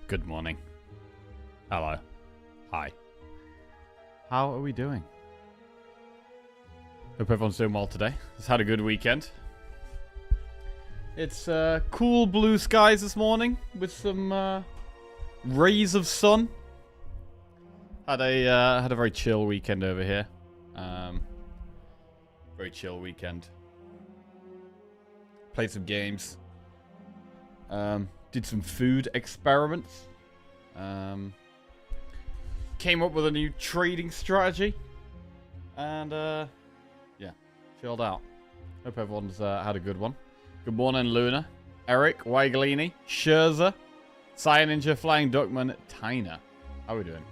Good morning. Hello. Hi. How are we doing? Hope everyone's doing well today. Just had a good weekend. It's cool blue skies this morning with some rays of sun. Had a very chill weekend over here. Very chill weekend. Played some games. Did some food experiments. Came up with a new trading strategy. And, yeah, chilled out. Hope everyone's had a good one. Good morning, Luna, Eric, Wiglini, Scherzer, Cyan Ninja, Flying Duckman, Tyner. How are we doing?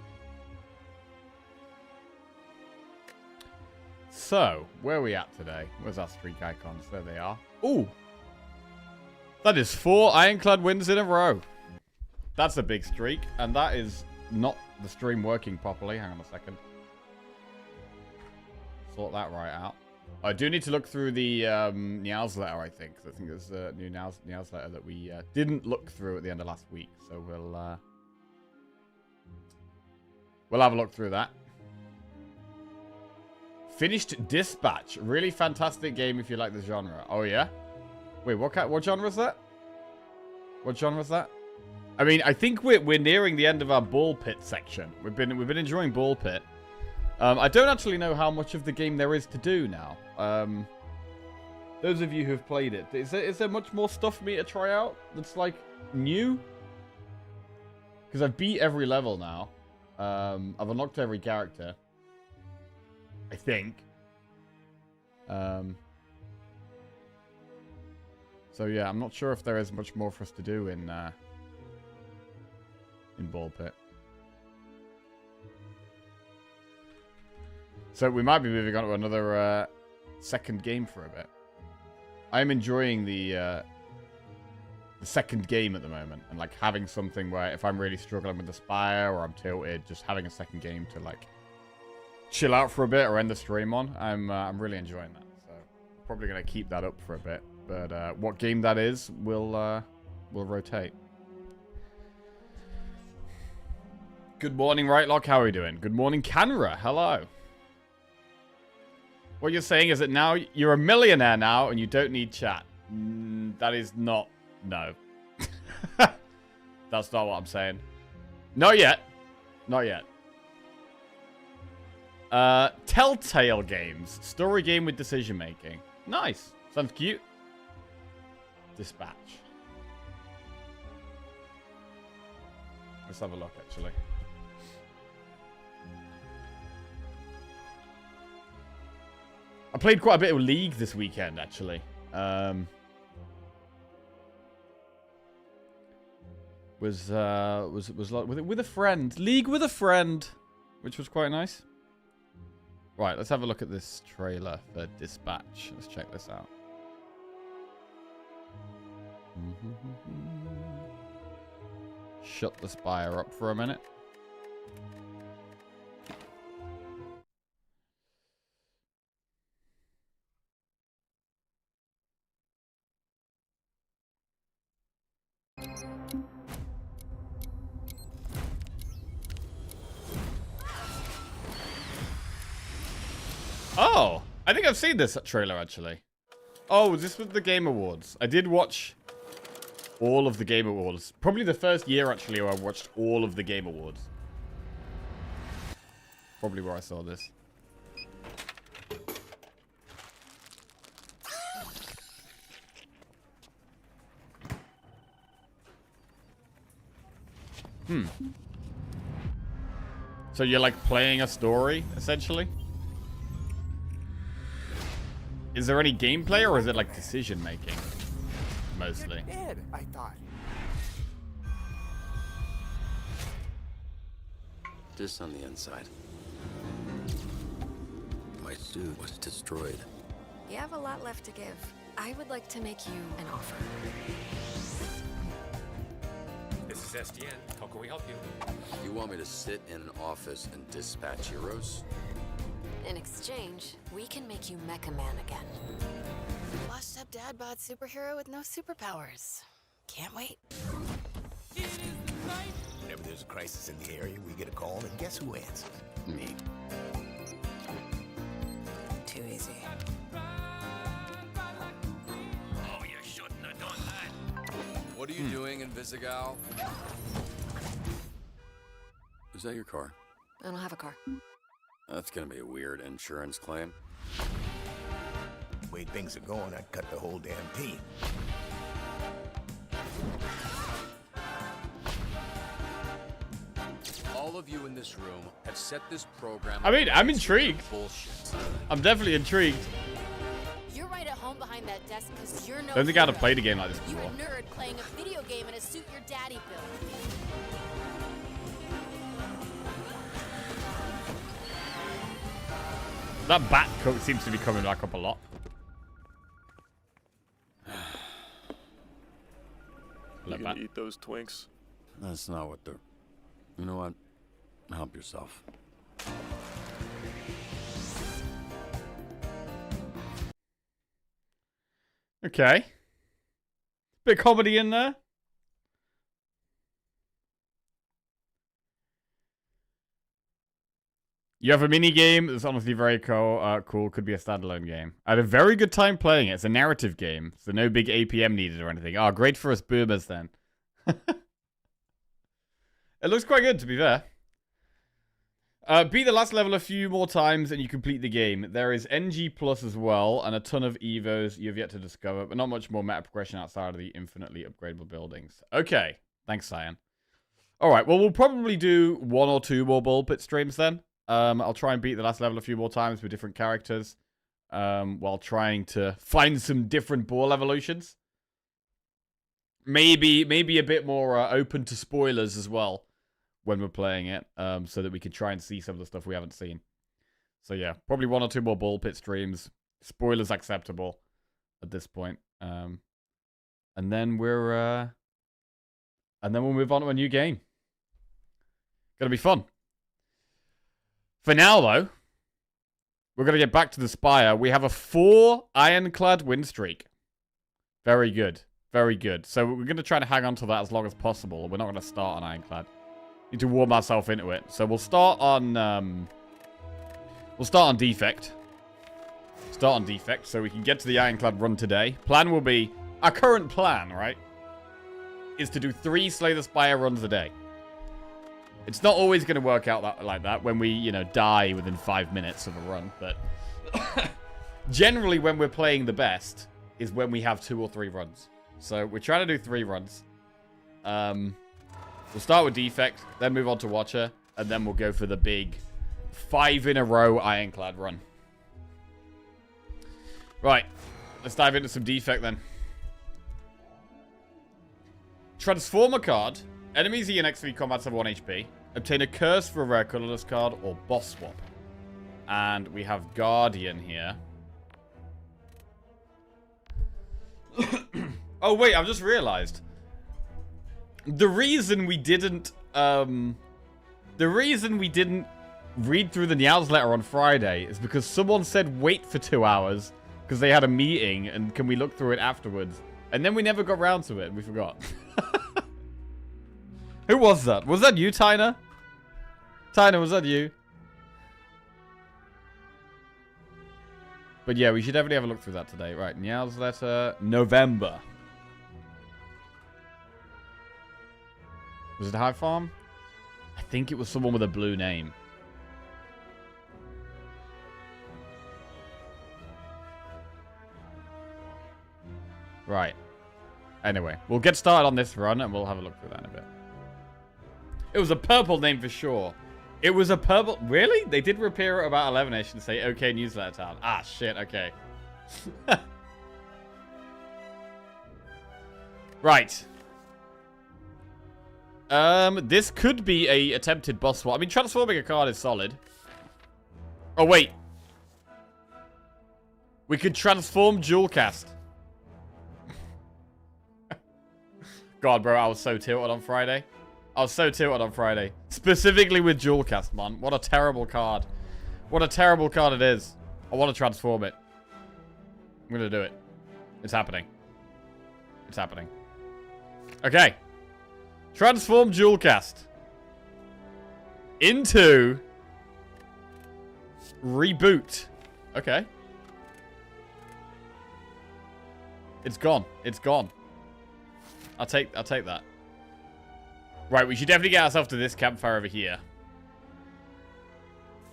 So, where are we at today? Where's our streak icons? There they are. Ooh! That is 4 Ironclad wins in a row. That's a big streak, and that is not the stream working properly. Hang on a second. Sort that right out. I do need to look through the Niao's letter, I think. I think there's a new Niao's letter that we didn't look through at the end of last week. So we'll have a look through that. Finished Dispatch. Really fantastic game if you like the genre. Oh, yeah? Wait, what genre is that? What genre is that? I mean, I think we're nearing the end of our ball pit section. We've been enjoying ball pit. I don't actually know how much of the game there is to do now. Those of you who've played it, is there much more stuff for me to try out that's like new? Because I've beat every level now. I've unlocked every character. I think. So yeah, I'm not sure if there is much more for us to do in ball pit. So we might be moving on to another second game for a bit. I'm enjoying the second game at the moment, and like having something where if I'm really struggling with the Spire or I'm tilted, just having a second game to like chill out for a bit or end the stream on. I'm really enjoying that. So probably gonna keep that up for a bit. But what game that is, we'll rotate. Good morning, Rightlock. How are we doing? Good morning, Canra. Hello. What you're saying is that now you're a millionaire now and you don't need chat. That is not... No. That's not what I'm saying. Not yet. Not yet. Telltale Games. Story game with decision making. Nice. Sounds cute. Dispatch. Let's have a look, actually. I played quite a bit of League this weekend, actually. Was like with a friend. League with a friend, which was quite nice. Right, let's have a look at this trailer for Dispatch. Let's check this out. Shut the Spire up for a minute. Oh, I think I've seen this trailer, actually. Oh, this was the Game Awards. I did watch all of the Game Awards. Probably the first year, actually, where I watched all of the Game Awards. Probably where I saw this. So you're like playing a story, essentially? Is there any gameplay, or is it like decision making? Mostly. Bad, I thought. This on the inside. My suit was destroyed. You have a lot left to give. I would like to make you an offer. This is SDN. How can we help you? You want me to sit in an office and dispatch heroes? In exchange, we can make you Mecha Man again. Washed up dad bod superhero with no superpowers. Can't wait. It is the night crisis in the area, we get a call, and guess who answers? Me. Too easy. Oh, you shouldn't have done that. What are you doing in Visigal? Is that your car? I don't have a car. That's gonna be a weird insurance claim. The way things are going, I'd cut the whole damn team. All of you in this room have set this program. I mean, I'm intrigued. Bullshit. I'm definitely intrigued. You're right at home behind that desk because you're no Don't think I had hero. played a game like this You before. a nerd playing a video game in a suit your daddy built. That bat coat seems to be coming back up a lot. You gonna eat those Twinks? That's not what they're. You know what? Help yourself. Okay. Bit of comedy in there. You have a mini game that's honestly very cool. Could be a standalone game. I had a very good time playing it. It's a narrative game, so no big APM needed or anything. Oh, great for us boomers then. It looks quite good, to be fair. Beat the last level a few more times and you complete the game. There is NG Plus as well, and a ton of Evos you have yet to discover, but not much more meta progression outside of the infinitely upgradable buildings. Okay. Thanks, Cyan. Alright, well, we'll probably do 1 or 2 more ball pit streams then. I'll try and beat the last level a few more times with different characters, while trying to find some different ball evolutions. Maybe a bit more open to spoilers as well when we're playing it, so that we can try and see some of the stuff we haven't seen. So yeah, probably 1 or 2 more ball pit streams. Spoilers acceptable at this point. And then we'll move on to a new game. Gonna be fun. For now, though, we're going to get back to the Spire. We have a 4 ironclad win streak. Very good. Very good. So we're going to try to hang on to that as long as possible. We're not going to start on ironclad. Need to warm ourselves into it. So we'll start on defect. Start on defect so we can get to the ironclad run today. Plan will be, our current plan, right, is to do 3 Slay the Spire runs a day. It's not always going to work out like that when we, you know, die within 5 minutes of a run. But generally when we're playing the best is when we have 2 or 3 runs. So we're trying to do 3 runs. We'll start with Defect, then move on to Watcher, and then we'll go for the big 5 in a row Ironclad run. Right, let's dive into some Defect then. Transformer card. Enemies in X3 combats have 1 HP. Obtain a curse for a rare colorless card or boss swap. And we have Guardian here. Oh wait, I've just realized. The reason we didn't read through the newsletter on Friday is because someone said wait for 2 hours because they had a meeting and can we look through it afterwards? And then we never got round to it and we forgot. Who was that? Was that you, Tyner? Tyner, was that you? But yeah, we should definitely have a look through that today. Right, Niao's letter, November. Was it High Farm? I think it was someone with a blue name. Right. Anyway, we'll get started on this run and we'll have a look through that in a bit. It was a purple name for sure. It was a purple... Really? They did repair it about 11ish and say, okay, newsletter town. Ah, shit, okay. Right. This could be a attempted boss swap. I mean, transforming a card is solid. Oh, wait. We could transform Jewel Cast. God, bro, I was so tilted on Friday. I was so tilted on Friday. Specifically with Jewel Cast, man. What a terrible card. What a terrible card it is. I want to transform it. I'm going to do it. It's happening. It's happening. Okay. Transform Jewel Cast. into reboot. Okay. It's gone. It's gone. I'll take that. Right, we should definitely get ourselves to this campfire over here.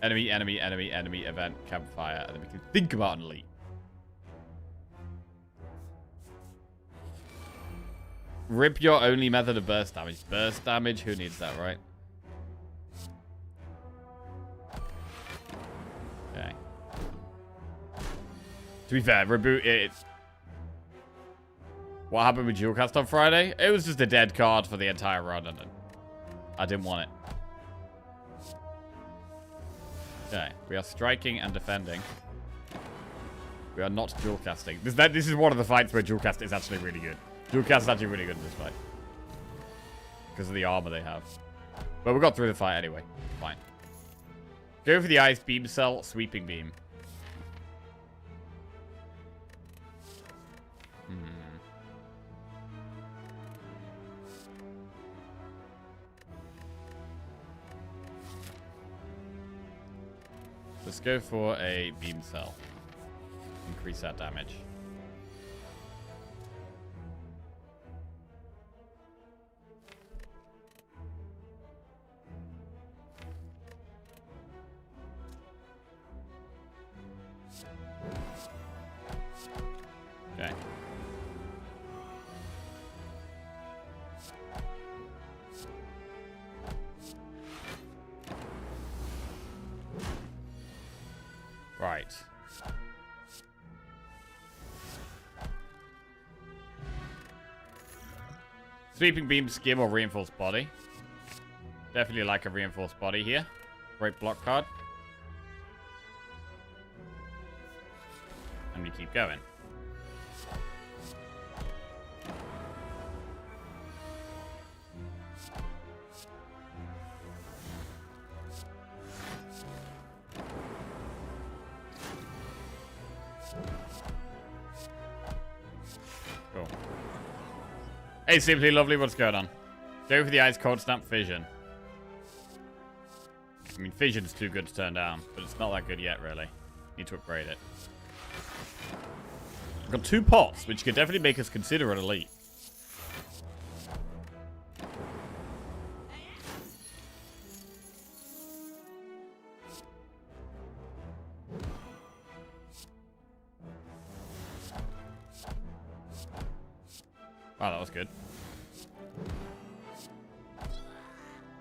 Enemy, event, campfire, and then we can think about an elite. Rip your only method of burst damage. Burst damage? Who needs that, right? Okay. To be fair, reboot it. What happened with Dual Cast on Friday? It was just a dead card for the entire run, and I didn't want it. Okay, we are striking and defending. We are not dual casting. This is one of the fights where dual cast is actually really good. Dual cast is actually really good in this fight. Because of the armor they have. But we got through the fight anyway. Fine. Go for the ice beam cell, sweeping beam. Let's go for a beam cell. Increase that damage. Okay. Right. Sweeping beam, skim, or reinforced body. Definitely like a reinforced body here. Great block card. And we keep going. Cool. Hey, Simply Lovely, what's going on? Go for the Ice Cold Snap Fission. I mean, Fission's too good to turn down, but it's not that good yet, really. Need to upgrade it. We've got 2 pots, which could definitely make us consider an elite. Wow, that was good.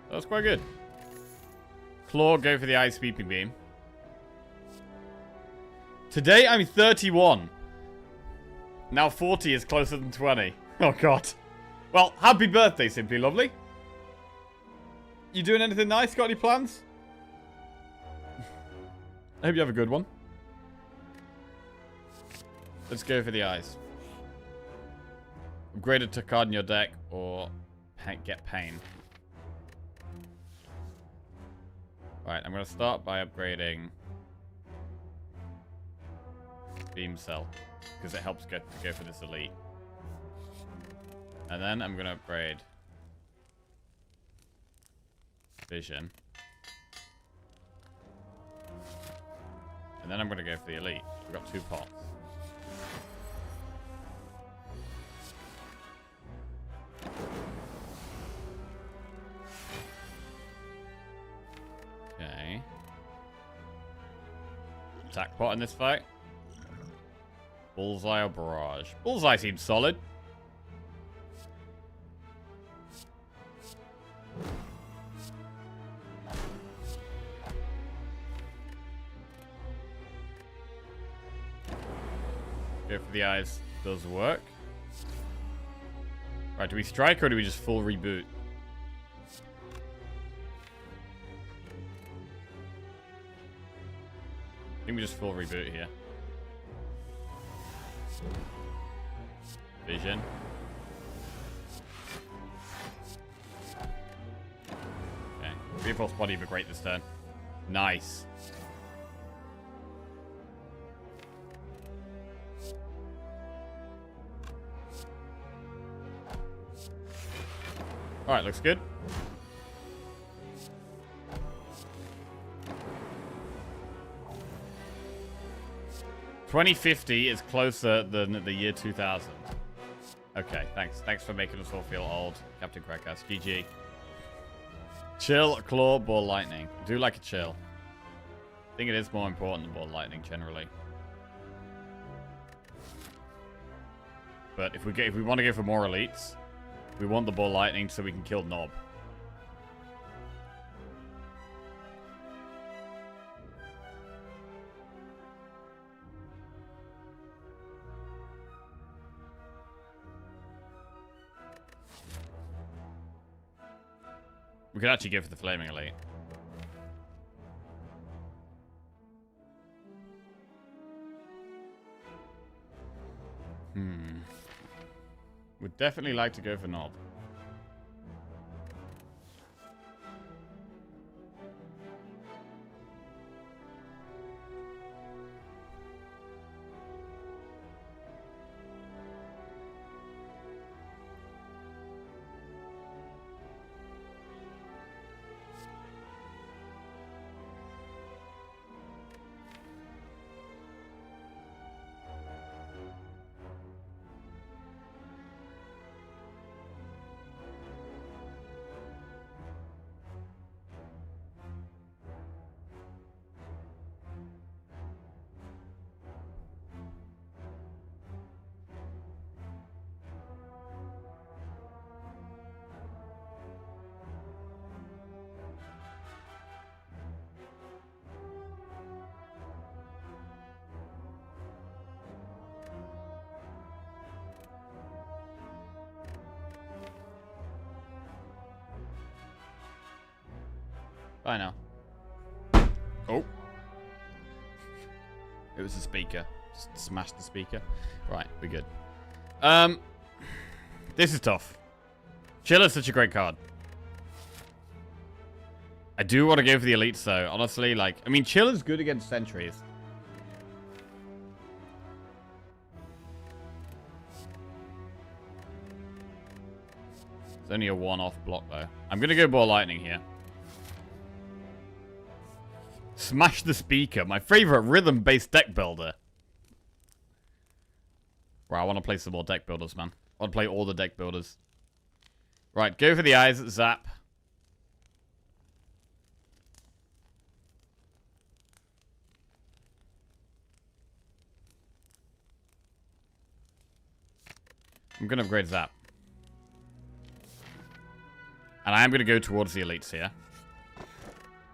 That was quite good. Claw, go for the ice sweeping beam. Today, I'm 31. Now 40 is closer than 20. Oh, God. Well, happy birthday, Simply Lovely. You doing anything nice? Got any plans? I hope you have a good one. Let's go for the eyes. Upgrade it to card in your deck or get pain. Right, I'm going to start by upgrading Beam Cell because it helps go for this elite. And then I'm going to upgrade Vision. And then I'm going to go for the elite. We've got 2 pots. Okay. Attack pot in this fight. Bullseye or Barrage? Bullseye seems solid. Go for the eyes. Does work. Right, do we strike or do we just full reboot? I think we just full reboot here. Vision. Okay. Reinforced body would be great this turn. Nice. Alright, looks good. 2050 is closer than the year 2000. Okay, thanks. Thanks for making us all feel old, Captain Crackass. GG. Chill, claw, ball, lightning. I do like a chill. I think it is more important than ball, lightning, generally. But if we want to go for more elites, we want the ball, lightning so we can kill Knob. We could actually go for the Flaming Elite. Would definitely like to go for Knob. Bye now. Oh. It was the speaker. Just smashed the speaker. Right, we're good. This is tough. Chiller's such a great card. I do want to go for the elites though. Honestly, like, I mean, Chiller's good against sentries. It's only a one-off block though. I'm gonna go ball lightning here. Smash the speaker, my favorite rhythm-based deck builder. Right, I want to play some more deck builders, man. I want to play all the deck builders. Right, go for the eyes, zap. I'm going to upgrade zap. And I am going to go towards the elites here.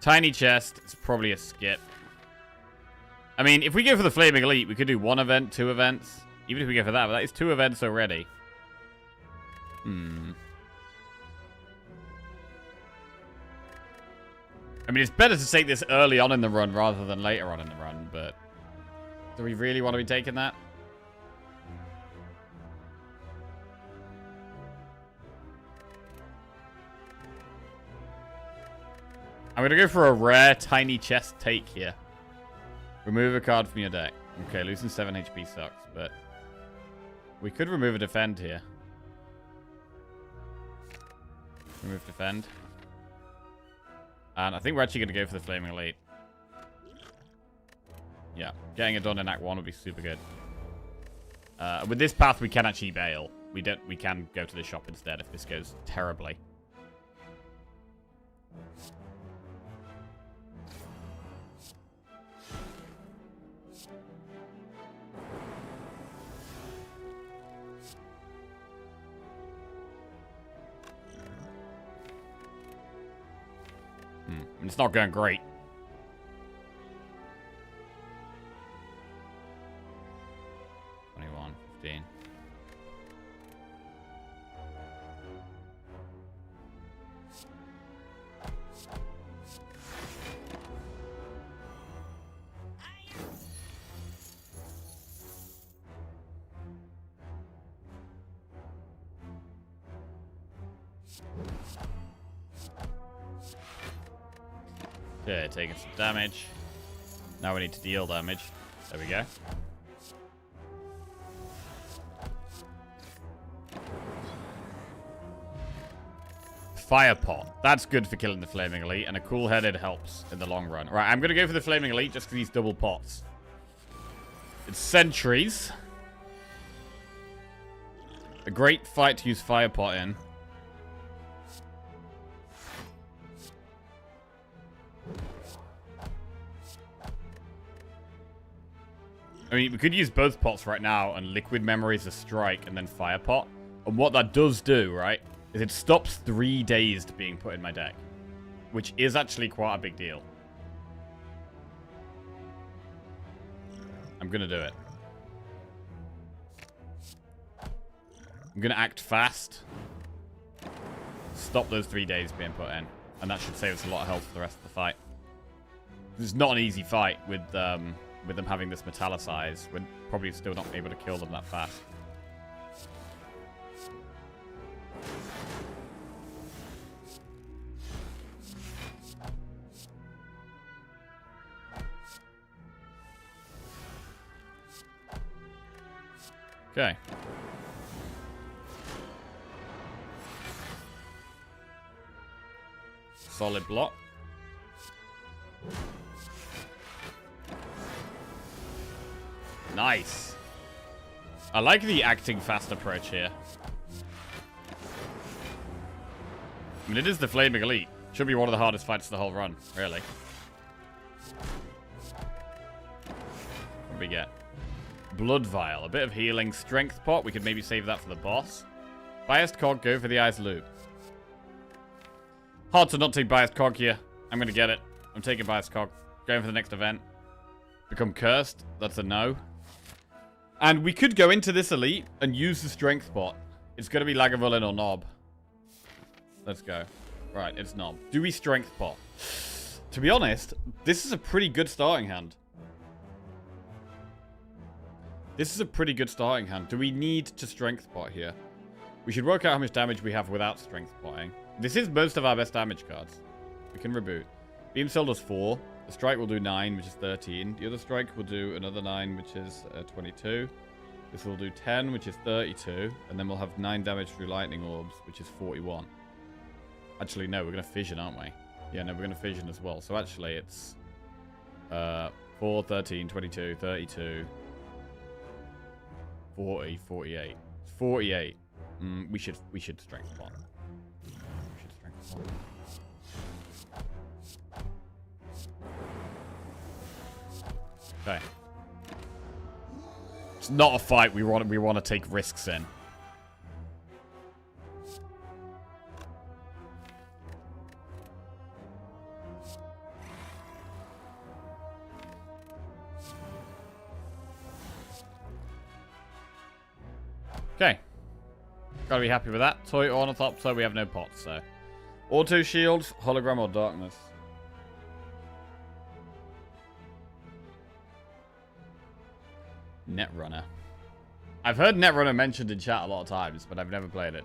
Tiny chest. It's probably a skip. I mean, if we go for the Flaming Elite, we could do one event, two events. Even if we go for that, but that is two events already. I mean, it's better to take this early on in the run rather than later on in the run, but... do we really want to be taking that? I'm going to go for a rare tiny chest take here. Remove a card from your deck. Okay, losing 7 HP sucks, but... we could remove a defend here. Remove defend. And I think we're actually going to go for the Flaming Elite. Yeah, getting it done in Act 1 would be super good. With this path, we can actually bail. We can go to the shop instead if this goes terribly. It's not going great. $21.15. Okay, taking some damage. Now we need to deal damage. There we go. Fire pot. That's good for killing the Flaming Elite, and a cool-headed helps in the long run. Right, I'm going to go for the Flaming Elite just because he's double pots. It's sentries. A great fight to use fire pot in. I mean, we could use both pots right now and liquid memories a strike and then fire pot. And what that does do, right, is it stops 3 dazed being put in my deck. Which is actually quite a big deal. I'm gonna do it. I'm gonna act fast. Stop those 3 days being put in. And that should save us a lot of health for the rest of the fight. It's not an easy fight with them having this metallicize. We're probably still not able to kill them that fast. Okay. Solid block. Nice. I like the acting fast approach here. I mean, it is the Flaming Elite. Should be one of the hardest fights of the whole run, really. What do we get? Blood Vial. A bit of healing. Strength Pot. We could maybe save that for the boss. Biased Cog. Go for the Eyes Loop. Hard to not take Biased Cog here. I'm going to get it. I'm taking Biased Cog. Going for the next event. Become Cursed. That's a no. And we could go into this Elite and use the Strength Pot. It's going to be Lagavulin or Knob. Let's go. Right, it's Knob. Do we Strength Pot? To be honest, this is a pretty good starting hand. This is a pretty good starting hand. Do we need to Strength Pot here? We should work out how much damage we have without Strength Potting. This is most of our best damage cards. We can reboot. Beam Cell does 4. The Strike will do 9, which is 13. The other Strike will do another 9, which is 22. This will do 10, which is 32. And then we'll have 9 damage through Lightning Orbs, which is 41. Actually, no, we're going to Fission, aren't we? Yeah, no, we're going to Fission as well. So actually, it's 4, 13, 22, 32, 40, 48. 48. We should Strength Pot. We should Strength Pot. Okay. It's not a fight we want to take risks in. Okay. Gotta be happy with that. Toy Ornithop, so we have no pots, so. Auto Shields, Hologram, or Darkness? Netrunner. I've heard Netrunner mentioned in chat a lot of times, but I've never played it.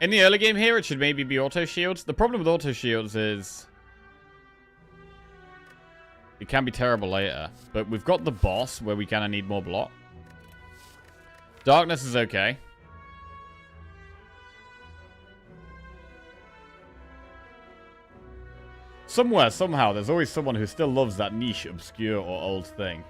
In the early game here, it should maybe be auto shields. The problem with auto shields is it can be terrible later. But we've got the boss where we kind of need more block. Darkness is okay. Somewhere, somehow, there's always someone who still loves that niche, obscure, or old thing.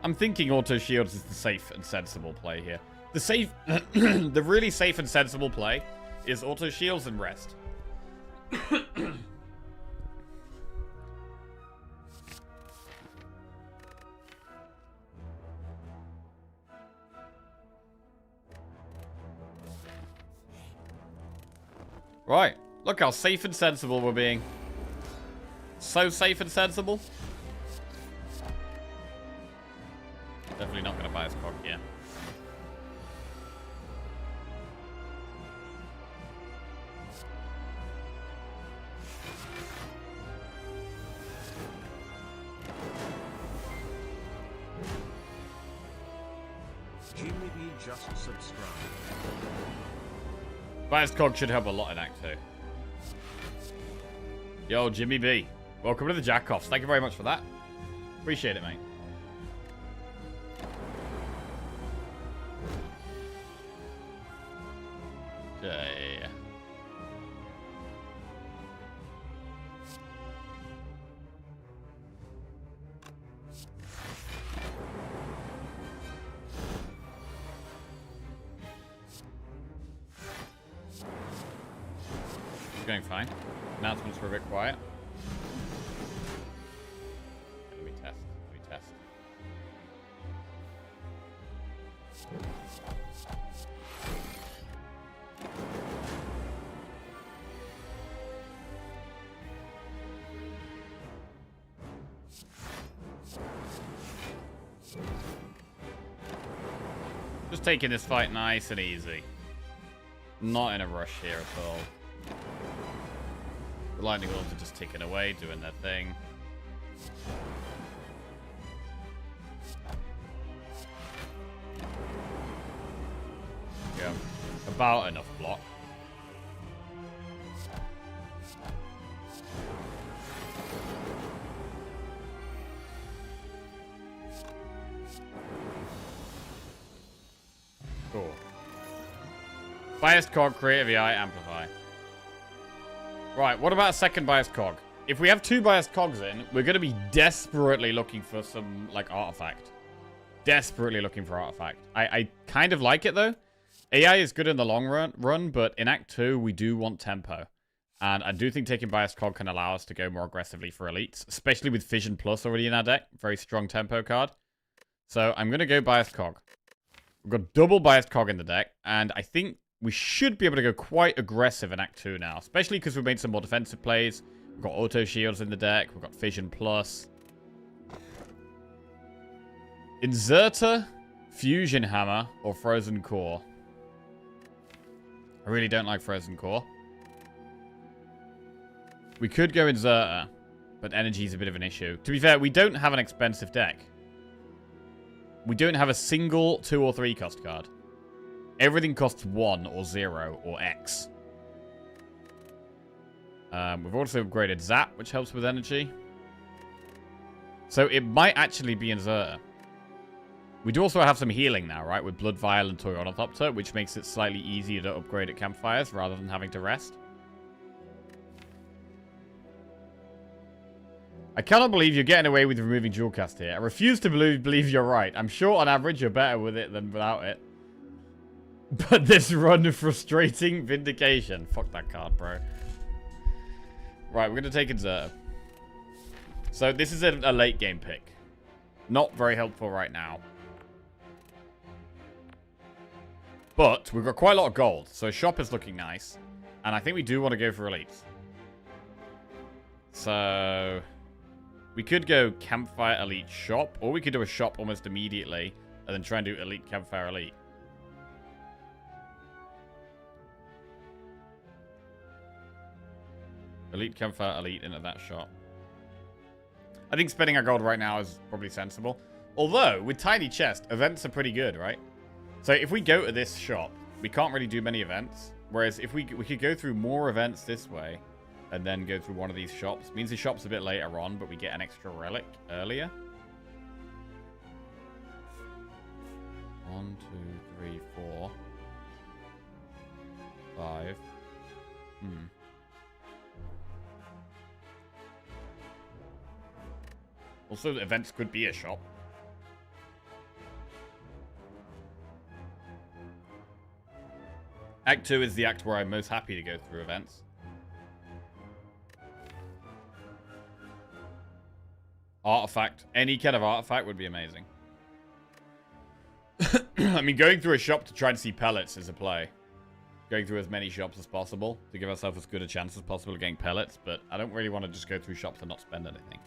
I'm thinking auto shields is the safe and sensible play here. The safe, the really safe and sensible play is auto shields and rest. Right, look how safe and sensible we're being. so safe and sensible. Definitely not going to buy his cog here. Jimmy B just subscribed. Buyer's cog should help a lot in Act 2. Yo, Jimmy B. Welcome to the Jackoffs. Thank you very much for that. Appreciate it, mate. Okay. It's going fine. Announcements were a bit quiet. Let me test. Let me test. Just taking this fight nice and easy. Not in a rush here at all. The lightning bolts are just ticking away, doing their thing. Yeah, about enough block. Cool. Biased cog, creative AI, amplify. Right, what about a second biased cog? If we have two biased cogs in, we're going to be desperately looking for some, like, artifact. Desperately looking for artifact. I kind of like it, though. AI is good in the long run, but in Act 2, we do want tempo. And I do think taking biased cog can allow us to go more aggressively for elites, especially with Fission Plus already in our deck. Very strong tempo card. So I'm going to go biased cog. We've got double biased cog in the deck, and I think we should be able to go quite aggressive in Act 2 now, especially because we've made some more defensive plays. We've got auto shields in the deck. We've got Fission Plus. Inserter, Fusion Hammer, or Frozen Core. I really don't like Frozen Core. We could go Inserter, but energy is a bit of an issue. To be fair, we don't have an expensive deck. We don't have a single 2 or 3 cost card. Everything costs 1 or 0 or X. We've also upgraded Zap, which helps with energy. So it might actually be Inserter. We do also have some healing now, right? With Blood Vial and Tyrannopter, which makes it slightly easier to upgrade at campfires rather than having to rest. I cannot believe you're getting away with removing dual cast here. I refuse to believe you're right. I'm sure on average you're better with it than without it. But this run frustrating vindication. Fuck that card, bro. Right, we're going to take Inserter. So this is a late game pick. Not very helpful right now. But we've got quite a lot of gold. So shop is looking nice. And I think we do want to go for elites. So we could go Campfire Elite Shop. Or we could do a shop almost immediately. And then try and do Elite Campfire Elite. Elite Campfire Elite into that shop. I think spending our gold right now is probably sensible. Although, with Tiny Chest, events are pretty good, right? So if we go to this shop, we can't really do many events. Whereas if we could go through more events this way, and then go through one of these shops. Means the shop's a bit later on, but we get an extra relic earlier. 1, 2, 3, 4, 5. Also, events could be a shop. Act 2 is the act where I'm most happy to go through events. Artifact. Any kind of artifact would be amazing. I mean, going through a shop to try and see pellets is a play. going through as many shops as possible to give ourselves as good a chance as possible of getting pellets, but I don't really want to just go through shops and not spend anything.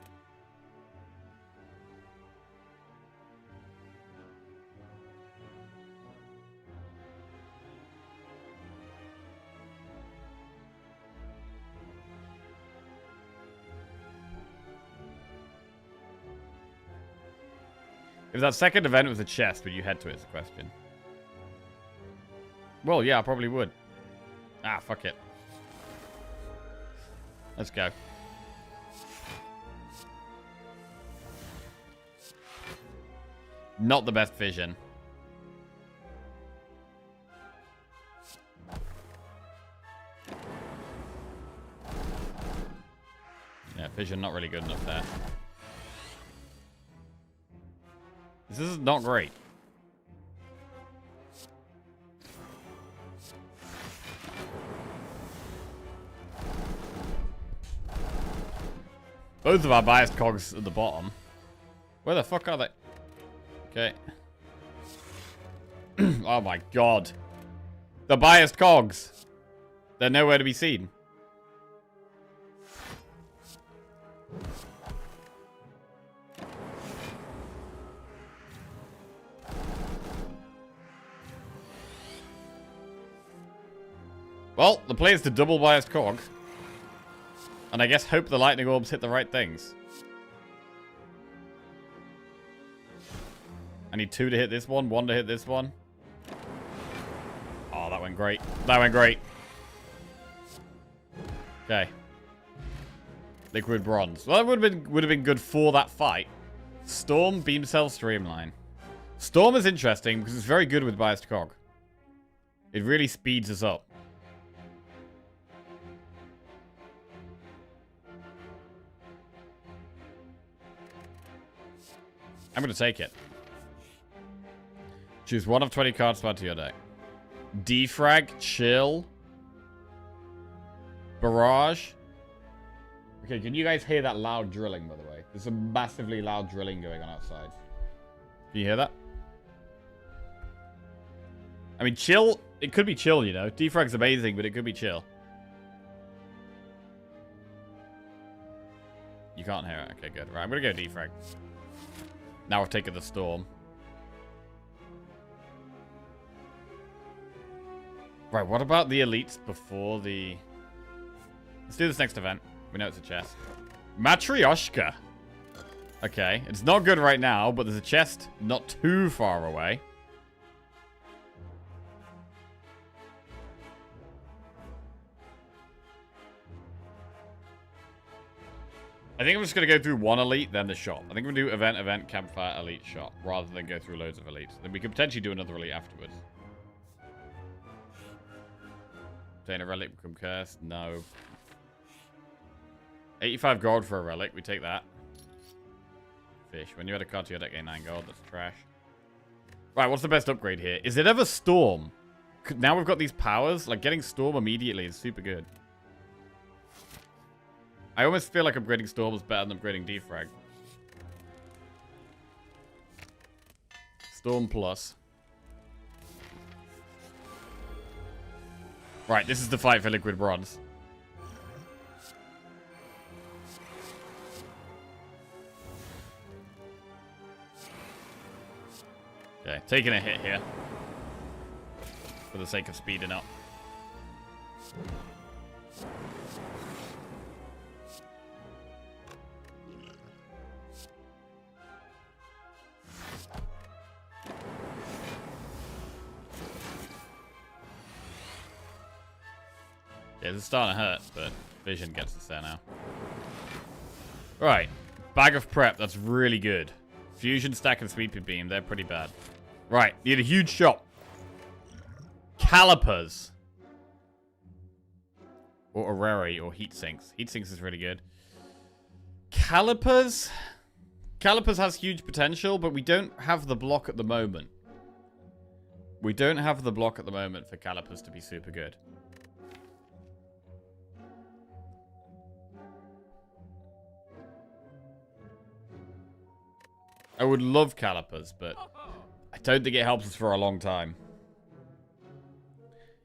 If that second event was a chest, would you head to it? Is the question. Well, yeah, I probably would. Ah, fuck it. Let's go. Not the best vision. Yeah, vision not really good enough there. This is not great. Both of our biased cogs at the bottom. Where the fuck are they? Okay. Oh my god. The biased cogs. They're nowhere to be seen. Well, the play is to double biased cog. And I guess hope the lightning orbs hit the right things. I need 2 to hit this one, 1 to hit this one. Oh, that went great. That went great. Okay. Liquid bronze. Well, that would have been good for that fight. Storm, beam cell, streamline. Storm is interesting because it's very good with biased cog. It really speeds us up. I'm going to take it. Choose 1 of 20 cards to add to your deck. Defrag, chill. Barrage. Okay, can you guys hear that loud drilling, by the way? There's some massively loud drilling going on outside. Can you hear that? I mean, chill. It could be chill, you know. Defrag's amazing, but it could be chill. You can't hear it. Okay, good. Right, I'm going to go defrag. Now I've taken the storm. Right, what about the elites before the... Let's do this next event. We know it's a chest. Matryoshka. Okay, it's not good right now, but there's a chest not too far away. I think I'm just going to go through one elite, then the shop. I think we'll do event, campfire, elite, shop, rather than go through loads of elites. Then we could potentially do another elite afterwards. Obtain a relic, become cursed. No. 85 gold for a relic. We take that. Fish. When you add a card to your deck, gain 9 gold. That's trash. Right, what's the best upgrade here? Is it ever Storm? Now we've got these powers. Like, getting Storm immediately is super good. I almost feel like upgrading Storm is better than upgrading Defrag. Storm plus. Right, this is the fight for Liquid Bronze. Okay, taking a hit here. For the sake of speeding up. Yeah, it's starting to hurt, but vision gets us there now. Right. Bag of prep. That's really good. Fusion, stack, and sweeping beam. They're pretty bad. Right. Need a huge shot. Calipers. Or Areri, or heat sinks. Heat sinks is really good. Calipers. Calipers has huge potential, but we don't have the block at the moment. We don't have the block at the moment for Calipers to be super good. I would love Calipers, but I don't think it helps us for a long time.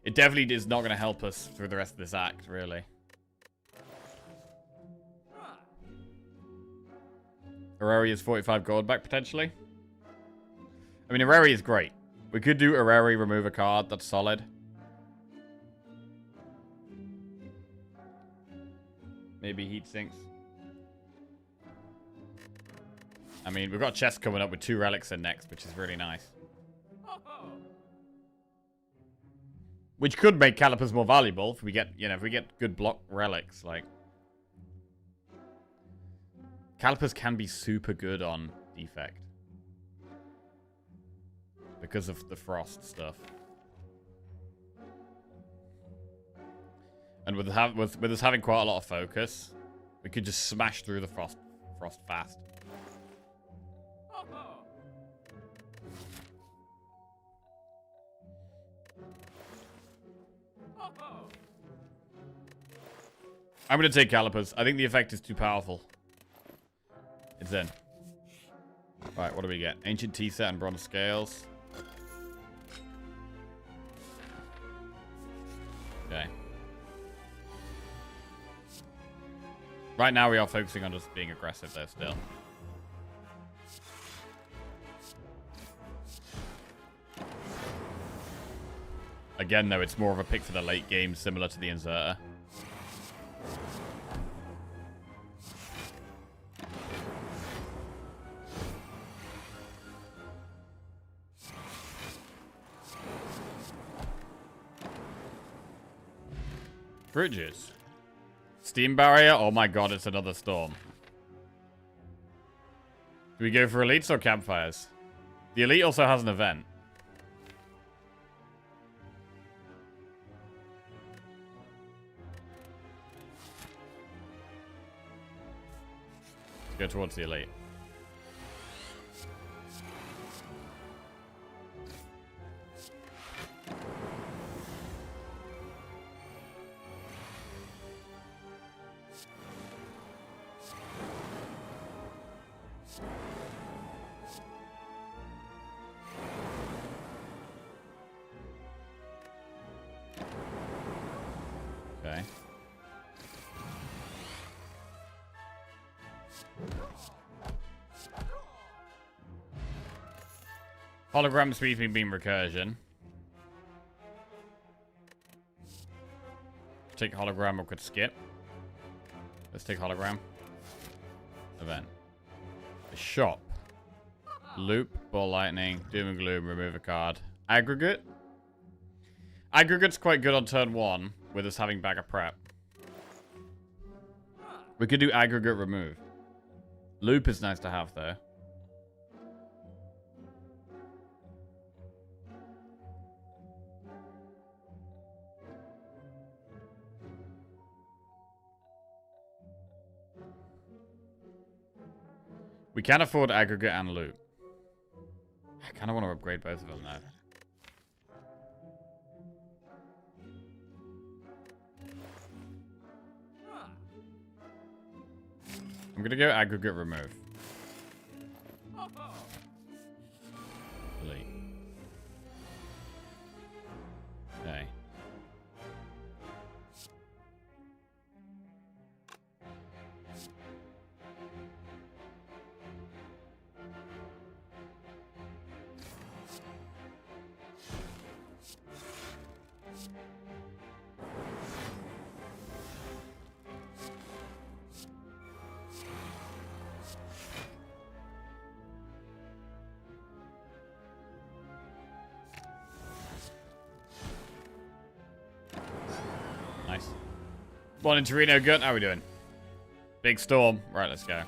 It definitely is not going to help us through the rest of this act, really. Arari is 45 gold back, potentially. I mean, Arari is great. We could do Arari, remove a card. That's solid. Maybe heat sinks. I mean, we've got a chest coming up with 2 relics in next, which is really nice. Which could make Calipers more valuable if we get, you know, if we get good block relics. Like, Calipers can be super good on defect because of the frost stuff. And with us having quite a lot of focus, we could just smash through the frost fast. I'm going to take Calipers. I think the effect is too powerful. It's in. Alright, what do we get? Ancient tea set and bronze scales. Okay. Right now we are focusing on just being aggressive though still. Again though, it's more of a pick for the late game, similar to the Inserter. Bridges. Steam barrier? Oh my god, it's another storm. Do we go for elites or campfires? The elite also has an event. Let's go towards the elite. Okay. Hologram sweeping beam recursion. Take hologram or could skip. Let's take hologram. Event. The shop. Loop, ball lightning, doom and gloom, remove a card. Aggregate. Aggregate's quite good on turn 1 with us having bag of prep. We could do aggregate remove. Loop is nice to have though. We can afford aggregate and loop. I kind of want to upgrade both of them now. I'm gonna go aggregate remove. Elite. Okay. Nice. Morning, Torino. Good. How are we doing? Big storm. Right, let's go.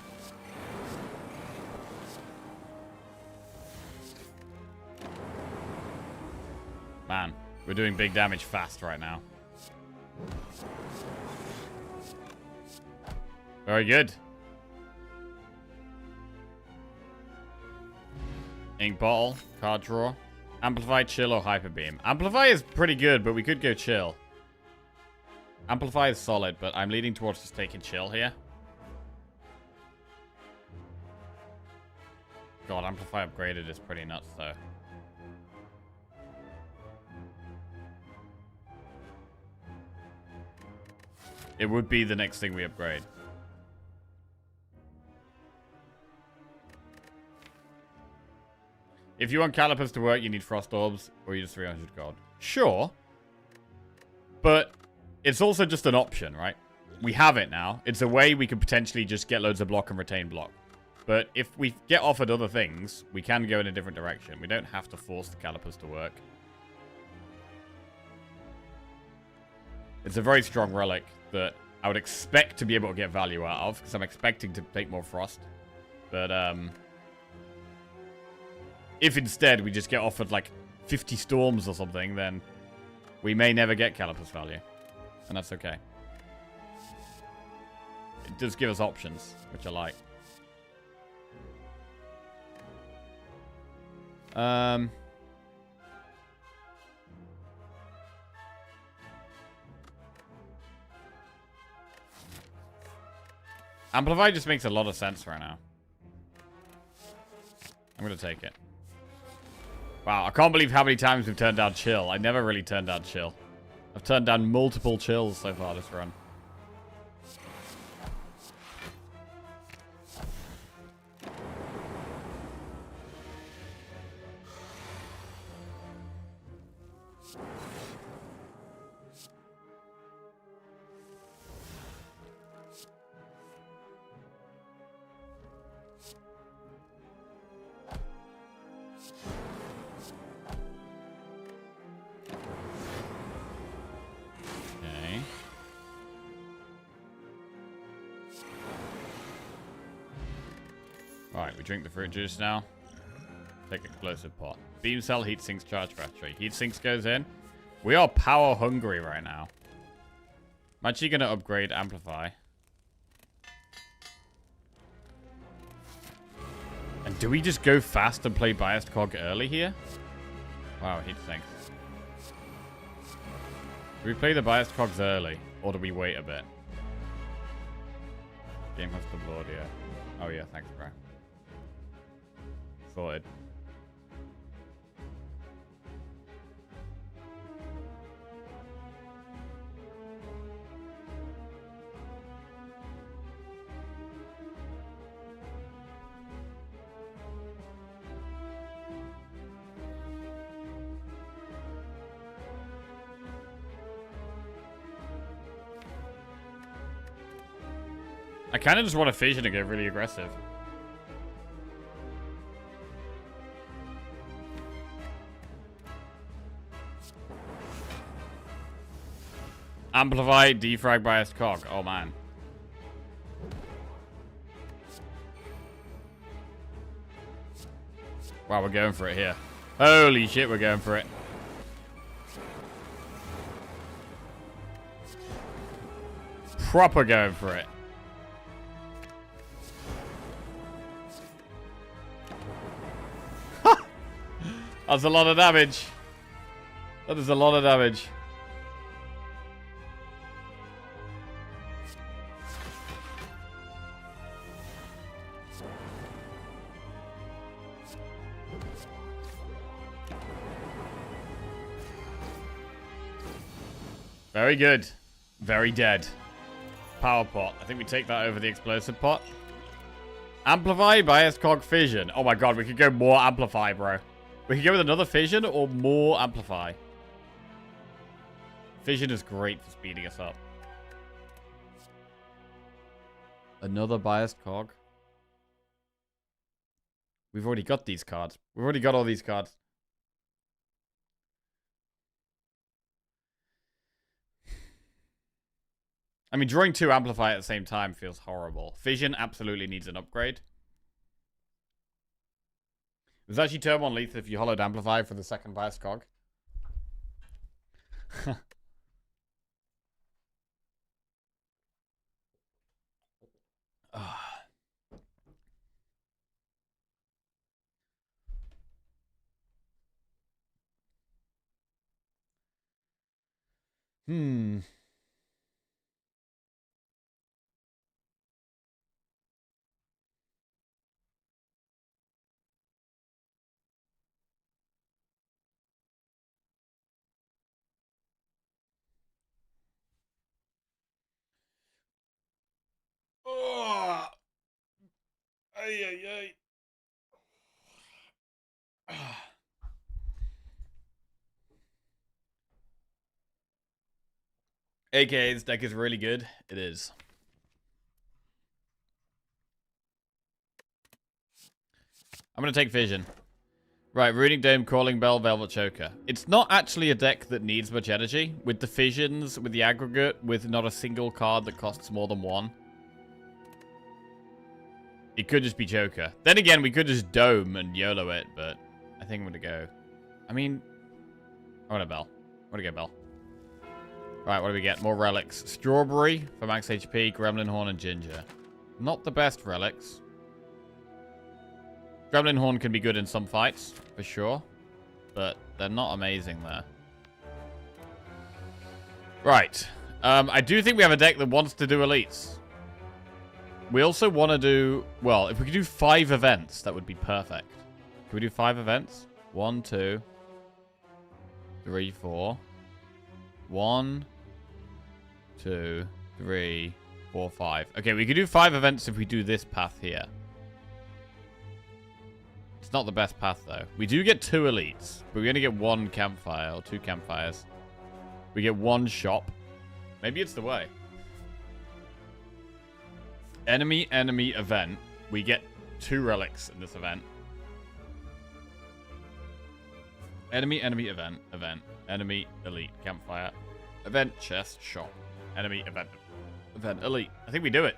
Man, we're doing big damage fast right now. Very good. Ink bottle. Card draw. Amplify, chill, or hyper beam. Amplify is pretty good, but we could go chill. Amplify is solid, but I'm leaning towards just taking chill here. God, Amplify upgraded is pretty nuts, though. It would be the next thing we upgrade. If you want calipers to work, you need frost orbs, or you just 300 gold. Sure. But it's also just an option, right? We have it now. It's a way we could potentially just get loads of block and retain block. But if we get offered other things, we can go in a different direction. We don't have to force the calipers to work. It's a very strong relic that I would expect to be able to get value out of, because I'm expecting to take more frost. But, if instead we just get offered, like, 50 storms or something, then we may never get calipers value. And that's okay. It does give us options, which I like. Amplify just makes a lot of sense right now. I'm going to take it. Wow, I can't believe how many times we've turned down chill. I never really turned down chill. I've turned down multiple chills so far this run. Alright, we drink the fruit juice now. Take explosive pot. Beam cell, heat sinks, charge battery. Heat sinks goes in. We are power hungry right now. I'm actually going to upgrade amplify. And do we just go fast and play biased cog early here? Wow, heat sinks. Do we play the biased cogs early? Or do we wait a bit? Game has the Lord, yeah. Oh yeah, thanks, bro. Sorted. I kind of just want a fission to go really aggressive. Amplify, defrag biased cog. Oh, man. Wow, we're going for it here. Holy shit, we're going for it. Proper going for it. That's a lot of damage. That is a lot of damage. Very good. Very dead. Power pot. I think we take that over the explosive pot. Amplify, biased cog, fission. Oh my god, we could go more amplify, bro. We could go with another fission or more amplify. Fission is great for speeding us up. Another biased cog. We've already got these cards. We've already got all these cards. I mean, drawing two amplify at the same time feels horrible. Fission absolutely needs an upgrade. It was actually turn 1 lethal if you hollowed amplify for the second bias cog. Hmm. Oh. Ay, ay, ay. AKA, this deck is really good. It is. I'm going to take Vision. Right, Runic Dome, Calling Bell, Velvet Choker. It's not actually a deck that needs much energy. With the Fissions, with the Aggregate, with not a single card that costs more than 1. It could just be Choker. Then again, we could just Dome and YOLO it, but I think I'm going to go... I mean... I want a Bell. I want to go Bell. Right, what do we get? More relics. Strawberry for max HP, Gremlin Horn, and Ginger. Not the best relics. Gremlin Horn can be good in some fights, for sure. But they're not amazing there. Right. I do think we have a deck that wants to do elites. We also want to do... Well, if we could do 5 events, that would be perfect. Can we do 5 events? 1, 2, 3, 4. 1, 2, 3, 4, 5. Okay, we could do 5 events if we do this path here. It's not the best path, though. We do get 2 elites, but we're going to get 1 campfire or 2 campfires. We get 1 shop. Maybe it's the way. Enemy event. We get 2 relics in this event. Enemy event. Enemy elite campfire. Event chest shop. Enemy event elite. I think we do it.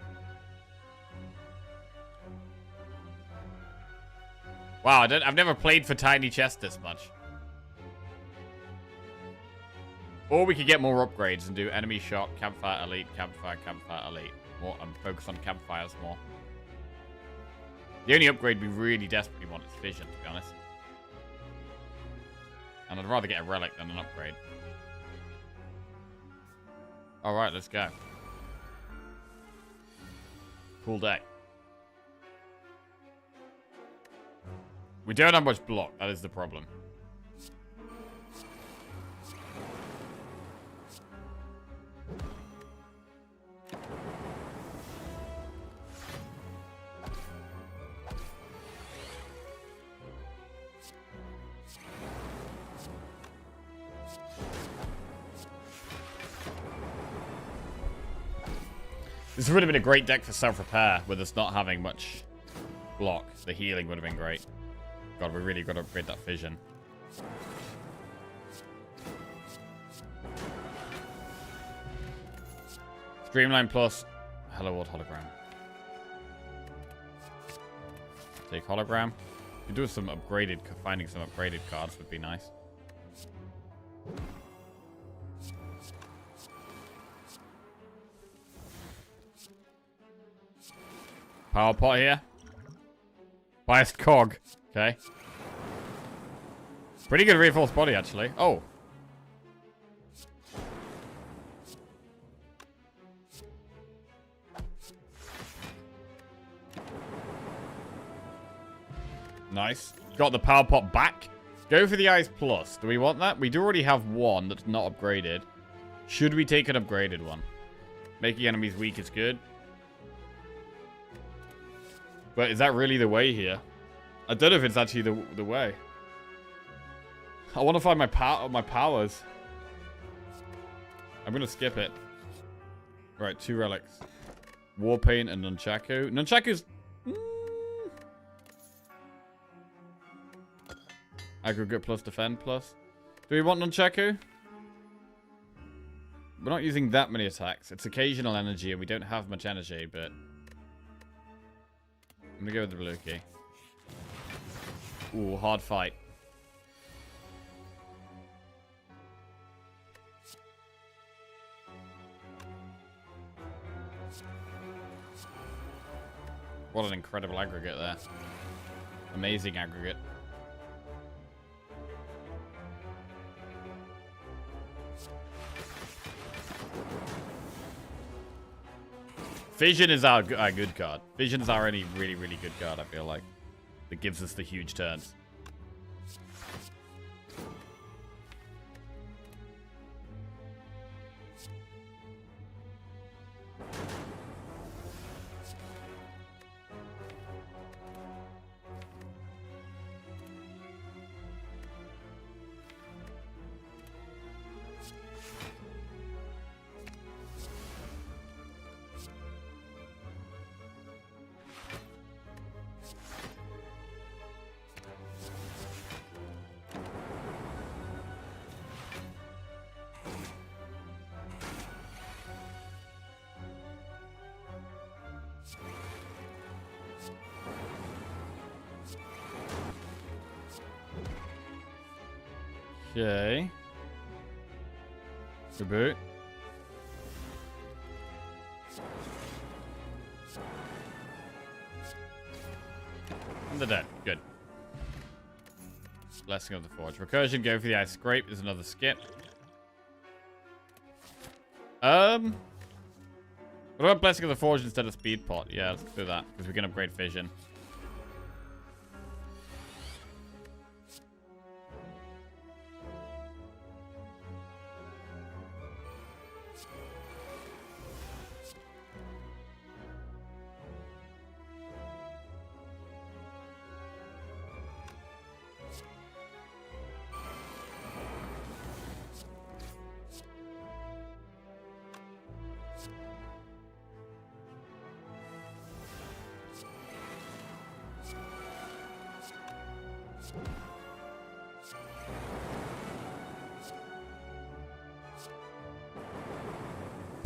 Wow, I've never played for tiny chest this much. Or we could get more upgrades and do enemy shop, campfire elite, campfire elite. More and focus on campfires more. The only upgrade we really desperately want is Fission, to be honest. And I'd rather get a relic than an upgrade. Alright, let's go. Cool deck. We don't have much block, that is the problem. This would have been a great deck for self-repair with us not having much block. The healing would have been great. God, we really got to upgrade that Fission. Streamline plus Hello World Hologram. Take Hologram. You do some upgraded, finding some upgraded cards would be nice. Power pot here. Biased cog. Okay. Pretty good reinforced body, actually. Oh. Nice. Got the power pot back. Go for the Eyes Plus. Do we want that? We do already have one that's not upgraded. Should we take an upgraded one? Making enemies weak is good. But is that really the way here? I don't know if it's actually the way. I want to find my powers. I'm going to skip it. Right, 2 relics. Warpaint and Nunchaku. Nunchaku's... Aggregate plus defend plus. Do we want Nunchaku? We're not using that many attacks. It's occasional energy and we don't have much energy, but... I'm gonna go with the blue key. Ooh, hard fight. What an incredible aggregate there. Amazing aggregate. Fission is our good card. Fission is our only really, really good card, I feel like. That gives us the huge turns. Okay. Reboot. And they're dead. Good. Blessing of the Forge. Recursion, go for the ice scrape. There's another skip. What about Blessing of the Forge instead of Speed Pot? Yeah, let's do that, because we can upgrade Vision.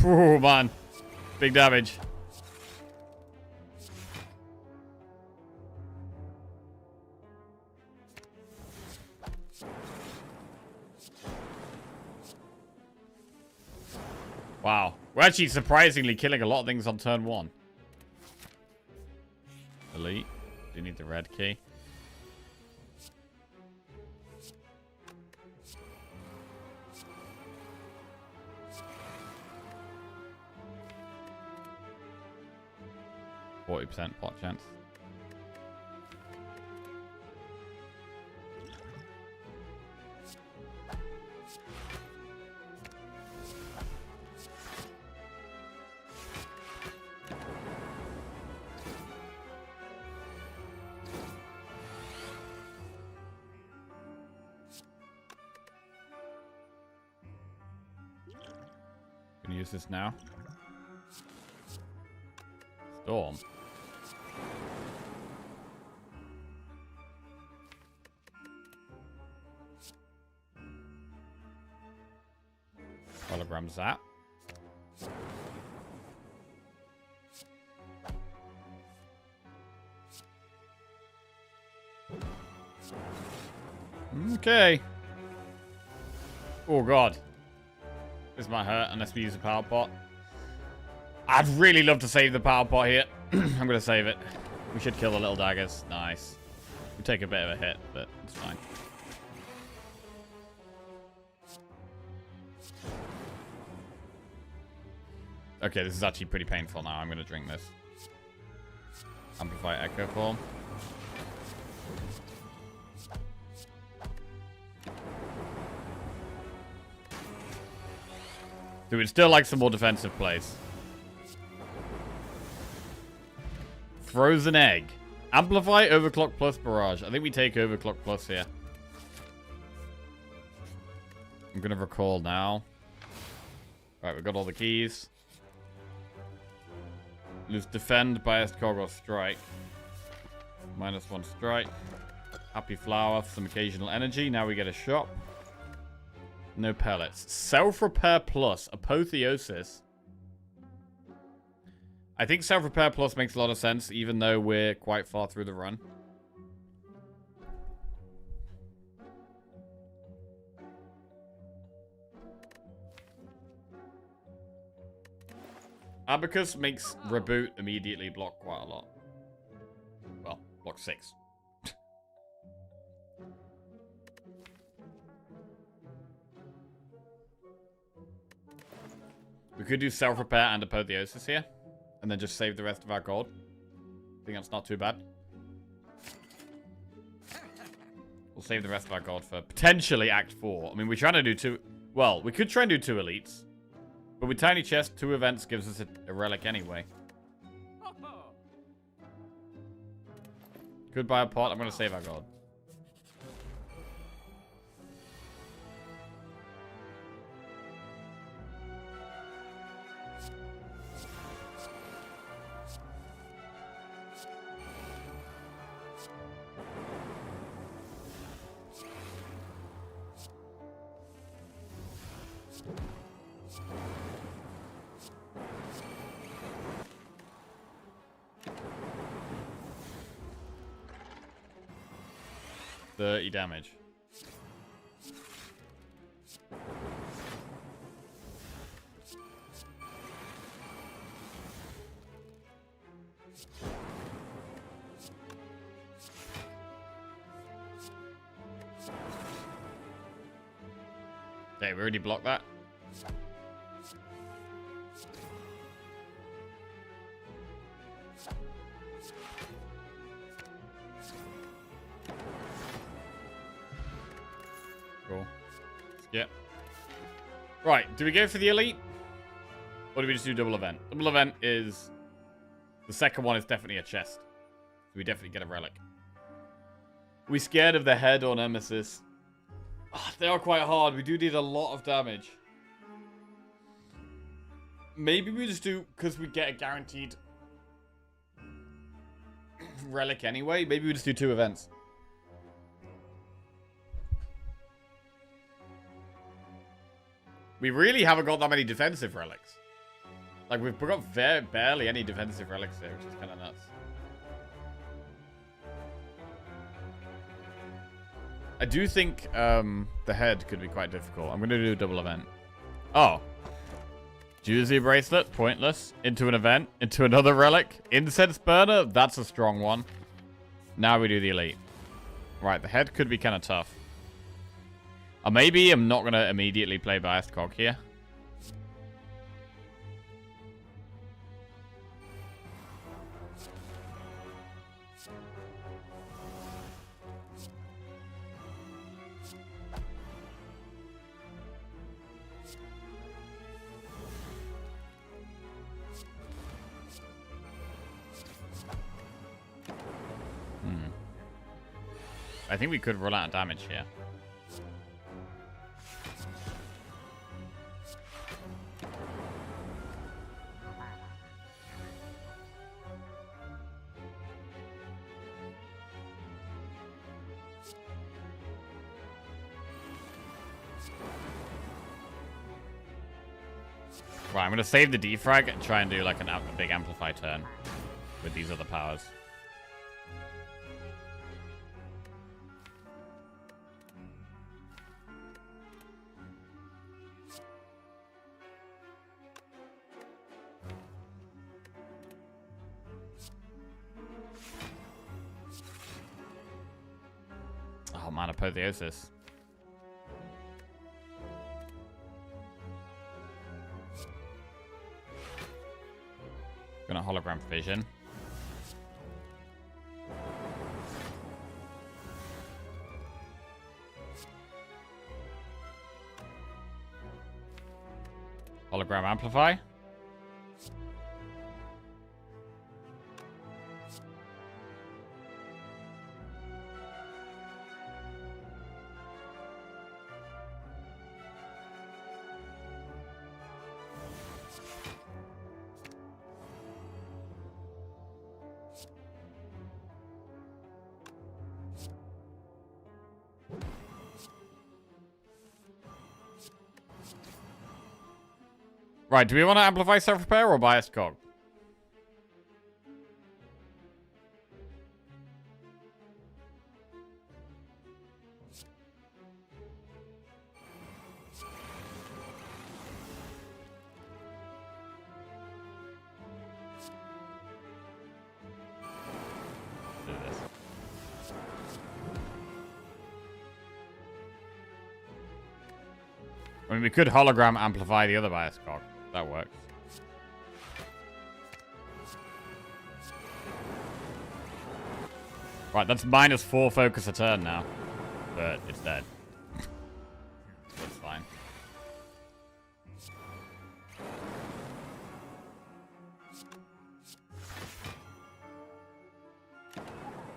Oh, man. Big damage. Wow. We're actually surprisingly killing a lot of things on turn 1. Elite. Do you need the red key? %, pot chance. Can use this now. Storm. Hologram zap. Okay. Oh god. This might hurt unless we use a power pot. I'd really love to save the power pot here. I'm gonna save it. We should kill the little daggers. Nice. We take a bit of a hit, but it's fine. Okay, this is actually pretty painful now. I'm going to drink this. Amplify Echo Form. So we'd still like some more defensive plays. Frozen Egg. Amplify Overclock plus Barrage. I think we take Overclock plus here. I'm going to recall now. Right, we've got all the keys. Lose Defend, Biased Cog, or Strike. -1 strike. Happy Flower, some occasional energy. Now we get a shop. No pellets. Self-Repair plus Apotheosis. I think Self-Repair plus makes a lot of sense, even though we're quite far through the run. Abacus makes Reboot immediately block quite a lot. Well, block 6. We could do Self-Repair and Apotheosis here. And then just save the rest of our gold. I think that's not too bad. We'll save the rest of our gold for potentially Act 4. I mean, we're trying to do 2... Well, we could try and do 2 elites. But with Tiny Chest, 2 events gives us a relic anyway. Could buy a pot. I'm going to save our gold. Damage. Okay, we already blocked that. Cool. Skip. Right, do we go for the elite? Or do we just do double event? Double event is... The second one is definitely a chest. So we definitely get a relic. We scared of the head or nemesis? Oh, they are quite hard. We do need a lot of damage. Maybe we just do... Because we get a guaranteed... relic anyway. Maybe we just do 2 events. We really haven't got that many defensive relics. Like, we've got barely any defensive relics here, which is kind of nuts. I do think the head could be quite difficult. I'm going to do a double event. Oh. Juicy bracelet, pointless. Into an event, into another relic. Incense burner, that's a strong one. Now we do the elite. Right, the head could be kind of tough. Or maybe I'm not going to immediately play Biased Cog here. I think we could roll out damage here. Right, I'm going to save the defrag and try and do like a big amplify turn with these other powers. Oh man, apotheosis. Gonna hologram vision. Hologram amplify. Right, do we want to amplify self-repair or biased cog? Do this. I mean, we could hologram amplify the other biased cog. That works. Right, that's -4 focus a turn now. But it's dead. That's fine.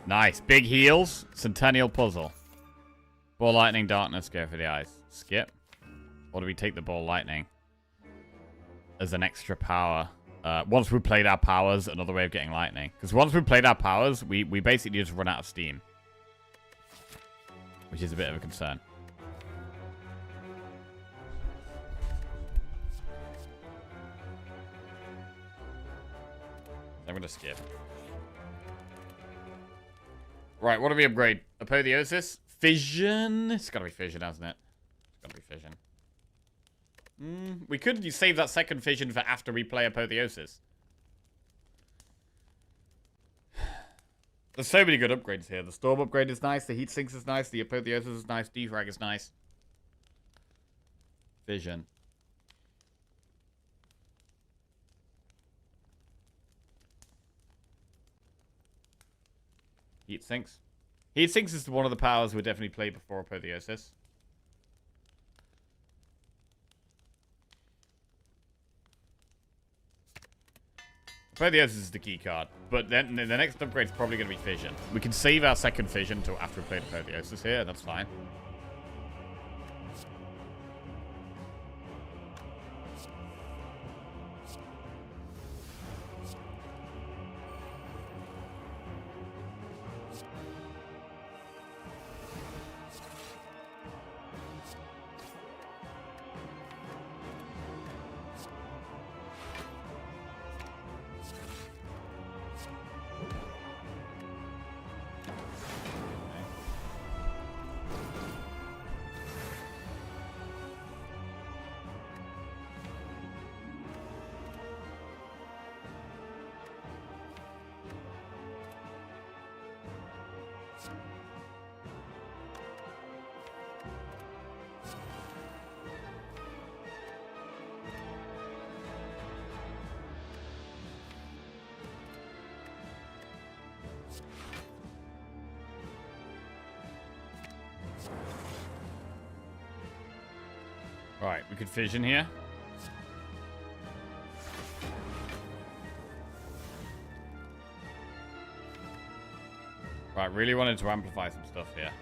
Nice. Big heals. Centennial puzzle. Ball lightning, darkness, go for the eyes. Skip. Or do we take the ball lightning? As an extra power. Once we've played our powers, another way of getting lightning. Because once we've played our powers, we basically just run out of steam. Which is a bit of a concern. I'm going to skip. Right, what do we upgrade? Apotheosis? Fission? It's got to be fission, hasn't it? It's got to be fission. We could save that second fission for after we play Apotheosis. There's so many good upgrades here. The Storm upgrade is nice. The Heat Sinks is nice. The Apotheosis is nice. Defrag is nice. Fission. Heat sinks. Heat sinks is one of the powers we definitely played before Apotheosis. Apotheosis is the key card, but then the next upgrade is probably going to be Fission. We can save our second Fission until after we played Apotheosis here, that's fine. Right, we could Fission here. Right, really wanted to amplify some stuff here.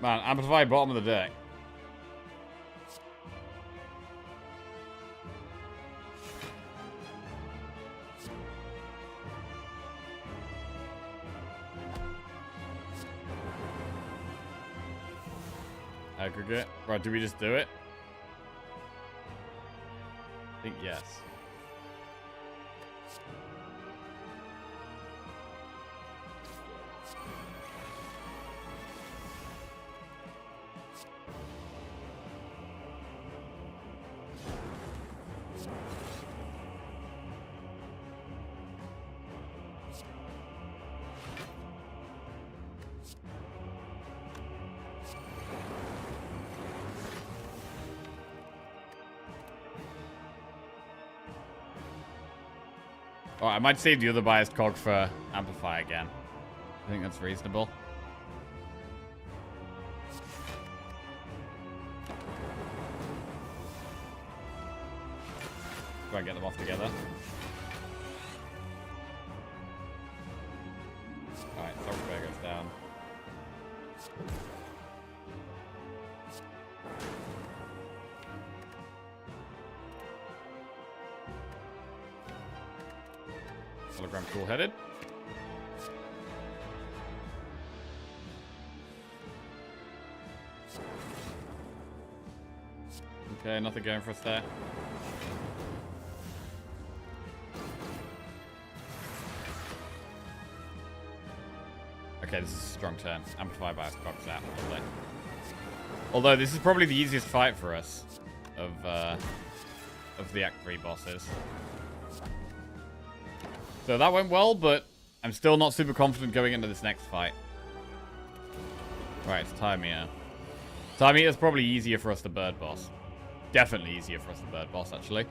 Man, amplify bottom of the deck. Aggregate. Right, do we just do it? I think yes. Oh, I might save the other biased cog for Amplify again. I think that's reasonable. Try and get them off together. Alright, Spire goes down. Hologram cool-headed. Okay, nothing going for us there. Okay, this is a strong turn. Amplify bias cogs out. Although this is probably the easiest fight for us of the Act 3 bosses. So that went well, but I'm still not super confident going into this next fight. Right, it's Time Eater. Time Eater is probably easier for us to bird boss. Definitely easier for us to bird boss, actually.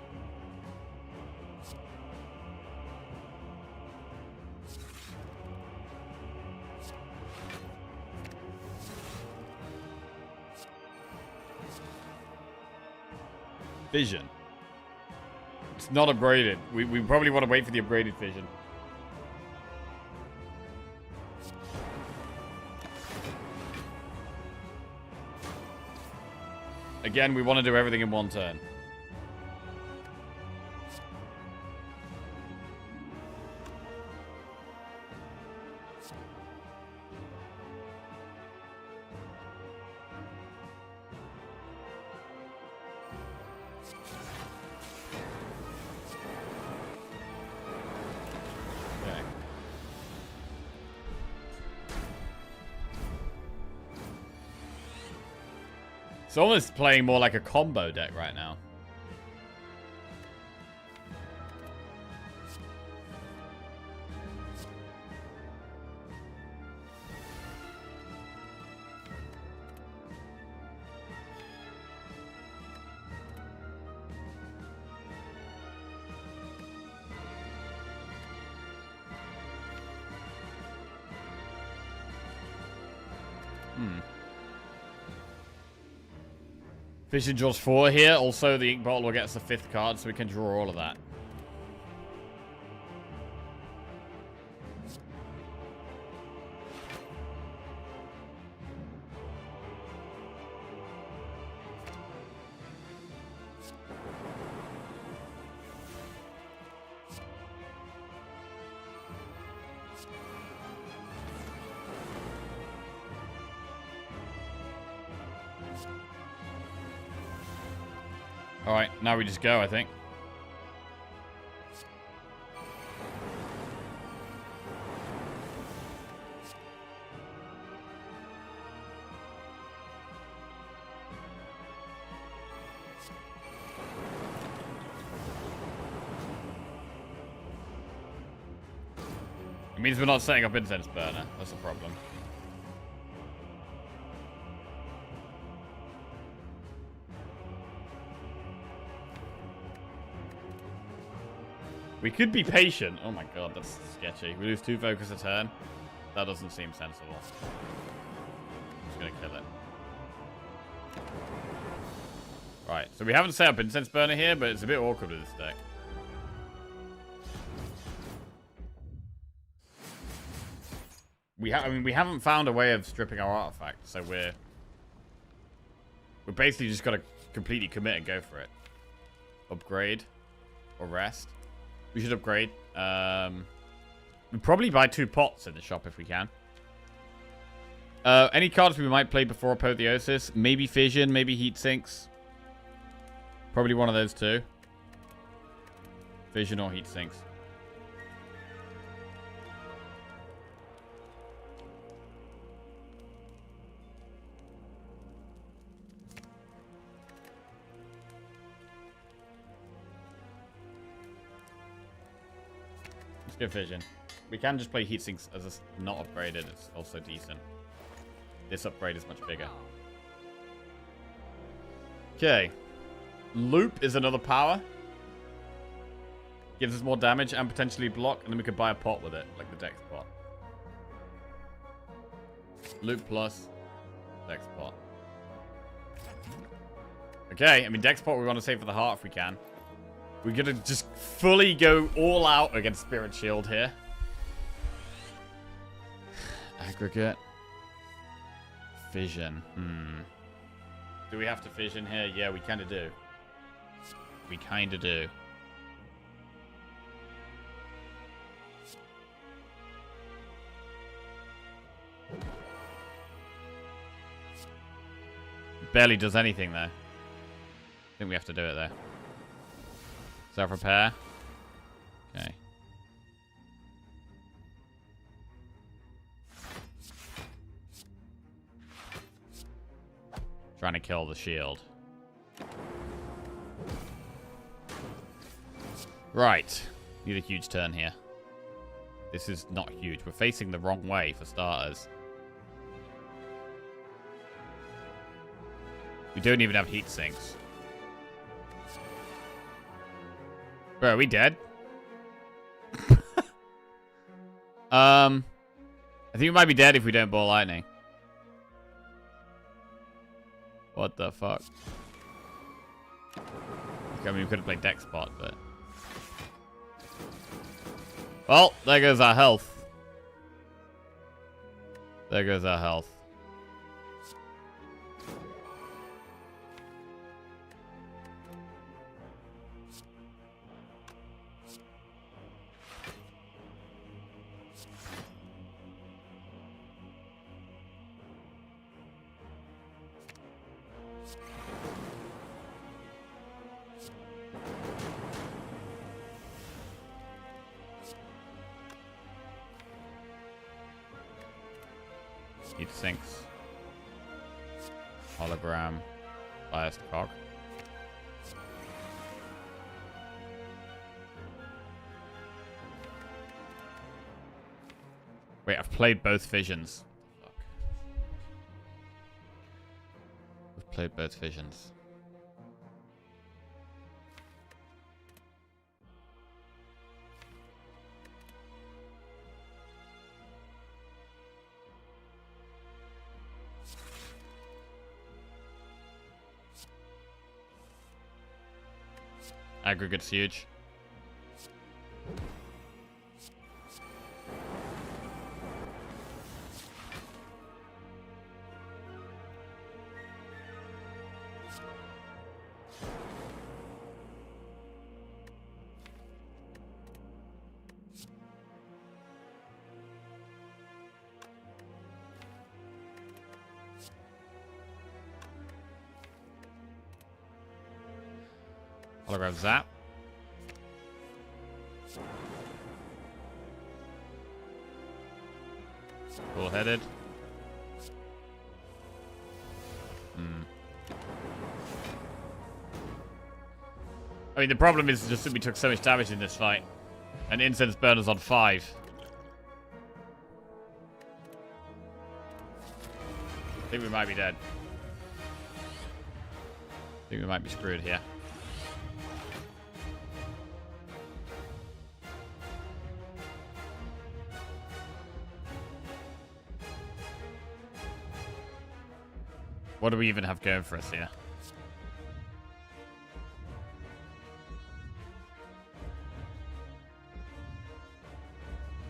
Vision. It's not abraded. We probably want to wait for the abraded Vision. Again, we want to do everything in one turn. It's almost playing more like a combo deck right now. Vision draws 4 here. Also, the ink bottle will get us the 5th card, so we can draw all of that. Alright, now we just go, I think. It means we're not setting up incense burner. That's a problem. We could be patient. Oh my god, that's sketchy. We lose 2 focus a turn. That doesn't seem sensible. I'm just gonna kill it. Right, so we haven't set up incense burner here, but it's a bit awkward with this deck. We haven't found a way of stripping our artifact, so we're basically just gotta completely commit and go for it. Upgrade or rest. We should upgrade. We'll probably buy 2 pots in the shop if we can. Any cards we might play before Apotheosis? Maybe Fission, maybe Heat Sinks. Probably one of those 2. Fission or Heat Sinks. Let's go Fission. We can just play Heat Sinks as it's not upgraded. It's also decent. This upgrade is much bigger. Okay. Loop is another power. Gives us more damage and potentially block, and then we could buy a pot with it, like the Dex pot. Loop plus Dex pot. Okay, I mean Dex pot we want to save for the heart if we can. We're gonna just fully go all out against Spirit Shield here. Aggregate. Fission. Do we have to fission here? Yeah, we kind of do. We kind of do. Barely does anything there. I think we have to do it there. Self-repair. Okay. Trying to kill the shield. Right. Need a huge turn here. This is not huge. We're facing the wrong way for starters. We don't even have heat sinks. Bro, are we dead? I think we might be dead if we don't ball lightning. What the fuck? Okay, I mean, we could have played Dex Spot, but... Well, there goes our health. There goes our health. Heat sinks. Hologram. Biased cog. Wait, I've played both visions. Fuck. We've played both visions. Aggregate's huge. Hologram zap. Cool-headed. I mean, the problem is just that we took so much damage in this fight. And incense burner's on 5. I think we might be dead. I think we might be screwed here. What do we even have going for us here?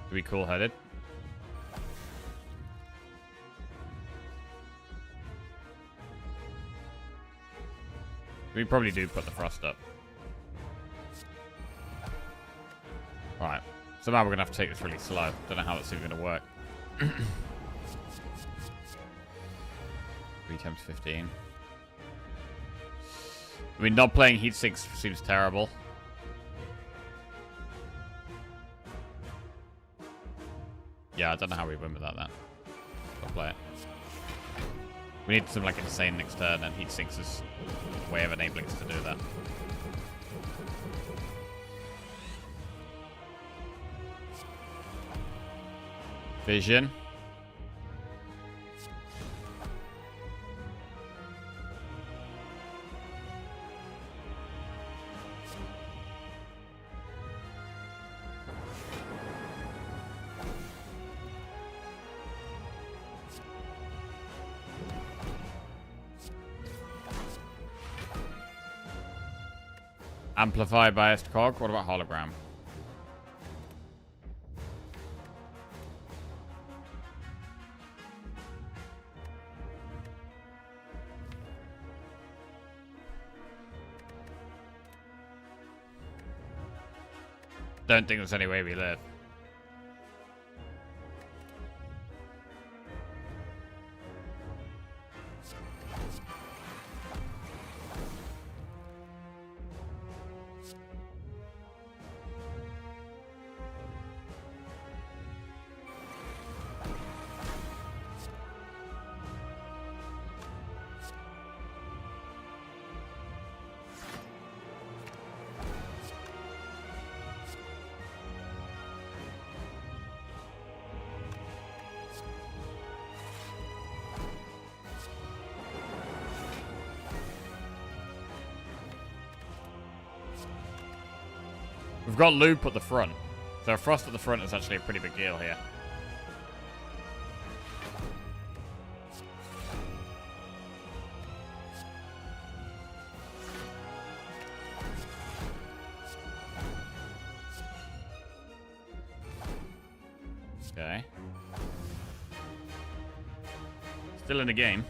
Do we cool-headed? We probably do put the frost up. Alright. Somehow we're going to have to take this really slow. Don't know how it's even going to work. 3 times 15. I mean, not playing heat sinks seems terrible. Yeah, I don't know how we win without that. I'll play it. We need some like insane next turn, and heat sinks is a way of enabling us to do that. Vision. Amplify biased cog. What about hologram? Don't think there's any way we live. We've got loop at the front. So frost at the front is actually a pretty big deal here. Okay. Still in the game.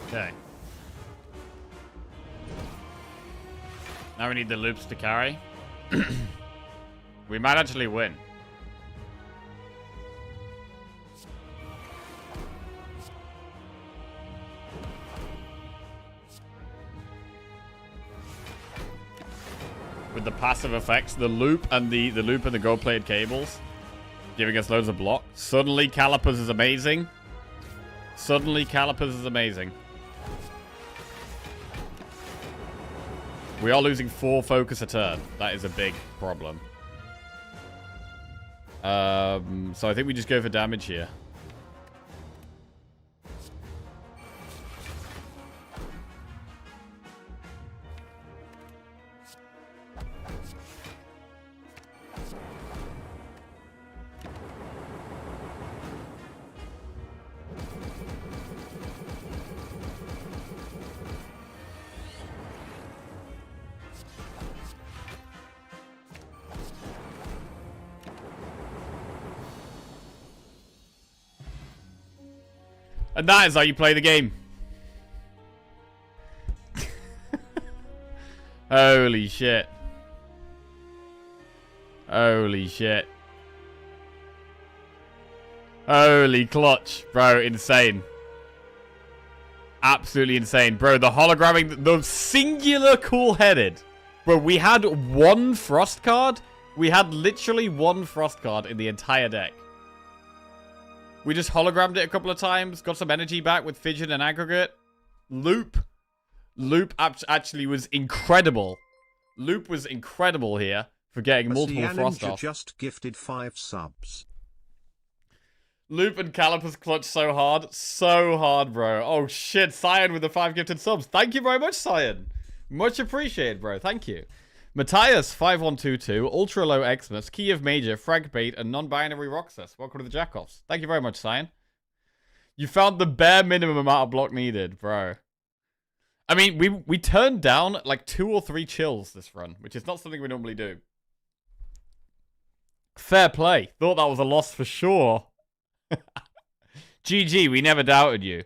Okay. Now we need the loops to carry. We might actually win. With the passive effects, the loop and the gold-plated cables, giving us loads of block. Suddenly, Calipers is amazing. Suddenly, Calipers is amazing. We are losing 4 focus a turn. That is a big problem. So I think we just go for damage here. And that is how you play the game. Holy shit. Holy shit. Holy clutch. Bro, insane. Absolutely insane. Bro, the hologramming, the singular cool-headed. Bro, we had 1 frost card. We had literally 1 frost card in the entire deck. We just hologrammed it a couple of times. Got some energy back with Fidget and Aggregate. Loop actually was incredible. Loop was incredible here for getting multiple frost off. Just gifted 5 subs. Loop and Calipers clutch so hard. So hard, bro. Oh, shit. Cyan with the 5 gifted subs. Thank you very much, Cyan. Much appreciated, bro. Thank you. Matthias 5122, Ultra Low Xmas, Kiev Major, Fragbait, and Non-Binary Roxas. Welcome to the Jackoffs. Thank you very much, Cyan. You found the bare minimum amount of block needed, bro. I mean, we turned down like 2 or 3 chills this run, which is not something we normally do. Fair play. Thought that was a loss for sure. GG, we never doubted you.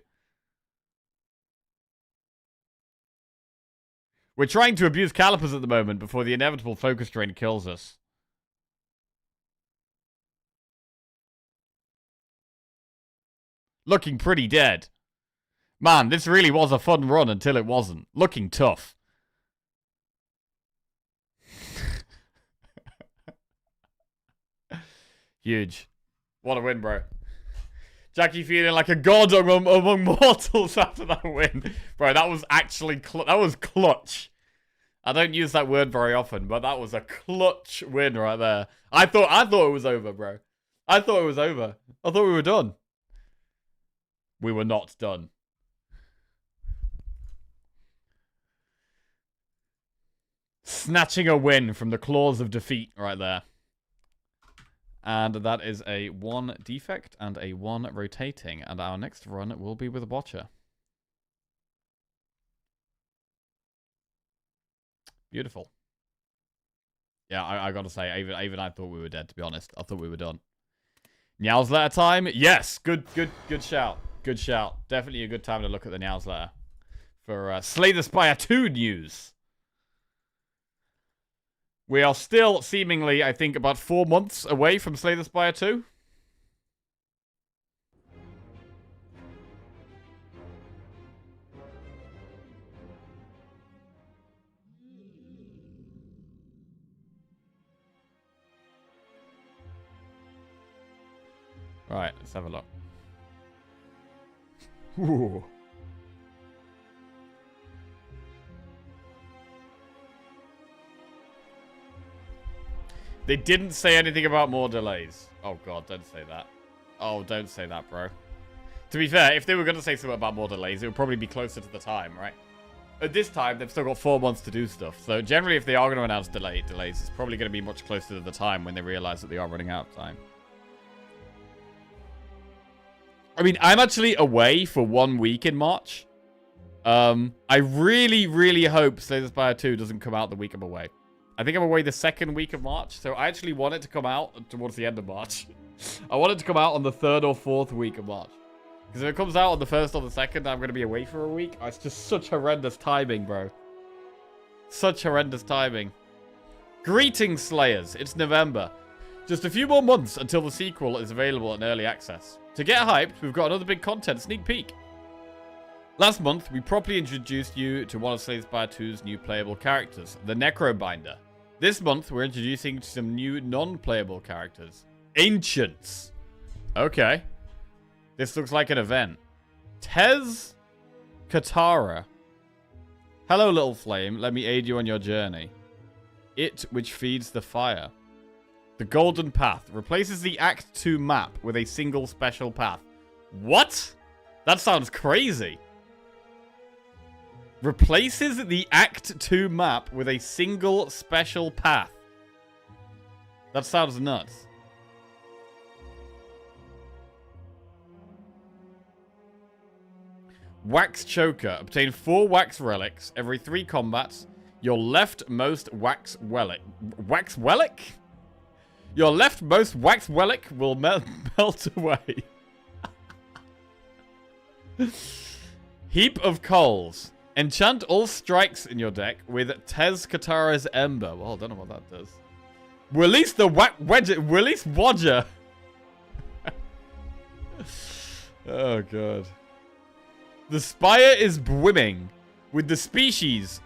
We're trying to abuse Calipers at the moment before the inevitable focus drain kills us. Looking pretty dead. Man, this really was a fun run until it wasn't. Looking tough. Huge. What a win, bro. Jackie feeling like a god among mortals after that win. Bro, that was actually that was clutch. I don't use that word very often, but that was a clutch win right there. I thought it was over, bro. I thought it was over. I thought we were done. We were not done. Snatching a win from the claws of defeat right there. And that is a 1 defect and a 1 rotating. And our next run will be with a Watcher. Beautiful. Yeah, I gotta say, even I thought we were dead, to be honest. I thought we were done. Meow's letter time? Yes! Good shout. Good shout. Definitely a good time to look at the Meow's letter. For Slay the Spire 2 news. We are still seemingly, I think, about 4 months away from Slay the Spire 2. Right, let's have a look. Ooh. They didn't say anything about more delays. Oh god, don't say that. Oh, don't say that, bro. To be fair, if they were going to say something about more delays, it would probably be closer to the time, right? At this time, they've still got 4 months to do stuff. So generally, if they are going to announce delays, it's probably going to be much closer to the time when they realize that they are running out of time. I mean, I'm actually away for 1 week in March. I really, really hope Slay the Spire 2 doesn't come out the week I'm away. I think I'm away the 2nd week of March, so I actually want it to come out towards the end of March. I want it to come out on the 3rd or 4th week of March. Because if it comes out on the 1st or the 2nd, I'm going to be away for a week. Oh, it's just such horrendous timing, bro. Such horrendous timing. Greetings, Slayers. It's November. Just a few more months until the sequel is available in early access. To get hyped, we've got another big content sneak peek. Last month, we properly introduced you to one of Slay the Spire 2's new playable characters, the Necrobinder. This month, we're introducing some new non-playable characters. Ancients. Okay. This looks like an event. Tez Katara. Hello, little flame. Let me aid you on your journey. It which feeds the fire. The Golden Path replaces the Act 2 map with a single special path. What? That sounds crazy. Replaces the Act 2 map with a single special path. That sounds nuts. Wax Choker. Obtain 4 wax relics every 3 combats. Your leftmost wax relic. Wax relic? Your leftmost wax relic will melt away. Heap of coals. Enchant all strikes in your deck with Tez Katara's Ember. Well, I don't know what that does. Release the Release Wodger. Oh, God. The Spire is brimming with species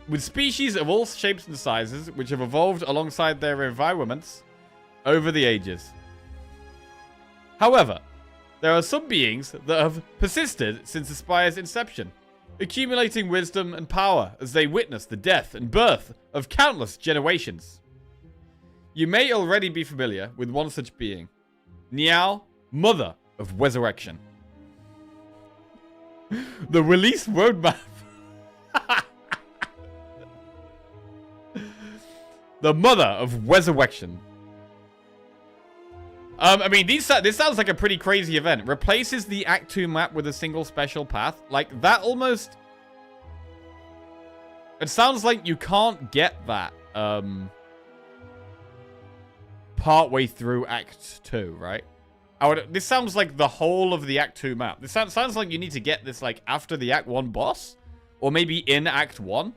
of all shapes and sizes which have evolved alongside their environments over the ages. However, there are some beings that have persisted since the Spire's inception, accumulating wisdom and power as they witness the death and birth of countless generations. You may already be familiar with one such being, Niao, Mother of Resurrection. The release roadmap. The Mother of Resurrection. I mean, this sounds like a pretty crazy event. Replaces the Act 2 map with a single special path. Like, that almost... It sounds like you can't get that, partway through Act 2, right? This sounds like the whole of the Act 2 map. This sounds like you need to get this, like, after the Act 1 boss. Or maybe in Act 1.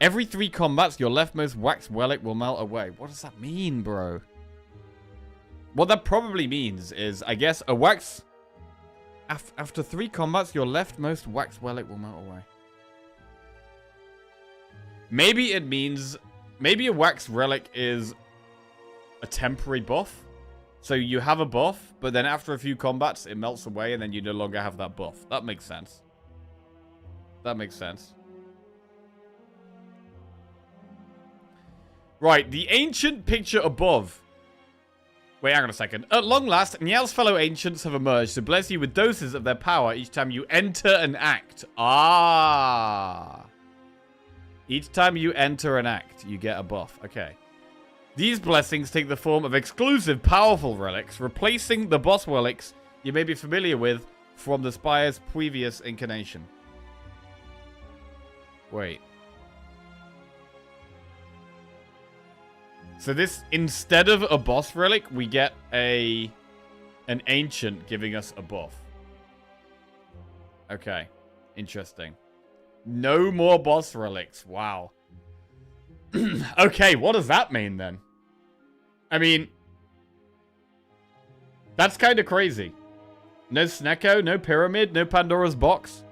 Every 3 combats, your leftmost wax relic will melt away. What does that mean, bro? What that probably means is, I guess, a wax... After 3 combats, your leftmost wax relic will melt away. Maybe it means... Maybe a wax relic is a temporary buff. So you have a buff, but then after a few combats, it melts away, and then you no longer have that buff. That makes sense. That makes sense. Right, the ancient picture above. Wait, hang on a second. At long last, Niao's fellow ancients have emerged to bless you with doses of their power each time you enter an act. Ah. Each time you enter an act, you get a buff. Okay. These blessings take the form of exclusive, powerful relics, replacing the boss relics you may be familiar with from the Spire's previous incarnation. Wait. So this, instead of a boss relic, we get an ancient giving us a buff. Okay. Interesting. No more boss relics. Wow. Okay, what does that mean then? I mean, that's kind of crazy. No Snecko, no Pyramid, no Pandora's Box.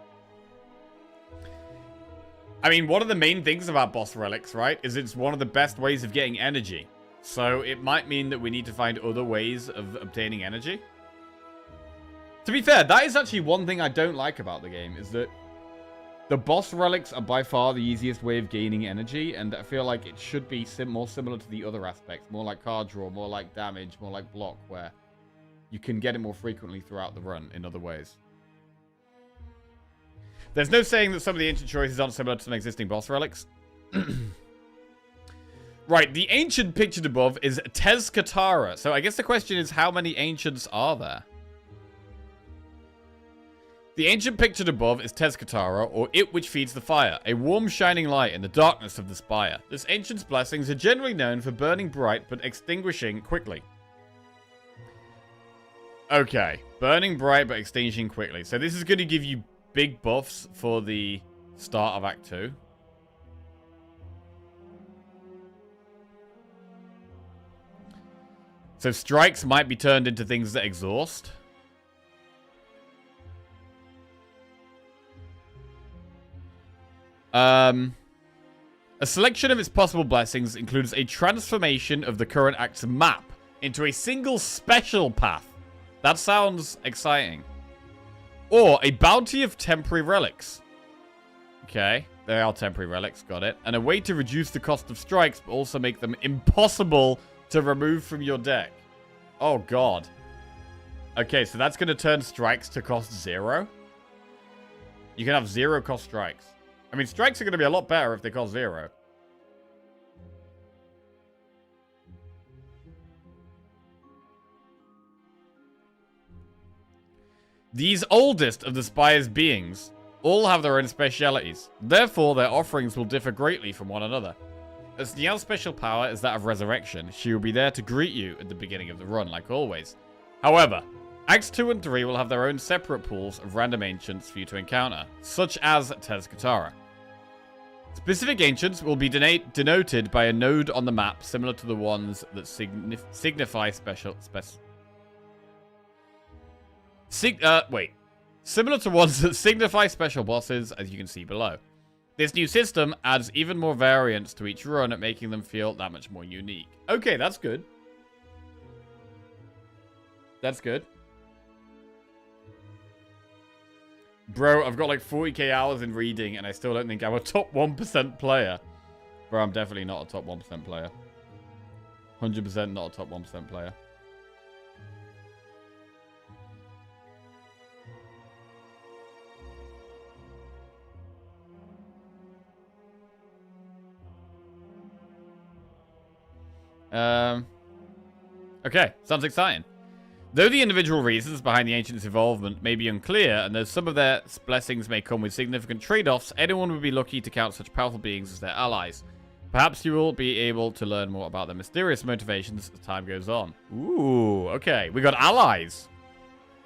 I mean, one of the main things about boss relics, right, is it's one of the best ways of getting energy. So it might mean that we need to find other ways of obtaining energy. To be fair, that is actually one thing I don't like about the game, is that the boss relics are by far the easiest way of gaining energy, and I feel like it should be more similar to the other aspects. More like card draw, more like damage, more like block, where you can get it more frequently throughout the run in other ways. There's no saying that some of the ancient choices aren't similar to some existing boss relics. Right, the ancient pictured above is Tez Katara. So I guess the question is, how many ancients are there? The ancient pictured above is Tezcatara, or it which feeds the fire, a warm shining light in the darkness of the spire. This ancient's blessings are generally known for burning bright but extinguishing quickly. Okay, burning bright but extinguishing quickly. So this is going to give you big buffs for the start of Act 2. So strikes might be turned into things that exhaust. A selection of its possible blessings includes a transformation of the current act's map into a single special path. That sounds exciting. Or a bounty of temporary relics. Okay, they are temporary relics, got it. And a way to reduce the cost of strikes, but also make them impossible to remove from your deck. Oh, God. Okay, so that's going to turn strikes to cost 0. You can have 0 cost strikes. I mean, strikes are going to be a lot better if they cost 0. These oldest of the Spire's beings all have their own specialities. Therefore, their offerings will differ greatly from one another. As Niel's special power is that of resurrection, she will be there to greet you at the beginning of the run, like always. However, Acts 2 and 3 will have their own separate pools of random ancients for you to encounter, such as Tezcatara. Specific ancients will be denoted by a node on the map similar to the ones that signify similar to ones that signify special bosses, as you can see below. This new system adds even more variance to each run, making them feel that much more unique. Okay, that's good. That's good. Bro, I've got like 40k hours in reading, and I still don't think I'm a top 1% player. Bro, I'm definitely not a top 1% player. 100% not a top 1% player. Okay, sounds exciting. Though the individual reasons behind the Ancients' involvement may be unclear, and though some of their blessings may come with significant trade-offs, anyone would be lucky to count such powerful beings as their allies. Perhaps you will be able to learn more about their mysterious motivations as time goes on. Ooh, okay. We got allies.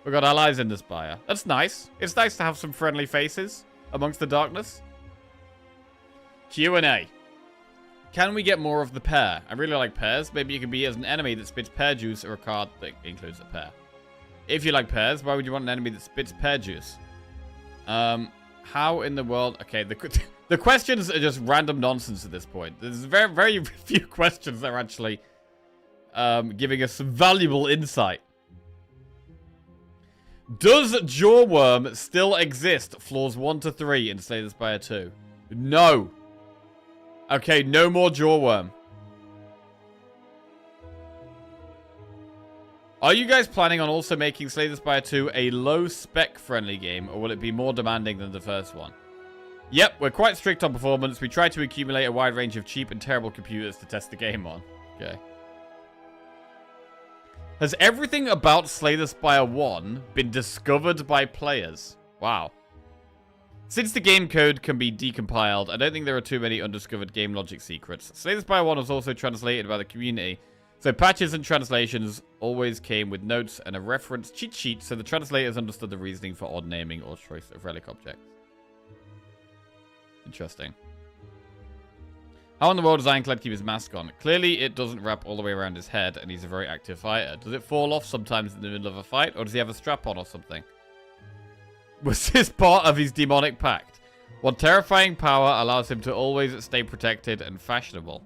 We got allies in the Spire. That's nice. It's nice to have some friendly faces amongst the darkness. Q&A. Can we get more of the pear? I really like pears. Maybe you can be as an enemy that spits pear juice or a card that includes a pear. If you like pears, why would you want an enemy that spits pear juice? How in the world... Okay, the questions are just random nonsense at this point. There's very, very few questions that are actually giving us some valuable insight. Does Jawworm still exist? Floors 1 to 3 in Slay the Spire 2. No. Okay, no more Jawworm. Are you guys planning on also making Slay the Spire 2 a low-spec friendly game, or will it be more demanding than the first one? Yep, we're quite strict on performance. We try to accumulate a wide range of cheap and terrible computers to test the game on. Okay. Has everything about Slay the Spire 1 been discovered by players? Wow. Since the game code can be decompiled, I don't think there are too many undiscovered game logic secrets. Slay the Spire 1 was also translated by the community, so patches and translations always came with notes and a reference cheat sheet, so the translators understood the reasoning for odd naming or choice of relic objects. Interesting. How in the world does Ironclad keep his mask on? Clearly, it doesn't wrap all the way around his head, and he's a very active fighter. Does it fall off sometimes in the middle of a fight, or does he have a strap on or something? Was this part of his demonic pact? What terrifying power allows him to always stay protected and fashionable?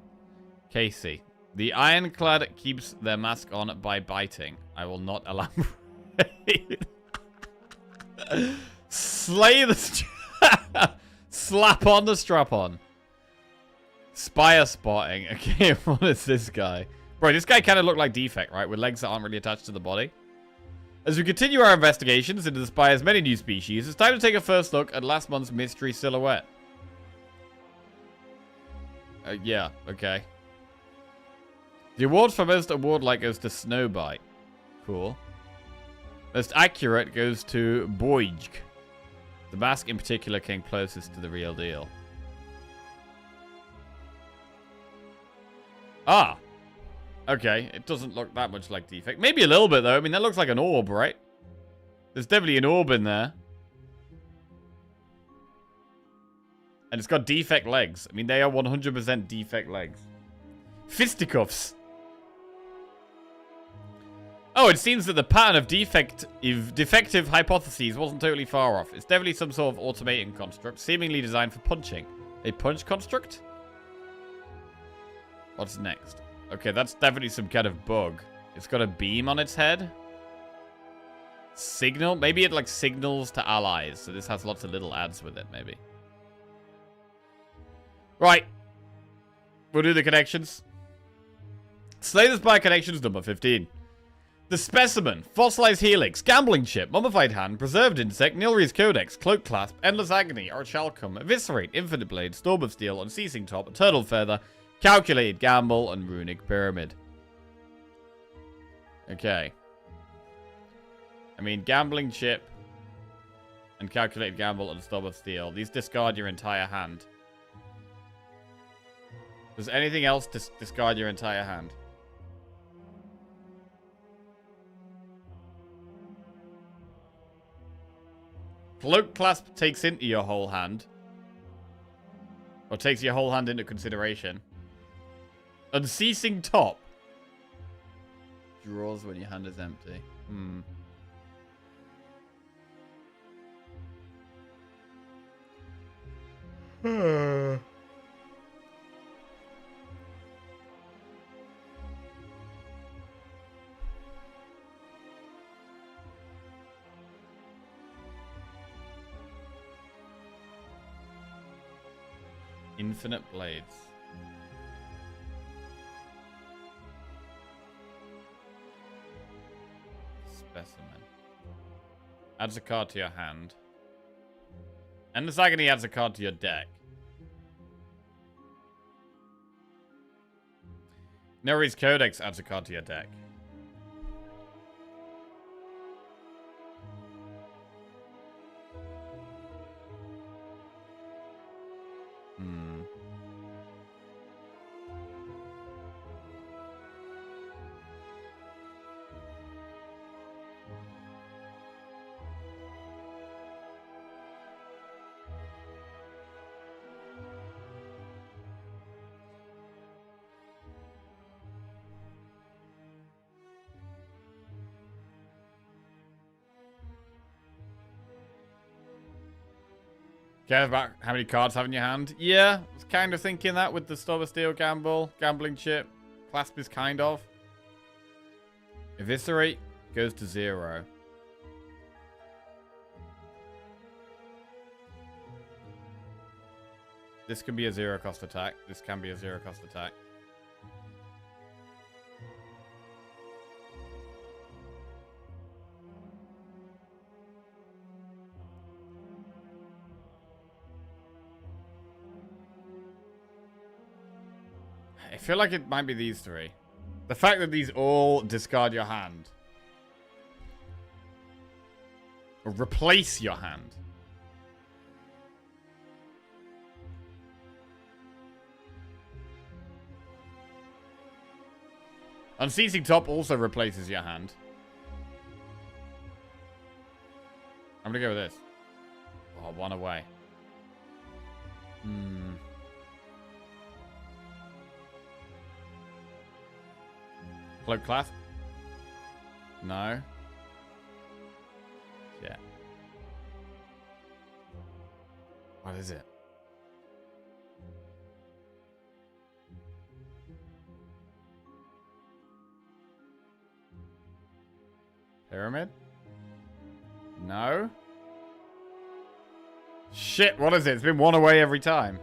Casey. The Ironclad keeps their mask on by biting. I will not elaborate. Slay the... Slap on the strap on. Spire spotting. Okay, what is this guy? Bro, this guy kind of looked like Defect, right? With legs that aren't really attached to the body. As we continue our investigations into the Spire's many new species, it's time to take a first look at last month's mystery silhouette. Yeah, okay. The award for most award-like goes to Snowbite. Cool. Most accurate goes to Boyg. The mask in particular came closest to the real deal. Ah. Okay, it doesn't look that much like Defect. Maybe a little bit, though. I mean, that looks like an orb, right? There's definitely an orb in there. And it's got Defect legs. I mean, they are 100% Defect legs. Fisticuffs. Oh, it seems that the pattern of defective hypotheses wasn't totally far off. It's definitely some sort of automating construct, seemingly designed for punching. A punch construct? What's next? Okay, that's definitely some kind of bug. It's got a beam on its head. Signal? Maybe it, like, signals to allies. So this has lots of little ads with it, maybe. Right. We'll do the connections. Slay the Spire connections number 15. The Specimen, Fossilized Helix, Gambling Chip, Mummified Hand, Preserved Insect, Nilri's Codex, Cloak Clasp, Endless Agony, Orichalcum, Eviscerate, Infinite Blade, Storm of Steel, Unceasing Top, Eternal Feather, Calculated Gamble, and Runic Pyramid. Okay. I mean, Gambling Chip and Calculated Gamble and Storm of Steel. These discard your entire hand. Does anything else discard your entire hand? Cloak Clasp takes into your whole hand. Or takes your whole hand into consideration. Unceasing Top. Draws when your hand is empty. Infinite Blades. Specimen. Adds a card to your hand. Endless Agony adds a card to your deck. Nilri's Codex adds a card to your deck. Care about how many cards have in your hand? Yeah, I was kind of thinking that with the Storm of Steel Gamble, Gambling Chip. Clasp is kind of. Eviscerate goes to 0. This can be a 0-cost attack. This can be a 0-cost attack. I feel like it might be these three. The fact that these all discard your hand. Or replace your hand. Unceasing Top also replaces your hand. I'm gonna go with this. Oh, one away. Cloak Clasp? No. Yeah. What is it? Pyramid? No. Shit, what is it? It's been one away every time.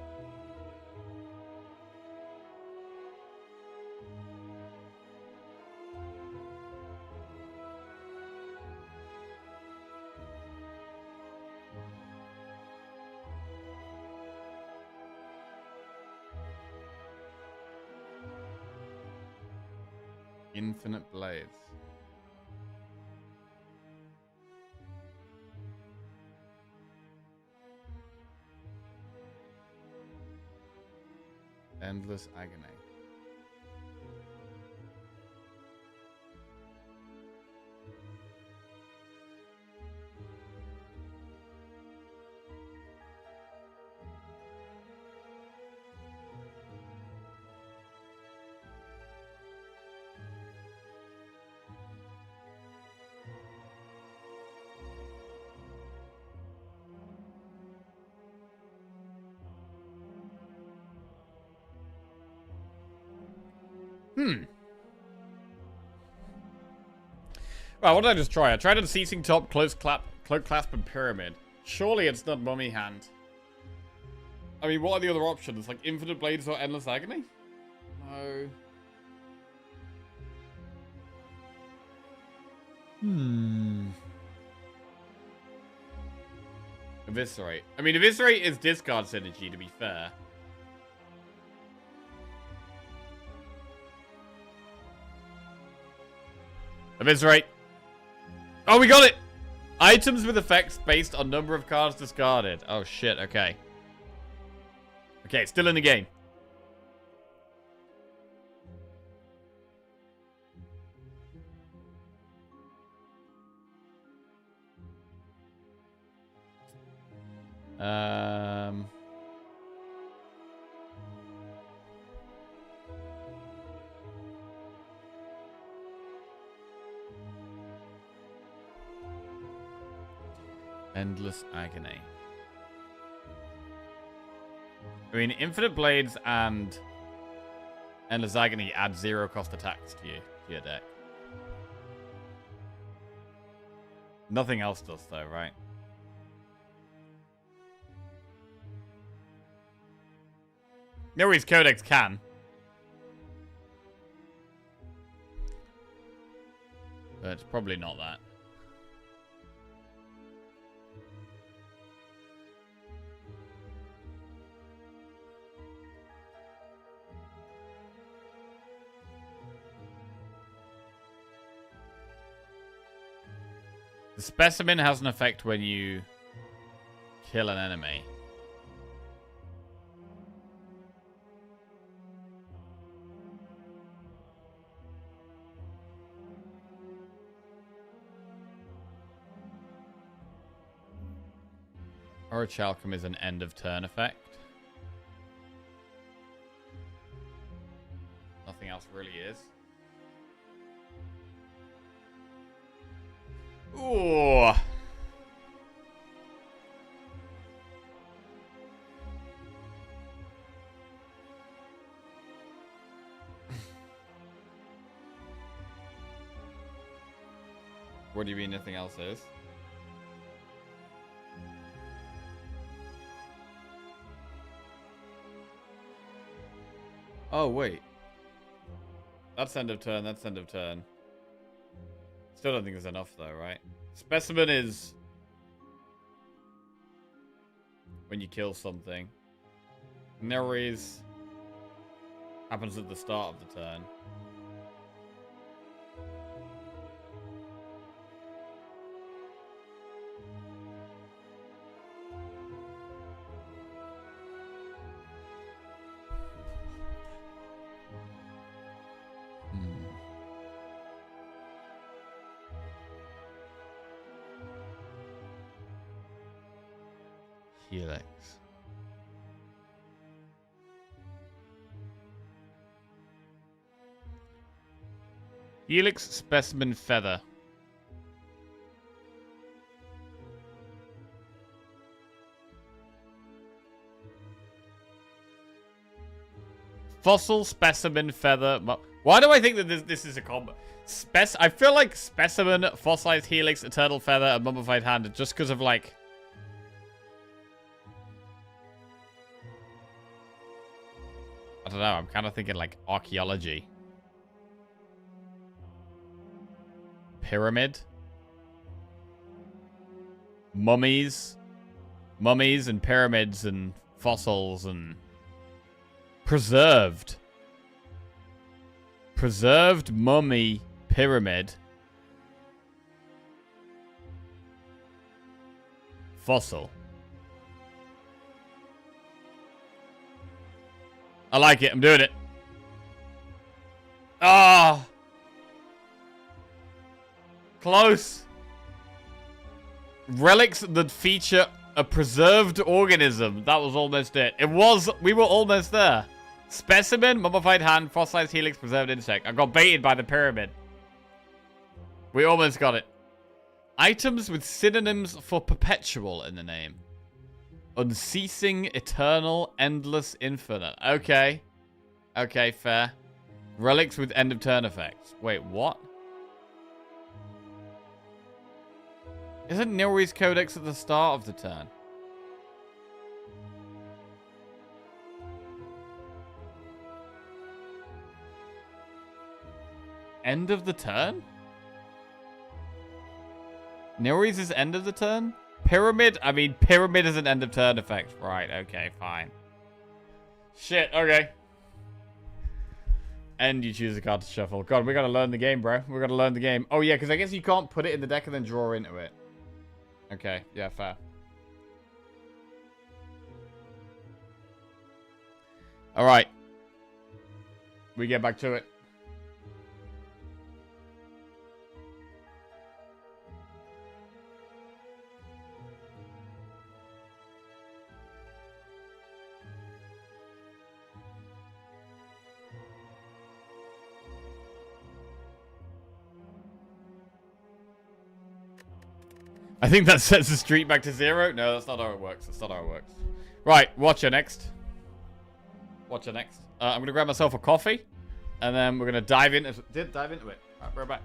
Infinite Blades. Endless agony. Right, what did I just try? I tried on Seating Top, Cloak Clasp, and Pyramid. Surely it's not Mummy Hand. I mean, what are the other options? Like Infinite Blades or Endless Agony? No. Eviscerate. I mean, Eviscerate is discard synergy, to be fair. Eviscerate. Oh, we got it! Items with effects based on number of cards discarded. Oh, shit. Okay. Okay, still in the game. Endless agony. I mean, Infinite Blades and Endless Agony add 0 cost attacks to your deck. Nothing else does, though, right? Nobody's Codex can. But it's probably not that. The specimen has an effect when you kill an enemy. Orichalcum is an end of turn effect. Nothing else really is. Ooh. What do you mean nothing else is? Oh, wait. That's end of turn, that's end of turn. Still don't think there's enough, though, right? Specimen is when you kill something. Nereis happens at the start of the turn. Helix. Helix, Specimen, Feather. Fossil, Specimen, Feather. Why do I think that this is a combo? I feel like Specimen, Fossilized Helix, Eternal Feather, and Mummified Hand just because of like... I don't know, I'm kind of thinking like archaeology. Pyramid. Mummies. Mummies and pyramids and fossils and... Preserved. Preserved mummy pyramid. Fossil. I like it. I'm doing it. Ah. Close. Relics that feature a preserved organism. That was almost it. It was. We were almost there. Specimen, mummified hand, fossilized helix, preserved insect. I got baited by the pyramid. We almost got it. Items with synonyms for perpetual in the name. Unceasing, eternal, endless, infinite. Okay. Okay, fair. Relics with end of turn effects. Wait, what? Isn't Nilri's Codex at the start of the turn? End of the turn? Nilri's is end of the turn? Pyramid? I mean, pyramid is an end of turn effect. Right, okay, fine. Shit, okay. And you choose a card to shuffle. God, we gotta learn the game, bro. We gotta learn the game. Oh, yeah, because I guess you can't put it in the deck and then draw into it. Okay, yeah, fair. Alright. We get back to it. I think that sets the streak back to 0. No, that's not how it works. That's not how it works. Right, watcher next. Watcher next. I'm going to grab myself a coffee. And then we're going to dive into it. Right, we're back.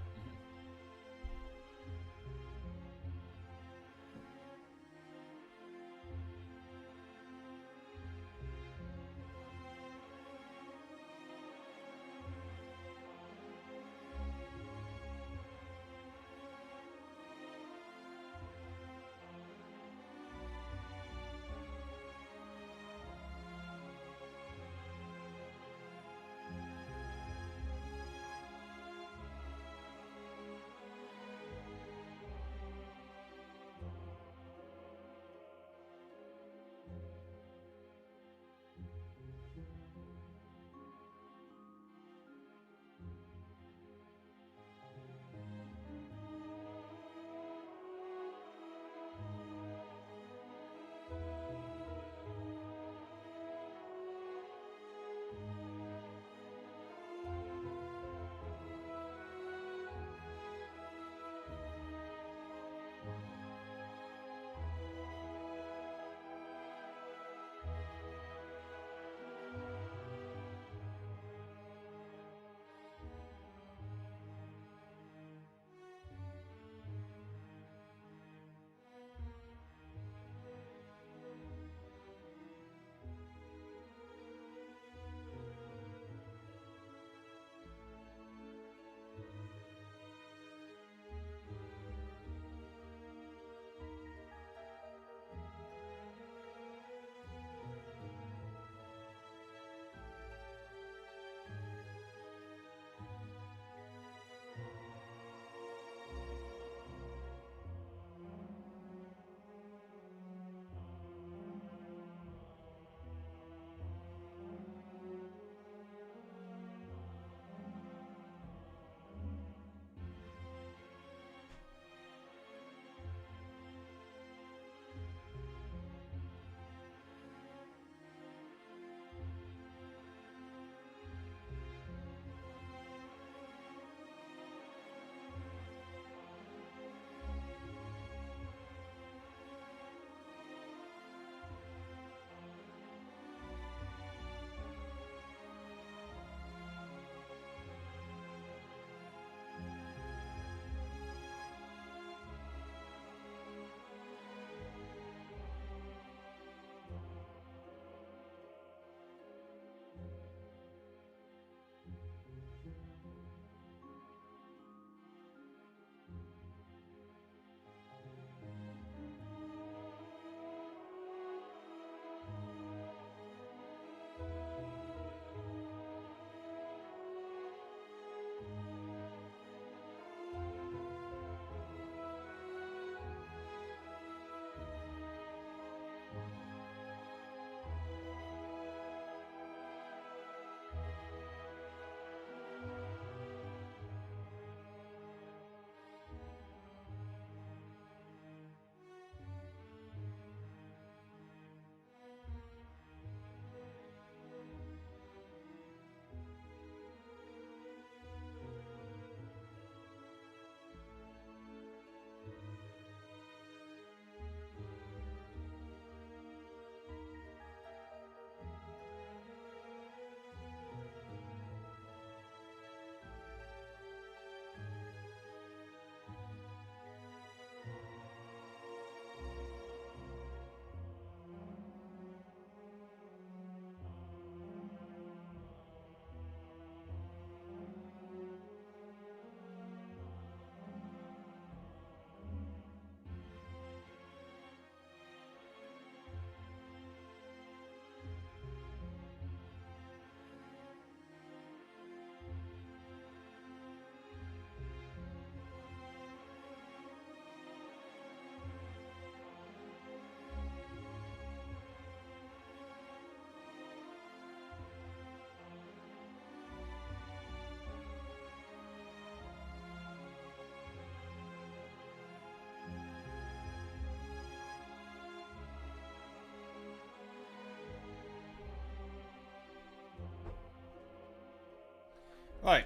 Right.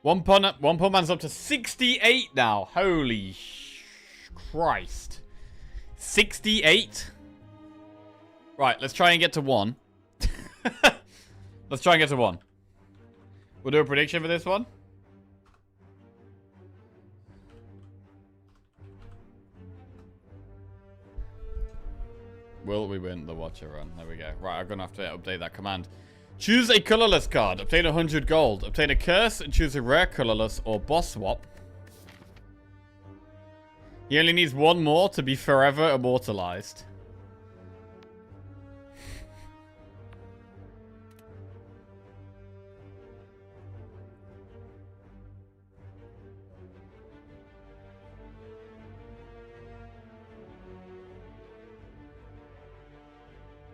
One pun man's up to 68 now. Holy Christ. 68? Right, let's try and get to 1. Let's try and get to 1. We'll do a prediction for this one. Will we win the Watcher run? There we go. Right, I'm going to have to update that command. Choose a colorless card. Obtain 100 gold. Obtain a curse and choose a rare colorless or boss swap. He only needs one more to be forever immortalized.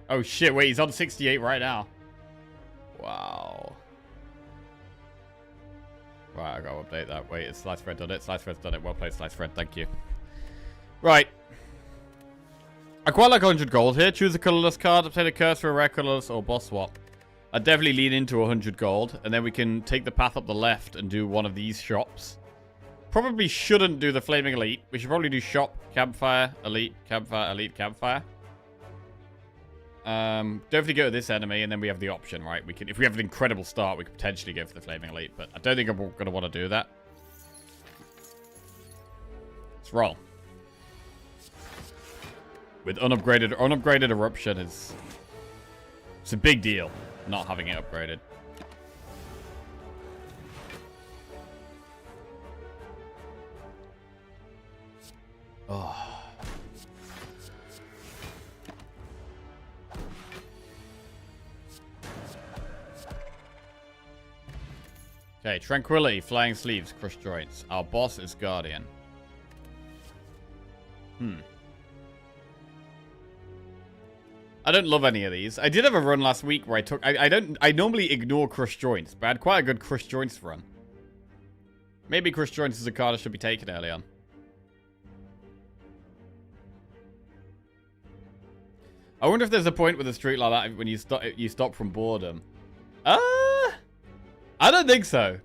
Oh shit, wait, he's on 68 right now. Wow. Right, I gotta update that. Wait, it's SliceFred done it. SliceFred's done it. Well played, SliceFred. Thank you. Right. I quite like 100 gold here. Choose a colorless card. Obtain a curse for a rare colorless or boss swap. I'd definitely lean into 100 gold. And then we can take the path up the left and do one of these shops. Probably shouldn't do the Flaming Elite. We should probably do shop, campfire, elite, campfire, elite, campfire. Definitely go to this enemy, and then we have the option, right? We can, if we have an incredible start, we could potentially go for the Flaming Elite, but I don't think I'm going to want to do that. Let's roll. With unupgraded Eruption it's a big deal, not having it upgraded. Oh. Okay, Tranquility, Flying Sleeves, Crushed Joints. Our boss is Guardian. I don't love any of these. I did have a run last week where I took... I normally ignore Crushed Joints, but I had quite a good Crushed Joints run. Maybe Crushed Joints is a card that should be taken early on. I wonder if there's a point with a streak like that when you stop from boredom. I don't think so.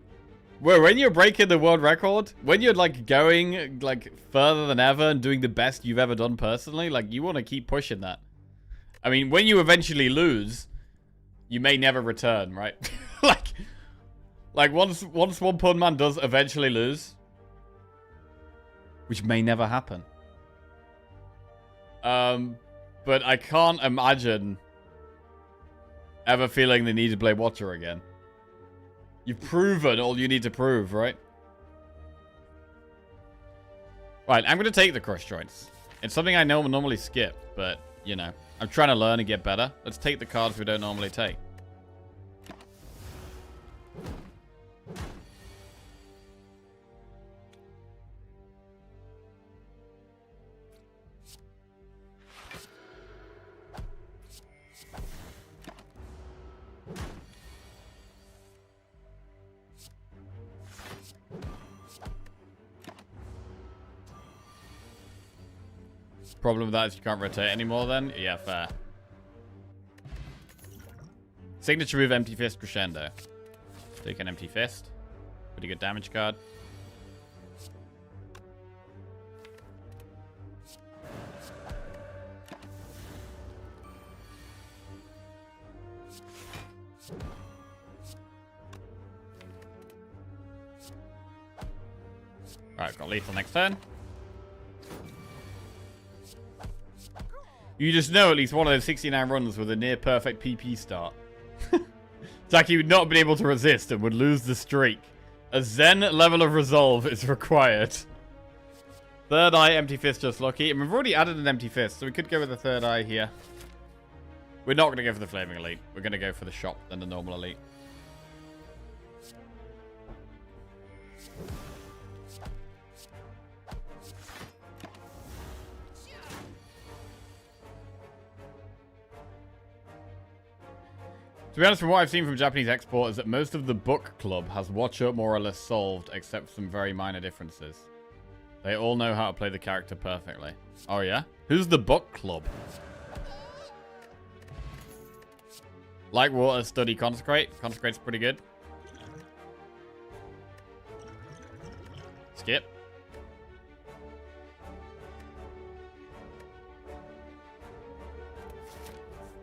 When you're breaking the world record, when you're like going like further than ever and doing the best you've ever done personally, like you want to keep pushing that. I mean, when you eventually lose, you may never return, right? like once one pun man does eventually lose, which may never happen. But I can't imagine ever feeling the need to play Watcher again. You've proven all you need to prove, right? Right, I'm going to take the Crush Joints. It's something I know normally skip, but, you know, I'm trying to learn and get better. Let's take the cards we don't normally take. Problem with that is you can't rotate anymore then? Yeah, fair. Signature move, Empty Fist, Crescendo. Take an Empty Fist. Pretty good damage card. Alright, got lethal next turn. You just know at least one of those 69 runs with a near-perfect PP start. Taki would not have been able to resist and would lose the streak. A Zen level of resolve is required. Third Eye, Empty Fist, just lucky. And we've already added an Empty Fist, so we could go with the Third Eye here. We're not going to go for the Flaming Elite. We're going to go for the Shop and the normal Elite. To be honest, from what I've seen from Japanese exporters, that most of the book club has Watcher more or less solved, except for some very minor differences. They all know how to play the character perfectly. Oh yeah? Who's the book club? Like water, study, consecrate. Consecrate's pretty good. Skip.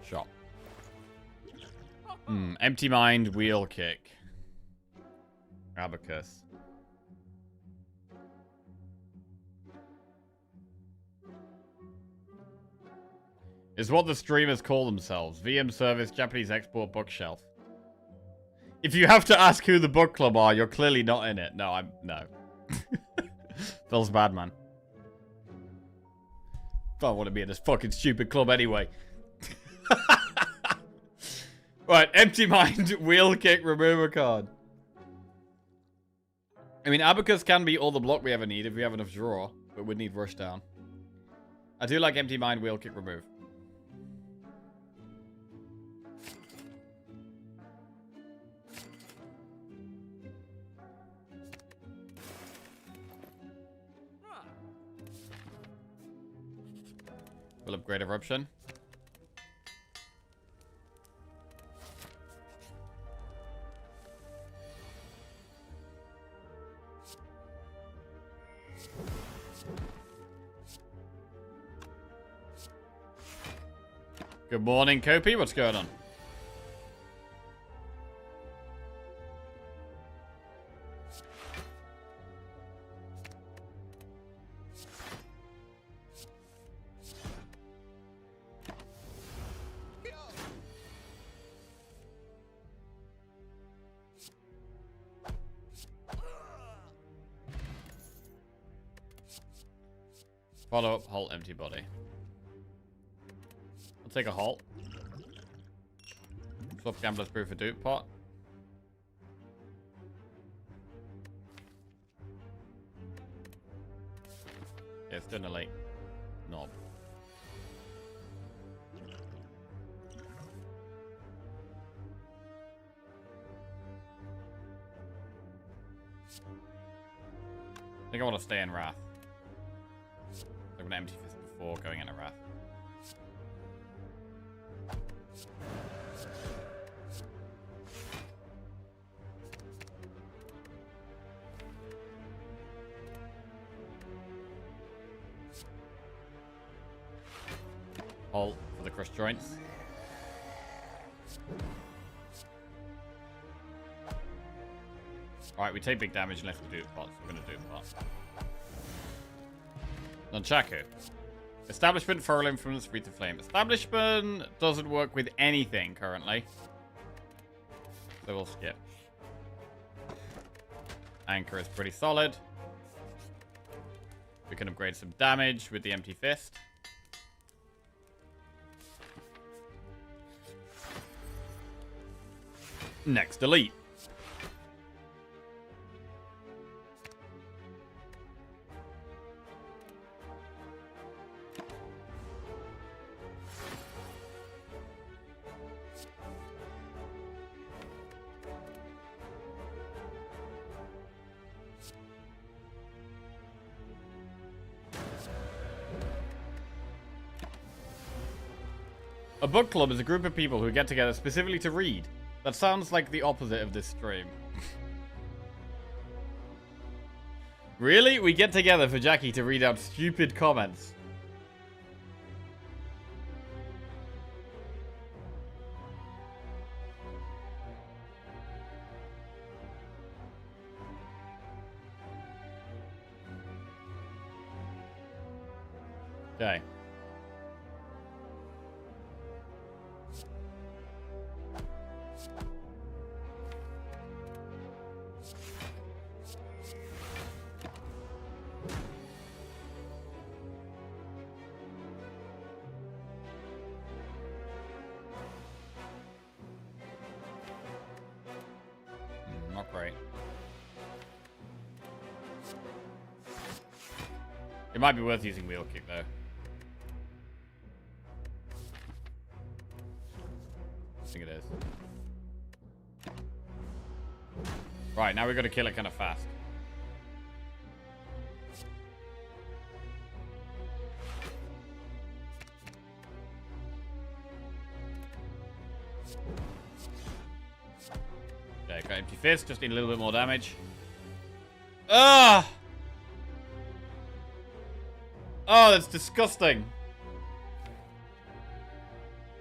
Shot. Empty mind, wheel kick. Abacus. Is what the streamers call themselves. VM service, Japanese export bookshelf. If you have to ask who the book club are, you're clearly not in it. No, no. Feels bad, man. Don't want to be in this fucking stupid club anyway. Right, empty mind, wheel kick, remove a card. I mean, Abacus can be all the block we ever need if we have enough draw, but we'd need rush down. I do like empty mind, wheel kick, remove. We'll upgrade Eruption. Good morning, Kopi. What's going on? Follow up, halt, empty body. I'll take a halt. Swap Gambler's Brew for Dupe Pot. Yeah, it's doing a late knob. I think I want to stay in Wrath. I'm going to empty fist before going into Wrath. Halt for the crushed joints. Alright, we take big damage unless we do pots. We're going to do pots. Nunchaku. Establishment, Furl Influence, Free to Flame. Establishment doesn't work with anything currently. So we'll skip. Anchor is pretty solid. We can upgrade some damage with the Empty Fist. Next, delete. A book club is a group of people who get together specifically to read. That sounds like the opposite of this stream. Really? We get together for Jackie to read out stupid comments. Okay. Not great. It might be worth using wheel kick though. I think it is. Right, now we've got to kill it kind of fast. fist, just need a little bit more damage. Ugh! Oh, that's disgusting.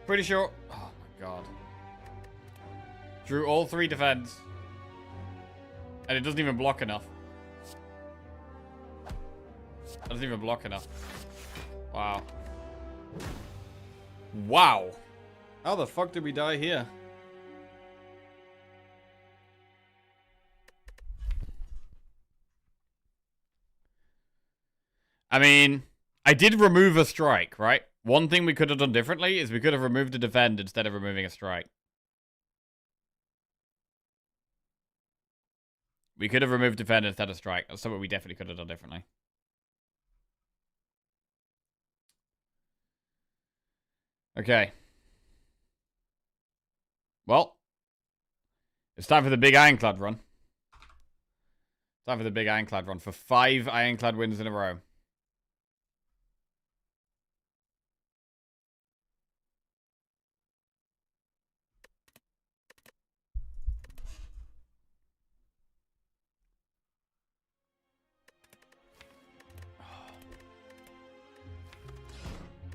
Pretty sure... Oh my god. Drew all 3 defense. And it doesn't even block enough. It doesn't even block enough. Wow. Wow. How the fuck did we die here? I mean, I did remove a strike, right? One thing we could have done differently is we could have removed a defend instead of removing a strike. We could have removed defend instead of strike. That's something we definitely could have done differently. Okay. Well. It's time for the big Ironclad run. Time for the big Ironclad run for 5 Ironclad wins in a row.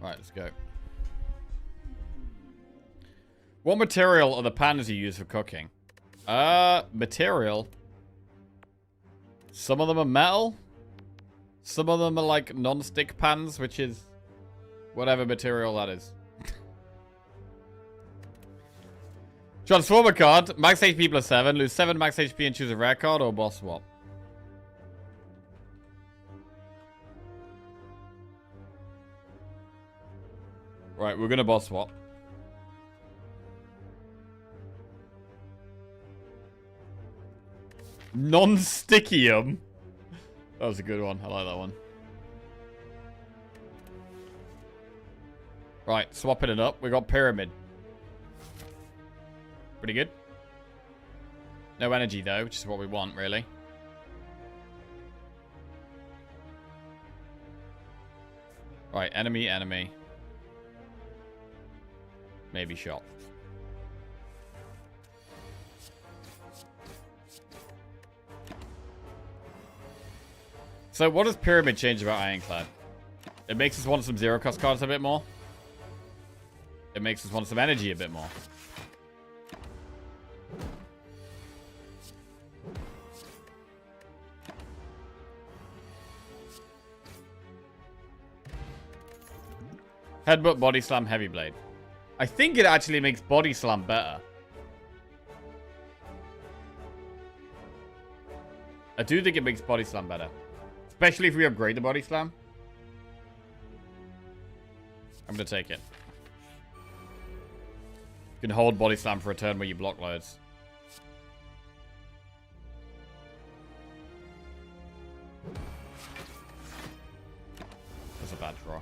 Right, let's go. What material are the pans you use for cooking? Material. Some of them are metal. Some of them are like non-stick pans, which is whatever material that is. Transformer card. Max HP plus 7. Lose 7 max HP and choose a rare card or boss swap. Right, we're gonna boss swap. Non-stickium. That was a good one. I like that one. Right, swapping it up. We got pyramid. Pretty good. No energy though, which is what we want, really. Right, enemy, enemy. Maybe shot. So what does Pyramid change about Ironclad? It makes us want some zero cost cards a bit more. It makes us want some energy a bit more. Headbutt, Body Slam, Heavy Blade. I think it actually makes Body Slam better. I do think it makes Body Slam better. Especially if we upgrade the Body Slam. I'm going to take it. You can hold Body Slam for a turn where you block loads. That's a bad draw.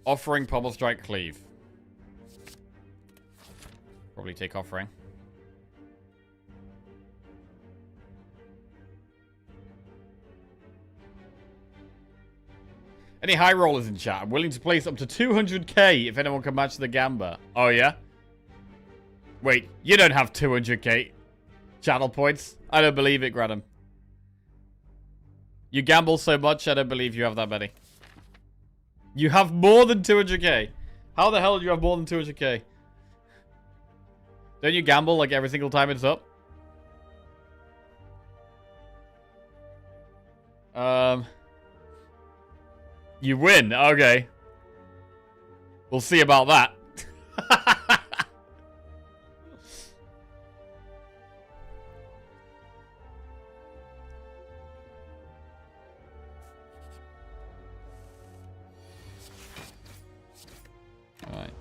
Offering, Pommel Strike, Cleave. Probably take Offering. Any high rollers in chat? I'm willing to place up to 200k if anyone can match the Gamba. Oh, yeah? Wait, you don't have 200k channel points? I don't believe it, Gradam. You gamble so much, I don't believe you have that many. You have more than 200k. How the hell do you have more than 200k? Don't you gamble like every single time it's up? You win. Okay. We'll see about that. All right.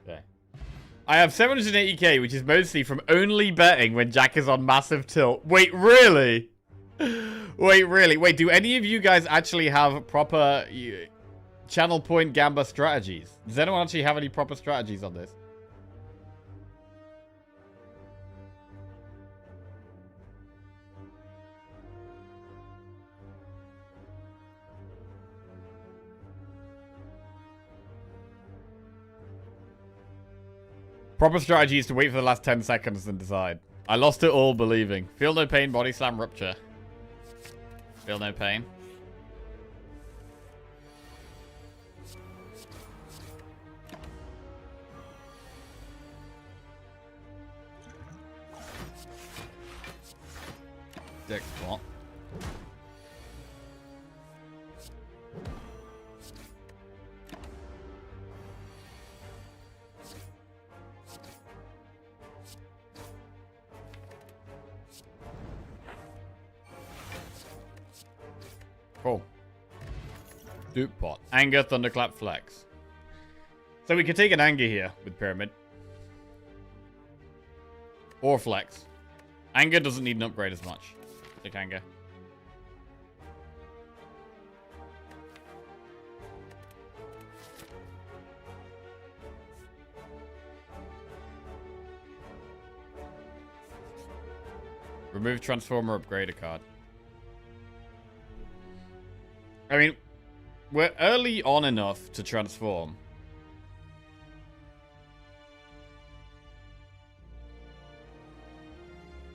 Okay. I have 780k, which is mostly from only betting when Jack is on massive tilt. Wait, really? Wait, really? Wait, do any of you guys actually have proper channel point gamba strategies? Does anyone actually have any proper strategies on this? Proper strategy is to wait for the last 10 seconds and decide. I lost it all believing. Feel no pain, body slam, rupture. Feel no pain. Dick spot. Cool. Dupe pot. Anger, thunderclap, flex. So we could take an anger here with pyramid. Or flex. Anger doesn't need an upgrade as much. Take anger. Remove transformer, upgrade a card. I mean, we're early on enough to transform.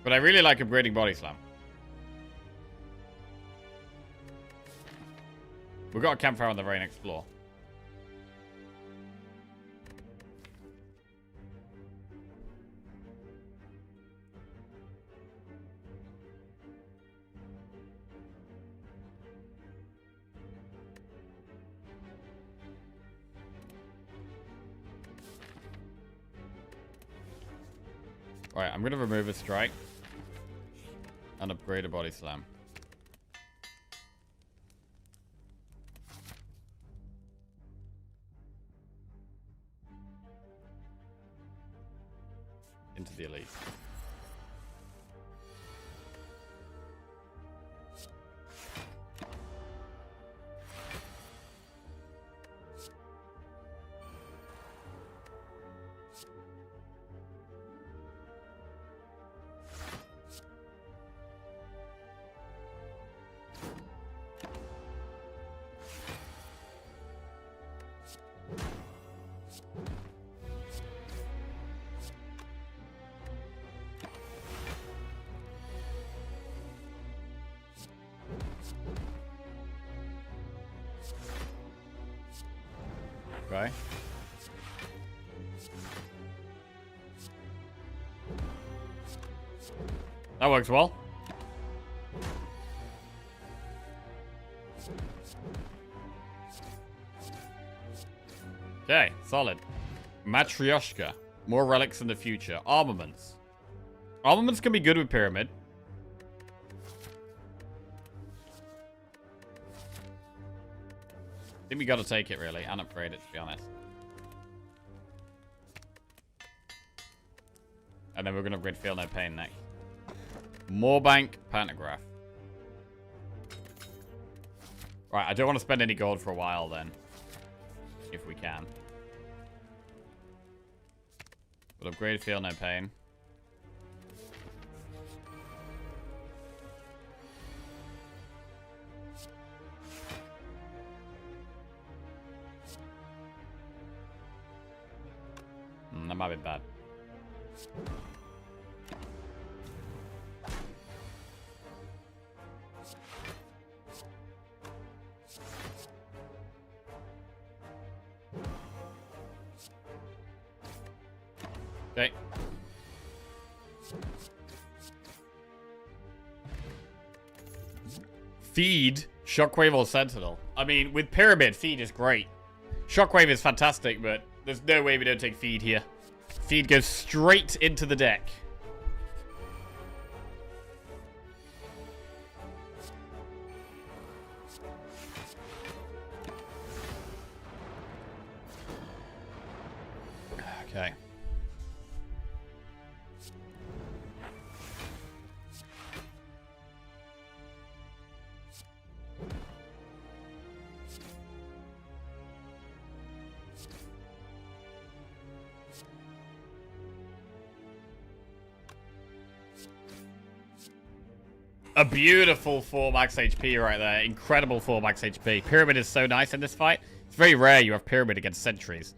But I really like upgrading body slam. We've got a campfire on the very next floor. Right, I'm going to remove a strike and upgrade a body slam. Into the elite. Okay. That works well. Okay, solid. Matryoshka. More relics in the future. Armaments. Armaments can be good with pyramid. I think we gotta take it, really, and upgrade it, to be honest. And then we're gonna upgrade Feel No Pain next. More bank, pantograph. Right, I don't want to spend any gold for a while, then. If we can. We'll upgrade Feel No Pain. That might be bad. Okay. Feed, Shockwave or Sentinel. I mean, with Pyramid, Feed is great. Shockwave is fantastic, but there's no way we don't take Feed here. Feed goes straight into the deck. Okay. A beautiful 4 max HP right there. Incredible 4 max HP. Pyramid is so nice in this fight. It's very rare you have Pyramid against sentries.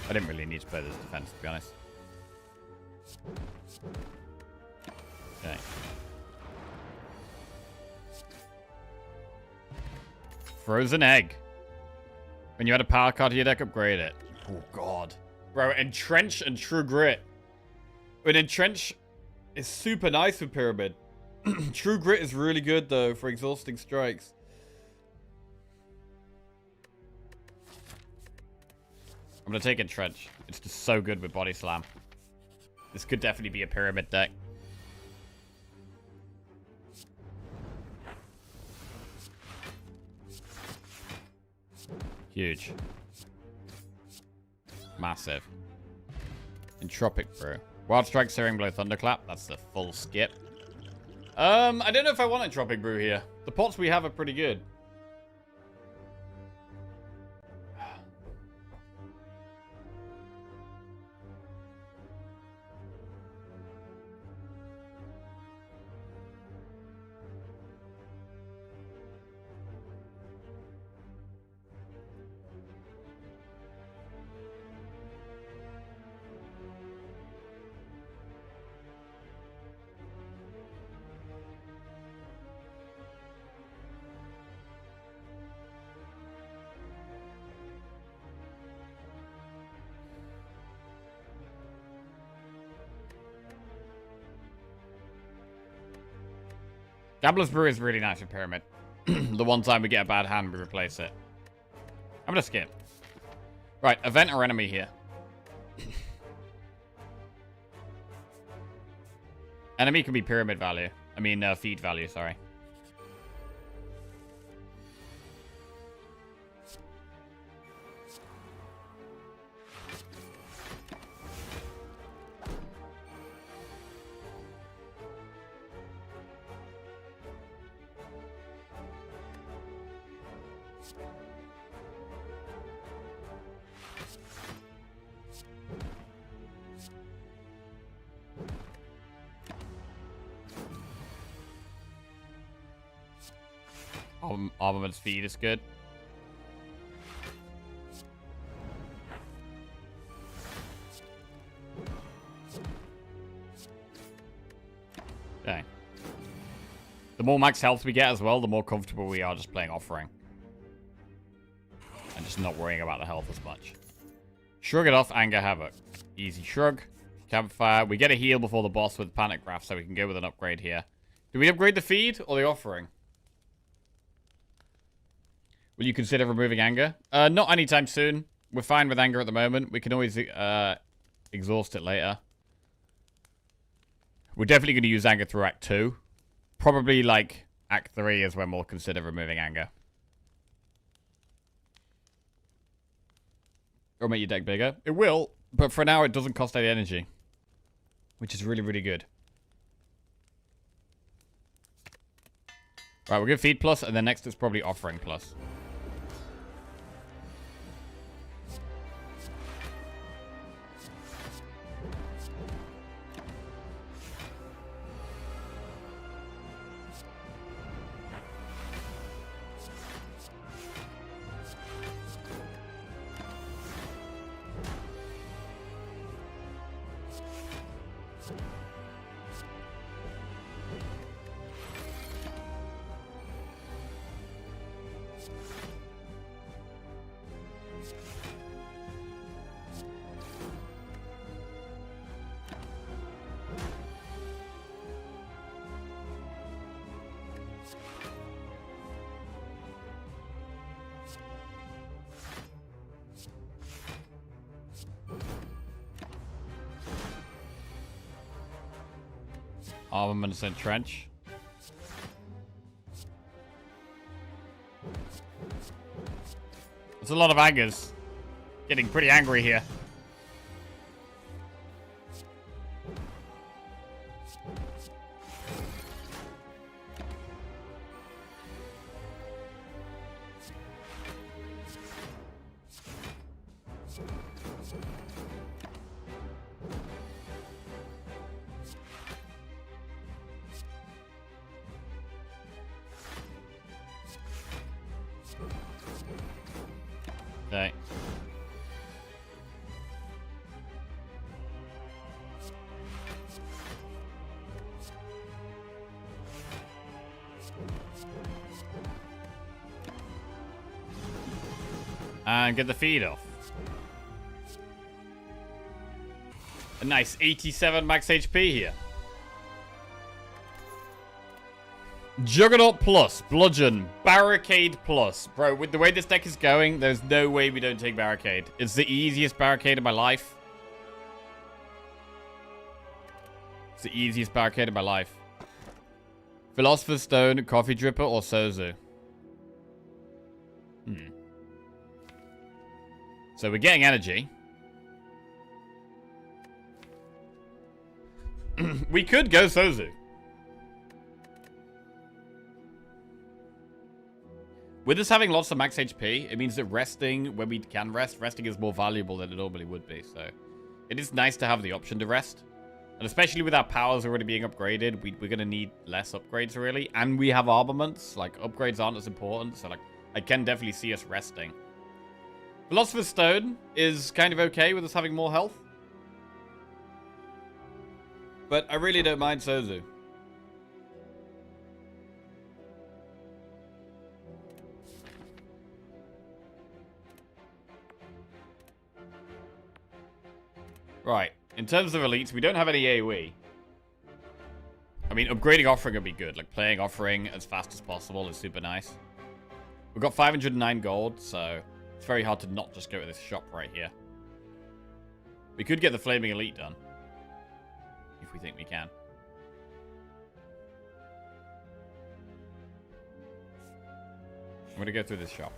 I didn't really need to play this defense, to be honest. Okay. Frozen egg. When you had a power card to your deck, upgrade it. Oh, God. Bro, Entrench and True Grit. When Entrench is super nice with Pyramid. True Grit is really good, though, for exhausting strikes. I'm going to take Entrench. It's just so good with Body Slam. This could definitely be a Pyramid deck. Huge. Massive. Entropic Brew. Wild Strike, Searing Blow, Thunderclap. That's the full skip. I don't know if I want Entropic Brew here. The pots we have are pretty good. Gambler's Brew is really nice for Pyramid. The one time we get a bad hand, we replace it. I'm gonna skip. Right, event or enemy here. Enemy can be Pyramid value. I mean, feed value, sorry. Armament's feed is good. Okay. The more max health we get as well, the more comfortable we are just playing Offering. And just not worrying about the health as much. Shrug it off, Anger Havoc. Easy shrug. Campfire. We get a heal before the boss with Panic Graph, so we can go with an upgrade here. Do we upgrade the feed or the Offering? Will you consider removing Anger? Not anytime soon. We're fine with Anger at the moment. We can always exhaust it later. We're definitely going to use Anger through Act 2. Probably, like, Act 3 is when we'll consider removing Anger. It'll make your deck bigger. It will, but for now it doesn't cost any energy. Which is really, really good. Right, we'll give Feed Plus, and then next is probably Offering Plus. Armaments and trench. There's a lot of angers. Getting pretty angry here. Okay. And get the feed off. A nice 87 max HP here. Juggernaut plus, Bludgeon, Barricade plus. Bro, with the way this deck is going, there's no way we don't take Barricade. It's the easiest Barricade of my life. It's the easiest Barricade of my life. Philosopher's Stone, Coffee Dripper, or Sozu? So we're getting energy. We could go Sozu. With us having lots of max HP, it means that resting, when we can rest, resting is more valuable than it normally would be. So it is nice to have the option to rest. And especially with our powers already being upgraded, we're going to need less upgrades, really. And we have armaments. Like, upgrades aren't as important. So, like, I can definitely see us resting. Philosopher's Stone is kind of okay with us having more health. But I really don't mind Sozu. Right. In terms of elites, we don't have any AoE. I mean, upgrading Offering would be good. Like, playing Offering as fast as possible is super nice. We've got 509 gold, so it's very hard to not just go to this shop right here. We could get the Flaming Elite done. If we think we can. I'm going to go through this shop.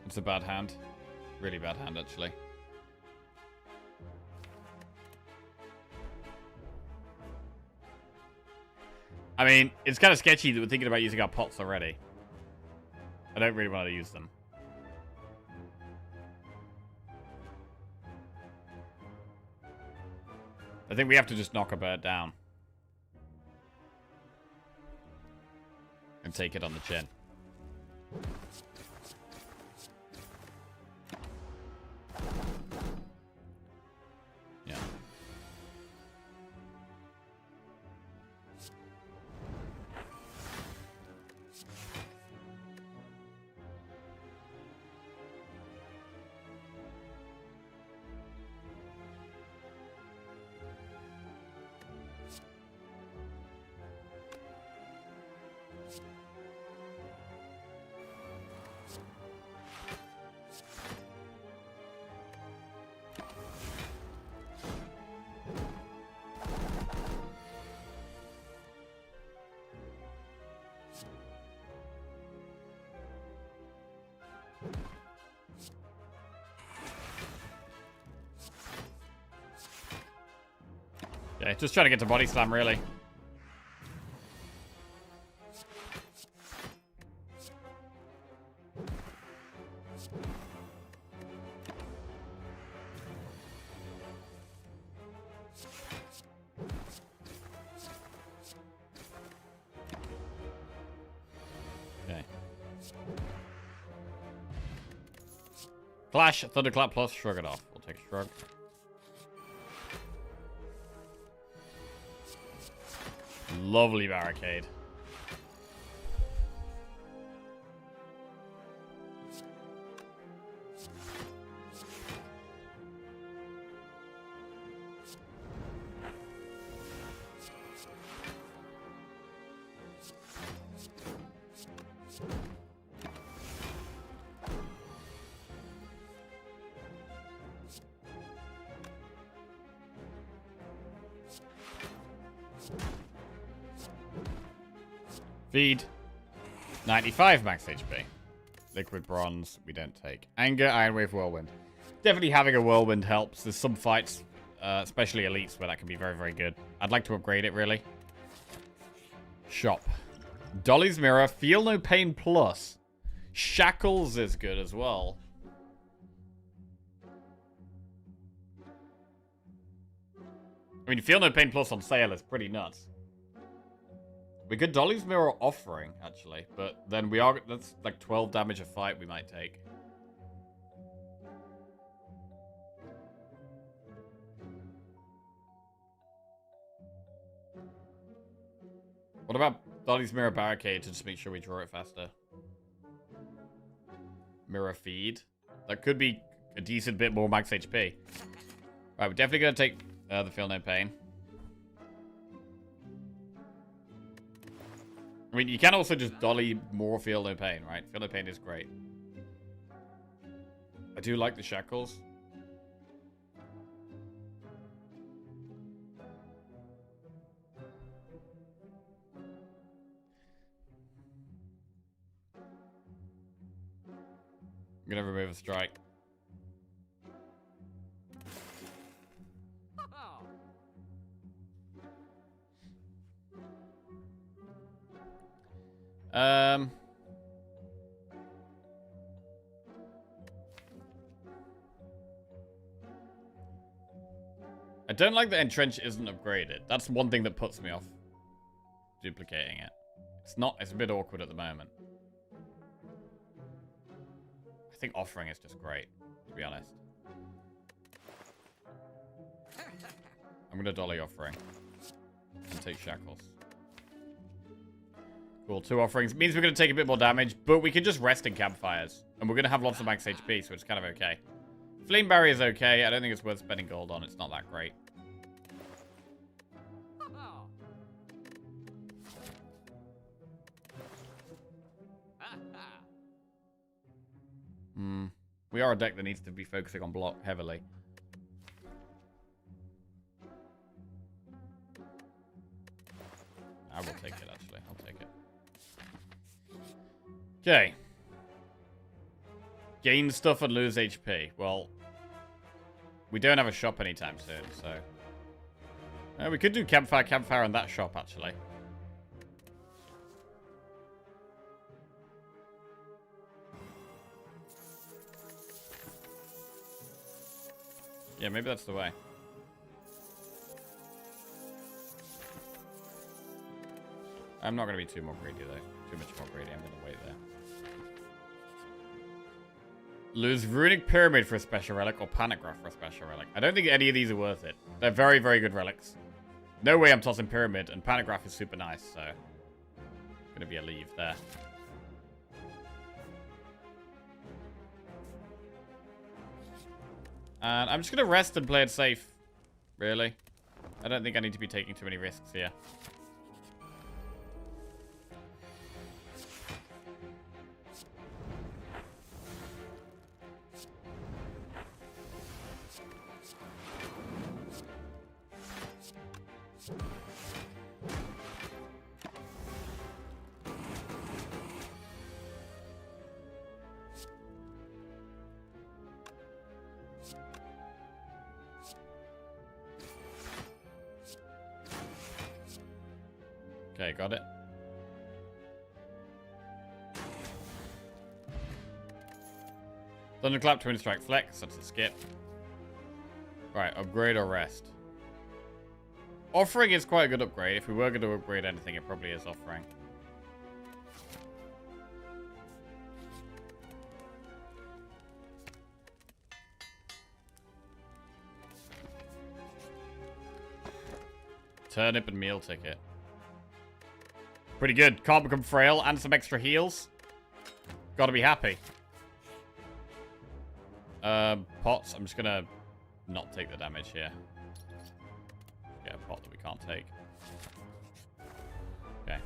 It's a bad hand. Really bad hand, actually. I mean, it's kind of sketchy that we're thinking about using our pots already. I don't really want to use them. I think we have to just knock a bird down. And take it on the chin. Yeah. Yeah, just trying to get to body slam, really. Okay. Clash, Thunderclap plus, shrug it off. We'll take a shrug. Lovely barricade. Feed. 95 max HP. Liquid bronze, we don't take. Anger, Iron Wave, Whirlwind. Definitely having a Whirlwind helps. There's some fights, especially elites, where that can be very, very good. I'd like to upgrade it, really. Shop. Dolly's Mirror, Feel No Pain Plus. Shackles is good as well. I mean, Feel No Pain Plus on sale is pretty nuts. We could Dolly's Mirror Offering, actually. But then that's like 12 damage a fight we might take. What about Dolly's Mirror Barricade to just make sure we draw it faster? Mirror Feed. That could be a decent bit more max HP. Right, we're definitely going to take the Feel No Pain. I mean, you can also just dolly more Feel No Pain, right? Feel No Pain is great. I do like the shackles. I'm gonna remove a strike. I don't like that Entrench isn't upgraded. That's one thing that puts me off duplicating it. It's a bit awkward at the moment. I think Offering is just great, to be honest. I'm gonna dolly Offering and take Shackles. Cool, 2 Offerings. Means we're gonna take a bit more damage, but we can just rest in Campfires. And we're gonna have lots of max HP, so it's kind of okay. Flame Barrier is okay. I don't think it's worth spending gold on. It's not that great. We are a deck that needs to be focusing on block heavily. I will take it, actually. I'll take it. Okay. Gain stuff and lose HP. Well, we don't have a shop anytime soon, so... we could do campfire in that shop, actually. Yeah, maybe that's the way. I'm not going to be too more greedy, though. Too much more greedy. I'm going to wait there. Lose Runic Pyramid for a special relic or Panigraph for a special relic. I don't think any of these are worth it. They're very, very good relics. No way I'm tossing Pyramid, and Panigraph is super nice, so... Going to be a leave there. And I'm just going to rest and play it safe. Really. I don't think I need to be taking too many risks here. Okay, got it. Thunderclap, Twin Strike, Flex. That's a skip. Right, upgrade or rest. Offering is quite a good upgrade. If we were going to upgrade anything, it probably is Offering. Turnip and meal ticket. Pretty good. Can't become frail and some extra heals. Gotta be happy. Pots. I'm just gonna not take the damage here. Get a pot that we can't take. Okay.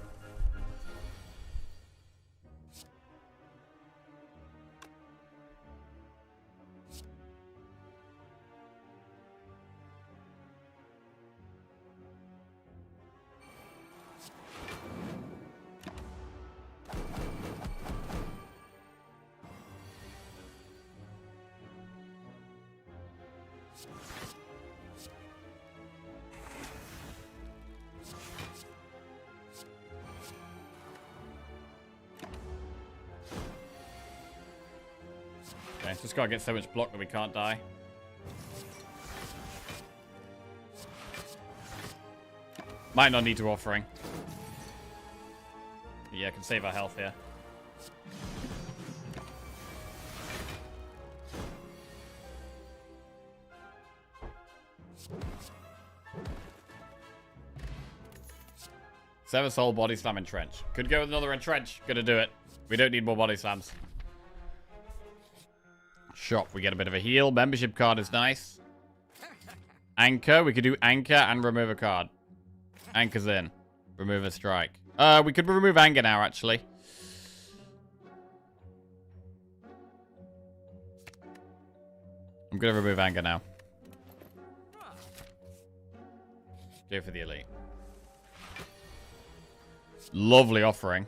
Okay, just gotta get so much block that we can't die. Might not need to offering. But yeah, can save our health here. Sever soul, body slam, entrench. Could go with another entrench. Gonna do it. We don't need more body slams. Shop, we get a bit of a heal. Membership card is nice. Anchor, we could do anchor and remove a card. Anchor's in. Remove a strike. We could remove anger now, actually. I'm gonna remove anger now. Go for the elite. Lovely offering.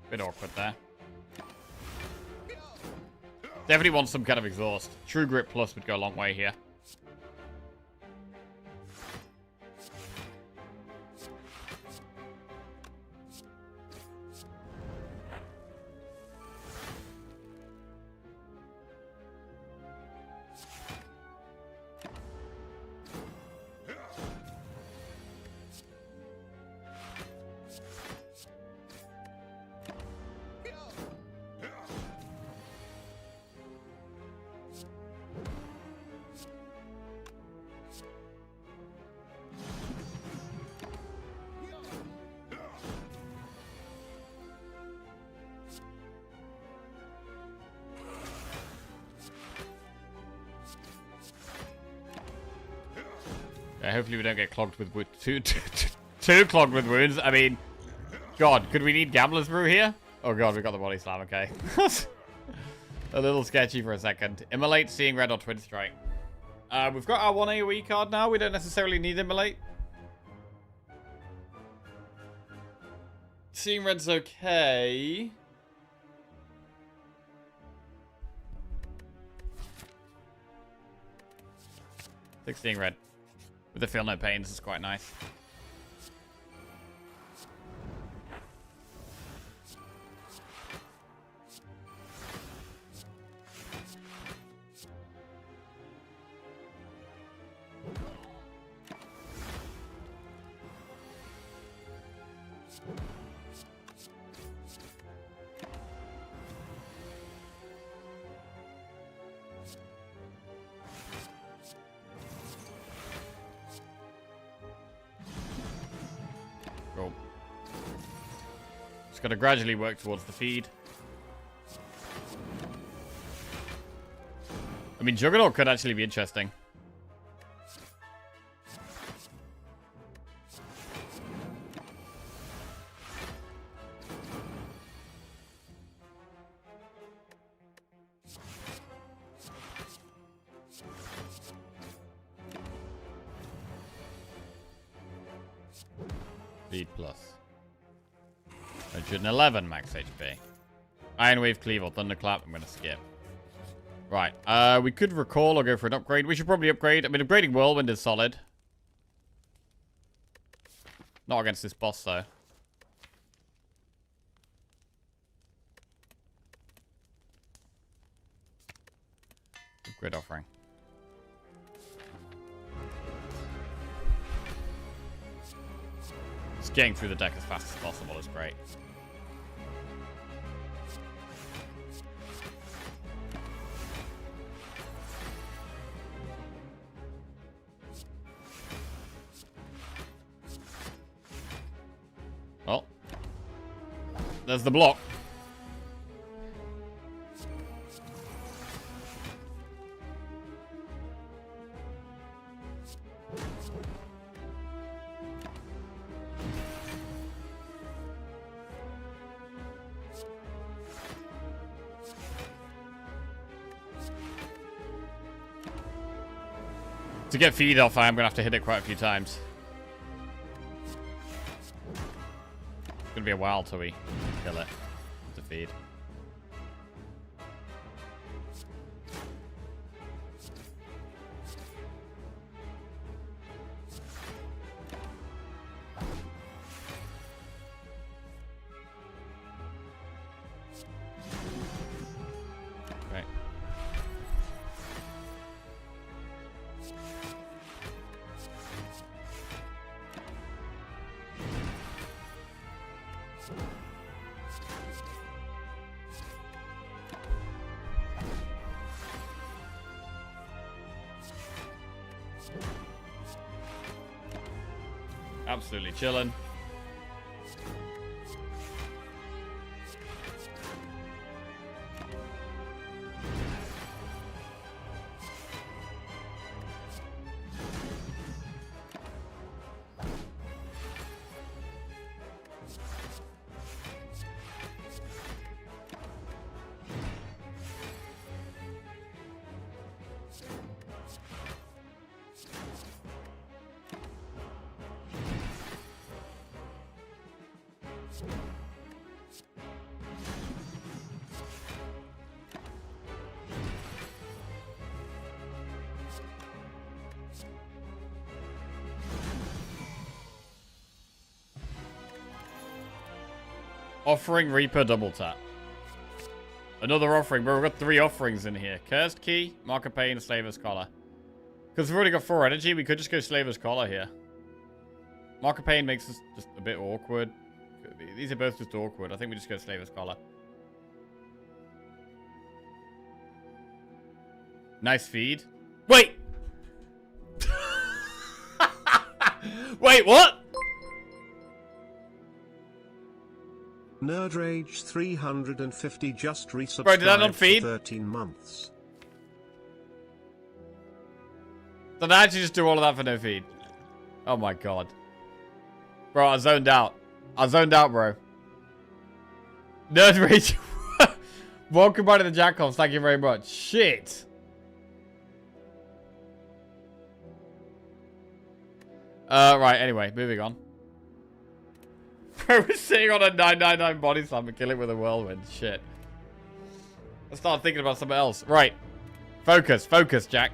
Bit awkward there. Definitely wants some kind of exhaust. True Grip Plus would go a long way here. Yeah, hopefully we don't get clogged with two clogged with wounds. I mean, God, could we need Gambler's Brew here? Oh God, we got the body slam. Okay, a little sketchy for a second. Immolate, Seeing Red, or Twin Strike. We've got our 1 AoE card now. We don't necessarily need Immolate. Seeing Red's okay. Seeing Red. With the Feel No Pains is quite nice. Cool. Just got to gradually work towards the feed. I mean, Juggernaut could actually be interesting. Speed plus. 111 max HP. Iron Wave, Cleave, or Thunderclap. I'm going to skip. Right. We could recall or go for an upgrade. We should probably upgrade. I mean, upgrading Whirlwind is solid. Not against this boss, though. Upgrade offering. Just getting through the deck as fast as possible is great. There's the block. To get feed off, I am going to have to hit it quite a few times. It's going to be a while till we kill it. To feed. Okay. Absolutely chilling. Offering Reaper double tap. Another offering, bro. We've got 3 offerings in here. Cursed Key, Mark of Pain, Slaver's Collar. Because we've already got 4 energy, we could just go Slaver's Collar here. Mark of Pain makes us just a bit awkward. These are both just awkward. I think we just go Slaver's Collar. Nice feed. Wait! Wait, what? Nerd Rage 350 just resubscribed Bro, did that not feed? for 13 months. Did I actually just do all of that for no feed? Oh my god. Bro, I zoned out. I zoned out, bro. Nerd Rage. Welcome back to the Jackoffs. Thank you very much. Shit. Right, anyway, moving on. Bro, we're sitting on a 999 body slam and kill it with a whirlwind. Shit. Let's start thinking about something else. Right. Focus, focus, Jack.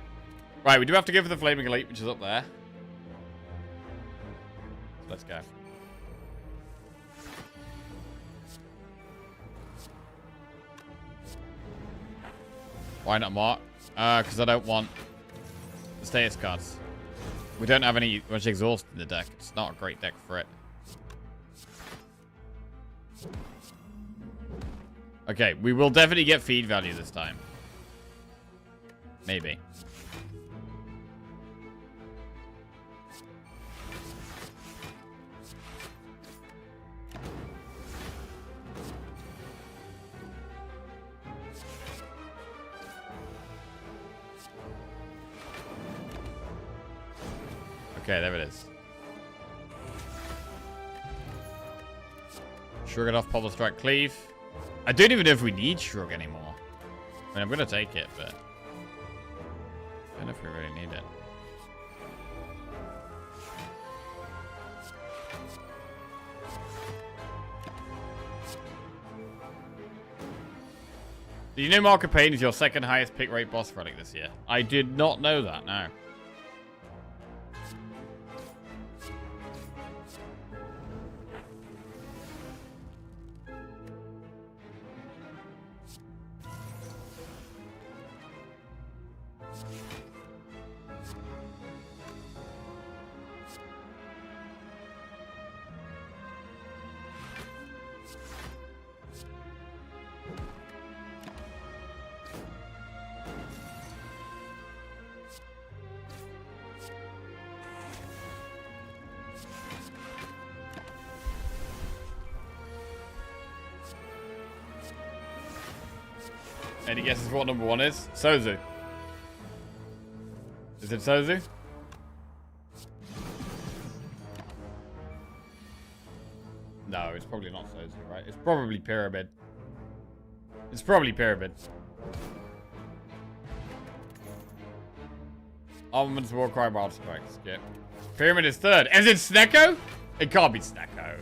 Right, we do have to go for the Flaming Elite, which is up there. So let's go. Why not Mark? Because I don't want the status cards. We don't have any much exhaust in the deck. It's not a great deck for it. Okay, we will definitely get feed value this time. Maybe. Okay, there it is. Shrug it off, Pulver Strike, Cleave. I don't even know if we need Shrug anymore. I mean, I'm going to take it, but I don't know if we really need it. Do you know Mark of Pain is your second highest pick rate boss relic this year? I did not know that, no. Any guesses what number 1 is? Sozu. Is it Sozu? No, it's probably not Sozu, right? It's probably Pyramid. It's probably Pyramid. Armaments, Warcry, Wild Strike. Skip. Pyramid is 3rd. Is it Snecko? It can't be Snecko.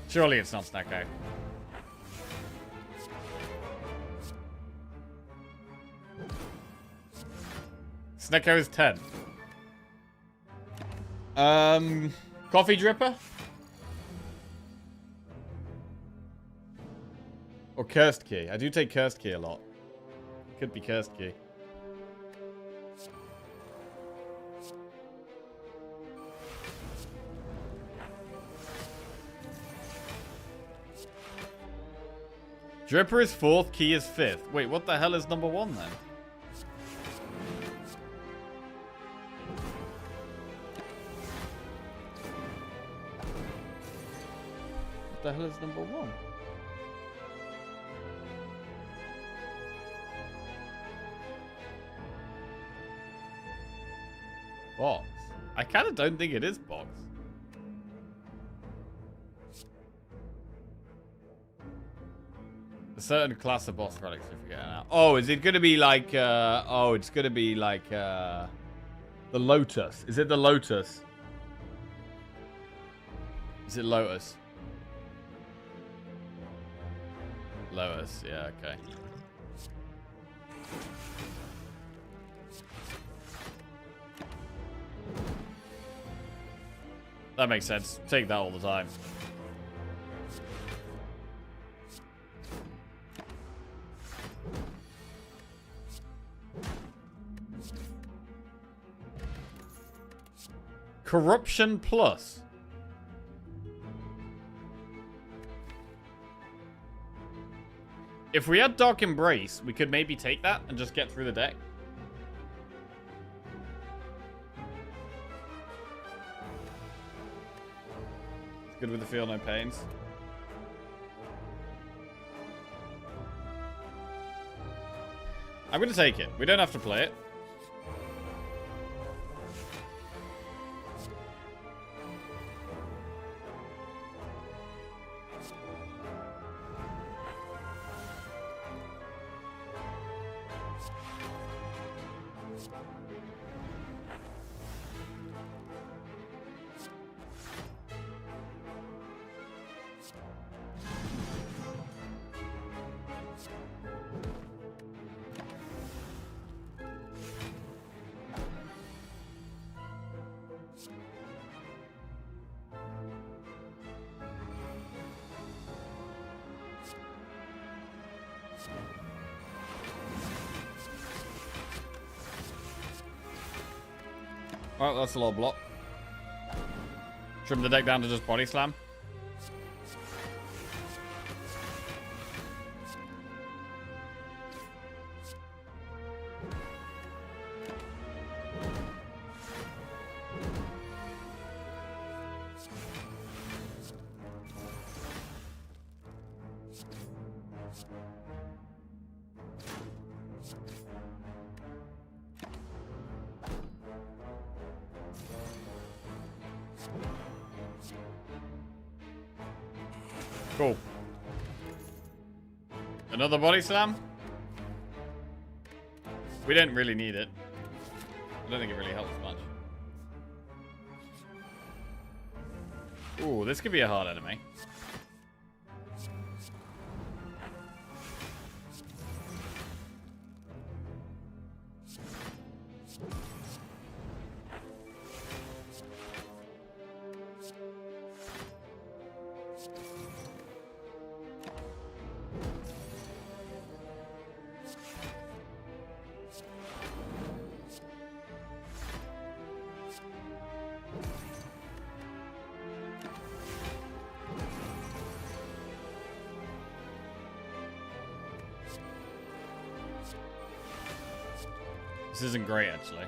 Surely it's not Snecko. Snecko is 10. Coffee Dripper? Or Cursed Key. I do take Cursed Key a lot. Could be Cursed Key. Dripper is 4th, Key is 5th. Wait, what the hell is number 1 then? What the hell is number 1? Box. I kind of don't think it is box. A certain class of boss relics if you get out. Oh, is it going to be like, oh, it's going to be like, the Lotus. Is it the Lotus? Is it Lotus? Lotus, yeah, okay. That makes sense. Take that all the time. Corruption Plus. If we had Dark Embrace, we could maybe take that and just get through the deck. It's good with the Feel No Pains. I'm going to take it. We don't have to play it. Well, that's a lot of block. Trim the deck down to just body slam. Cool. Another body slam? We don't really need it. I don't think it really helps much. Ooh, this could be a hard enemy. This isn't great, actually.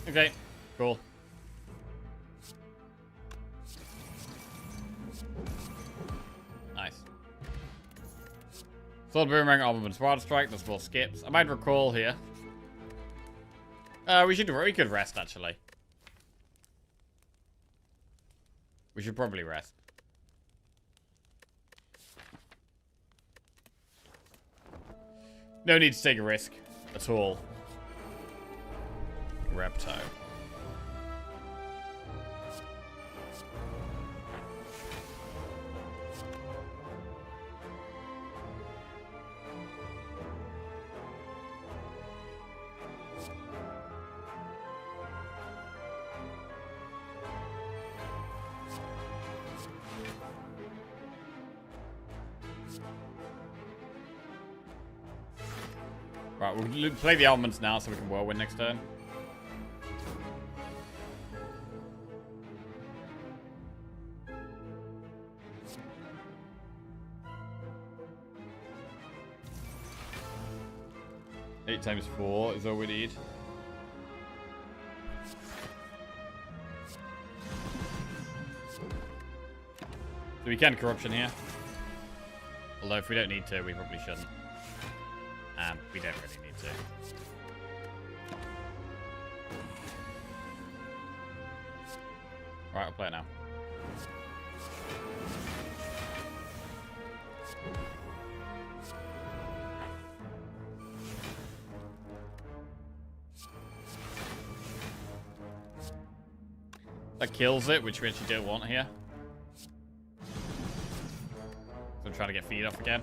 Okay, cool. Nice. Sword Boomerang, Armament, Wild Strike, that's more skips. I might recall here. We could rest, actually. We should probably rest. No need to take a risk at all. Repto. Right, we'll play the elements now so we can whirlwind next turn. Eight times 4 is all we need. So we can corruption here. Although if we don't need to, we probably shouldn't. And we don't really need to. Alright, I'll play it now. That kills it, which we actually don't want here. So I'm trying to get feed off again.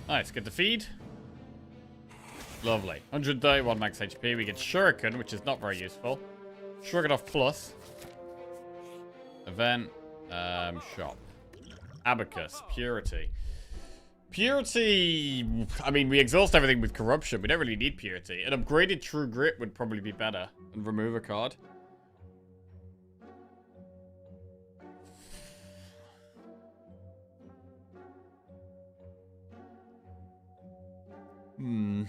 Nice, get the feed. Lovely. 131 max HP. We get Shuriken, which is not very useful. Shrug it off plus. Event. Shop. Abacus. Purity. Purity. I mean, we exhaust everything with corruption. We don't really need purity. An upgraded True Grit would probably be better. And remove a card. Hmm.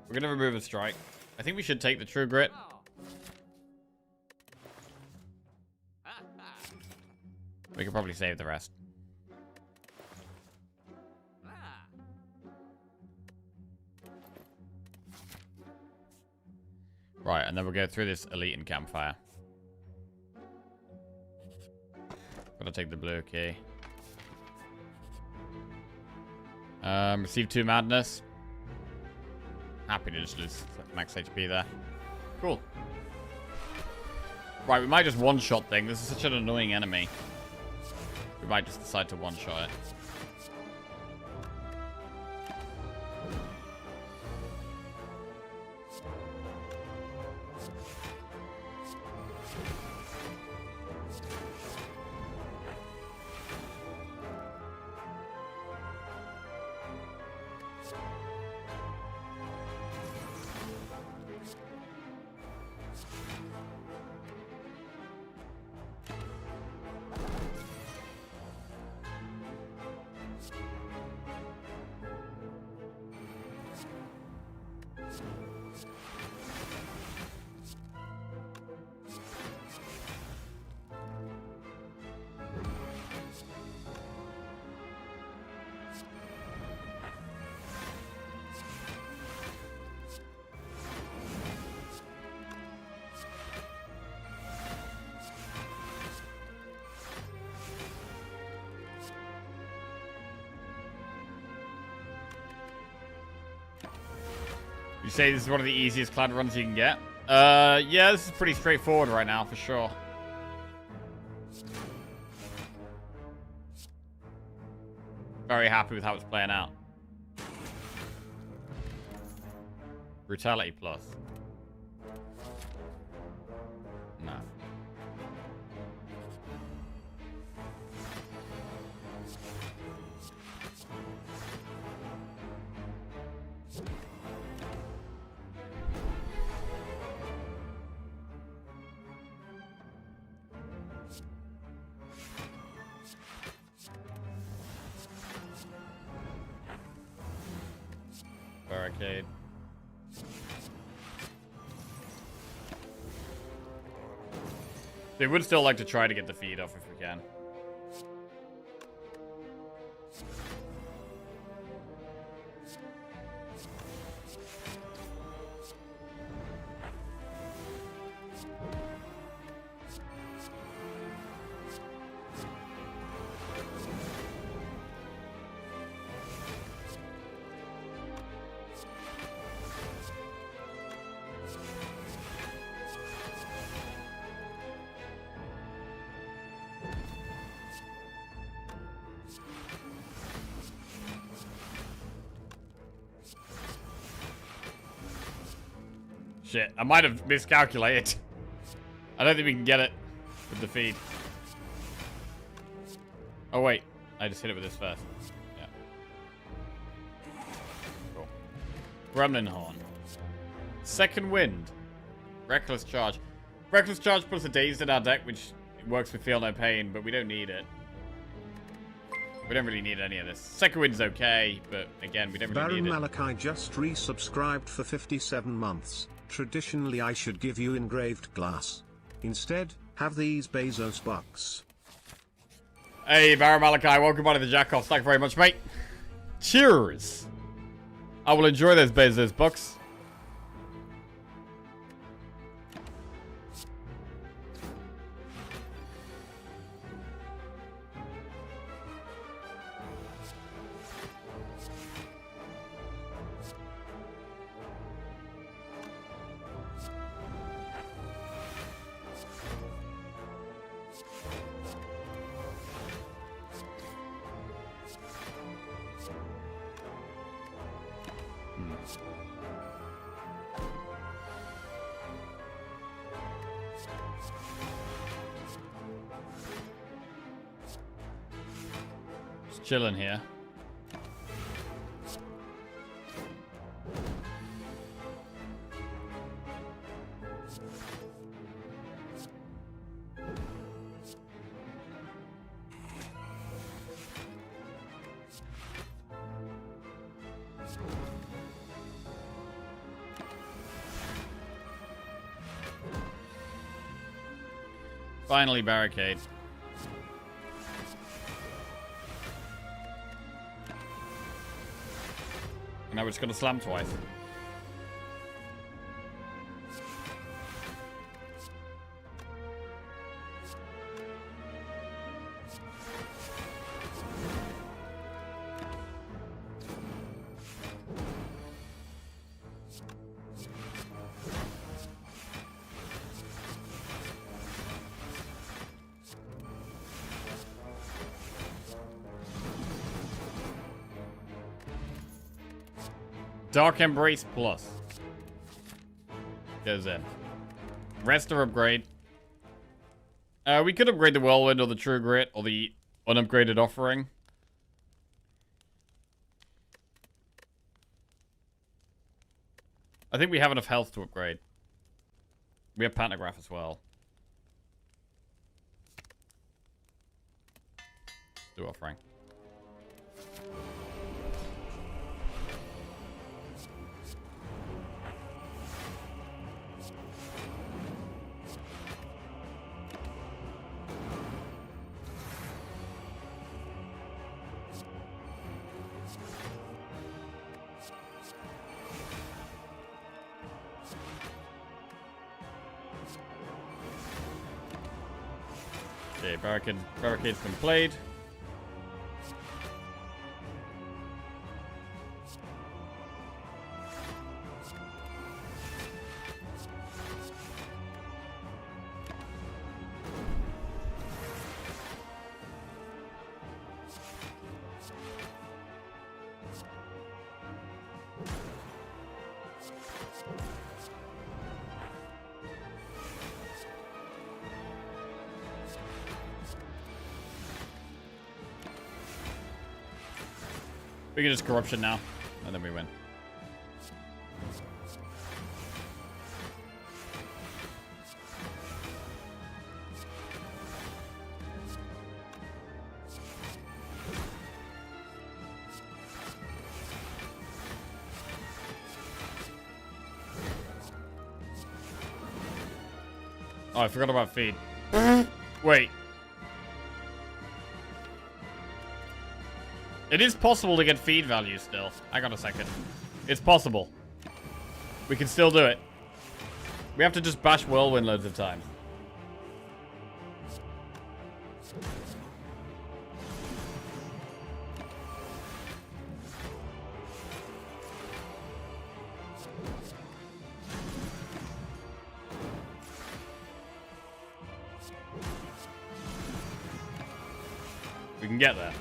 We're gonna remove a strike. I think we should take the True Grit. We could probably save the rest. Right, and then we'll go through this Elite and Campfire. Gotta take the blue key. Receive 2 Madness. Happy to just lose max HP there. Cool. Right, we might just one-shot thing. This is such an annoying enemy. We might just decide to one-shot it. You say this is one of the easiest clan runs you can get? Yeah, this is pretty straightforward right now, for sure. Very happy with how it's playing out. Brutality plus. No. Barricade. They would still like to try to get the feed off if we can. Shit, I might have miscalculated. I don't think we can get it with the feed. Oh wait, I just hit it with this first. Yeah. Cool. Gremlin Horn. Second Wind. Reckless Charge. Reckless Charge puts a Dazed in our deck, which works with Feel No Pain, but we don't need it. We don't really need any of this. Second Wind's okay, but again, we don't really need it. Baron Malachi just resubscribed for 57 months. Traditionally I should give you engraved glass. Instead, have these Bezos bucks. Hey, Baron Malachi, welcome by to the Jackoffs. Thank you very much, mate. Cheers. I will enjoy those Bezos bucks. Chilling here. Finally, barricade. Now we're just gonna slam twice. Dark Embrace Plus. Goes in. Rest or upgrade. We could upgrade the Whirlwind or the True Grit or the unupgraded Offering. I think we have enough health to upgrade. We have Pantograph as well. Do Offering. Okay, barricade's been played. We can just corruption now, and then we win. Oh, I forgot about feed. Wait. It is possible to get feed value still. Hang on a second. It's possible. We can still do it. We have to just bash Whirlwind loads of times. We can get there.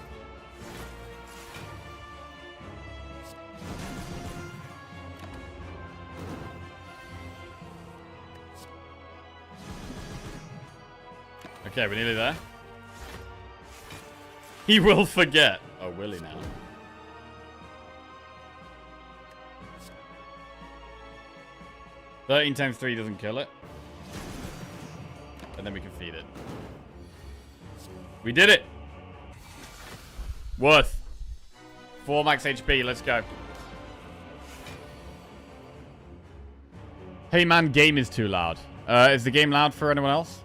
Okay, we're nearly there. He will forget. Oh, will he now? (13 × 3) doesn't kill it. And then we can feed it. We did it! Worth. 4 max HP, let's go. Hey man, game is too loud. Is the game loud for anyone else?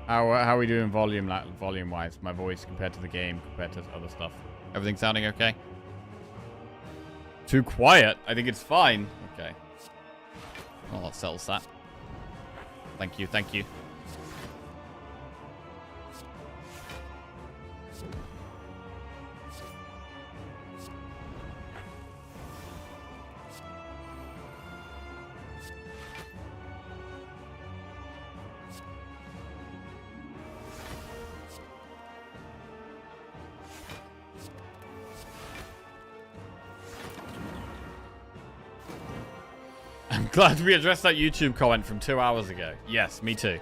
How are we doing volume-wise? My voice compared to the game, compared to other stuff. Everything sounding okay? Too quiet? I think it's fine. Okay. Well, that settles that. Thank you, thank you. I'm glad we addressed that YouTube comment from 2 hours ago. Yes, me too.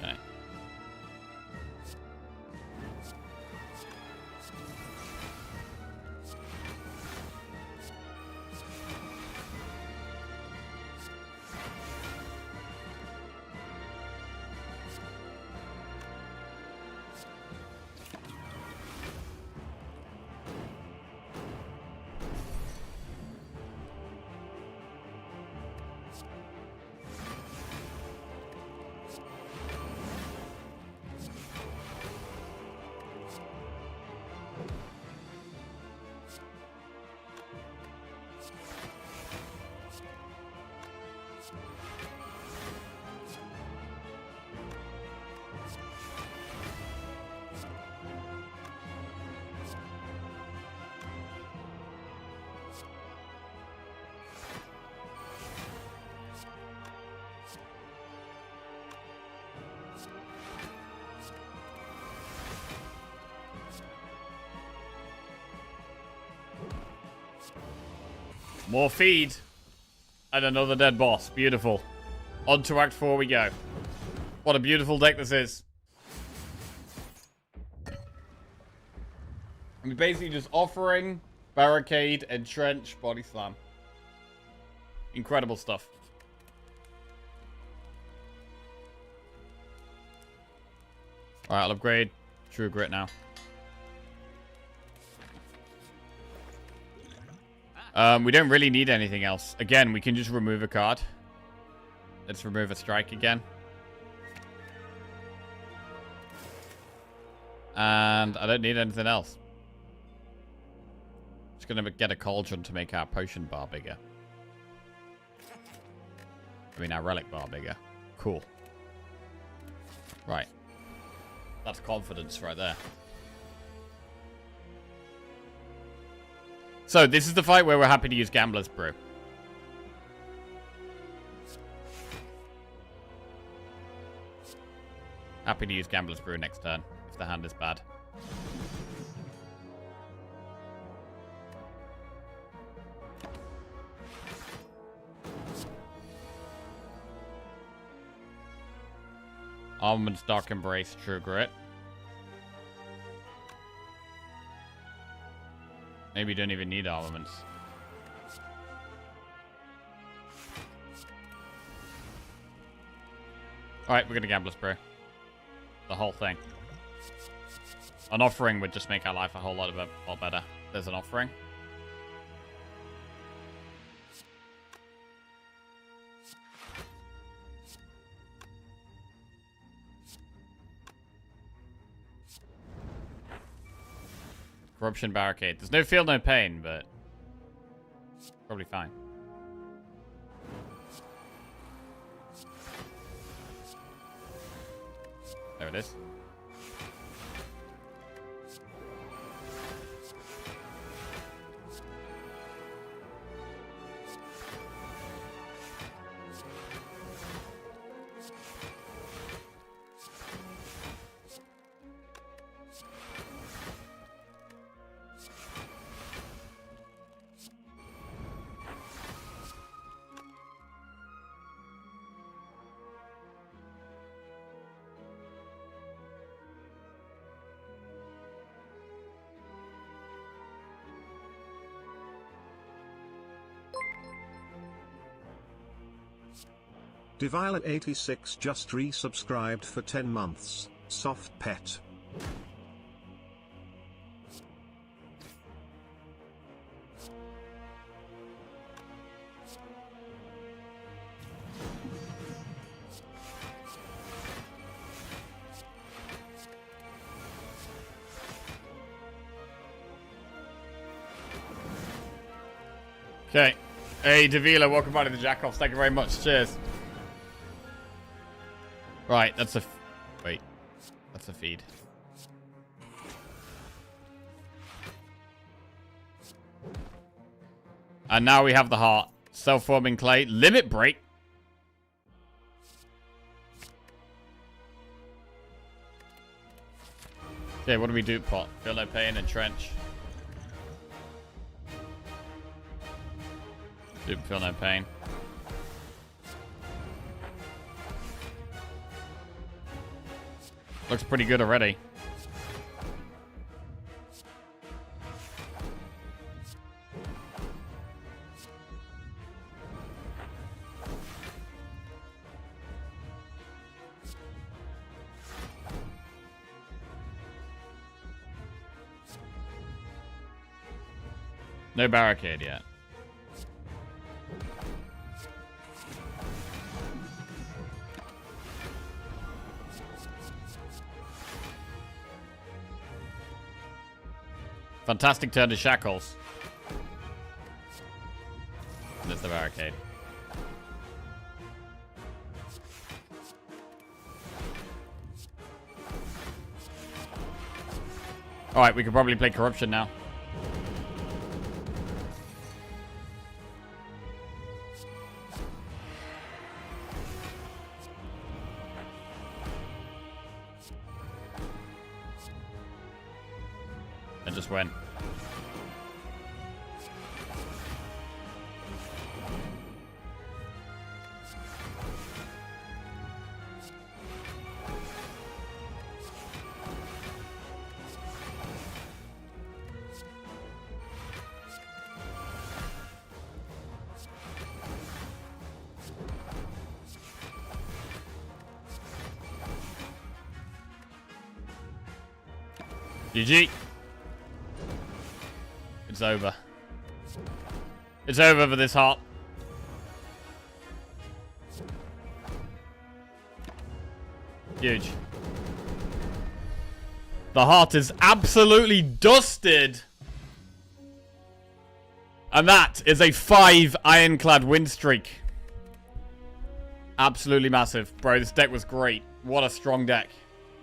Okay. More feed. And another dead boss. Beautiful. On to Act 4 we go. What a beautiful deck this is. I'm basically just offering, barricade, entrench, body slam. Incredible stuff. Alright, I'll upgrade True Grit now. We don't really need anything else. Again, we can just remove a card. Let's remove a strike again. And I don't need anything else. Just gonna get a cauldron to make our potion bar bigger. I mean, our relic bar bigger. Cool. Right. That's confidence right there. So, this is the fight where we're happy to use Gambler's Brew. Happy to use Gambler's Brew next turn, if the hand is bad. Armament's Dark Embrace, True Grit. Maybe you don't even need armaments. Alright, we're gonna Gambler's Brew. The whole thing. An offering would just make our life a whole lot better. There's an offering. Corruption Barricade. There's no feel, no pain, but probably fine. There it is. Devila86 just resubscribed for 10 months. Soft pet. Okay. Hey, Davila, welcome back to the Jackoffs. Thank you very much. Cheers. Right, that's a... Wait. That's a feed. And now we have the heart. Self-forming clay. Limit break. Okay, what do we do, pot? Feel no pain and trench. Feel no pain. Looks pretty good already. No barricade yet. Fantastic turn to shackles. There's the barricade. Alright, we could probably play corruption now. And just win. GG. It's over. It's over for this heart. Huge. The heart is absolutely dusted. And that is a 5 ironclad win streak. Absolutely massive. Bro, this deck was great. What a strong deck.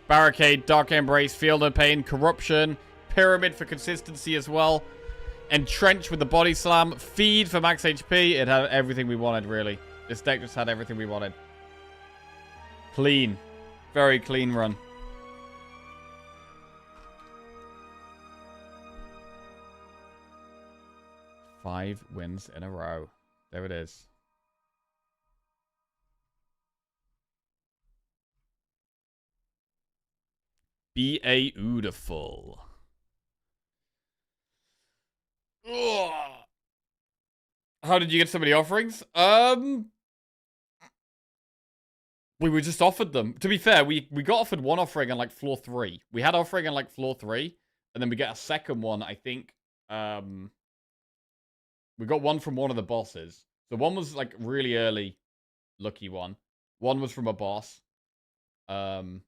Barricade, Dark Embrace, Feel No Pain, Corruption, Pyramid for consistency as well. Entrench with the body slam. Feed for max HP. It had everything we wanted, really. This deck just had everything we wanted. Clean. Very clean run. Five wins in a row. There it is. Beautiful. Ugh. How did you get so many offerings? We were just offered them. To be fair, we got offered one offering on like floor 3. We had offering on like floor 3, and then we get a second one, I think. We got one from one of the bosses. So one was like really early, lucky one. One was from a boss. And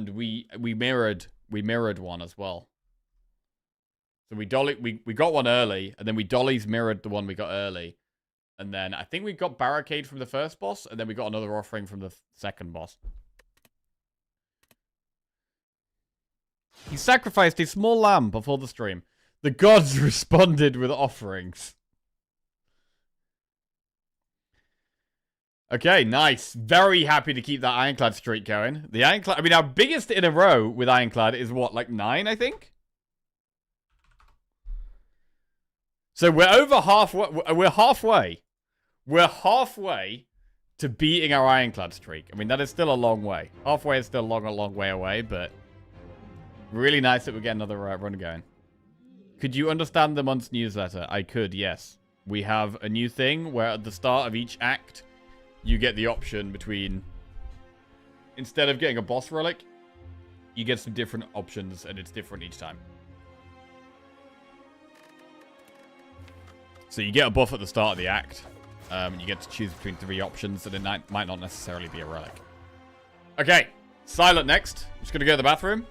we mirrored one as well. So we got one early, and then we dollies mirrored the one we got early. And then I think we got barricade from the first boss, and then we got another offering from the second boss. He sacrificed a small lamb before the stream. The gods responded with offerings. Okay, nice. Very happy to keep that Ironclad streak going. The Ironclad, I mean, our biggest in a row with Ironclad is what, like 9, I think? So we're over halfway. We're halfway. We're halfway to beating our Ironclad streak. I mean, that is still a long way. Halfway is still a long way away, but really nice that we get another run going. Could you understand the month's newsletter? I could, yes. We have a new thing where at the start of each act, you get the option between... Instead of getting a boss relic, you get some different options, and it's different each time. So you get a buff at the start of the act. You get to choose between 3 options, and it might not necessarily be a relic. Okay, Silent next. I'm just going to go to the bathroom.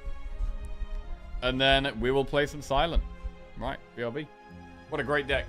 And then we will play some Silent. Right, BRB. What a great deck.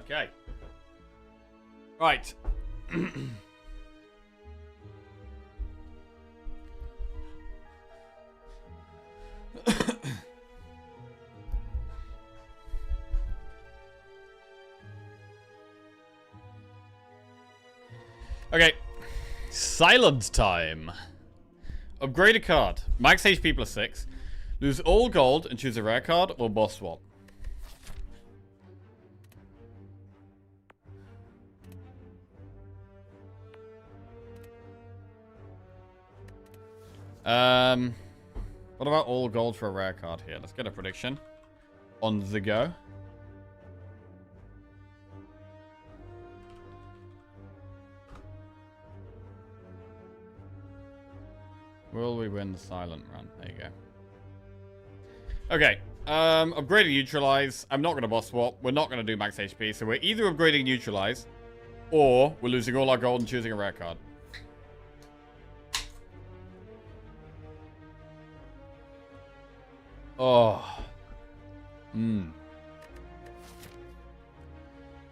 Okay. Right. Okay. Silent time. Upgrade a card. Max HP plus 6. Lose all gold and choose a rare card or boss swap. What about all gold for a rare card here? Let's get a prediction. On the go. Will we win the silent run? There you go. Okay. Upgrading neutralize. I'm not going to boss swap. We're not going to do max HP. So we're either upgrading neutralize or we're losing all our gold and choosing a rare card. Oh.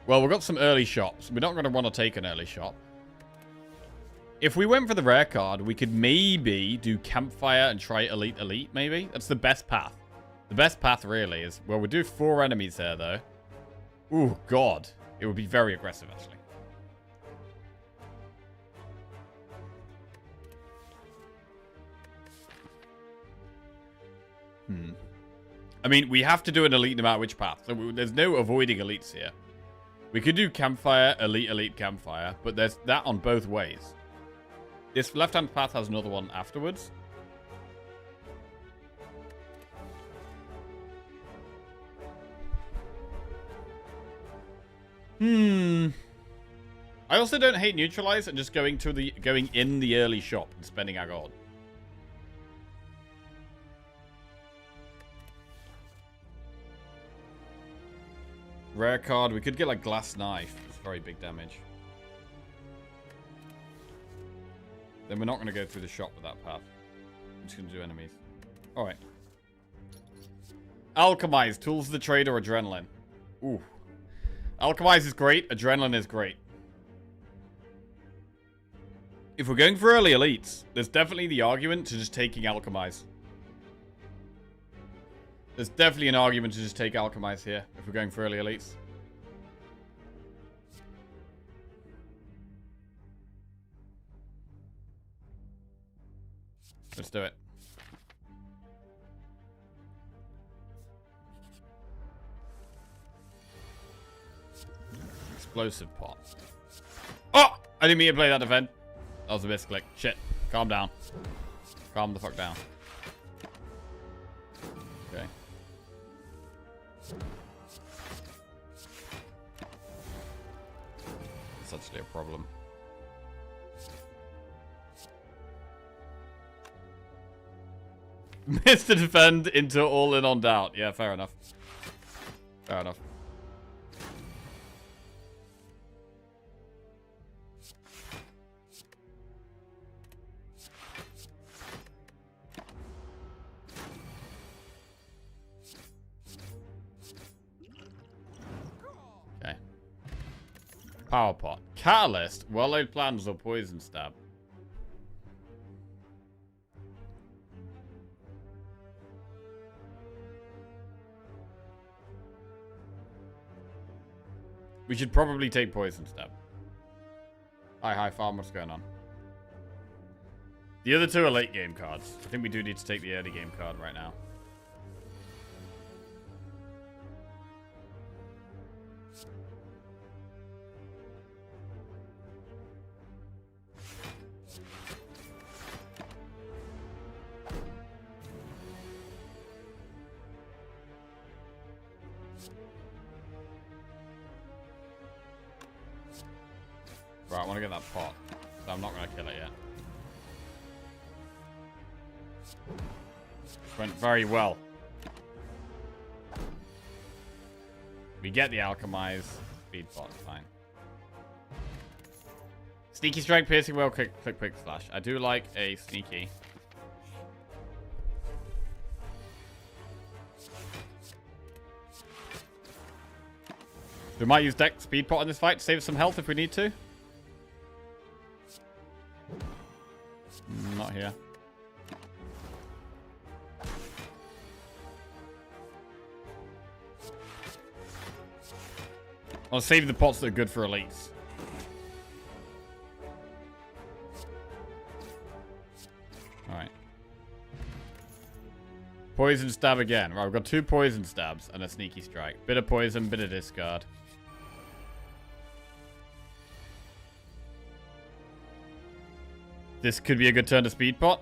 Well, we've got some early shops. We're not going to want to take an early shop. If we went for the rare card, we could maybe do Campfire and try Elite, maybe. That's the best path. The best path, really, is... Well, we do 4 enemies there, though. Ooh, God. It would be very aggressive, actually. I mean, we have to do an elite no matter which path. So there's no avoiding elites here. We could do Campfire, Elite, Campfire. But there's that on both ways. This left-hand path has another one afterwards. I also don't hate neutralize and just going in the early shop and spending our gold. Rare card. We could get like glass knife. It's very big damage. Then we're not going to go through the shop with that path. I'm just going to do enemies. Alright. Alchemize. Tools of the trade or adrenaline. Ooh. Alchemize is great. Adrenaline is great. If we're going for early elites, there's definitely the argument to just taking Alchemize. There's definitely an argument to just take Alchemize here if we're going for early elites. Let's do it. Explosive pot. Oh! I didn't mean to play that defend. That was a misclick. Shit. Calm down. Calm the fuck down. Okay. It's actually a problem. Missed to defend into all in on doubt. Yeah, fair enough. Fair enough. Okay. Power pot. Catalyst. Well-laid plans or poison stab. We should probably take poison stab. Hi, farm. What's going on? The other two are late game cards. I think we do need to take the early game card right now. Right, I want to get that pot. So I'm not going to kill it yet. This went very well. We get the alchemize. Speed pot, fine. Sneaky strike, piercing well, quick slash. I do like a sneaky. We might use deck speed pot in this fight to save some health if we need to. Not here. I'll save the pots that are good for elites. Alright. Poison stab again. Right, we've got 2 poison stabs and a sneaky strike. Bit of poison, bit of discard. This could be a good turn to speed pot.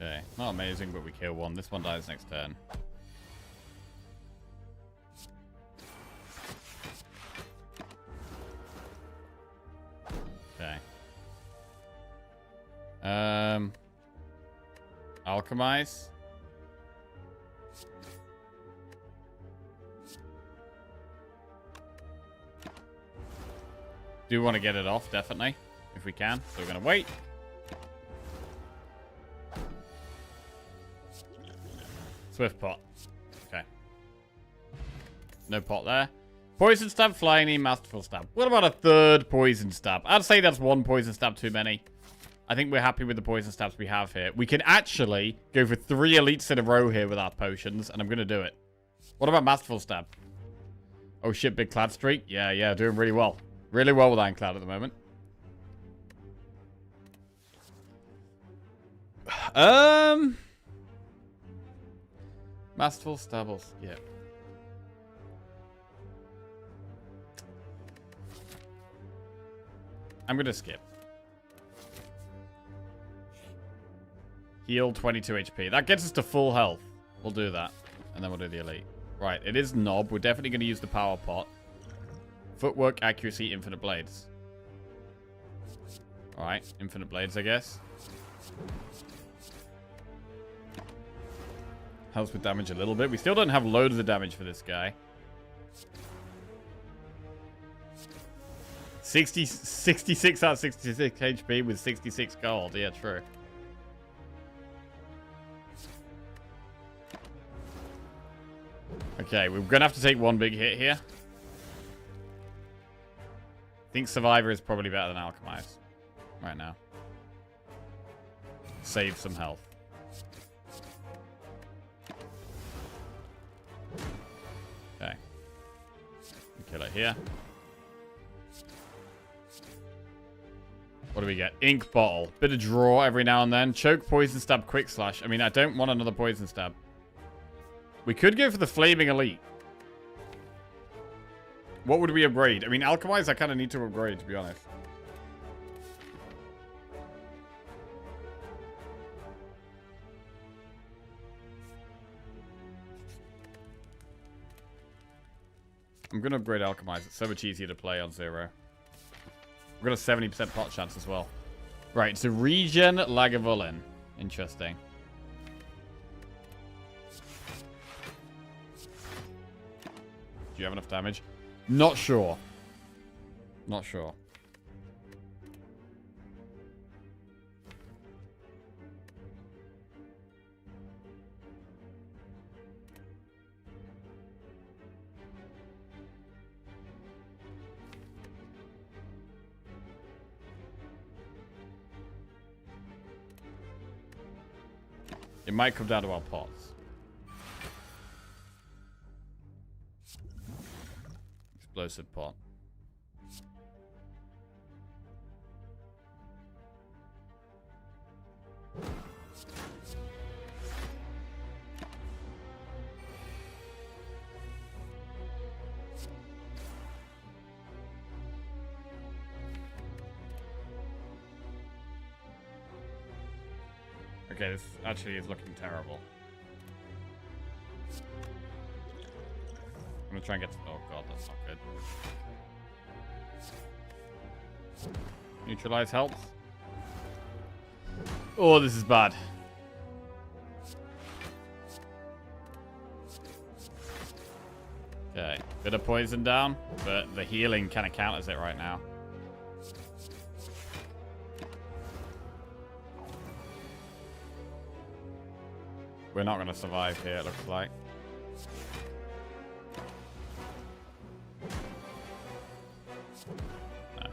Okay, not amazing, but we kill one. This one dies next turn. Okay. Alchemize. Do want to get it off, definitely, if we can. So we're going to wait. Swift pot. Okay. No pot there. Poison stab, flying knee, masterful stab. What about a third poison stab? I'd say that's 1 poison stab too many. I think we're happy with the poison stabs we have here. We can actually go for 3 elites in a row here with our potions, and I'm going to do it. What about masterful stab? Oh shit, big clad streak. Yeah, doing really well. Really well with Ironclad at the moment. Masterful Stabbles, yeah. I'm gonna skip. Heal 22 HP. That gets us to full health. We'll do that. And then we'll do the elite. Right, it is Knob. We're definitely gonna use the power pot. Footwork, accuracy, infinite blades. Alright, infinite blades, I guess. Helps with damage a little bit. We still don't have loads of damage for this guy. 66 out of 66 HP with 66 gold. Yeah, true. Okay, we're going to have to take 1 big hit here. I think Survivor is probably better than Alchemize right now. Save some health. Okay. Kill it here. What do we get? Ink bottle. Bit of draw every now and then. Choke, poison stab, quick slash. I mean, I don't want another poison stab. We could go for the flaming elite. What would we upgrade? I mean, Alchemize, I kind of need to upgrade, to be honest. I'm going to upgrade Alchemize. It's so much easier to play on 0. We've got a 70% pot chance as well. Right, so Regen Lagavulin. Interesting. Do you have enough damage? Not sure. Not sure. It might come down to our pots. Explosive pot. Okay, this actually is looking terrible. I'm gonna try and get to... Oh god, that's not good. Neutralize helps. Oh, this is bad. Okay, bit of poison down, but the healing kind of counters it right now. We're not going to survive here, it looks like. No.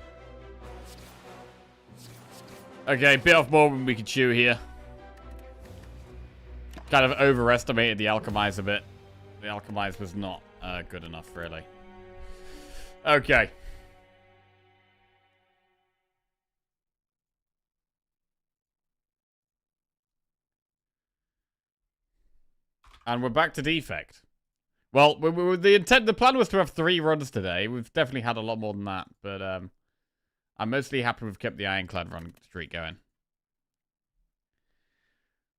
Okay, bit off more than we could chew here. Kind of overestimated the Alchemize a bit. The Alchemize was not good enough, really. Okay. And we're back to defect. Well, the plan was to have 3 runs today. We've definitely had a lot more than that, but I'm mostly happy we've kept the Ironclad run streak going.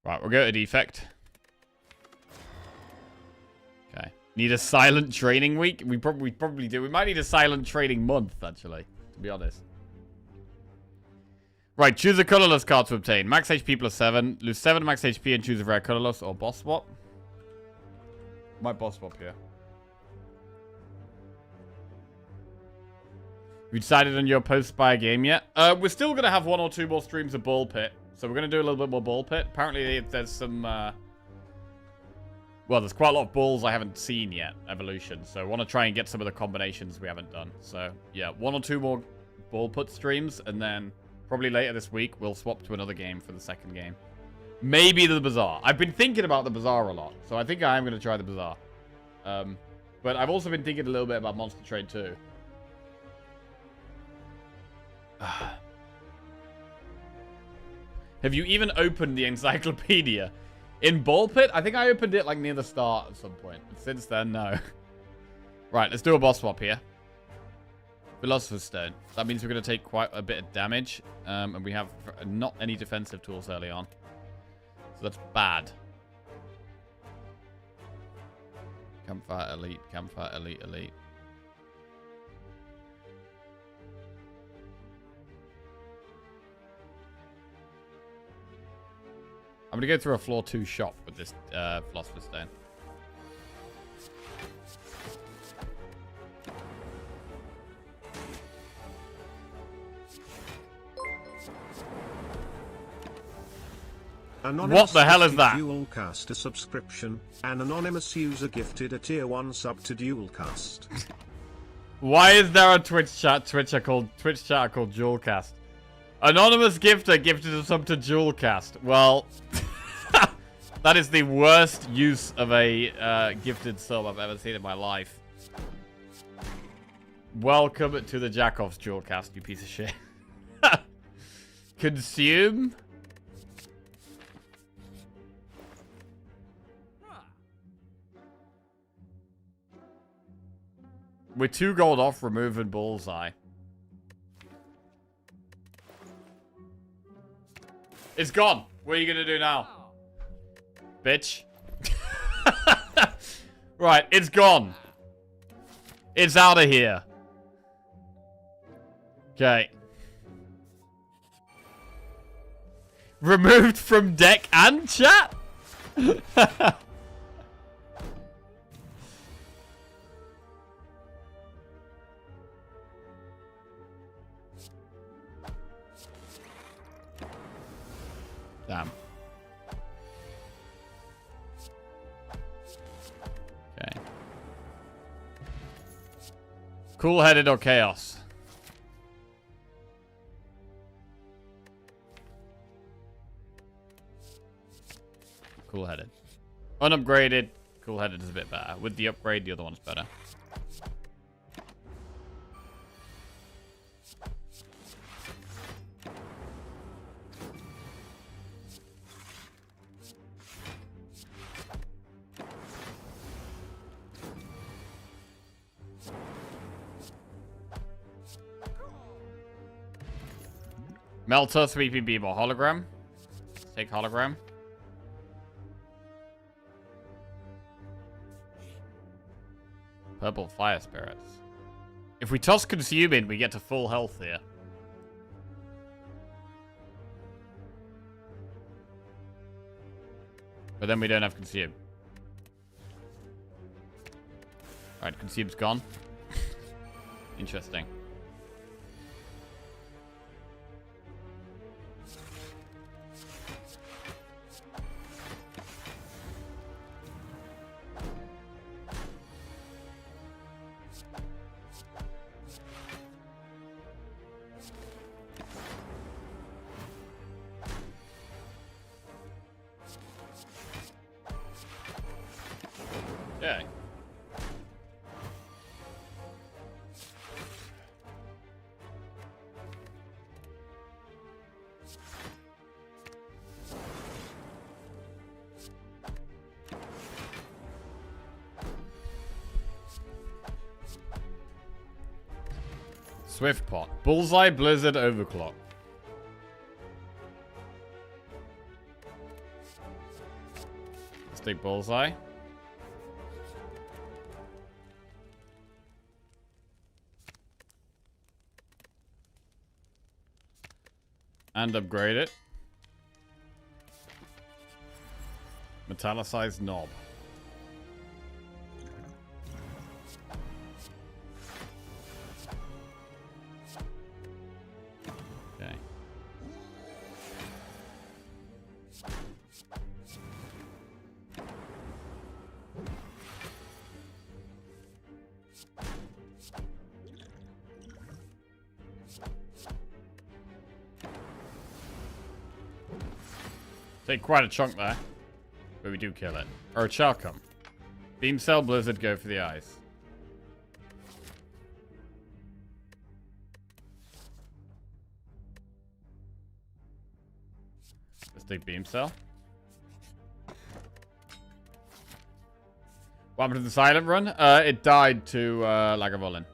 Right, we'll go to defect. Okay. Need a silent training week? We probably do. We might need a silent training month, actually, to be honest. Right, choose a colorless card to obtain. Max HP plus 7. Lose 7 max HP and choose a rare colorless or boss swap. My boss swap here. You decided on your post-Spire game yet? We're still going to have 1 or 2 more streams of Ball Pit. So we're going to do a little bit more Ball Pit. Apparently there's some... well, there's quite a lot of balls I haven't seen yet, evolution. So I want to try and get some of the combinations we haven't done. So, yeah, 1 or 2 more Ball Pit streams. And then probably later this week, we'll swap to another game for the second game. Maybe the Bazaar. I've been thinking about the Bazaar a lot. So I think I am going to try the Bazaar. But I've also been thinking a little bit about Monster Trade too. Have you even opened the encyclopedia? In Ball Pit? I think I opened it like near the start at some point. But since then, no. Right, let's do a boss swap here. Philosopher's Stone. That means we're going to take quite a bit of damage. And we have not any defensive tools early on. So that's bad. Campfire Elite, Campfire Elite, Elite. I'm going to go through a floor 2 shop with this Philosopher's Stone. What the hell is that? Dualcast a subscription. An anonymous user gifted a tier 1 sub to Dualcast. Why is there a Twitch chat called Dualcast? Anonymous gifter gifted a sub to Dualcast. Well, that is the worst use of a gifted sub I've ever seen in my life. Welcome to the Jackoff's Dualcast, you piece of shit. Consume. We're 2 gold off removing Bullseye. It's gone. What are you going to do now? Bitch. Right, it's gone. It's out of here. Okay. Removed from deck and chat? Damn. Okay. Cool-headed or chaos? Cool-headed. Unupgraded. Cool-headed is a bit better. With the upgrade, the other one's better. Melter, Sweeping Beam, or Hologram. Let's take Hologram. Purple fire spirits. If we toss consume in, we get to full health here. But then we don't have consume. Alright, consume's gone. Interesting. Okay. Swift pot. Bullseye, blizzard, overclock. Let's take bullseye. And upgrade it. Metallicized knob. Okay. Take quite a chunk there. But we do kill it. Or a Charcum. Beam cell, blizzard, go for the eyes. Let's take beam cell. What happened to the silent run? It died to Lagavulin.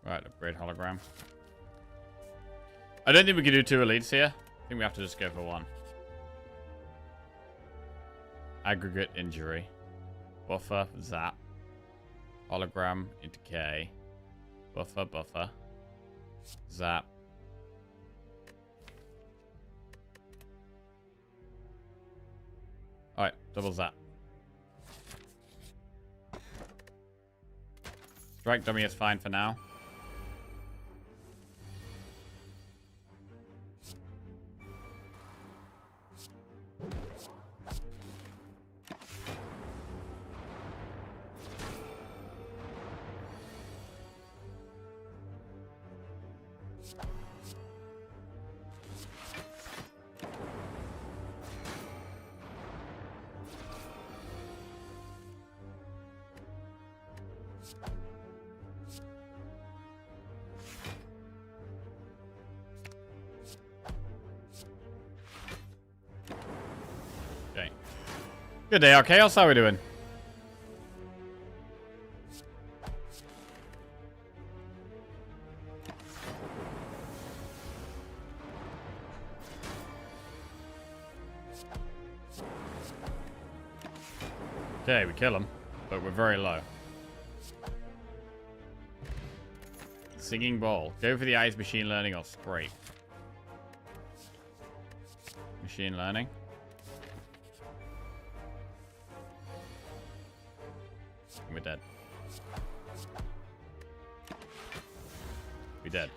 Right, upgrade hologram. I don't think we can do 2 elites here. I think we have to just go for 1. Aggregate injury. Buffer, zap. Hologram, into K. Buffer, buffer. Zap. Alright, double zap. Strike dummy is fine for now. Good day, our Chaos. How are we doing? Okay, we kill him, but we're very low. Singing Bowl. Go for the eyes, machine learning, or scrape. Machine learning. We're dead. We're dead.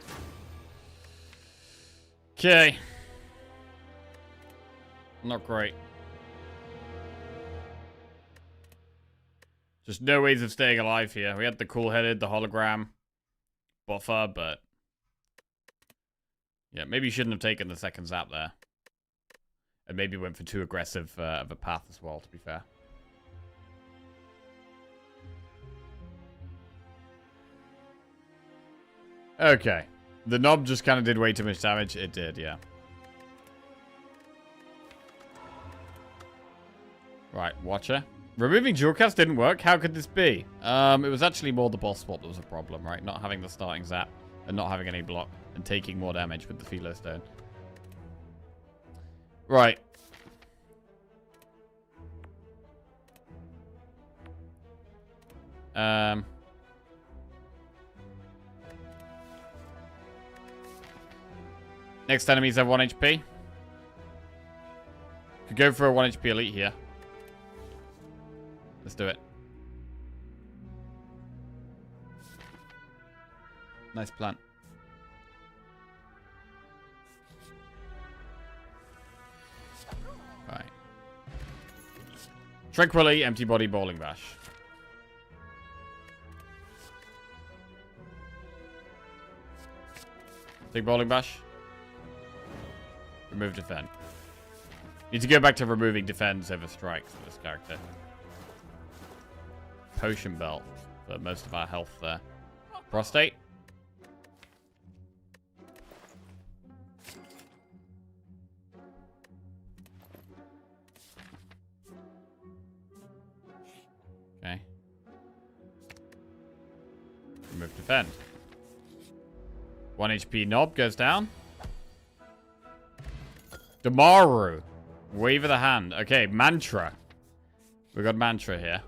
Okay. Not great. Just no ways of staying alive here. We had the cool-headed, the hologram, buffer, but... yeah, maybe you shouldn't have taken the second zap there. And maybe went for too aggressive of a path as well, to be fair. Okay. The knob just kind of did way too much damage. It did, yeah. Right, Watcher. Removing dual cast didn't work. How could this be? It was actually more the boss spot that was a problem, right? Not having the starting zap and not having any block. and taking more damage with the Philo Stone. Right. Next enemies have 1 HP. Could go for a 1 HP elite here. Let's do it. Nice plan. Right. Tranquility, empty body, bowling bash. Take bowling bash. Remove defend. Need to go back to removing defense over strikes for this character. Potion belt for most of our health there. Prostate. Okay. Remove defend. 1 HP knob goes down. Damaru. Wave of the hand. Okay, mantra. We got mantra here.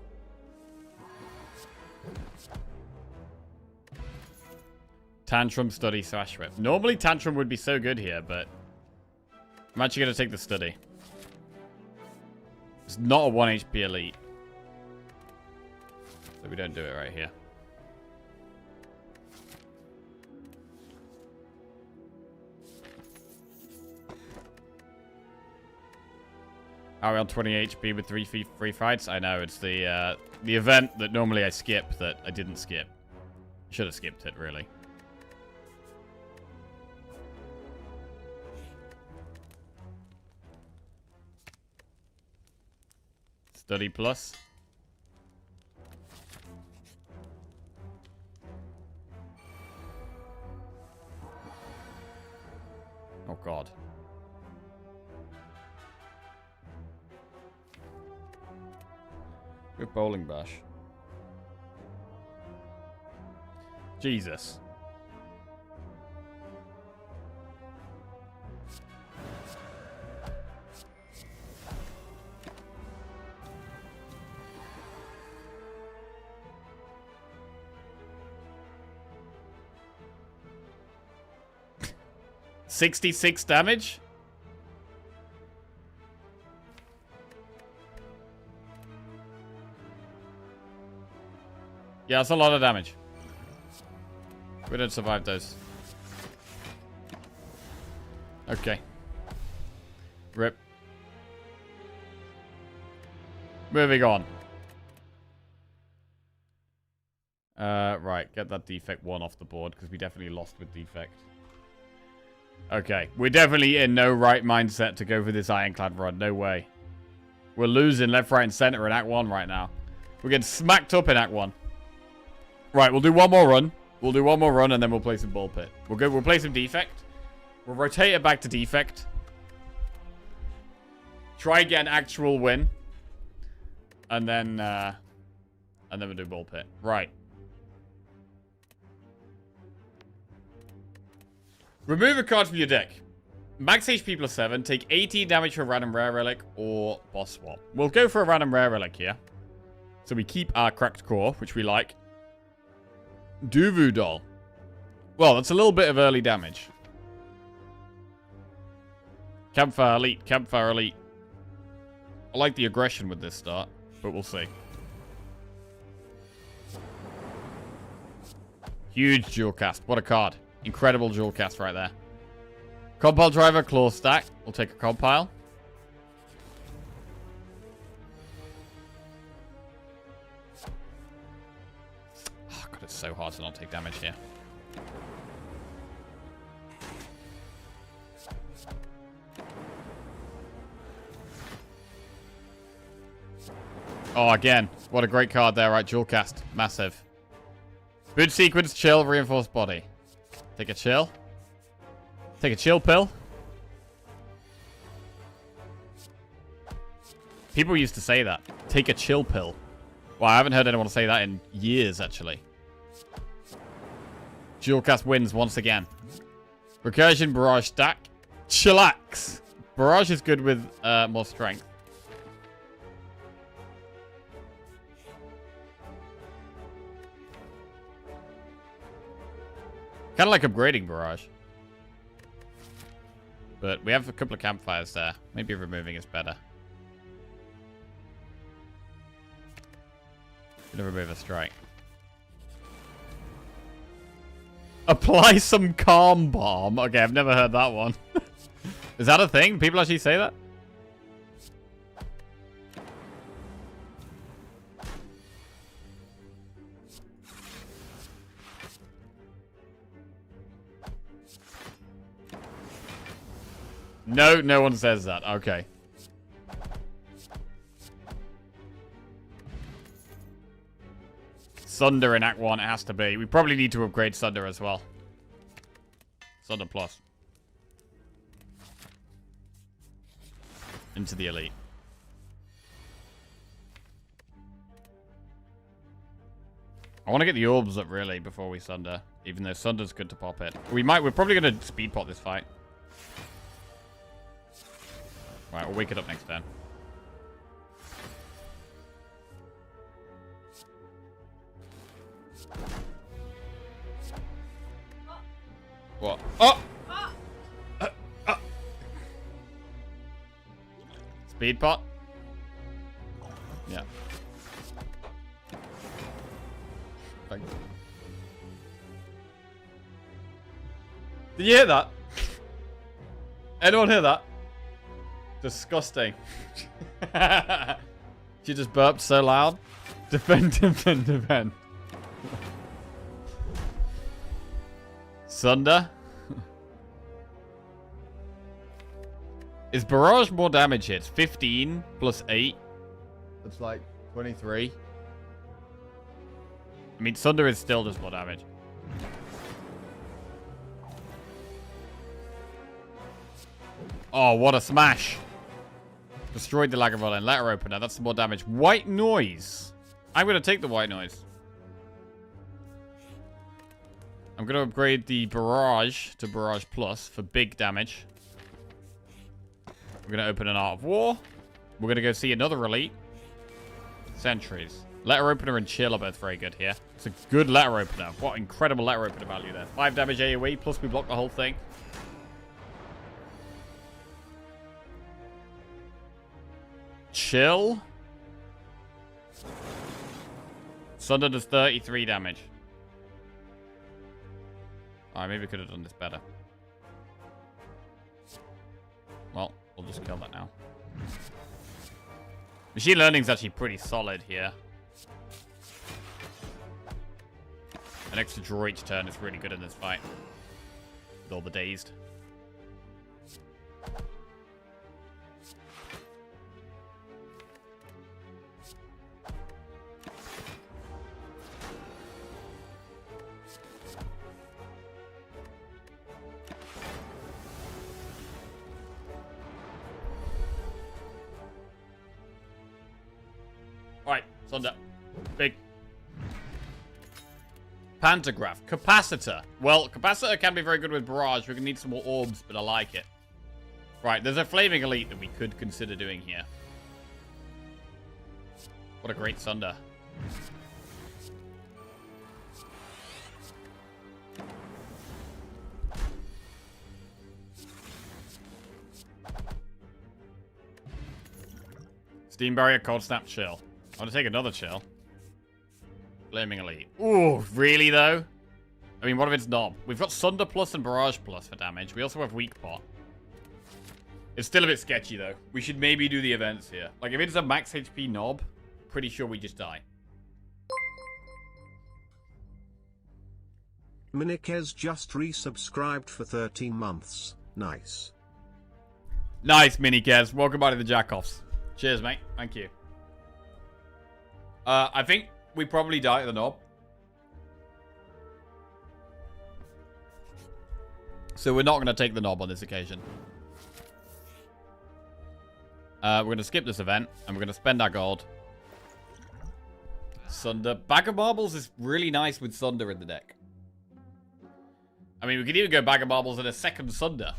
Tantrum, study, slash whip. Normally tantrum would be so good here, but I'm actually going to take the study. It's not a 1 HP elite. So we don't do it right here. Are we on 20 HP with 3 free fights? I know, it's the event that normally I skip that I didn't skip. Should have skipped it, really. Study plus. Oh, God. Good bowling bash. Jesus. $66 damage? Yeah, that's a lot of damage. We don't survive those. Okay. Rip. Moving on. Right. Get that defect 1 off the board, because we definitely lost with defect. Okay. We're definitely in no right mindset to go for this ironclad run. No way. We're losing left, right, and center in Act 1 right now. We're getting smacked up in Act 1. Right, we'll do one more run. We'll do one more run, and then we'll play some ball pit. We'll play some defect. We'll rotate it back to defect. Try and get an actual win. And then we'll do ball pit. Right. Remove a card from your deck. Max HP plus 7. Take 18 damage for a random rare relic or boss swap. We'll go for a random rare relic here. So we keep our cracked core, which we like. Duvu doll. Well, that's a little bit of early damage. Campfire elite. Campfire elite. I like the aggression with this start, but we'll see. Huge dual cast. What a card. Incredible dual cast right there. Compile driver, claw stack. We'll take a compile. Oh, God, it's so hard to not take damage here. Oh, again. What a great card there, right? Dual cast. Massive. Boot sequence, chill, reinforced body. Take a chill. Take a chill pill. People used to say that. Take a chill pill. Well, I haven't heard anyone say that in years, actually. Dual cast wins once again. Recursion, Barrage stack. Chillax. Barrage is good with more strength. Kind of like upgrading Barrage. But we have a couple of campfires there. Maybe removing is better. Gonna remove a strike. Apply some calm bomb. Okay, I've never heard that one. Is that a thing? People actually say that? No, no one says that. Okay. Sunder in Act 1, it has to be. We probably need to upgrade Sunder as well. Sunder Plus. Into the Elite. I want to get the orbs up, really, before we Sunder. Even though Sunder's good to pop it. We're probably going to speed pot this fight. Right, we'll wake it up next turn. What? Oh! Speed pot? Yeah. Thank you. Did you hear that? Anyone hear that? Disgusting. She just burped so loud. Defend, defend, defend. Sunder. Is Barrage more damage hits? 15 plus 8. That's like 23. I mean, Sunder is still just more damage. Oh, what a smash. Destroyed the Lagavulin. Letter opener. That's more damage. White noise. I'm going to take the white noise. I'm going to upgrade the Barrage to Barrage Plus for big damage. We're going to open an Art of War. We're going to go see another Elite. Sentries. Letter opener and chill are both very good here. It's a good letter opener. What incredible letter opener value there. 5 damage AoE, plus we block the whole thing. Chill. Sunder does 33 damage. Alright, maybe we could have done this better. Well, we'll just kill that now. Machine Learning's actually pretty solid here. An extra draw each turn is really good in this fight. With all the dazed. Alright, Sunder. Big. Pantograph. Capacitor. Well, Capacitor can be very good with Barrage. We're going to need some more orbs, but I like it. Right, there's a Flaming Elite that we could consider doing here. What a great Sunder. Steam Barrier, Cold Snap, Chill. I want to take another Chill. Flaming Elite. Ooh, really though? I mean, what if it's Knob? We've got Sunder Plus and Barrage Plus for damage. We also have Weak Pot. It's still a bit sketchy though. We should maybe do the events here. Like if it's a max HP Knob, pretty sure we just die. Minikez just resubscribed for 13 months. Nice. Nice, Minikez. Welcome back to the Jackoffs. Cheers, mate. Thank you. I think we probably die at the Knob. So we're not going to take the Knob on this occasion. We're going to skip this event, and we're going to spend our gold. Sunder. Bag of Marbles is really nice with Sunder in the deck. I mean, we could even go bag of marbles in a second sunder.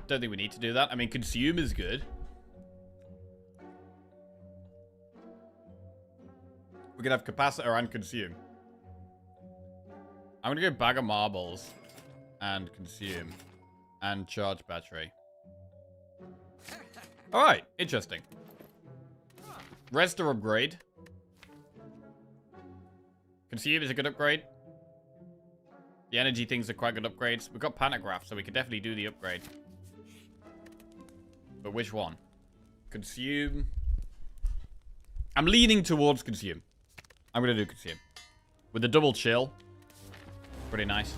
Don't think we need to do that. I mean, consume is good. We can have capacitor and consume. I'm going to go bag of marbles and consume and charge battery. Alright, interesting. Rest or upgrade. Consume is a good upgrade. The energy things are quite good upgrades. We've got pantograph, so we can definitely do the upgrade. But which one? Consume. I'm leaning towards consume. I'm going to do consume. With the double chill. Pretty nice.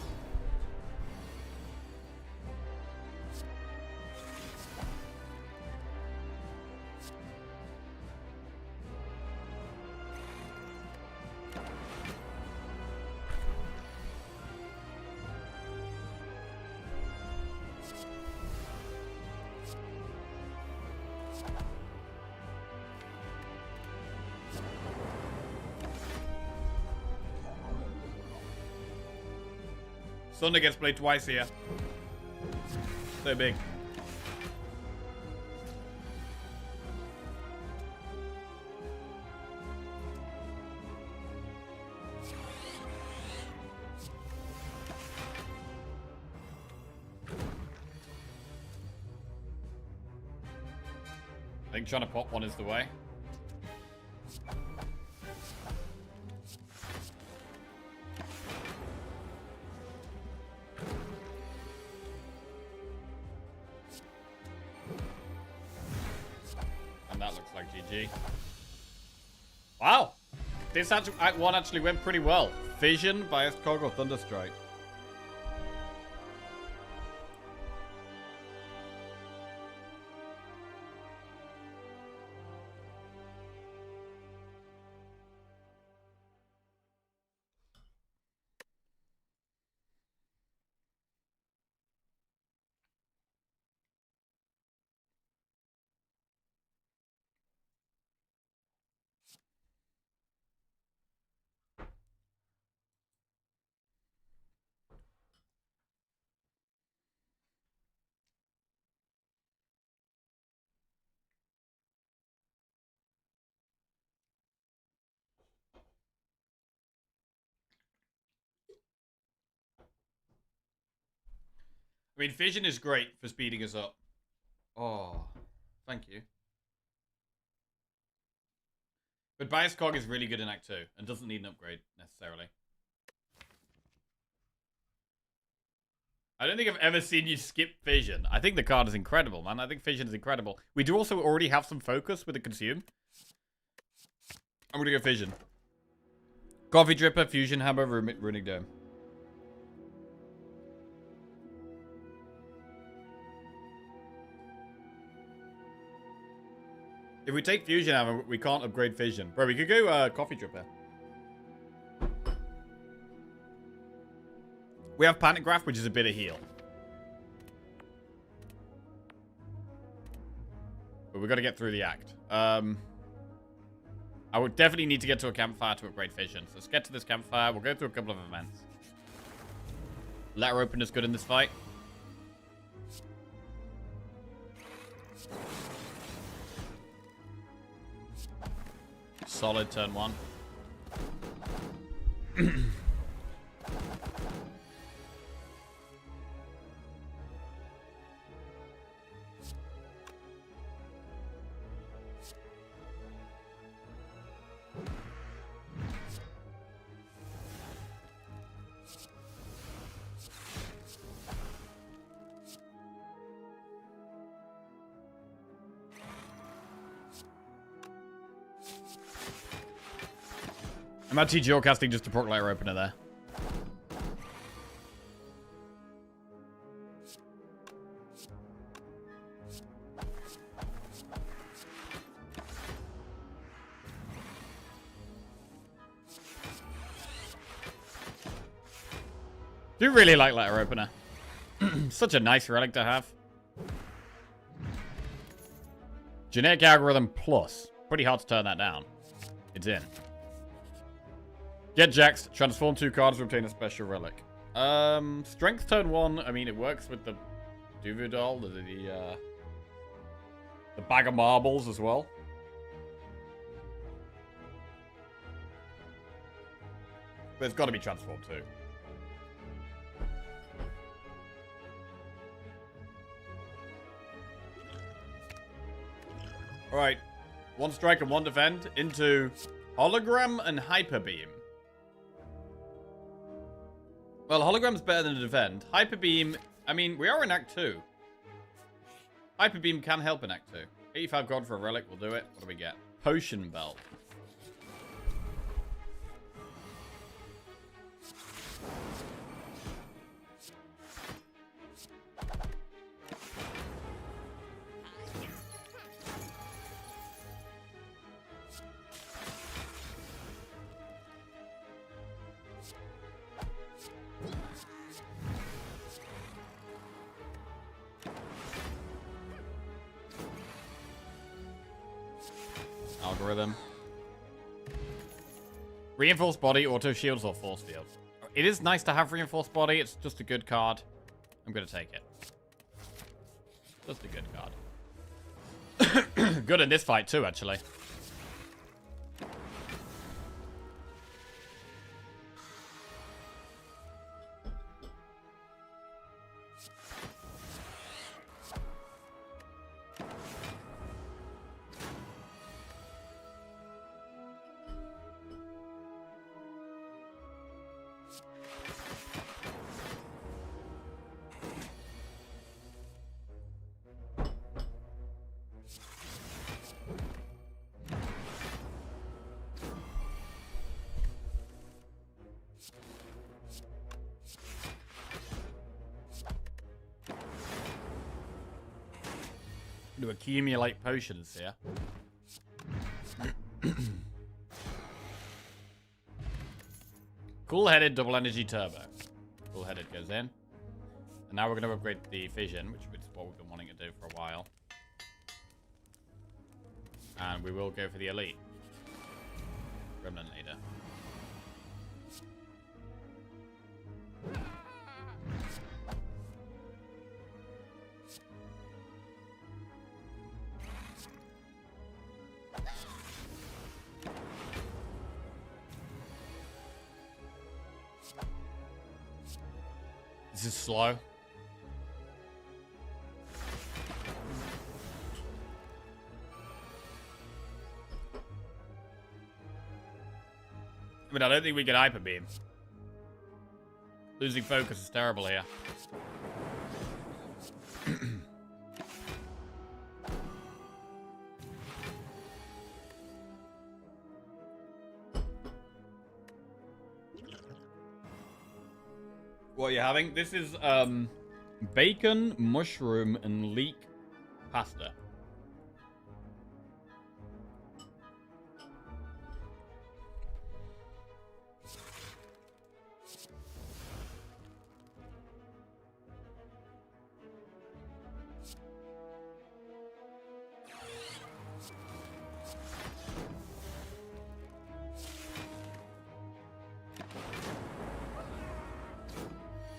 Thunder gets played twice here. So big. I think trying to pop one is the way. Wow! This Act 1 actually went pretty well. Fission, Biased Cog, or Thunderstrike? I mean, Fission is great for speeding us up. Oh, thank you. But Biased Cog is really good in Act 2 and doesn't need an upgrade necessarily. I don't think I've ever seen you skip Fission. I think the card is incredible, man. I think Fission is incredible. We do also already have some focus with the Consume. I'm going to go Fission. Coffee Dripper, Fusion Hammer, Runic Dome. If we take Fusion Hammer, we can't upgrade Fission. Bro, we could go Coffee Dripper. We have Pantograph, which is a bit of heal. But we've got to get through the act. I would definitely need to get to a campfire to upgrade Fission. So let's get to this campfire. We'll go through a couple of events. Letter Opener's good in this fight. Solid turn 1. I'm actually geocasting just to proc Letter Opener there. Do really like Letter Opener. Such a nice relic to have. Generic Algorithm Plus. Pretty hard to turn that down. It's in. Get Jax. Transform 2 cards to obtain a special relic. Strength turn 1. I mean, it works with the Duvidol, the bag of marbles as well. But it's got to be transform 2. Alright. 1 strike and 1 defend into Hologram and Hyper Beam. Well, Hologram's better than defend. Hyper Beam, I mean, we are in Act 2. Hyper Beam can help in Act 2. 85 gold for a relic will do it. What do we get? Potion Belt. Algorithm. Reinforced body, auto shields, or force fields. It is nice to have reinforced body. It's just a good card. I'm going to take it. Just a good card. Good in this fight too, actually. To accumulate potions here. Cool-headed double energy turbo. Cool-headed goes in. And now we're going to upgrade the fission, which is what we've been wanting to do for a while. And we will go for the elite. Gremlin leader. This is slow. I mean, I don't think we can hyper beam. Losing focus is terrible here. What are you having? This is bacon, mushroom, and leek pasta.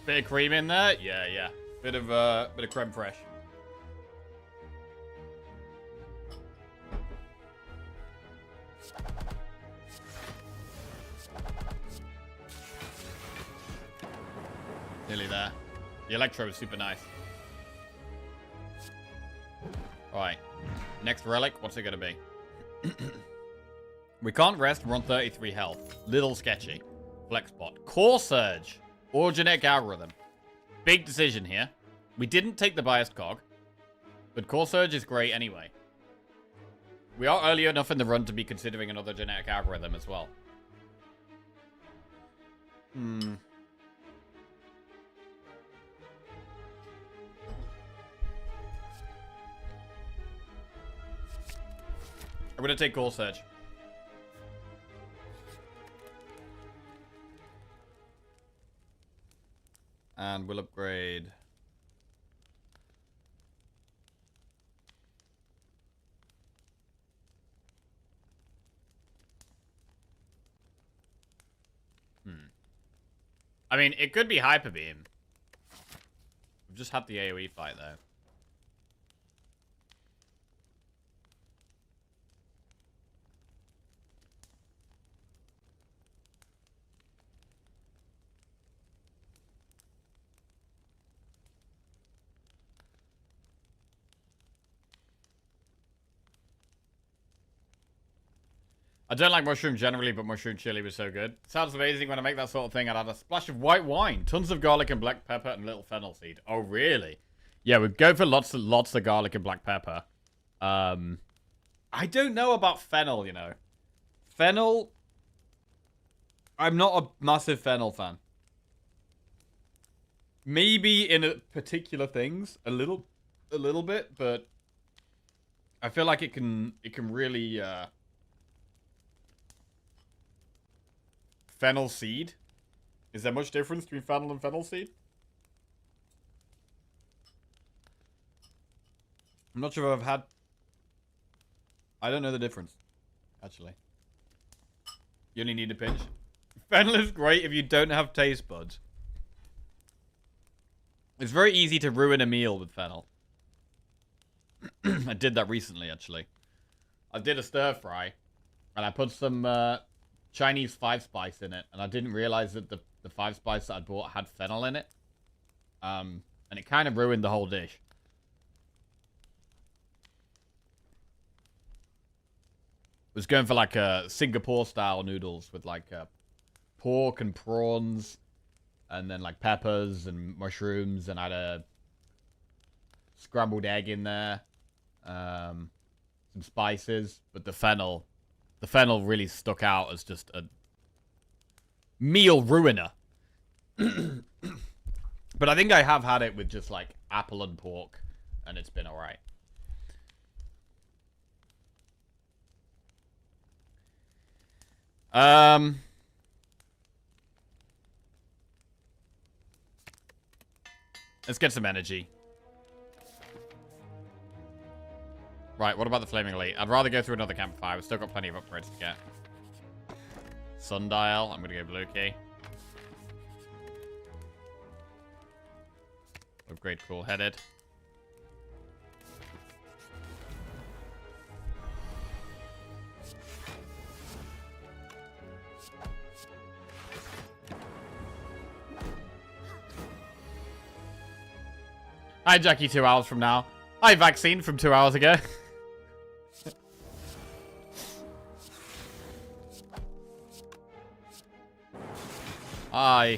Bit of cream in there? Yeah. Bit of creme fraiche. Nearly there. The electro is super nice. Alright. Next relic, what's it gonna be? We can't rest, we're on 33 health. Little sketchy. Flex bot. Core Surge. Or genetic algorithm. Big decision here. We didn't take the biased cog. But Core Surge is great anyway. We are early enough in the run to be considering another genetic algorithm as well. I'm going to take Core Surge. And we'll upgrade. I mean, it could be Hyper Beam. We've just had the AoE fight, though. I don't like mushroom generally, but mushroom chili was so good. Sounds amazing. When I make that sort of thing, I'd add a splash of white wine, tons of garlic and black pepper, and a little fennel seed. Oh, really? Yeah, we'd go for lots of garlic and black pepper. I don't know about fennel, you know. Fennel... I'm not a massive fennel fan. Maybe in particular things, a little bit, but I feel like it can really... Fennel seed? Is there much difference between fennel and fennel seed? I'm not sure if I've had... I don't know the difference, actually. You only need a pinch. Fennel is great if you don't have taste buds. It's very easy to ruin a meal with fennel. I did that recently, actually. I did a stir fry, and I put some... Chinese 5-spice in it, and I didn't realize that the 5-spice that I bought had fennel in it. And it kind of ruined the whole dish. Was going for like a Singapore-style noodles with like pork and prawns, and then like peppers and mushrooms, and I had a scrambled egg in there, some spices, but the fennel really stuck out as just a meal ruiner. But I think I have had it with just like apple and pork, and it's been alright. Let's get some energy. Right, what about the Flaming Elite? I'd rather go through another campfire. We've still got plenty of upgrades to get. Sundial. I'm going to go blue key. Upgrade cool-headed. Hi, Jackie, 2 hours from now. Hi, Vaccine from 2 hours ago. Hi.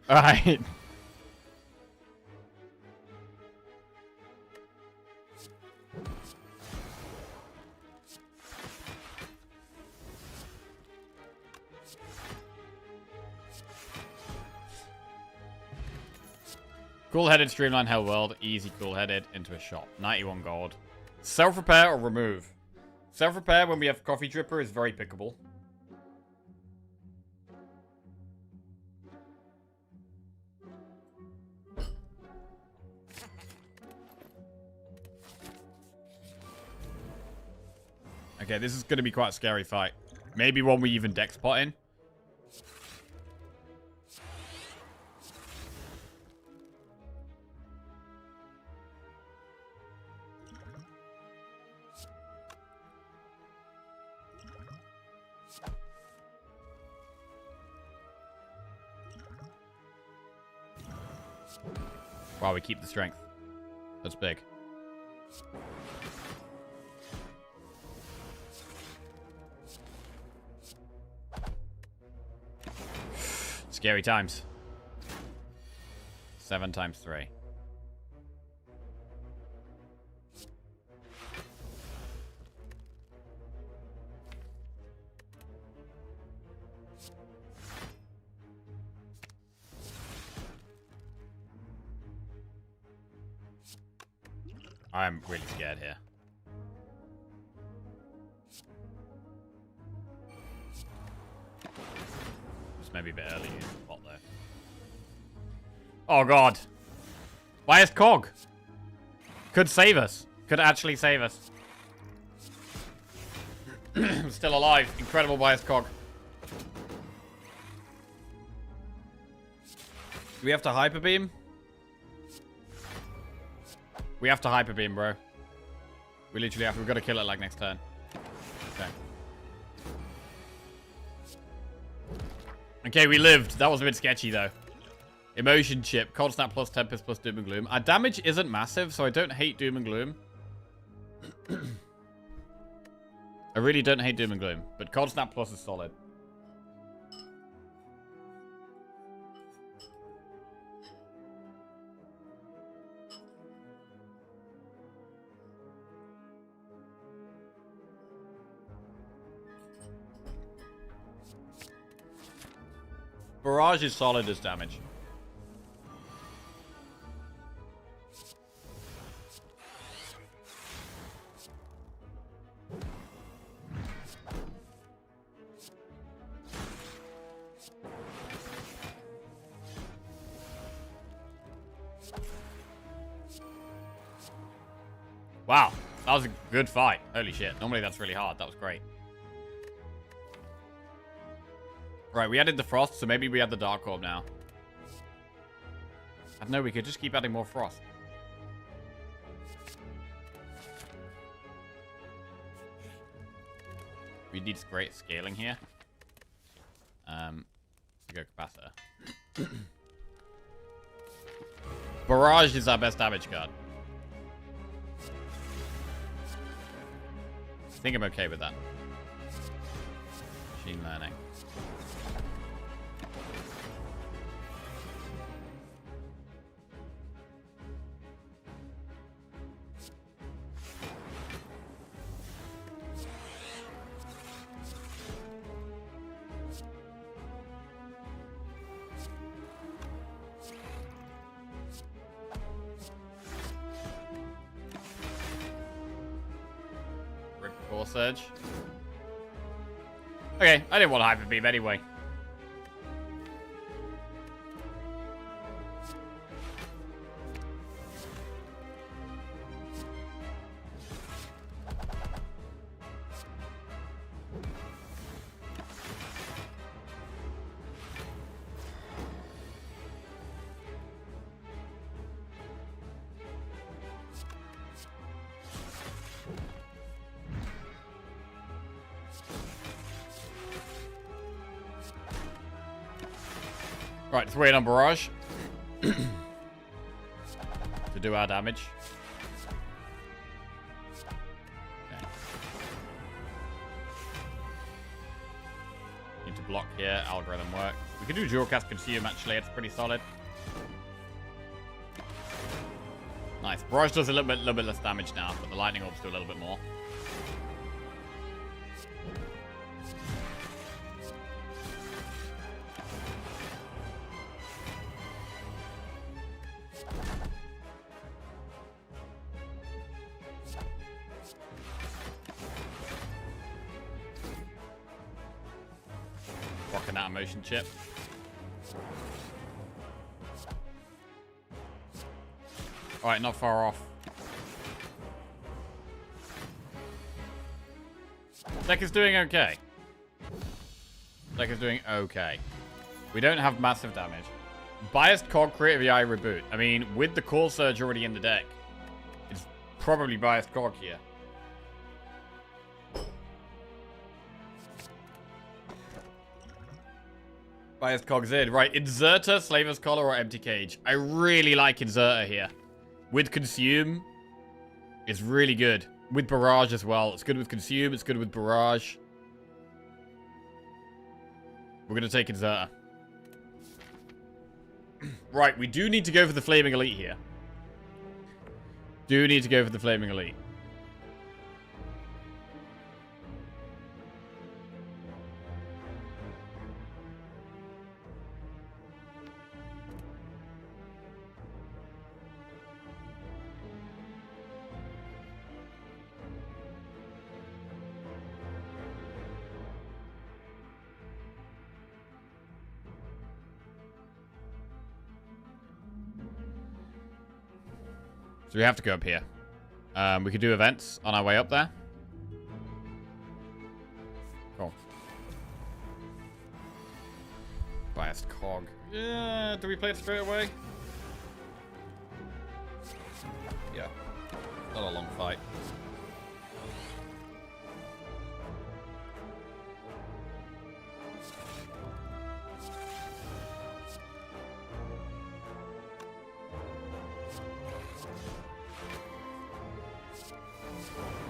Alright. Cool-headed, streamline hell world. Easy cool-headed into a shop. 91 gold. Self-repair or remove? Self-repair when we have coffee dripper is very pickable. Okay, this is going to be quite a scary fight. Maybe one we even dex pot in. Wow, we keep the strength. That's big. Scary times. 7 times 3. I'm really scared here. Just maybe a bit early in the spot though. Oh god. Bias Cog. Could save us. Could actually save us. I'm still alive. Incredible Bias Cog. We have to hyper beam. We have to hyper beam, bro. We literally have. We've got to kill it like next turn. Okay. Okay, we lived. That was a bit sketchy though. Emotion chip, cold snap plus tempest plus doom and gloom. Our damage isn't massive, so I don't hate doom and gloom. I really don't hate doom and gloom, but cold snap plus is solid. Barrage is solid as damage. Wow, that was a good fight. Holy shit. Normally that's really hard. That was great. Right, we added the frost, so maybe we add the dark orb now. I don't know, we could just keep adding more frost. We need great scaling here. Go capacitor. Barrage is our best damage card. I think I'm okay with that. Machine learning. Core surge. Okay, I didn't want to hyper beam anyway. Right, let's wait on Barrage to do our damage. Okay. Need to block here. Algorithm work. We can do dual cast consume actually. It's pretty solid. Nice. Barrage does a little bit less damage now, but the lightning orbs do a little bit more. Rocking that emotion chip. Alright, not far off. Deck is doing okay. Deck is doing okay. We don't have massive damage. Biased Cog Creative AI reboot. I mean, with the Core Surge already in the deck, it's probably Biased Cog here. Biased Cog Zid. Right, Inserter, Slaver's Collar, or Empty Cage. I really like Inserter here. With Consume, it's really good. With Barrage as well. It's good with Consume, it's good with Barrage. We're going to take Inserter. Right, we do need to go for the Flaming Elite here. Do need to go for the Flaming Elite. So we have to go up here. We could do events on our way up there. Cool. Biased Cog. Do we play it straight away? Yeah. Not a long fight.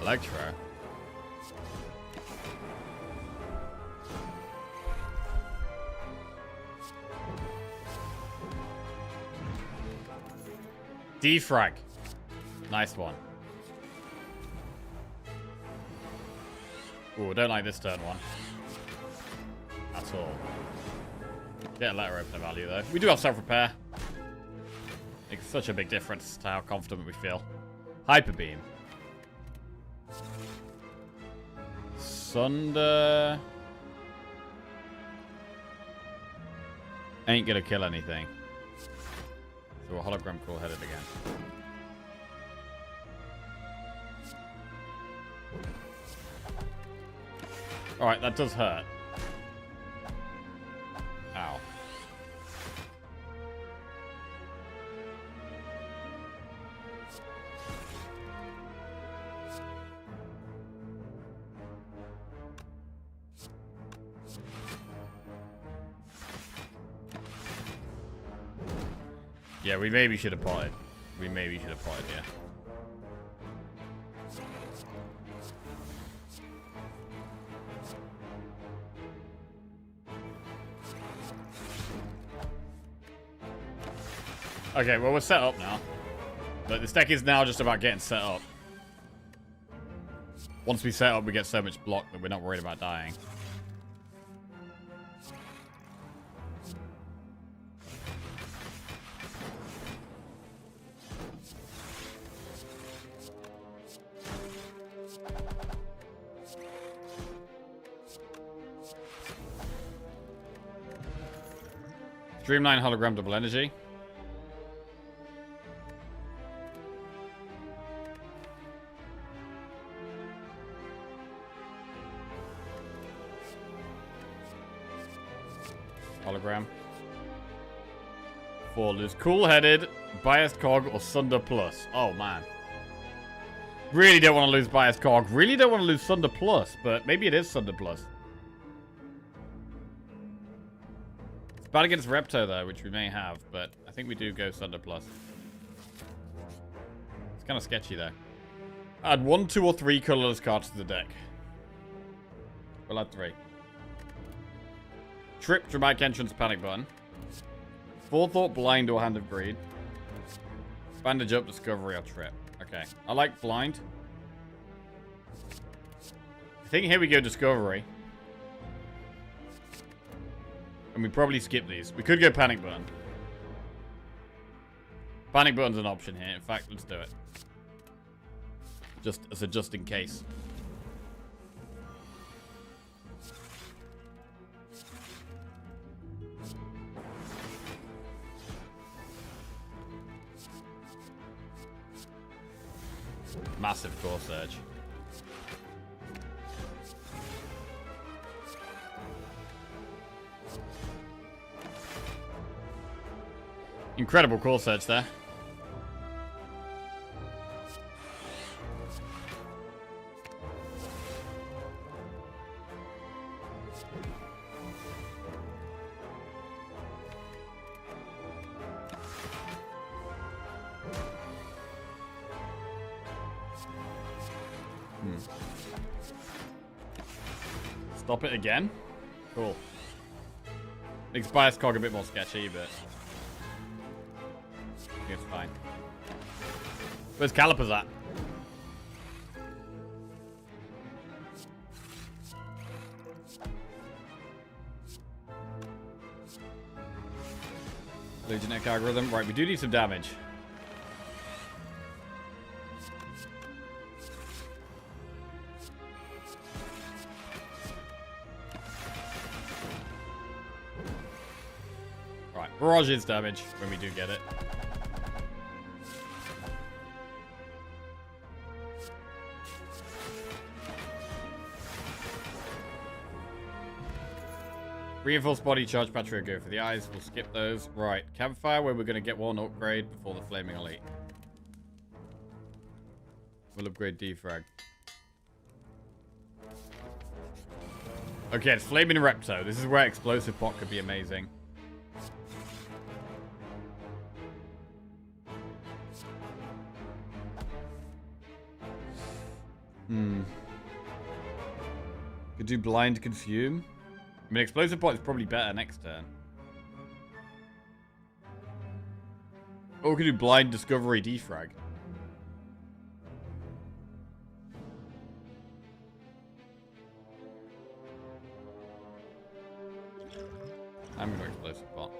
Electro. Defrag. Nice one. Ooh, don't like this turn one. At all. Get a letter opener value though. We do have self-repair. Makes such a big difference to how confident we feel. Hyper Beam. Sunder. Ain't gonna kill anything. So a hologram core headed again. Alright, that does hurt. Ow. Yeah, we maybe should have potted. We maybe should have potted, yeah. Okay, well, we're set up now. But this deck is now just about getting set up. Once we set up, we get so much block that we're not worried about dying. Dreamline hologram double energy. Hologram. 4 lose. Cool-headed, biased cog, or Sunder Plus. Oh, man. Really don't want to lose biased cog. Really don't want to lose Sunder Plus, but maybe it is Sunder Plus. It's bad against Repto, though, which we may have, but I think we do go Sunder Plus. It's kind of sketchy, though. Add 1, 2, or 3 colorless cards to the deck. We'll add 3. Trip, Dramatic Entrance, Panic Button. Forethought, Blind, or Hand of Greed. Bandage Up, Discovery, or Trip. Okay. I like Blind. I think here we go Discovery. And we probably skip these. We could go Panic Button. Panic Button's an option here. In fact, let's do it. Just as a just in case. Massive core surge. Incredible core surge there. Stop it again? Cool. Makes bias cog a bit more sketchy, but I think it's fine. Where's Calipers at? Legionnaire algorithm. Right, we do need some damage. Barrage is damage when we do get it. Reinforced body charge battery go for the eyes. We'll skip those. Right. Campfire, where we're going to get one upgrade before the flaming elite. We'll upgrade defrag. Okay, it's flaming repto. This is where explosive pot could be amazing. Could do blind consume. I mean, explosive pot is probably better next turn. Or we could do blind discovery defrag. I'm gonna explosive pot.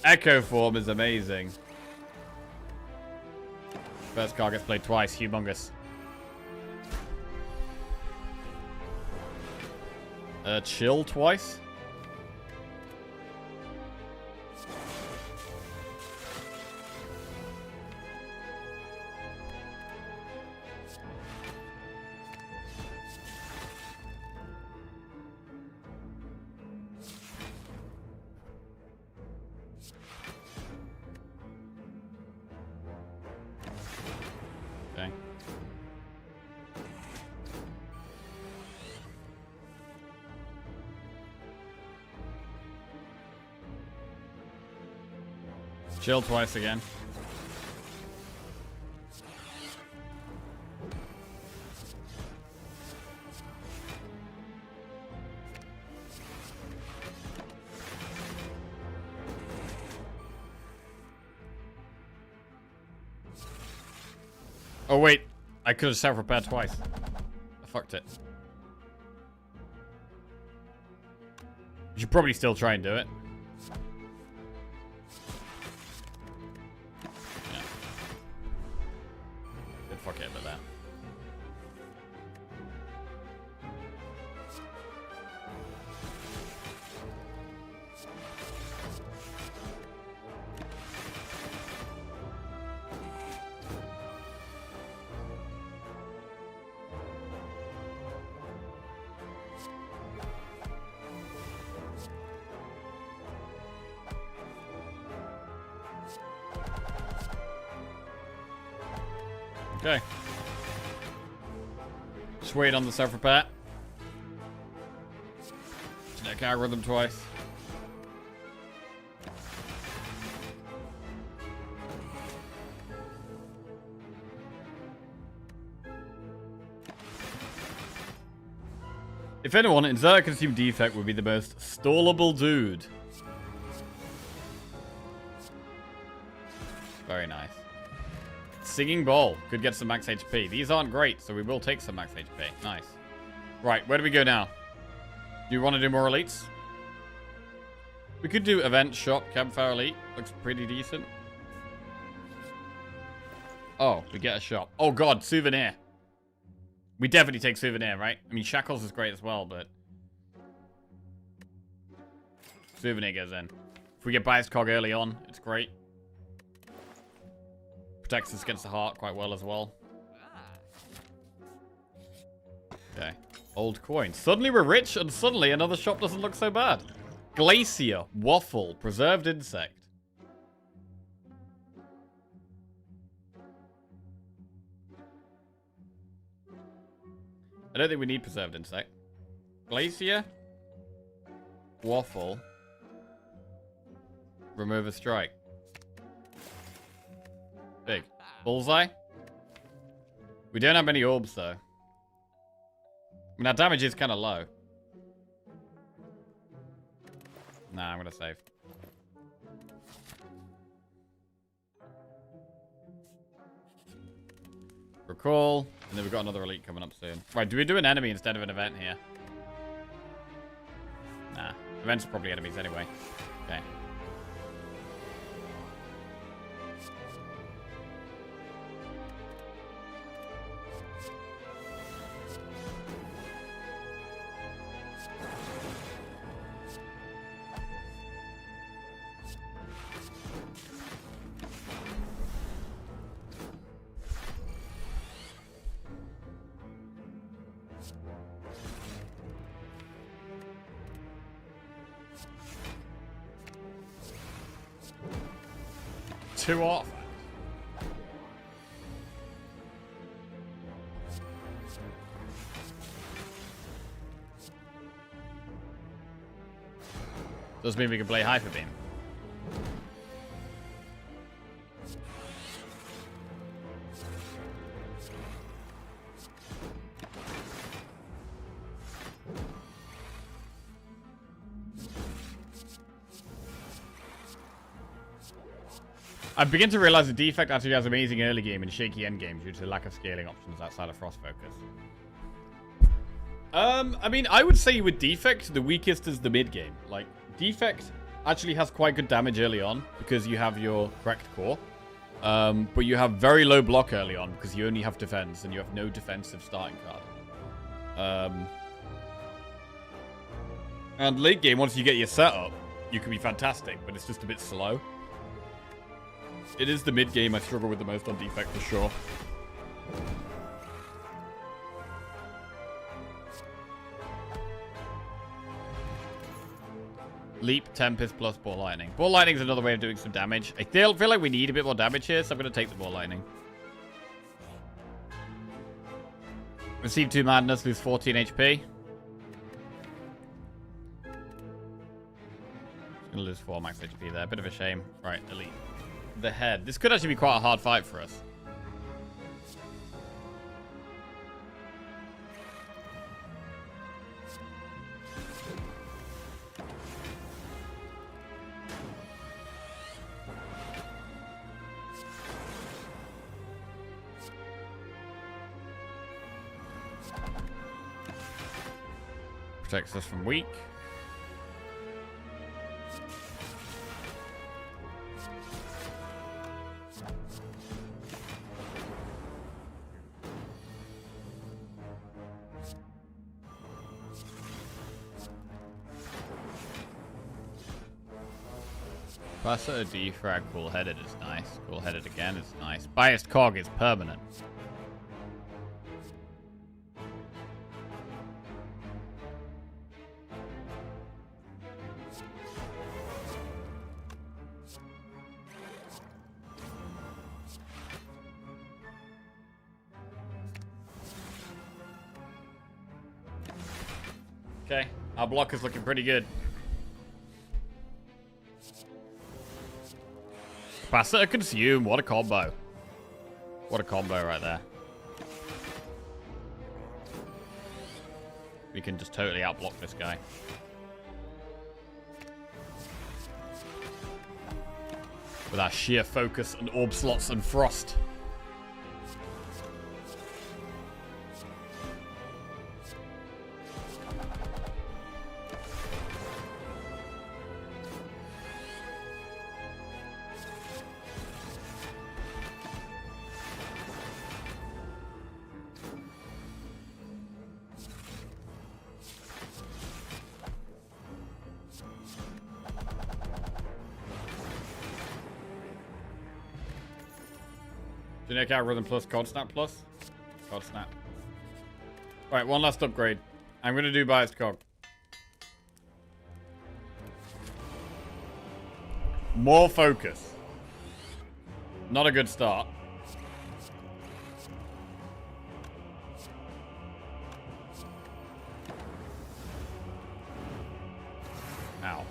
Echo form is amazing. First card gets played twice. Humongous. Chill twice. Okay. Chill twice again. Oh wait, I could have self-repaired twice. I fucked it. You should probably still try and do it. Yeah. Did fuck it about that. Okay. Just wait on the self-repair. Genetic algorithm twice. If anyone, insert consume defect would be the most stallable dude. Very nice. Singing Bowl. Could get some max HP. These aren't great, so we will take some max HP. Nice. Right, where do we go now? Do you want to do more elites? We could do event, shop, campfire elite. Looks pretty decent. Oh, we get a shop. Oh god, souvenir. We definitely take souvenir, right? I mean, shackles is great as well, but souvenir goes in. If we get biased cog early on, it's great. Protects us against the heart quite well as well. Okay. Old coin. Suddenly we're rich, and suddenly another shop doesn't look so bad. Glacier. Waffle. Preserved insect. I don't think we need preserved insect. Glacier. Waffle. Remove a strike. Big. Bullseye? We don't have many orbs, though. I mean, our damage is kind of low. Nah, I'm going to save. Recall. And then we've got another elite coming up soon. Right, do we do an enemy instead of an event here? Nah. Events are probably enemies anyway. Okay. Two artifacts. Does mean we can play Hyper Beam. I begin to realize the Defect actually has amazing early game and shaky end game due to the lack of scaling options outside of Frost Focus. I mean, I would say with Defect, the weakest is the mid game. Like, Defect actually has quite good damage early on because you have your correct core. But you have very low block early on because you only have defense and you have no defensive starting card. And late game, once you get your setup, you can be fantastic, but it's just a bit slow. It is the mid game I struggle with the most on Defect for sure. Leap, Tempest plus Ball Lightning. Ball Lightning is another way of doing some damage. I feel like we need a bit more damage here, so I'm going to take the Ball Lightning. Receive 2 Madness, lose 14 HP. Gonna lose 4 max HP there. Bit of a shame. Right, Elite. The head. This could actually be quite a hard fight for us. Protects us from weak. Capacitor defrag, cool-headed is nice. Cool-headed again is nice. Biased cog is permanent. Okay, our block is looking pretty good. Capacitor consume, what a combo. What a combo right there. We can just totally outblock this guy. With our sheer focus and orb slots and frost. Generic Algorithm plus Code Snap plus? Code Snap. Alright, one last upgrade. I'm going to do Biased Cog. More focus. Not a good start. Ow.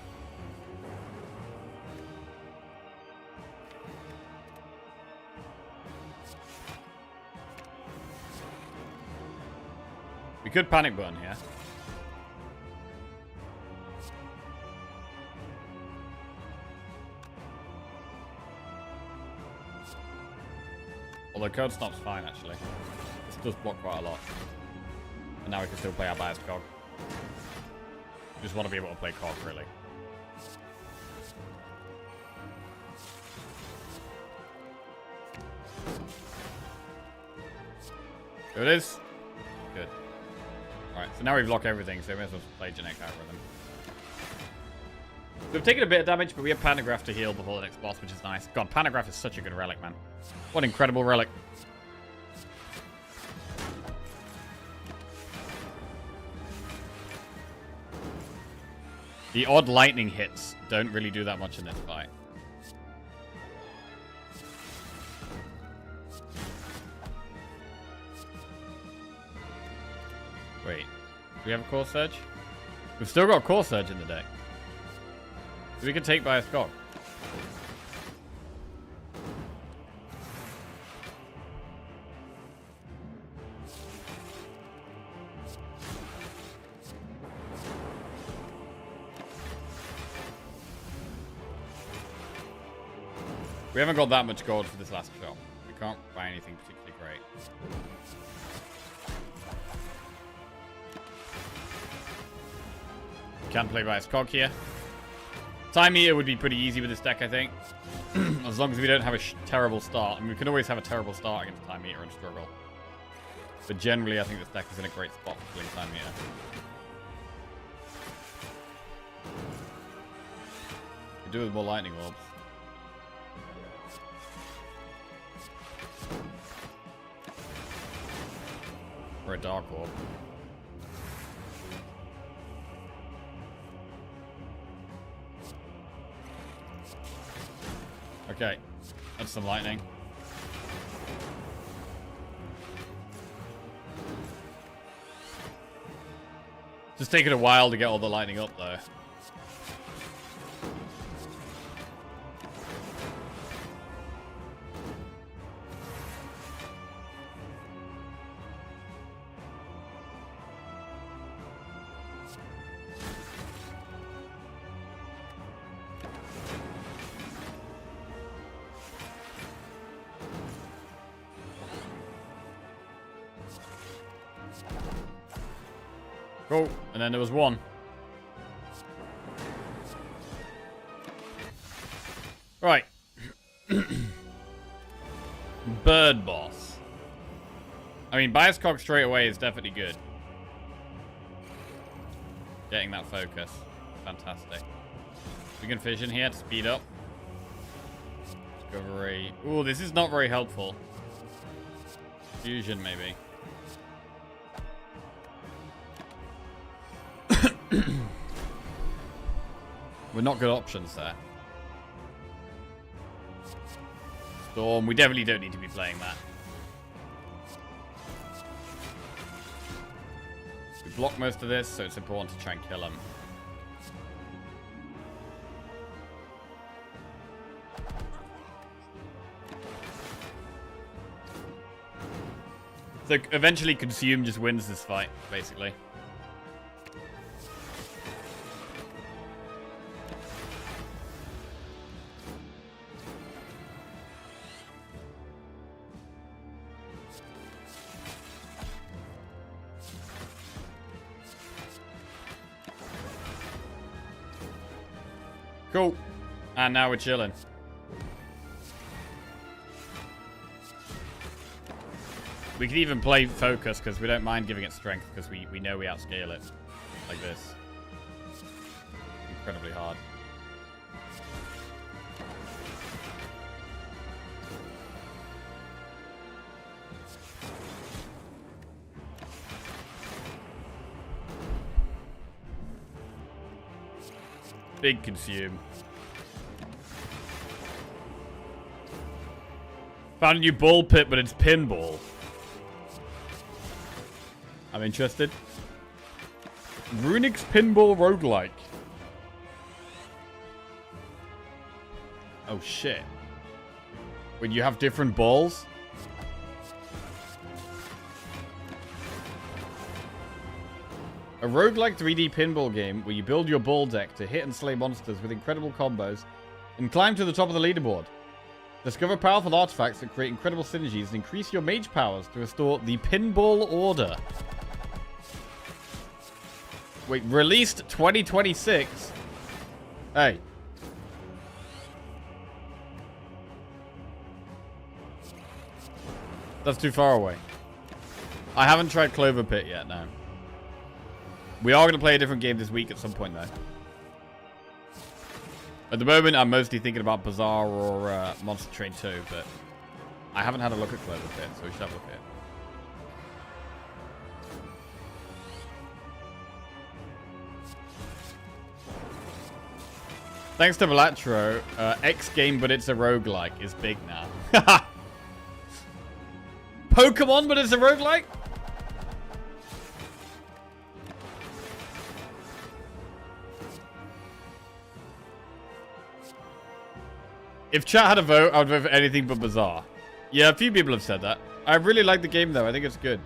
We could panic burn here. Although Code Snap's fine, actually. This does block quite a lot. And now we can still play our Biased Cog. We just want to be able to play Cog, really. Here it is. Good. Alright, so now we block everything, so we may as well play Genetic Algorithm. We've taken a bit of damage, but we have Panagraph to heal before the next boss, which is nice. God, Panagraph is such a good relic, man. What an incredible relic. The odd lightning hits don't really do that much in this fight. Wait, do we have a core surge? We've still got a core surge in the deck. So we can take by a Skog. We haven't got that much gold for this last shop. We can't buy anything particularly great. Can't play by a Skog here. Time Meter would be pretty easy with this deck, I think. As long as we don't have a terrible start. I mean, we can always have a terrible start against Time Meter and struggle. But generally, I think this deck is in a great spot for playing Time Meter. We do with more Lightning Orbs. Or a Dark Orb. Okay, that's some lightning. Just taking a while to get all the lightning up though. Cool. And then there was one. Right. Bird boss. I mean, Bias Cog straight away is definitely good. Getting that focus. Fantastic. We can fission here to speed up. Discovery. Ooh, this is not very helpful. Fusion, maybe. We're not good options there. Storm. We definitely don't need to be playing that. We block most of this, so it's important to try and kill him. So eventually Consume just wins this fight, basically. Cool. And now we're chilling. We can even play focus because we don't mind giving it strength because we know we outscale it like this. Incredibly hard. Big consume. Found a new ball pit, but it's pinball. I'm interested. Runix pinball roguelike. Oh shit. When you have different balls? A roguelike 3D pinball game where you build your ball deck to hit and slay monsters with incredible combos and climb to the top of the leaderboard. Discover powerful artifacts that create incredible synergies and increase your mage powers to restore the pinball order. Wait, released 2026? Hey. That's too far away. I haven't tried Clover Pit yet, no. We are going to play a different game this week at some point, though. At the moment, I'm mostly thinking about Bazaar or Monster Train 2, but I haven't had a look at Clover Pit, so we should have a look at it. Thanks to Velatro, X game, but it's a roguelike is big now. Pokemon, but it's a roguelike? If chat had a vote, I would vote for anything but Bizarre. Yeah, a few people have said that. I really like the game, though. I think it's good.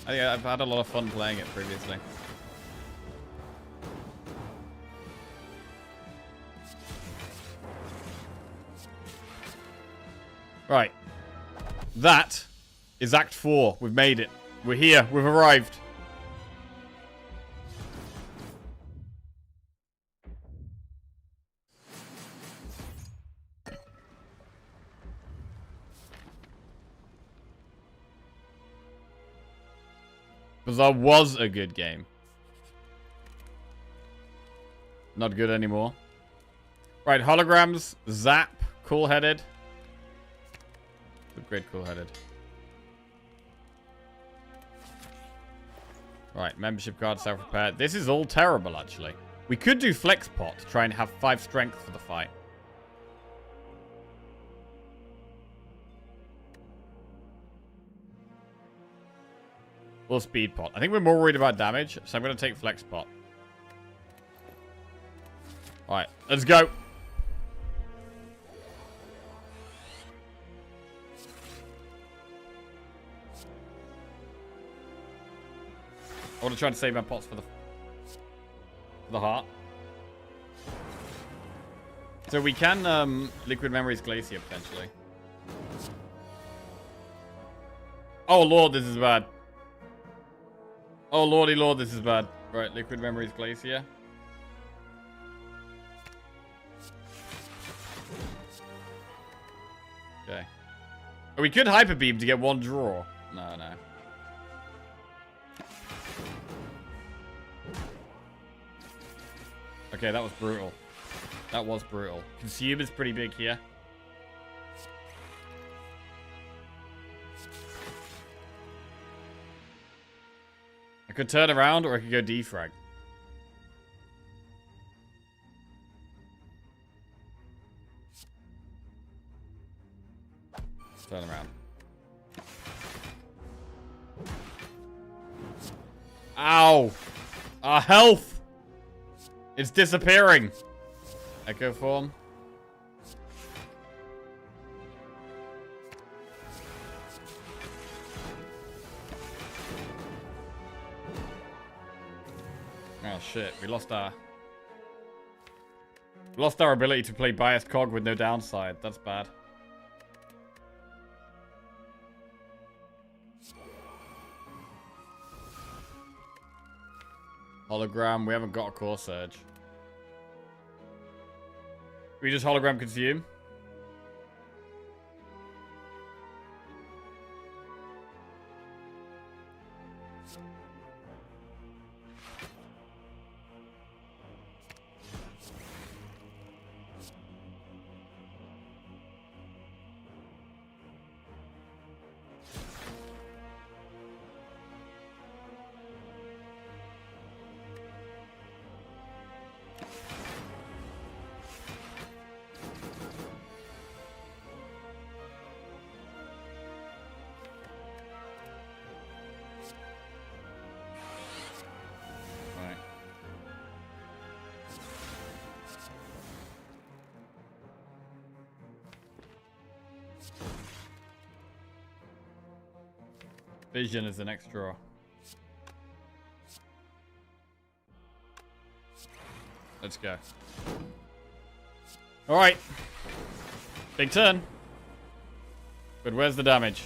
I've had a lot of fun playing it previously. Right. That is Act 4. We've made it. We're here. We've arrived. Bizarre was a good game. Not good anymore. Right, holograms, Zap, cool-headed. Great cool-headed. Right, membership card, self-repair. This is all terrible, actually. We could do flex pot to try and have 5 strength for the fight. Or speed pot. I think we're more worried about damage, so I'm going to take flex pot. Alright, let's go. I want to try to save my pots for the heart. So we can Liquid Memories Glacier potentially. Oh lord, this is bad. Oh lordy lord, this is bad. Right, Liquid Memories Glacier. Okay. Oh, we could Hyper Beam to get 1 draw. No, no. Okay, that was brutal. That was brutal. Consume is pretty big here. I could turn around or I could go defrag. Turn around. Ow! Our health! It's disappearing. Echo form. Oh shit, we lost our ability to play biased cog with no downside. That's bad. Hologram, we haven't got a core surge. We just hologram consume. Vision is the next draw. Let's go. Alright. Big turn. But where's the damage?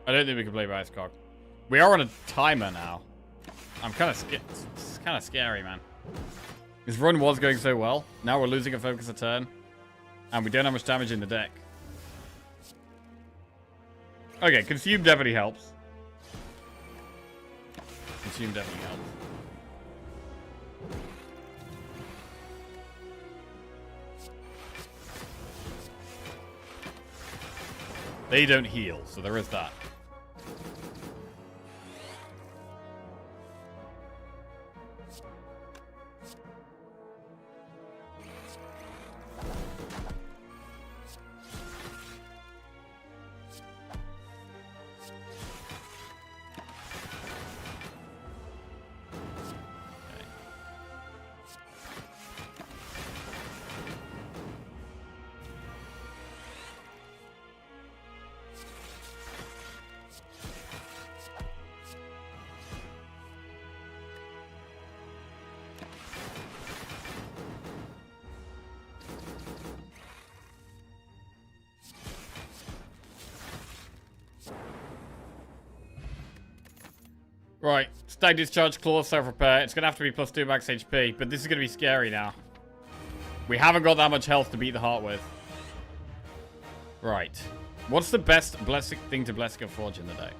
I don't think we can play by Cock. We are on a timer now. I'm kind of scared. It's kind of scary, man. This run was going so well. Now we're losing a focus a turn. And we don't have much damage in the deck. Okay, consume definitely helps. Consume definitely helps. They don't heal, so there is that. Right, Stag Discharge, Claw, Self-Repair. It's going to have to be +2 max HP, but this is going to be scary now. We haven't got that much health to beat the heart with. Right. What's the best thing to Blessing of Forge in the day?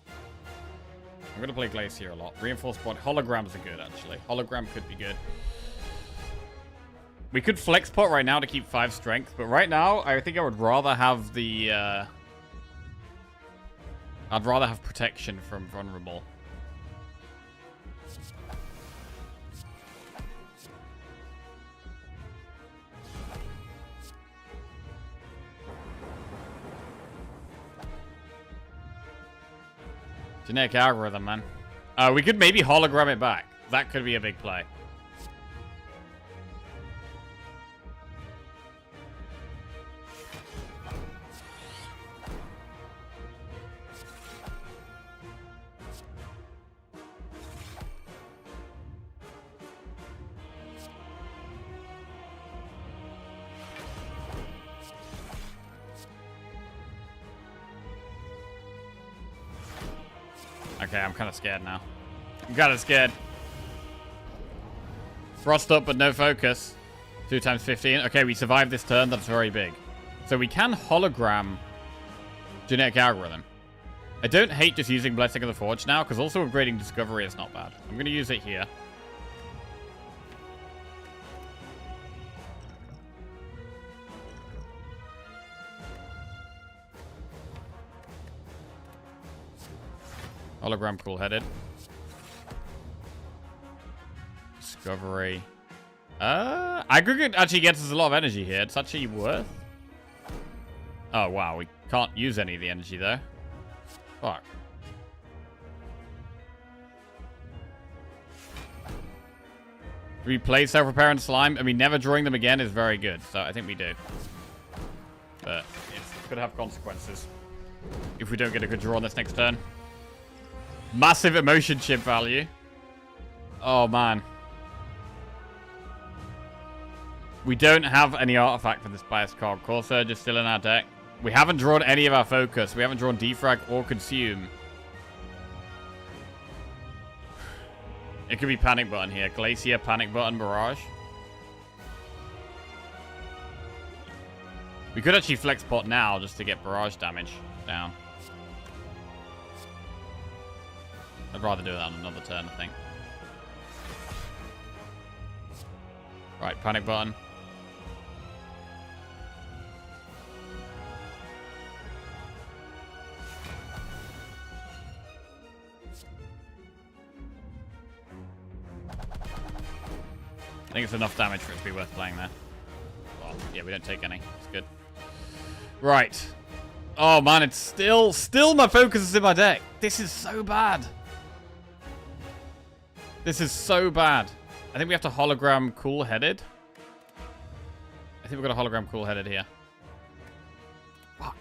I'm going to play Glacier a lot. Reinforced Body. Holograms are good, actually. Hologram could be good. We could Flex Pot right now to keep 5 strength, but right now, I think I would rather have the... I'd rather have protection from vulnerable. Generic algorithm, man. We could maybe hologram it back. That could be a big play. Okay, I'm kind of scared now. I'm kind of scared. Frost up, but no focus. 2 times 15. Okay, we survived this turn. That's very big. So we can hologram Genetic Algorithm. I don't hate just using Blessing of the Forge now, because also upgrading Discovery is not bad. I'm going to use it here. Hologram cool-headed. Discovery. Aggregate actually gets us a lot of energy here. It's actually worth. Oh, wow. We can't use any of the energy, though. Fuck. Do we play Self-Repair and Slime? I mean, never drawing them again is very good. So I think we do. But it's going to have consequences if we don't get a good draw on this next turn. Massive emotion chip value. Oh, man. We don't have any artifact for this bias card. Core Surge is still in our deck. We haven't drawn any of our focus. We haven't drawn Defrag or Consume. It could be Panic Button here. Glacier, Panic Button, Barrage. We could actually Flex Pot now just to get Barrage damage down. I'd rather do that on another turn, I think. Right, Panic Button. I think it's enough damage for it to be worth playing there. Well, yeah, we don't take any. It's good. Right. Oh, man, it's still my focus is in my deck. This is so bad. This is so bad. I think we have to hologram cool-headed. I think we've got a hologram cool-headed here. Fuck.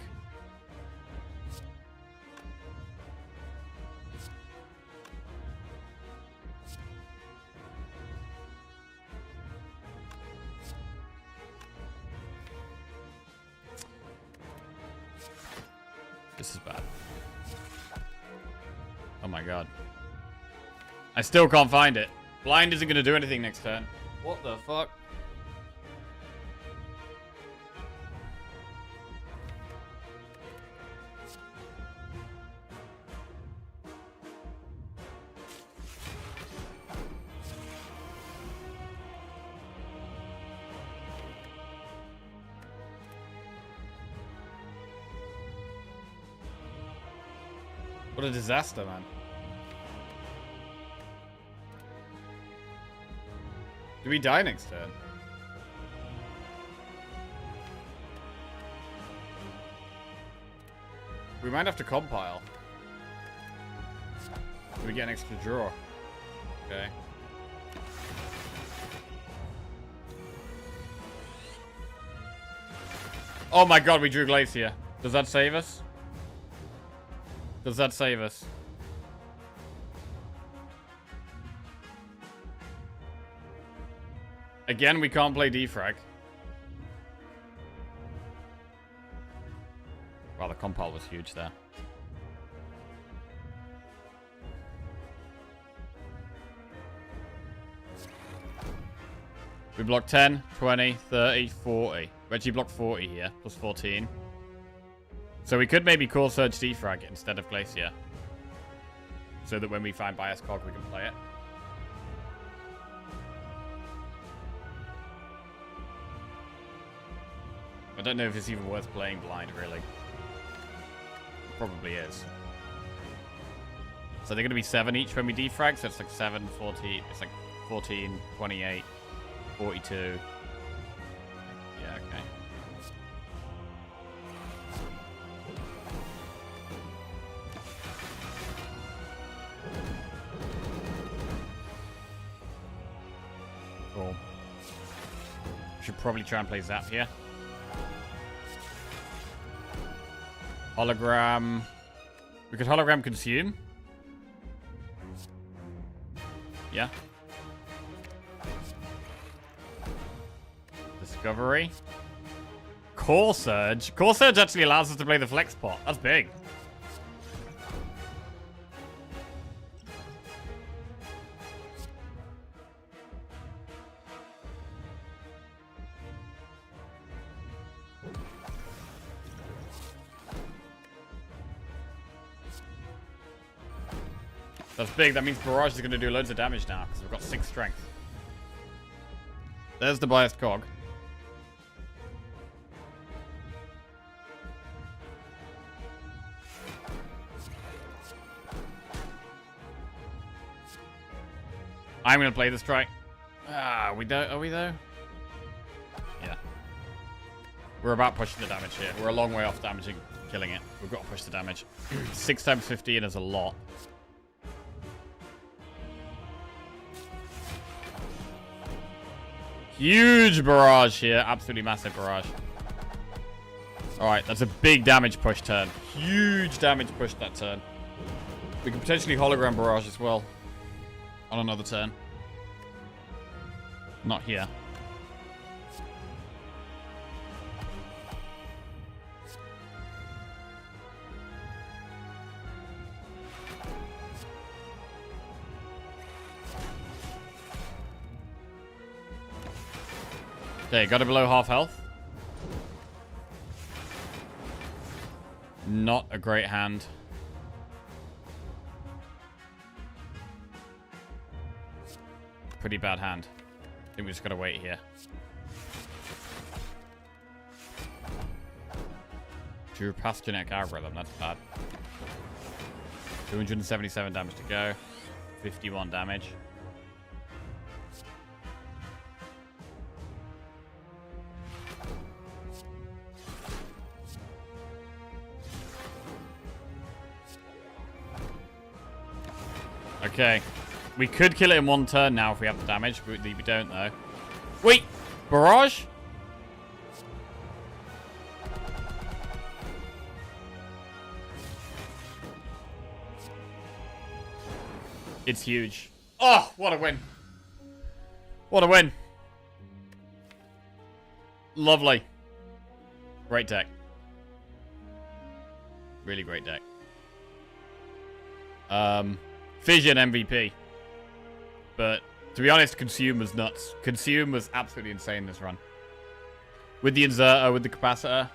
This is bad. Oh my god. I still can't find it. Blind isn't going to do anything next turn. What the fuck? What a disaster, man. Do we die next turn? We might have to compile. Do we get an extra draw? Okay. Oh my god, we drew Glacier. Does that save us? Does that save us? Again, we can't play defrag. Wow, the compile was huge there. We block 10, 20, 30, 40. We actually block 40 here, plus 14. So we could maybe Core Surge defrag instead of Glacier. So that when we find Bias Cog, we can play it. I don't know if it's even worth playing blind, really. Probably is. So they're going to be 7 each when we defrag, so it's like 7, 14, it's like 14, 28, 42. Yeah, okay. Cool. Should probably try and play Zap here. Hologram. We could hologram consume. Yeah. Discovery. Core Surge. Core Surge actually allows us to play the flex pot. That's big. That's big. That means Barrage is going to do loads of damage now because we've got 6 strength. There's the biased cog. I'm going to play the strike. Ah, we don't. Are we though? Yeah. We're about pushing the damage here. We're a long way off damaging, killing it. We've got to push the damage. 6 times 15 is a lot. Huge barrage here. Absolutely massive barrage. Alright, that's a big damage push turn. Huge damage push that turn. We can potentially hologram barrage as well. On another turn. Not here. Okay, got it below half health. Not a great hand. Pretty bad hand. I think we just gotta wait here. Drew past genetic algorithm, that's bad. 277 damage to go. 51 damage. Okay. We could kill it in 1 turn now if we have the damage, but we don't though. Wait! Barrage? It's huge. Oh, what a win. What a win. Lovely. Great deck. Really great deck. Fission MVP. But, to be honest, Consume was nuts. Consume was absolutely insane this run. With the Inserter, with the Capacitor,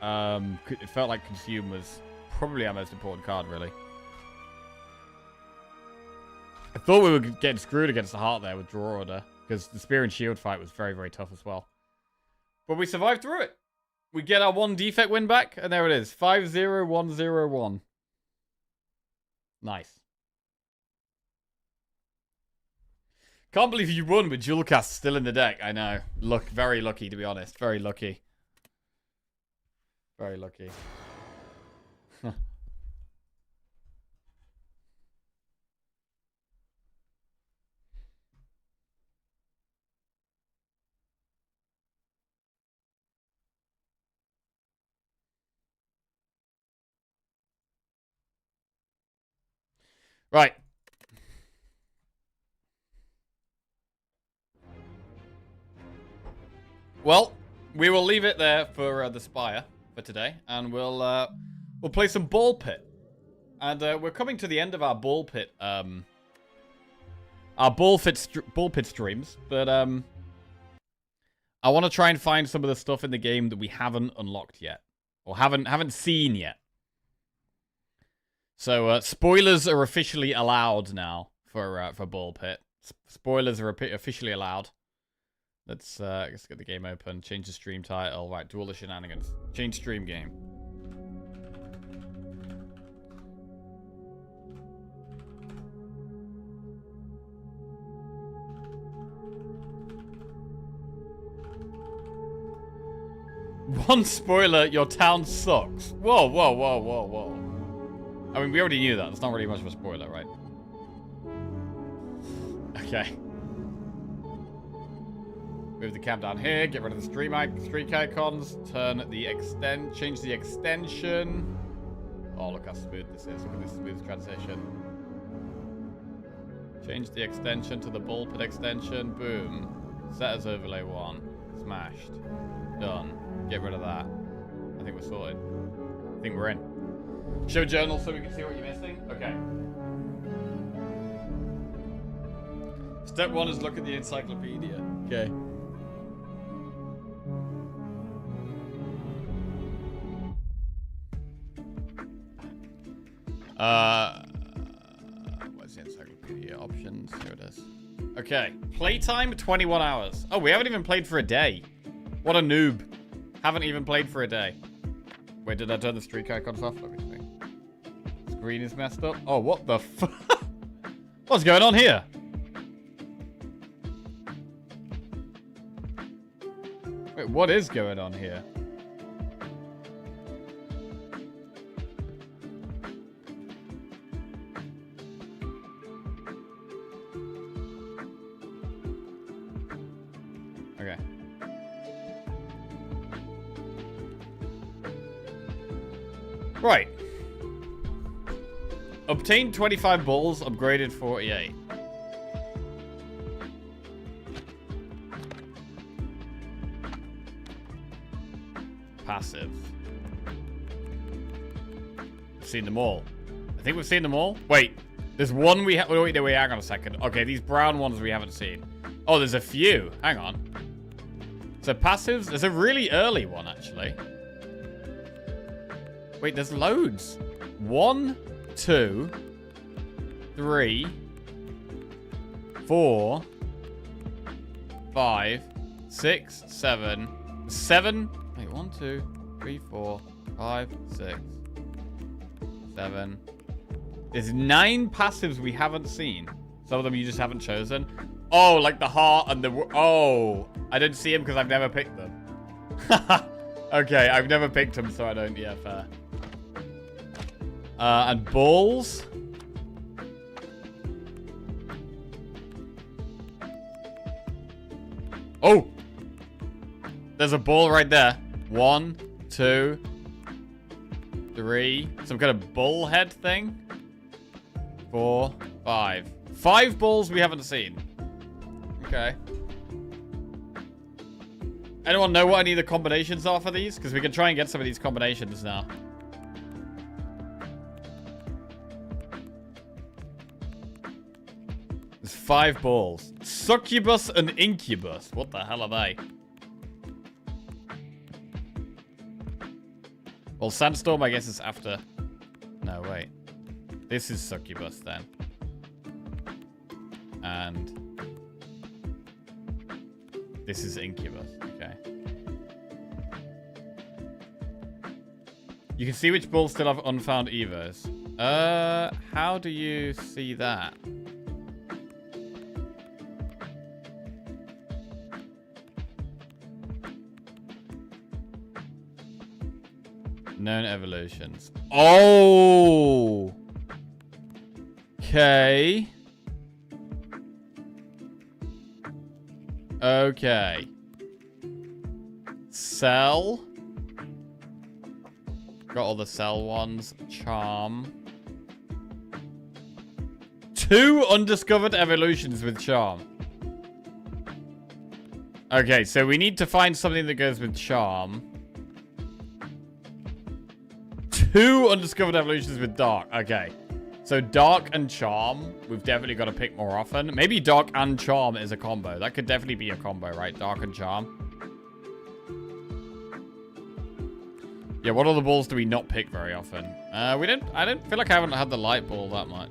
it felt like Consume was probably our most important card, really. I thought we were getting screwed against the Heart there with Draw Order, because the Spear and Shield fight was very, very tough as well. But we survived through it. We get our 1 defect win back, and there it is. 5-0-1-0-1. Nice. Can't believe you won with Jewel Cast still in the deck. I know. Look, very lucky, to be honest. Very lucky. Very lucky. Right. Well, we will leave it there for the Spire for today, and we'll play some Ball Pit. And we're coming to the end of our Ball Pit Ball Pit streams, but I want to try and find some of the stuff in the game that we haven't unlocked yet, or haven't seen yet. So spoilers are officially allowed now for Ball Pit. Spoilers are officially allowed. Let's get the game open. Change the stream title. Right, do all the shenanigans. Change stream game. One spoiler, your town sucks. Whoa, whoa, whoa, whoa, whoa. I mean, we already knew that. It's not really much of a spoiler, right? Okay. Move the camp down here. Get rid of the streak icons. Turn the change the extension. Oh, look how smooth this is. Look at this smooth transition. Change the extension to the Ball Pit extension. Boom. Set as overlay 1. Smashed. Done. Get rid of that. I think we're sorted. I think we're in. Show journal so we can see what you're missing. Okay. Step 1 is look at the encyclopedia. Okay. What's the encyclopedia? Options. Here it is. Okay. Playtime 21 hours. Oh, we haven't even played for a day. What a noob. Haven't even played for a day. Wait, did I turn the streak icons off? Let me see. Screen is messed up. Oh, what the fuck? What's going on here? Wait, what is going on here? Okay. Right. Obtained 25 balls, upgraded 48. Passive. We've seen them all. I think we've seen them all. Wait, there's one we have. Wait, hang on a second. Okay, these brown ones we haven't seen. Oh, there's a few. Hang on. So passives, there's a really early one actually. Wait, there's loads. 1, 2, 3, 4, 5, 6, 7. 7. Wait, 1, 2, 3, 4, 5, 6, 7. There's 9 passives we haven't seen. Some of them you just haven't chosen. Oh, like the heart and the... Oh, I didn't see them because I've never picked them. Okay, I've never picked them, so I don't... Yeah, fair. And balls. Oh! There's a ball right there. 1, 2, 3. Some kind of bull head thing. 4, 5. 5 balls we haven't seen. Okay. Anyone know what any of the combinations are for these? Because we can try and get some of these combinations now. There's 5 balls. Succubus and Incubus. What the hell are they? Well, Sandstorm, I guess, is after... No, wait. This is Succubus, then. And... This is Incubus. Okay. You can see which balls still have unfound evos. How do you see that? Known evolutions. Oh! Okay. Okay. Cell. Got all the cell ones. Charm. 2 undiscovered evolutions with charm. Okay, so we need to find something that goes with charm. 2 undiscovered evolutions with dark. Okay. So dark and charm, we've definitely got to pick more often. Maybe dark and charm is a combo. That could definitely be a combo, right? Dark and charm. Yeah, what other balls do we not pick very often? I don't feel like I haven't had the light ball that much.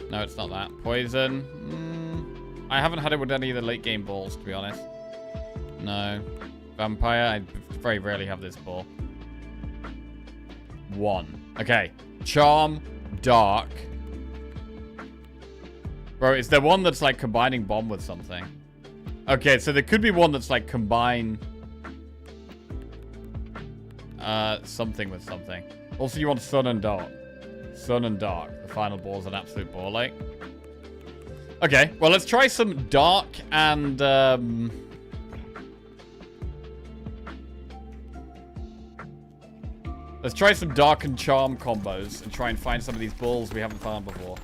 No, it's not that. Poison. I haven't had it with any of the late game balls, to be honest. No. Vampire, I very rarely have this ball. 1. Okay. Charm, dark. Bro, is there one that's like combining bomb with something? Okay, so there could be one that's like combine something with something. Also, you want sun and dark. Sun and dark. The final ball is an absolute ball like. Okay, well, let's try some dark and let's try some dark and charm combos and try and find some of these balls we haven't found before.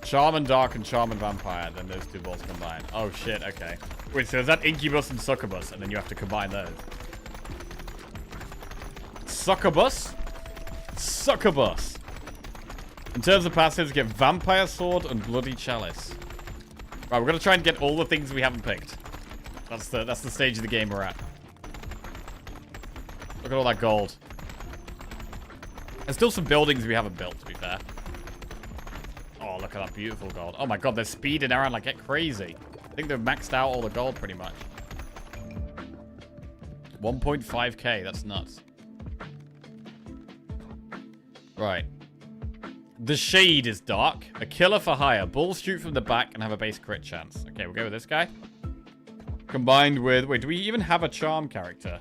Charm and dark and charm and vampire, then those 2 balls combined. Oh shit, okay. Wait, so is that incubus and succubus, and then you have to combine those? Succubus? Succubus. In terms of passives, get vampire sword and bloody chalice. Right, we're gonna try and get all the things we haven't picked. That's the stage of the game we're at. Look at all that gold. There's still some buildings we haven't built, to be fair. Oh, look at that beautiful gold. Oh my god, they're speeding around like get crazy. I think they've maxed out all the gold pretty much. 1.5k, that's nuts. Right. The shade is dark. A killer for hire. Balls shoot from the back and have a base crit chance. Okay, we'll go with this guy. Combined with... Wait, do we even have a charm character?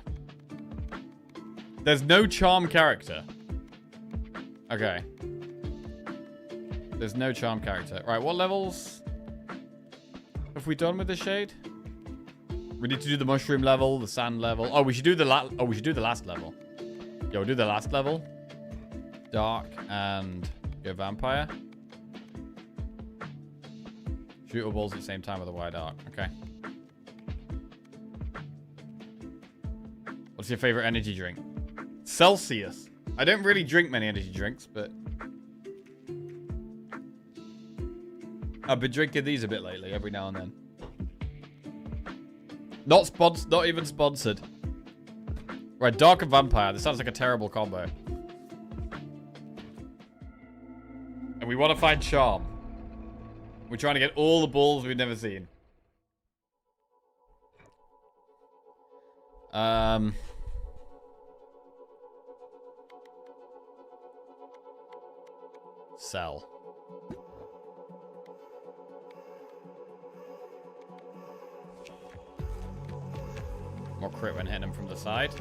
There's no charm character. Okay. There's no charm character. Right, what levels have we done with the shade? We need to do the mushroom level, the sand level. Oh, we should do the last level. Yeah, we'll do the last level. Dark and go vampire. Shoot balls at the same time with a wide arc. Okay. What's your favorite energy drink? Celsius. I don't really drink many energy drinks, but I've been drinking these a bit lately, every now and then. Not even sponsored. Right, Dark and Vampire. This sounds like a terrible combo. And we want to find Charm. We're trying to get all the balls we've never seen. Sell. More crit when hitting him from the side.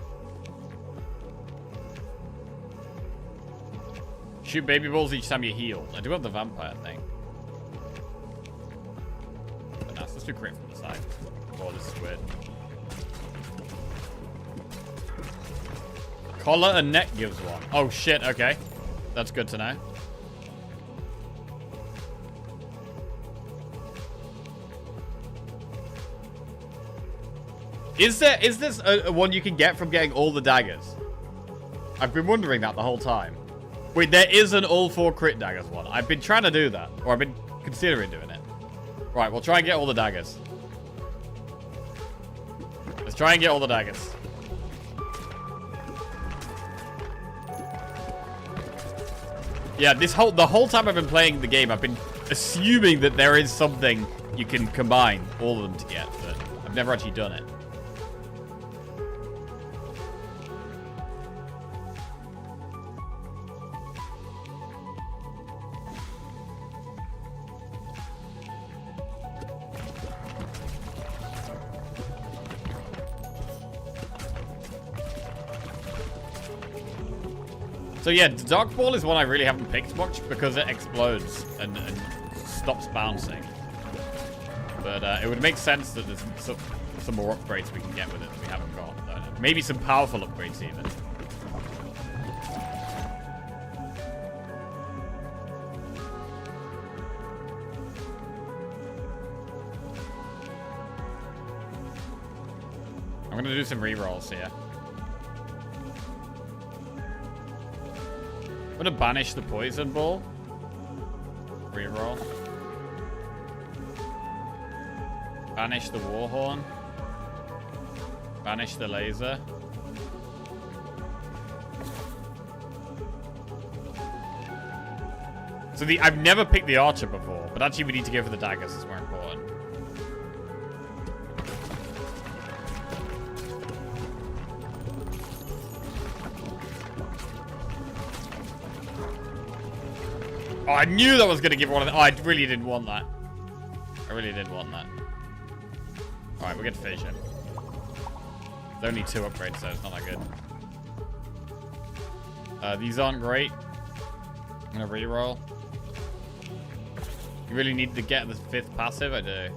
Shoot baby balls each time you heal. I do have the vampire thing. But nice. Let's do crit from the side. Oh, this is weird. Collar and neck gives one. Oh shit, okay. That's good to know. Is this a one you can get from getting all the daggers? I've been wondering that the whole time. Wait, there is an all 4 crit daggers one. I've been trying to do that. Or I've been considering doing it. Right, we'll try and get all the daggers. Let's try and get all the daggers. Yeah, the whole time I've been playing the game, I've been assuming that there is something you can combine all of them to get, but I've never actually done it. So yeah, the Dark Ball is one I really haven't picked much because it explodes and stops bouncing. But it would make sense that there's some more upgrades we can get with it that we haven't got. Maybe some powerful upgrades even. I'm going to do some rerolls here. I'm gonna banish the poison ball. Reroll. Banish the warhorn. Banish the laser. So I've never picked the archer before, but actually we need to go for the daggers. It's more important. Oh, I knew that was going to give one of them. Oh, I really didn't want that. I really didn't want that. Alright, we'll get fission. There's only 2 upgrades, so it's not that good. These aren't great. I'm going to reroll. You really need to get the 5th passive? I do.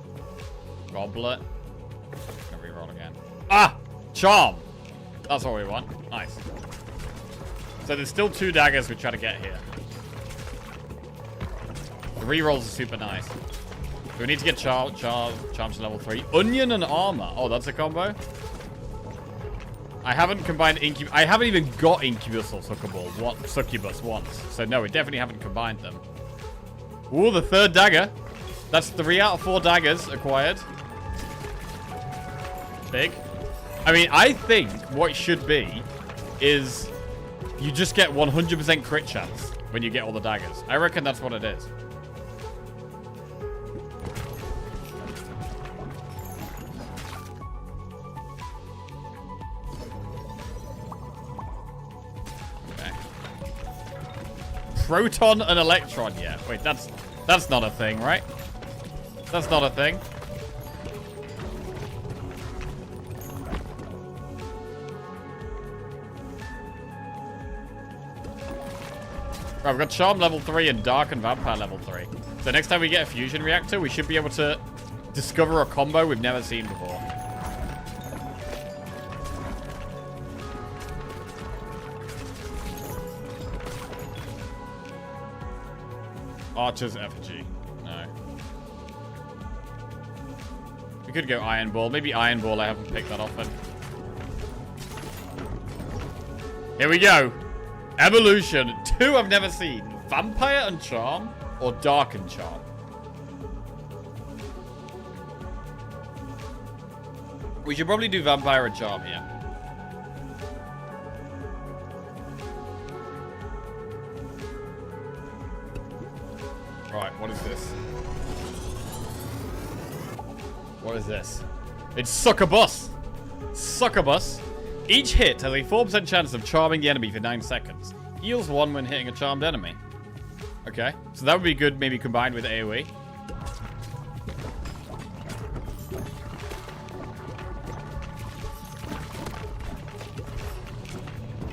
Goblet. I'm going to reroll again. Ah! Charm! That's what we want. Nice. So there's still 2 daggers we try to get here. The rerolls are super nice. So we need to get charms to level 3. Onion and armor. Oh, that's a combo. I haven't combined Incubus. I haven't even got Incubus or Succubus once. So no, we definitely haven't combined them. Ooh, the 3rd dagger. That's 3 out of 4 daggers acquired. Big. I mean, I think what it should be is you just get 100% crit chance when you get all the daggers. I reckon that's what it is. Proton and electron, yeah. Wait, that's not a thing, right? That's not a thing. Right, we've got Charm level 3 and Dark and Vampire level 3. So next time we get a fusion reactor, we should be able to discover a combo we've never seen before. Archer's effigy. No. We could go Iron Ball. Maybe Iron Ball. I haven't picked that often. Here we go. Evolution. 2 I've never seen. Vampire and Charm or Dark and Charm. We should probably do Vampire and Charm here. Right, what is this? What is this? It's Succubus! Succubus. Each hit has a 4% chance of charming the enemy for 9 seconds. Heals 1 when hitting a charmed enemy. Okay, so that would be good maybe combined with AoE.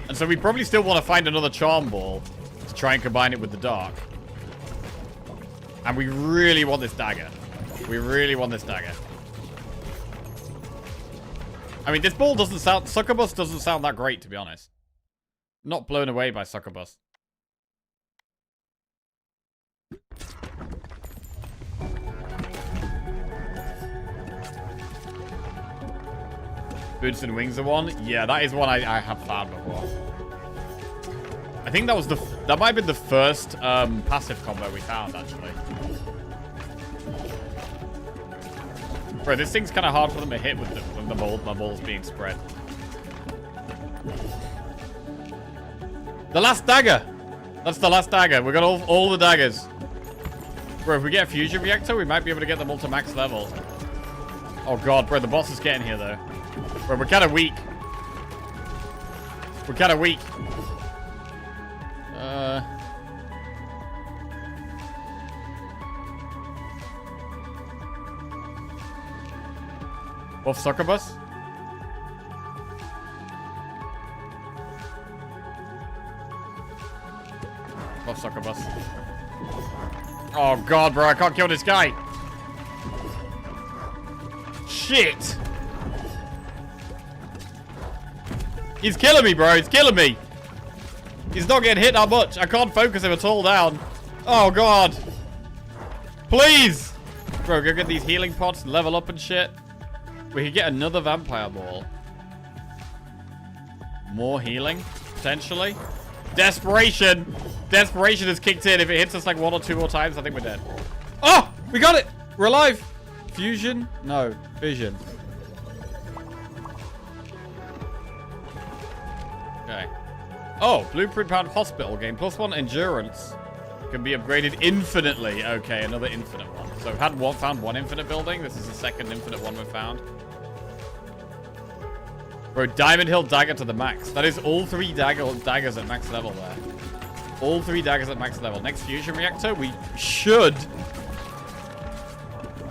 And so we probably still want to find another charm ball to try and combine it with the dark. And we really want this dagger. We really want this dagger. I mean, this ball doesn't sound... Succubus doesn't sound that great, to be honest. Not blown away by Succubus. Boots and Wings are one? Yeah, that is one I have found before. I think that was the... That might have been the first passive combo we found, actually. Bro, this thing's kind of hard for them to hit with my balls being spread. The last dagger! That's the last dagger. We got all the daggers. Bro, if we get a fusion reactor, we might be able to get them all to max level. Oh god, bro, the boss is getting here though. Bro, we're kind of weak. We're kind of weak. Wolf succubus? Wolf succubus. Oh god, bro, I can't kill this guy. Shit. He's killing me, bro. He's killing me. He's not getting hit that much. I can't focus him at all down. Oh god. Please. Bro, go get these healing pots, level up and shit. We could get another vampire ball. More healing, potentially. Desperation. Desperation has kicked in. If it hits us like 1 or 2 more times, I think we're dead. Oh, we got it. We're alive. Fusion? No. Vision. Okay. Oh, Blueprint Pound Hospital game. +1 endurance. Can be upgraded infinitely. Okay, another infinite one. So we've found one infinite building. This is the second infinite one we've found. Bro, Diamond Hill dagger to the max. That is all 3 daggers at max level there. All 3 daggers at max level. Next fusion reactor, we should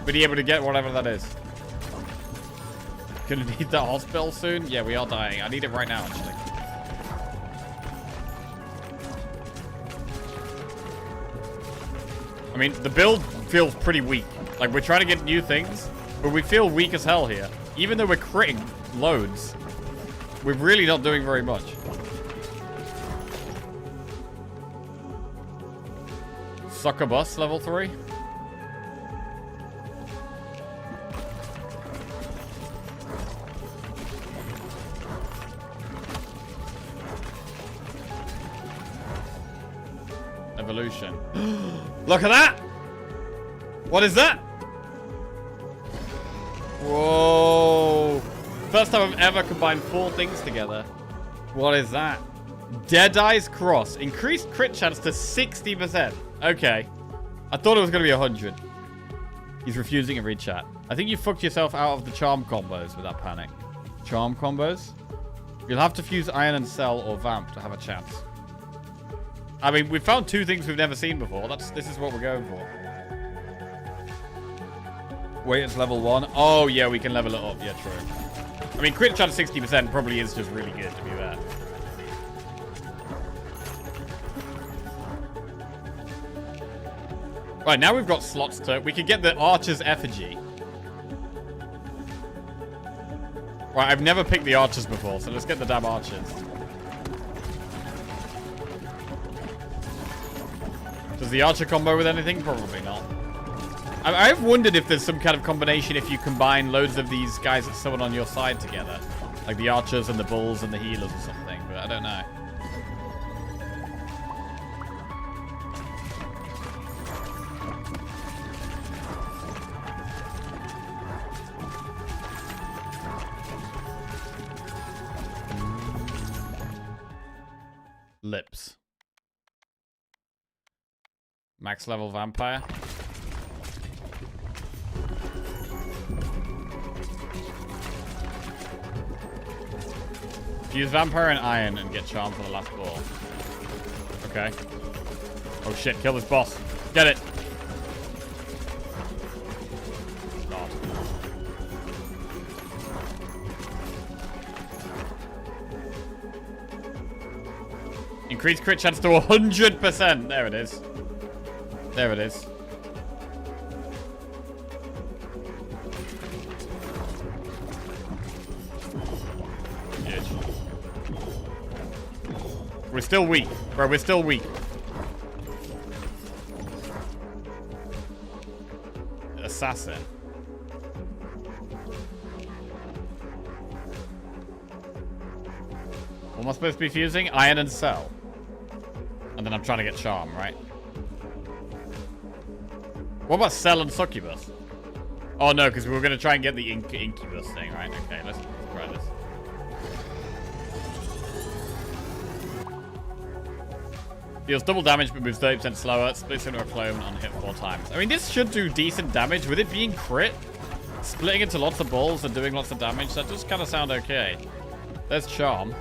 be able to get whatever that is. Gonna need that hospital soon? Yeah, we are dying. I need it right now, actually. I mean, the build feels pretty weak. Like, we're trying to get new things, but we feel weak as hell here. Even though we're critting loads, we're really not doing very much. Succubus, level 3. Evolution. Look at that! What is that? Whoa. First time I've ever combined 4 things together. What is that? Deadeye's Cross. Increased crit chance to 60%. Okay. I thought it was going to be 100. He's refusing a read chat. I think you fucked yourself out of the charm combos with that panic. Charm combos? You'll have to fuse Iron and Cell or Vamp to have a chance. I mean, we've found 2 things we've never seen before. This is what we're going for. Wait, it's level 1. Oh, yeah, we can level it up. Yeah, true. I mean, crit chance 60% probably is just really good, to be fair. Right, now we've got slots to... We could get the Archer's Effigy. Right, I've never picked the Archers before, so let's get the damn Archers. Does the Archer combo with anything? Probably not. I've wondered if there's some kind of combination if you combine loads of these guys that summon on your side together. Like the Archers and the Bulls and the Healers or something, but I don't know. Lips. Max level vampire. Use vampire and iron and get charm for the last ball. Okay. Oh shit, kill this boss. Get it. God. Increase crit chance to 100%. There it is. There it is. We're still weak, bro. We're still weak. Assassin. What am I supposed to be fusing? Iron and Cell. And then I'm trying to get Charm, right? What about Cell and Succubus? Oh no, because we were going to try and get the Incubus thing, right? Okay, let's try this. Deals double damage but moves 30% slower. Splits into a clone on hit 4 times. I mean, this should do decent damage. With it being crit, splitting into lots of balls and doing lots of damage, that does kind of sound okay. There's Charm.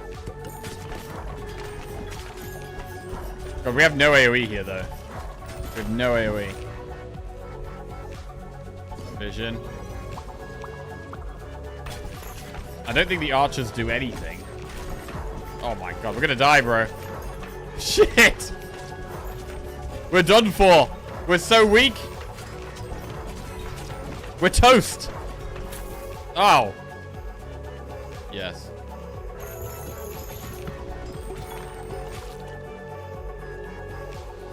God, we have no AoE here, though. We have no AoE. Vision. I don't think the archers do anything. Oh my god, we're gonna die, bro. Shit! We're done for. We're so weak. We're toast. Oh. Yes.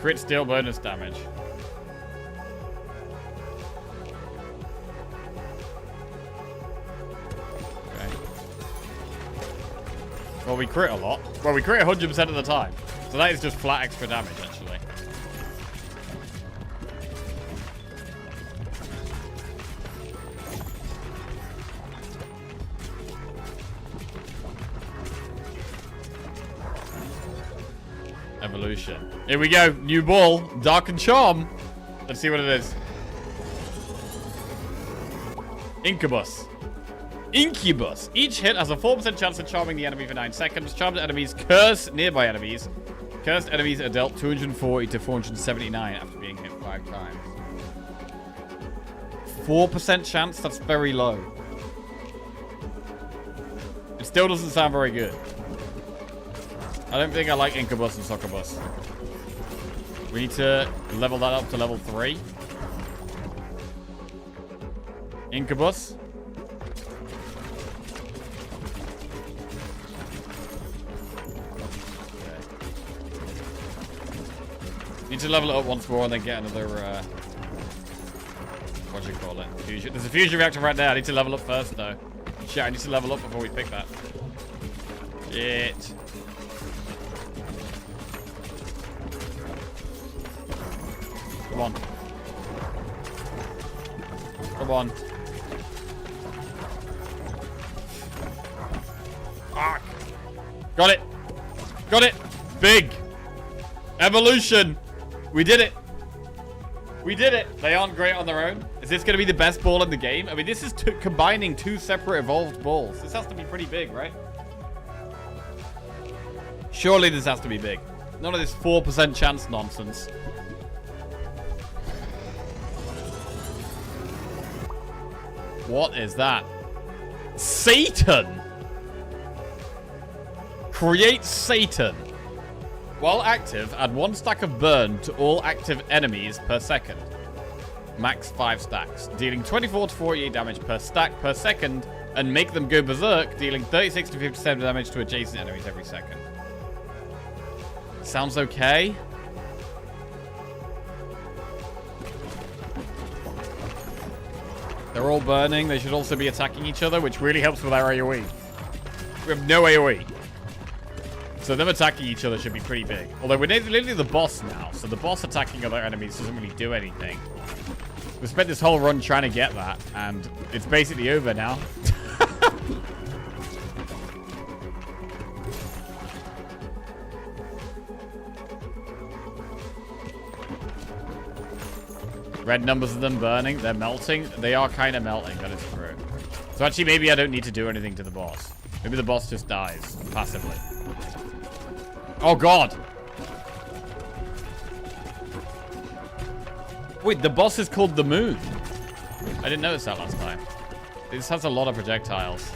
Crit steal bonus damage. Okay. Well, we crit a lot. Well, we crit 100% of the time. So that is just flat extra damage, actually. Evolution. Here we go. New ball. Dark and Charm. Let's see what it is. Incubus. Incubus. Each hit has a 4% chance of charming the enemy for 9 seconds. Charmed enemies curse nearby enemies. Cursed enemies are dealt 240 to 479 after being hit 5 times. 4% chance? That's very low. It still doesn't sound very good. I don't think I like Incubus and Succubus. We need to level that up to level 3. Incubus. Okay. Need to level it up once more and then get another, what do you call it? Fusion. There's a fusion reactor right there. I need to level up first, though. Shit, I need to level up before we pick that. Shit. Come on. Come on. Fuck. Got it. Got it. Big. Evolution. We did it. We did it. They aren't great on their own. Is this going to be the best ball in the game? I mean, this is combining 2 separate evolved balls. This has to be pretty big, right? Surely this has to be big. None of this 4% chance nonsense. What is that? Satan! Create Satan. While active, add 1 stack of burn to all active enemies per second. Max 5 stacks, dealing 24 to 48 damage per stack per second, and make them go berserk, dealing 36 to 57 damage to adjacent enemies every second. Sounds okay. They're all burning. They should also be attacking each other, which really helps with our AoE. We have no AoE. So them attacking each other should be pretty big. Although we're literally the boss now, so the boss attacking other enemies doesn't really do anything. We spent this whole run trying to get that, and it's basically over now. Red numbers of them burning. They're melting. They are kind of melting. That is true. So actually, maybe I don't need to do anything to the boss. Maybe the boss just dies passively. Oh, God. Wait, the boss is called the Moon. I didn't notice that last time. This has a lot of projectiles.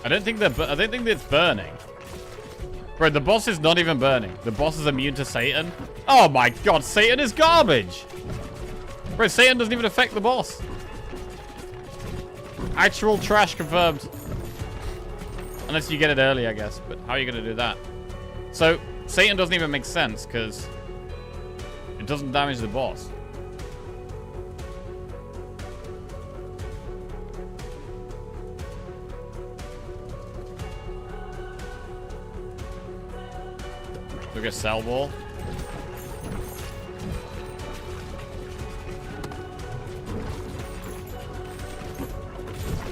I don't think it's burning. Bro, the boss is not even burning. The boss is immune to Satan. Oh my god, Satan is garbage. Bro, Satan doesn't even affect the boss. Actual trash confirmed. Unless you get it early, I guess. But how are you going to do that? So, Satan doesn't even make sense, because it doesn't damage the boss. Look at Cell Ball.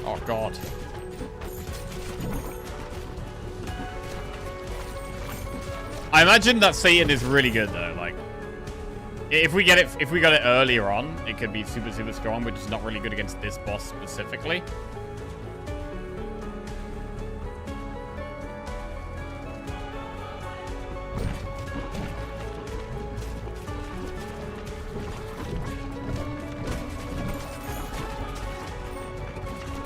Oh, God. I imagine that Satan is really good though. Like, if we got it earlier on, it could be super, super strong, but it's not really good against this boss specifically.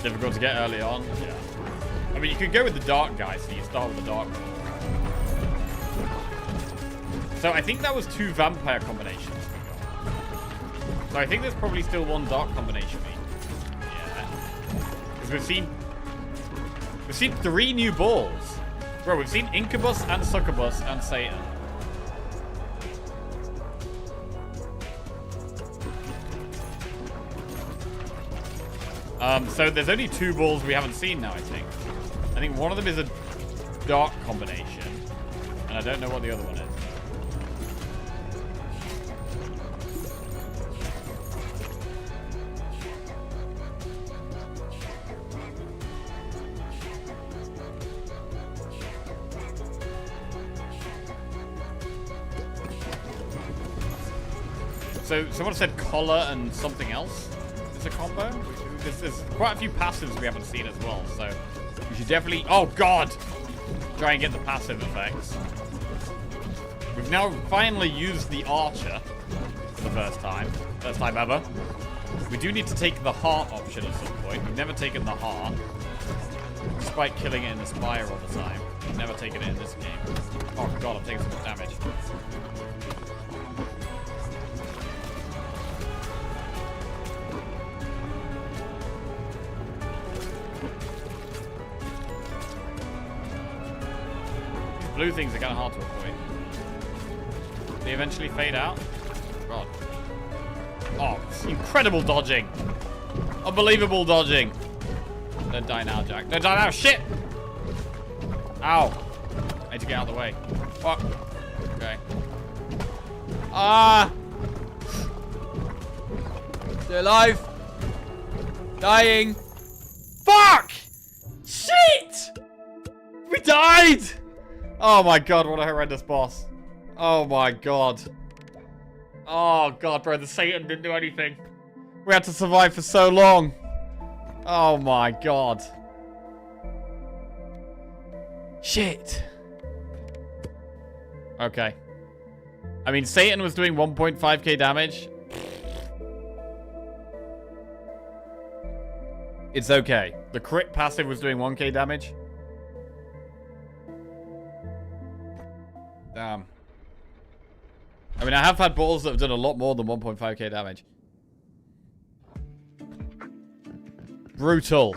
Difficult to get early on. Yeah. I mean, you could go with the dark guy, so you start with the dark one. So I think that was 2 vampire combinations we got. So I think there's probably still 1 dark combination. Yeah. Because we've seen 3 new balls. Bro, we've seen Incubus and Succubus and Satan. So there's only 2 balls we haven't seen now, I think. I think one of them is a dark combination. And I don't know what the other one is. So someone said collar and something else is a combo. There's quite a few passives we haven't seen as well, so we should definitely... Oh, God! Try and get the passive effects. We've now finally used the archer for the first time. First time ever. We do need to take the heart option at some point. We've never taken the heart. Despite killing it in the Spire all the time. We've never taken it in this game. Oh, God, I'm taking so much damage. Blue things are kind of hard to avoid. They eventually fade out. God. Oh, incredible dodging. Unbelievable dodging. Don't die now, Jack. Don't die now. Shit! Ow. I need to get out of the way. Fuck. Okay. Ah! Stay alive. Dying. Fuck! Shit! We died! Oh my God, what a horrendous boss. Oh my God. Oh God, bro, the Satan didn't do anything. We had to survive for so long. Oh my God. Shit. Okay. I mean, Satan was doing 1.5k damage. It's okay. The crit passive was doing 1k damage. Damn. I mean, I have had balls that have done a lot more than 1.5k damage. Brutal.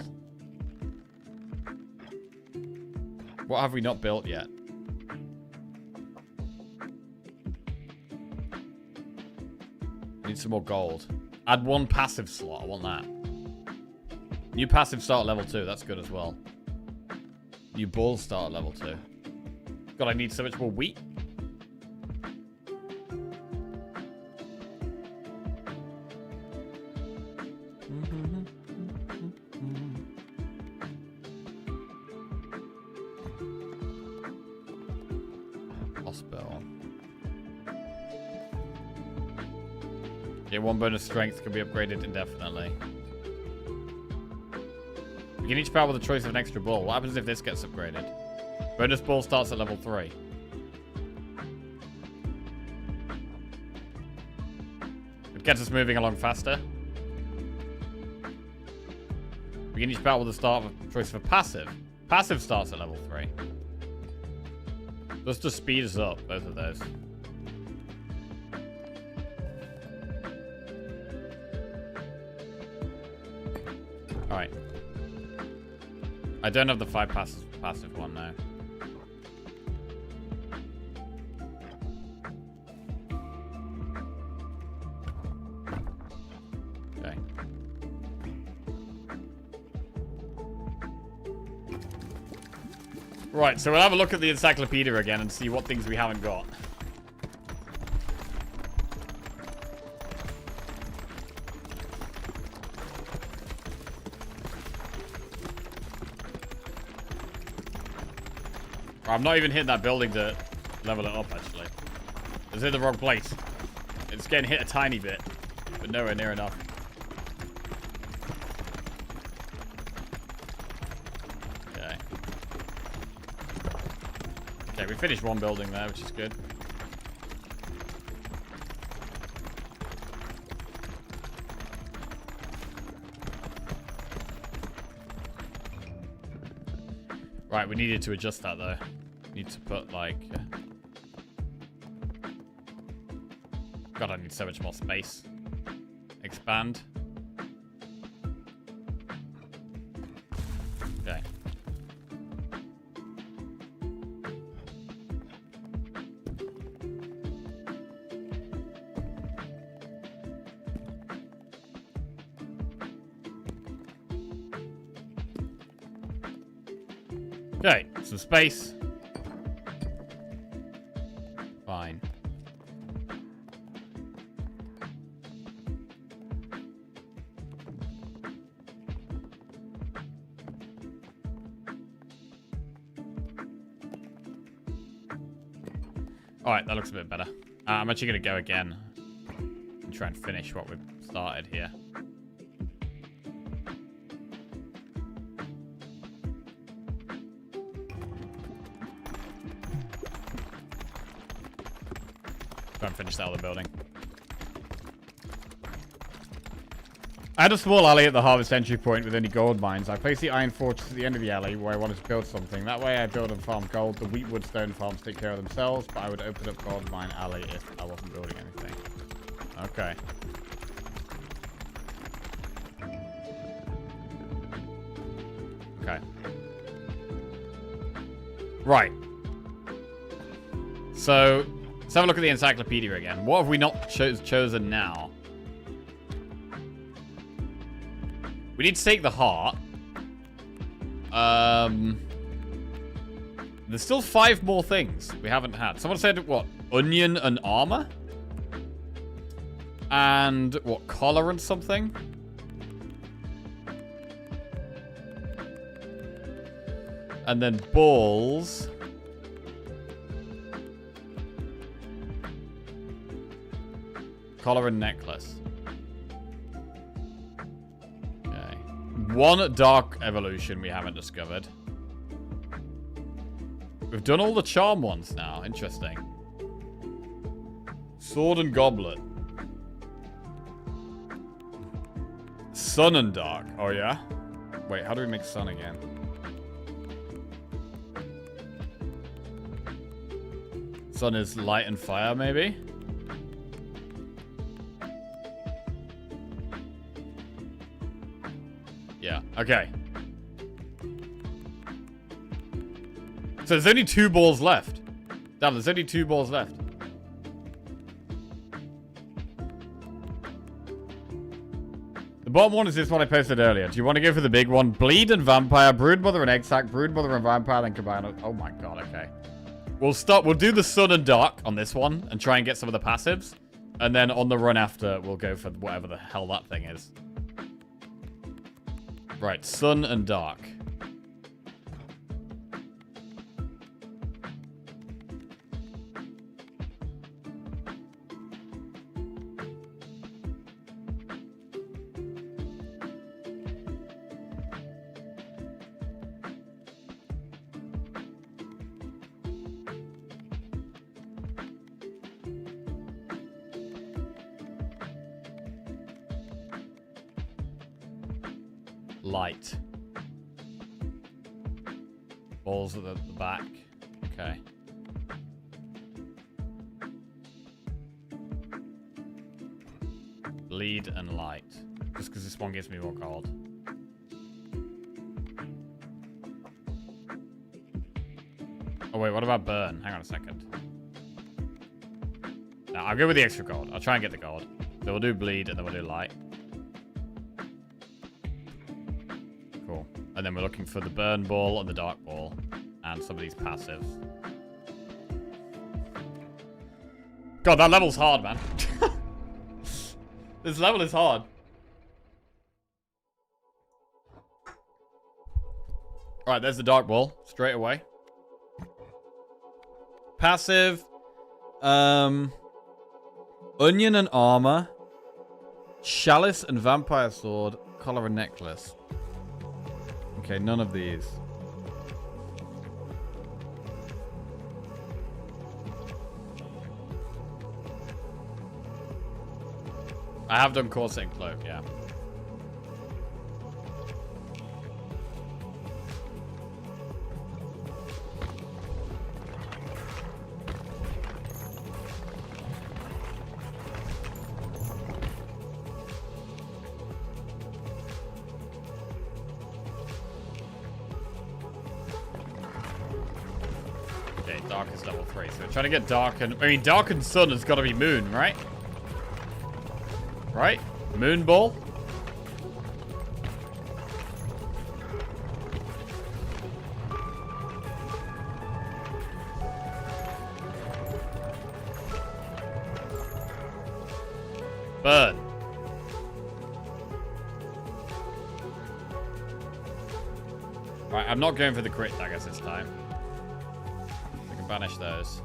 What have we not built yet? I need some more gold. Add 1 passive slot. I want that. New passive start at level 2. That's good as well. New balls start at level 2. God, I need so much more wheat. Hospital. Yeah, 1 bonus strength can be upgraded indefinitely. You can each power with a choice of an extra ball. What happens if this gets upgraded? Bonus ball starts at level 3. It gets us moving along faster. Begin each battle with a start of a choice for passive. Passive starts at level 3. Let's just speed us up, both of those. Alright. I don't have the 5 passive one now. Okay. Right, so we'll have a look at the encyclopedia again and see what things we haven't got. I've not even hit that building to level it up, actually. It's in the wrong place. It's getting hit a tiny bit, but nowhere near enough. Okay. Okay, we finished one building there, which is good. Right, we needed to adjust that, though. Need to put, like... God, I need so much more space. Expand. Okay. Okay, some space. Fine. Alright, that looks a bit better. I'm actually going to go again and try and finish what we've started here. Try and finish that other building. I had a small alley at the harvest entry point with only gold mines. I placed the iron fortress at the end of the alley where I wanted to build something. That way I build and farm gold. The wheatwood stone farms take care of themselves, but I would open up gold mine alley if I wasn't building anything. Okay. Okay. Right. So, let's have a look at the encyclopedia again. What have we not chosen now? We need to take the heart. There's still 5 more things we haven't had. Someone said, what? Onion and armor? And, what? Collar and something? And then balls. Collar and necklace. Okay. 1 dark evolution we haven't discovered. We've done all the charm ones now. Interesting. Sword and goblet. Sun and dark. Oh, yeah? Wait, how do we make sun again? Sun is light and fire, maybe? Yeah, okay. So there's only 2 balls left. Damn, there's only 2 balls left. The bottom one is this one I posted earlier. Do you want to go for the big one? Bleed and vampire, broodmother and egg sac, broodmother and vampire, then combine it. Oh my god, okay. We'll do the sun and dark on this one and try and get some of the passives. And then on the run after, we'll go for whatever the hell that thing is. Right, sun and dark. Light. Balls at the back. Okay. Bleed and light. Just because this one gives me more gold. Oh wait, what about burn? Hang on a second. No, I'll go with the extra gold. I'll try and get the gold. So we'll do bleed and then we'll do light. Cool. And then we're looking for the burn ball and the dark ball. And some of these passives. God, that level's hard, man. This level is hard. Alright, there's the dark ball. Straight away. Passive. Onion and armor. Chalice and vampire sword. Collar and necklace. Okay, none of these. I have done corset and cloak, yeah. Okay, dark is level 3, so we're trying to get dark and... I mean, dark and sun has got to be moon, right? Right? Moon ball? Burn. Alright, I'm not going for the crit daggers this time. I can banish those.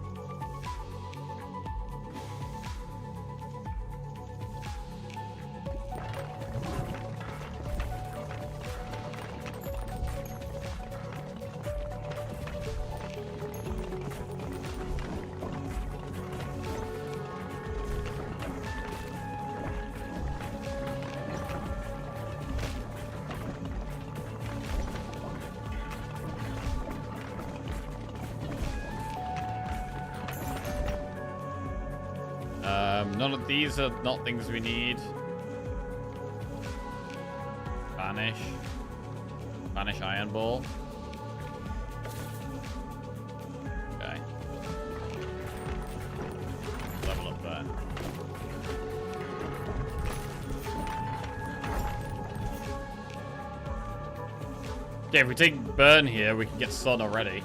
None of these are not things we need. Banish. Banish Iron Ball. Okay. Level up there. Okay, if we take Burn here, we can get Sun already.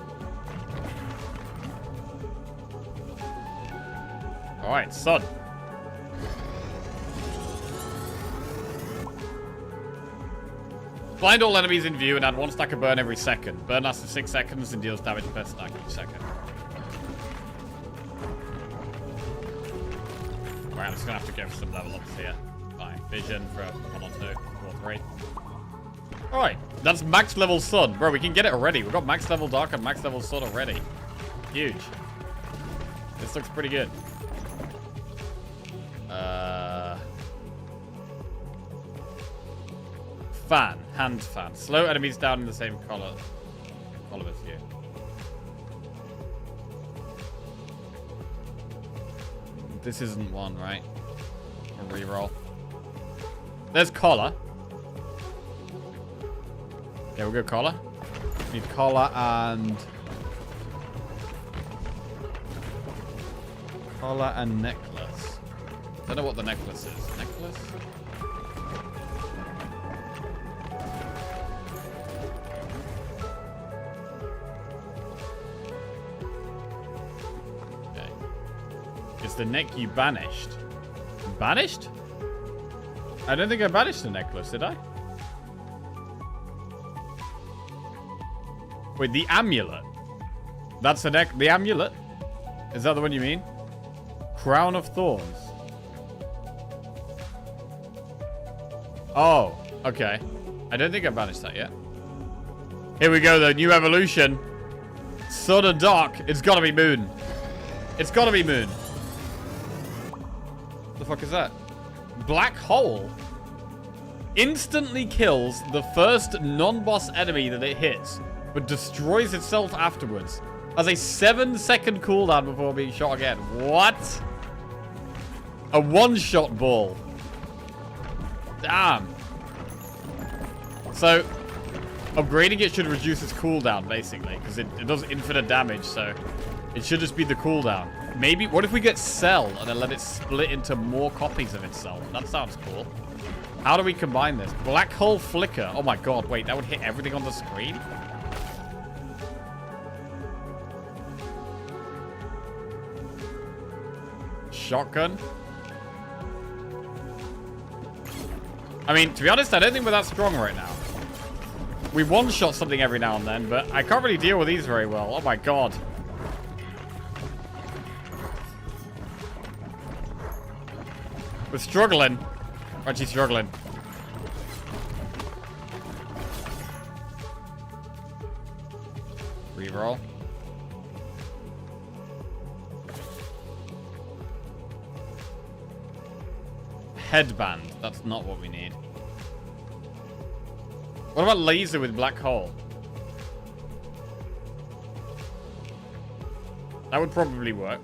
Alright, Sun. Blind all enemies in view and add 1 stack of burn every second. Burn lasts for 6 seconds and deals damage per stack each second. Alright, I'm just gonna have to go for some level ups here. Fine. Vision for 1 or 2 or 3. Alright, that's max level Sun. Bro, we can get it already. We've got max level Dark and max level Sun already. Huge. This looks pretty good. Fan. Hand fan. Slow enemies down in the same color as you. This isn't one, right? A reroll. There's collar. Yeah, we'll go collar. Need collar and... collar and necklace. Don't know what the necklace is. Necklace? Okay. Is the neck you banished? Banished? I don't think I banished the necklace, did I? Wait, the amulet. That's the neck. The amulet? Is that the one you mean? Crown of Thorns. Oh, okay. I don't think I banished that yet. Here we go, the new evolution. Sun and Dark. It's gotta be Moon. It's gotta be Moon. What the fuck is that? Black Hole. Instantly kills the first non-boss enemy that it hits, but destroys itself afterwards. Has a 7-second cooldown before being shot again. What? A one-shot ball. Damn. So, upgrading it should reduce its cooldown, basically, because it does infinite damage, so it should just be the cooldown. Maybe, what if we get Cell and then let it split into more copies of itself? That sounds cool. How do we combine this? Black Hole Flicker. Oh my god, wait, that would hit everything on the screen? Shotgun. I mean, to be honest, I don't think we're that strong right now. We one-shot something every now and then, but I can't really deal with these very well. Oh my god. We're struggling. We're actually struggling. Reroll. Headband. That's not what we need. What about laser with black hole? That would probably work.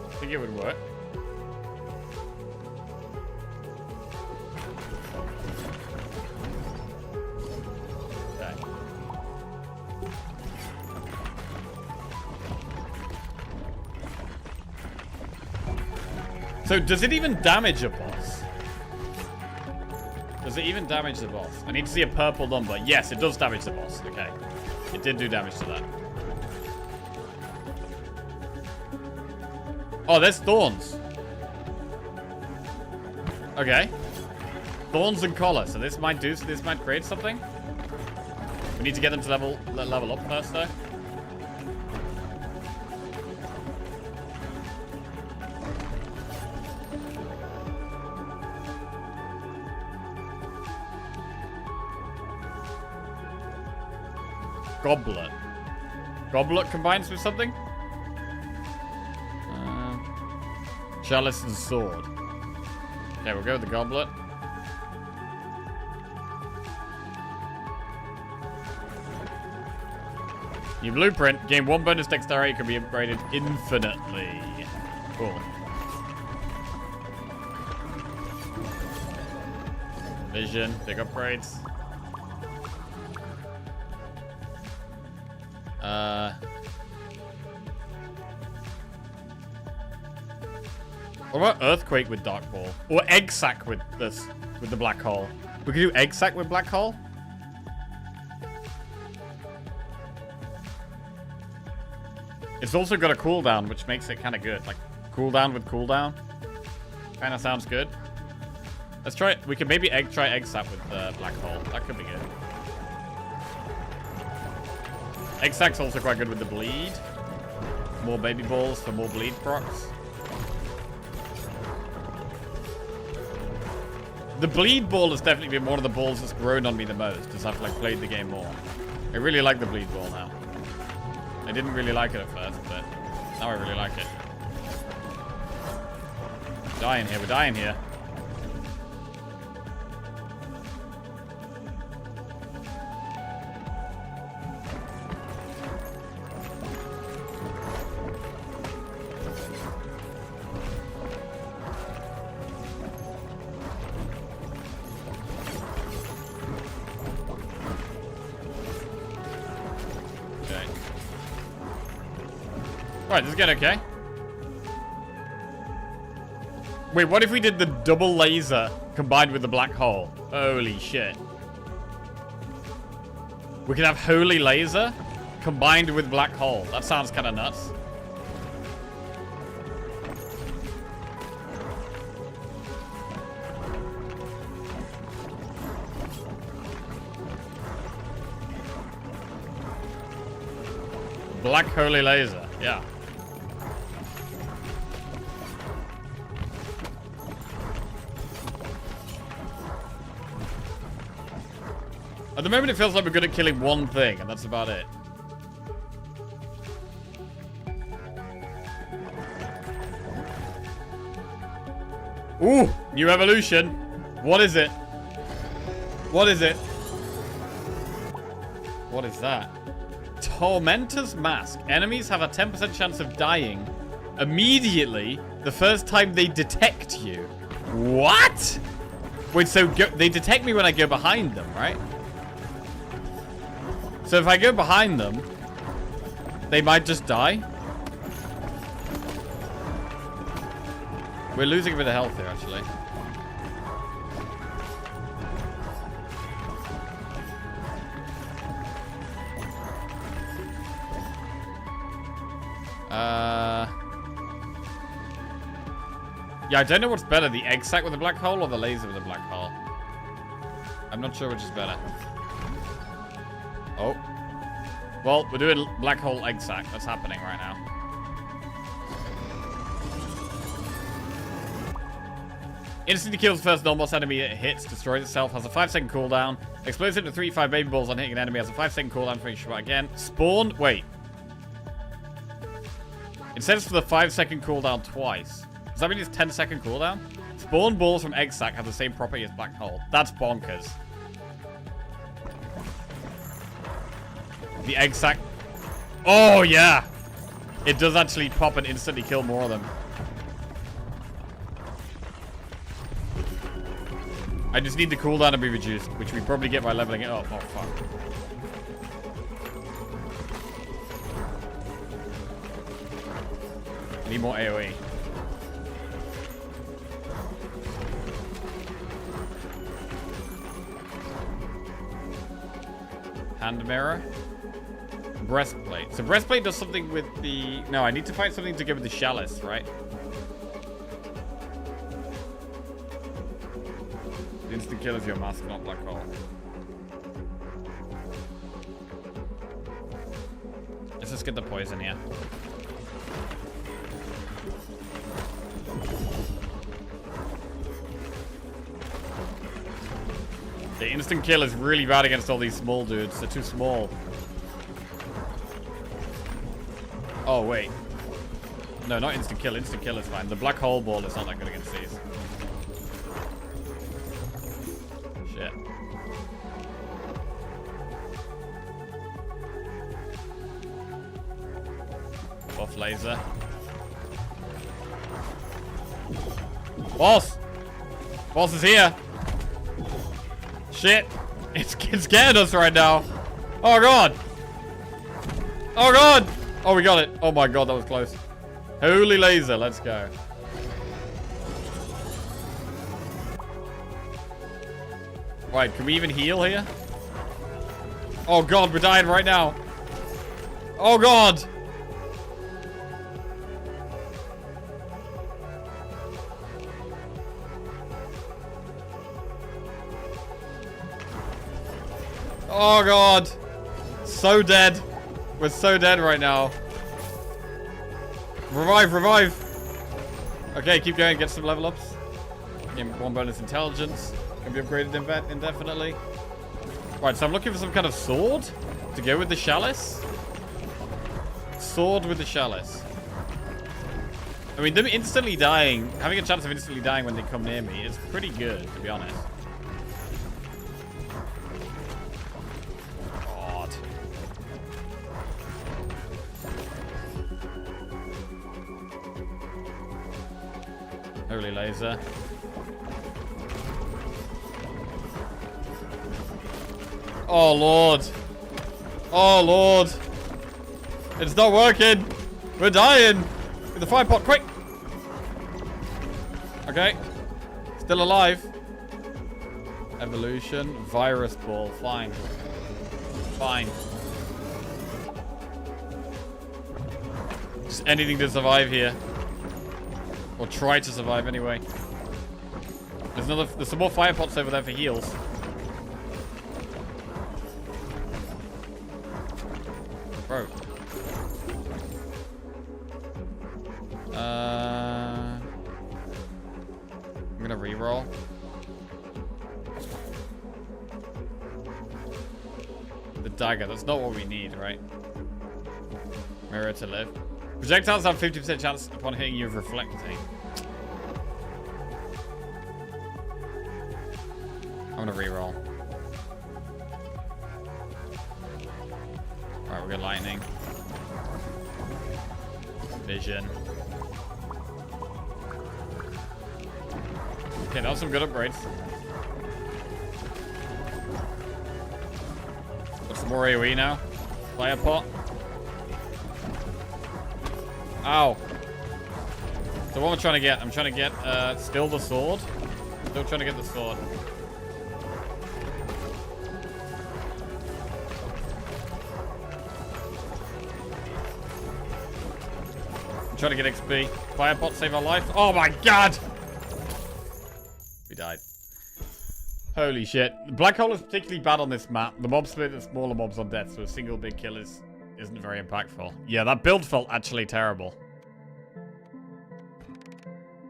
I think it would work. Okay. So does it even damage a boss? Does it even damage the boss? I need to see a purple number. Yes, it does damage the boss. Okay. It did do damage to that. Oh, there's thorns. Okay. Thorns and collar. So this might create something. We need to get them to level up first, though. Goblet. Goblet combines with something? Chalice and sword. Okay, we'll go with the goblet. New blueprint. Gain 1 bonus dexterity, can be upgraded infinitely. Cool. Vision. Big upgrades. What about Earthquake with Dark Ball? Or Egg Sack with this, with the Black Hole? We could do Egg Sack with Black Hole? It's also got a cooldown, which makes it kind of good. Like, cooldown with cooldown. Kind of sounds good. Let's try it. We could maybe try Egg Sack with the Black Hole. That could be good. Egg Sack's also quite good with the bleed. More baby balls for more bleed procs. The bleed ball has definitely been one of the balls that's grown on me the most as I've like played the game more. I really like the bleed ball now. I didn't really like it at first, but now I really like it. We're dying here, we're dying here. Right, this is getting okay. Wait, what if we did the double laser combined with the black hole? Holy shit. We could have holy laser combined with black hole. That sounds kind of nuts. Black holy laser, yeah. At the moment, it feels like we're good at killing one thing, and that's about it. Ooh, new evolution. What is it? What is it? What is that? Tormentor's Mask. Enemies have a 10% chance of dying immediately the first time they detect you. What? Wait, so they detect me when I go behind them, right? So if I go behind them, they might just die. We're losing a bit of health here, actually. Yeah, I don't know what's better, the egg sac with a black hole or the laser with a black hole. I'm not sure which is better. Oh. Well, we're doing black hole egg sac. That's happening right now. Instantly kills first normal enemy it hits, destroys itself, has a 5-second cooldown. Explodes into 3-5 baby balls on hitting an enemy, has a 5-second cooldown for each shot again. Spawn, wait. It says for the 5-second cooldown twice. Does that mean it's 10-second cooldown? Spawn balls from egg sac have the same property as black hole. That's bonkers. The egg sac. Oh, yeah. It does actually pop and instantly kill more of them. I just need the cooldown to be reduced, which we probably get by leveling it up. Oh, fuck. I need more AoE. Hand mirror. Breastplate. So breastplate does something with the... No, I need to find something to give with the chalice, right? Instant kill is your mask, not black hole. Let's just get the poison here. The instant kill is really bad against all these small dudes. They're too small. Oh, wait. No, not instant kill. Instant kill is fine. The black hole ball is not that good against these. Shit. Buff laser. Boss! Boss is here! Shit! It's scared us right now! Oh god! Oh god! Oh, we got it. Oh my god, that was close. Holy laser, let's go. Right, can we even heal here? Oh god, we're dying right now. Oh god! Oh god! So dead. We're so dead right now. Revive, revive! Okay, keep going, get some level ups. Get one bonus intelligence. Can be upgraded indefinitely. Right, so I'm looking for some kind of sword to go with the chalice. Sword with the chalice. I mean, them instantly dying, having a chance of instantly dying when they come near me is pretty good, to be honest. God. Holy laser. Oh, Lord. Oh, Lord. It's not working. We're dying. Get the fire pot, quick. Okay. Still alive. Evolution. Virus ball. Fine. Fine. Just anything to survive here. Or try to survive anyway. There's some more fire pots over there for heals. Bro. I'm gonna reroll. The dagger, that's not what we need, right? Mirror to live. Projectiles have 50% chance upon hitting you of reflecting. I'm gonna reroll. Alright, we're gonna lightning. Vision. Okay, that was some good upgrades. Got some more AoE now. Fire pot. Ow. So what am I trying to get? I'm trying to get still the sword. Still trying to get the sword. Trying to get XP. Firebot save our life. Oh my god! We died. Holy shit. The black hole is particularly bad on this map. The mob split and smaller mobs on death, so a single big kill isn't very impactful. Yeah, that build felt actually terrible.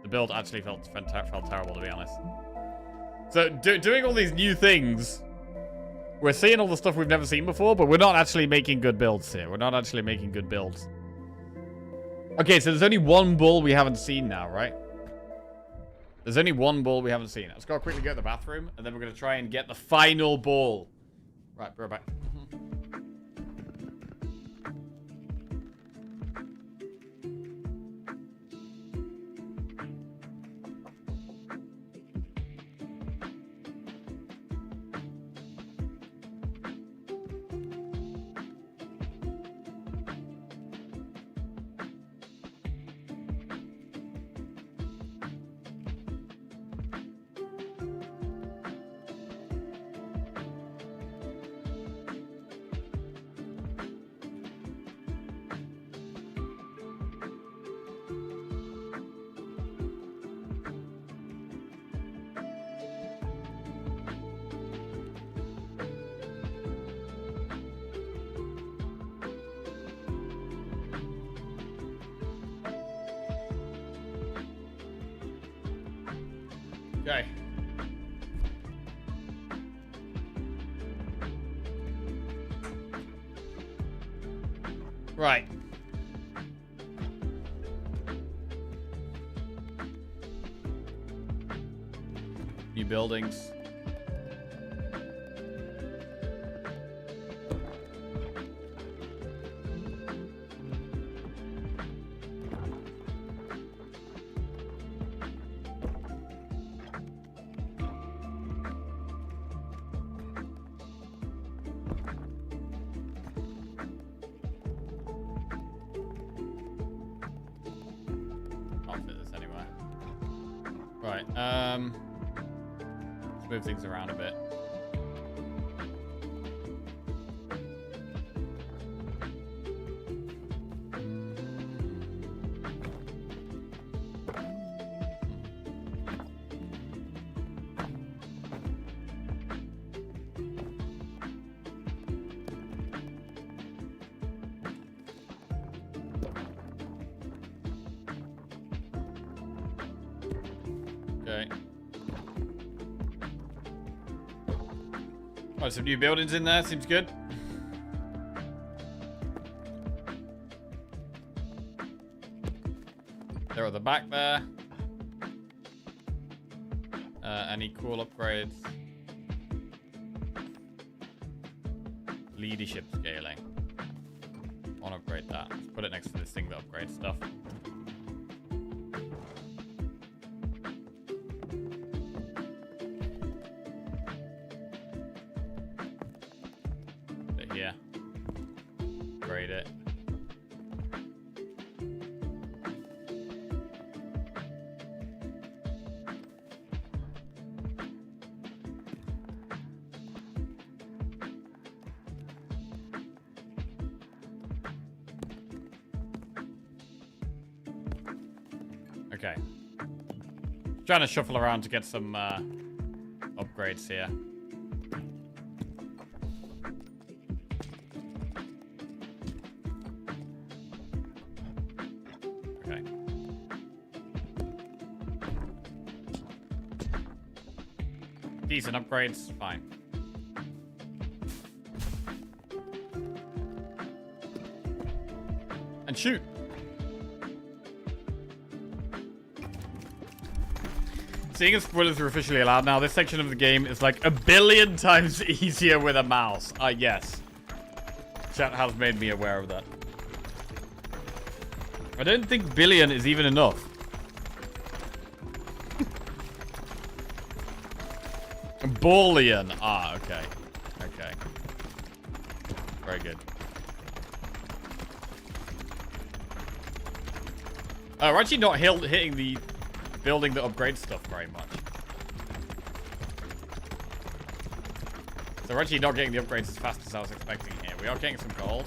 The build actually felt terrible, to be honest. So, doing all these new things, we're seeing all the stuff we've never seen before, but we're not actually making good builds here. We're not actually making good builds. Okay, so there's only one bull we haven't seen now, right? There's only one bull we haven't seen. Let's go quickly go to the bathroom, and then we're going to try and get the final bull. Right, we're back. Okay. Right. New buildings. Let's move things around a bit. Okay. Oh, some new buildings in there. Seems good. They're at the back there. Any cool upgrades? Leadership scaling. I want to upgrade that. Let's put it next to this thing that upgrades stuff. Here. Upgrade it. Okay. Trying to shuffle around to get some upgrades here. Okay. Decent upgrades, fine. And shoot. Seeing as spoilers are officially allowed now, this section of the game is like a billion times easier with a mouse. Yes. Chat has made me aware of that. I don't think billion is even enough. Bullion. Ah, okay. Okay. Very good. We're actually not hitting the building that upgrades stuff very much. So we're actually not getting the upgrades as fast as I was expecting here. We are getting some gold.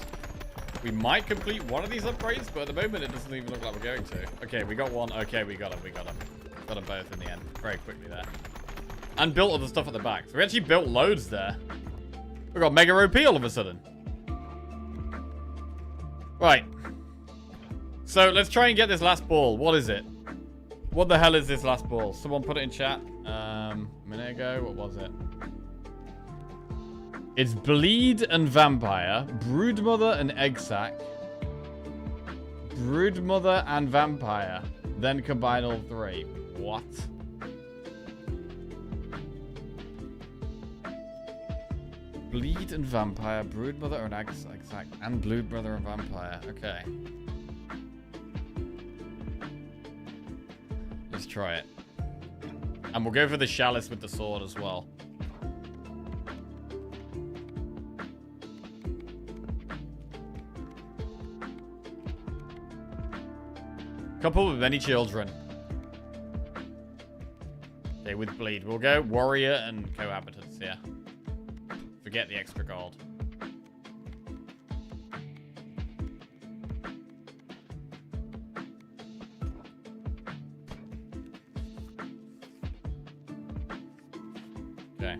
We might complete one of these upgrades, but at the moment it doesn't even look like we're going to. Okay, we got one. Okay, we got them. We got them. Got them both in the end. Very quickly there. And built other stuff at the back. So we actually built loads there. We got Mega OP all of a sudden. Right. So let's try and get this last ball. What is it? What the hell is this last ball? Someone put it in chat. A minute ago. What was it? It's Bleed and Vampire, Broodmother and Egg Sac, Broodmother and Vampire, then combine all three. What? Bleed and Vampire, Broodmother and Egg Sac, and Broodmother and Vampire. Okay. Let's try it. And we'll go for the Chalice with the sword as well. Couple with many children. Okay, with Bleed. We'll go Warrior and Cohabitants, yeah. Forget the extra gold. Okay.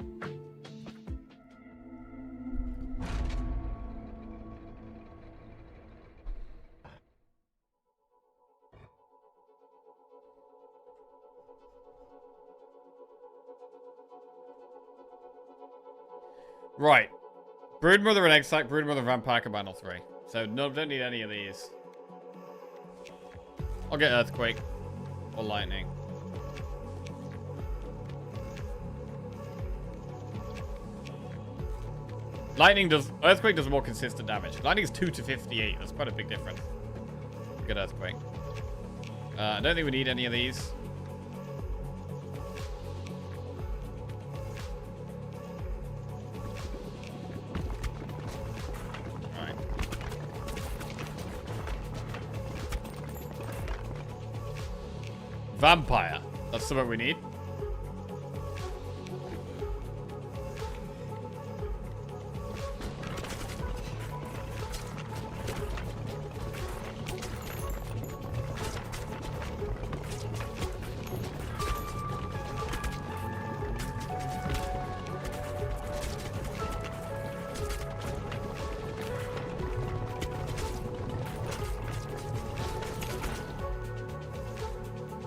Right. Broodmother and Egg Sac, Broodmother Vampire combine all three. So no, don't need any of these. I'll get Earthquake or Lightning. Earthquake does more consistent damage. Lightning is 2 to 58. That's quite a big difference. Good Earthquake. I don't think we need any of these. Alright. Vampire. That's something we need.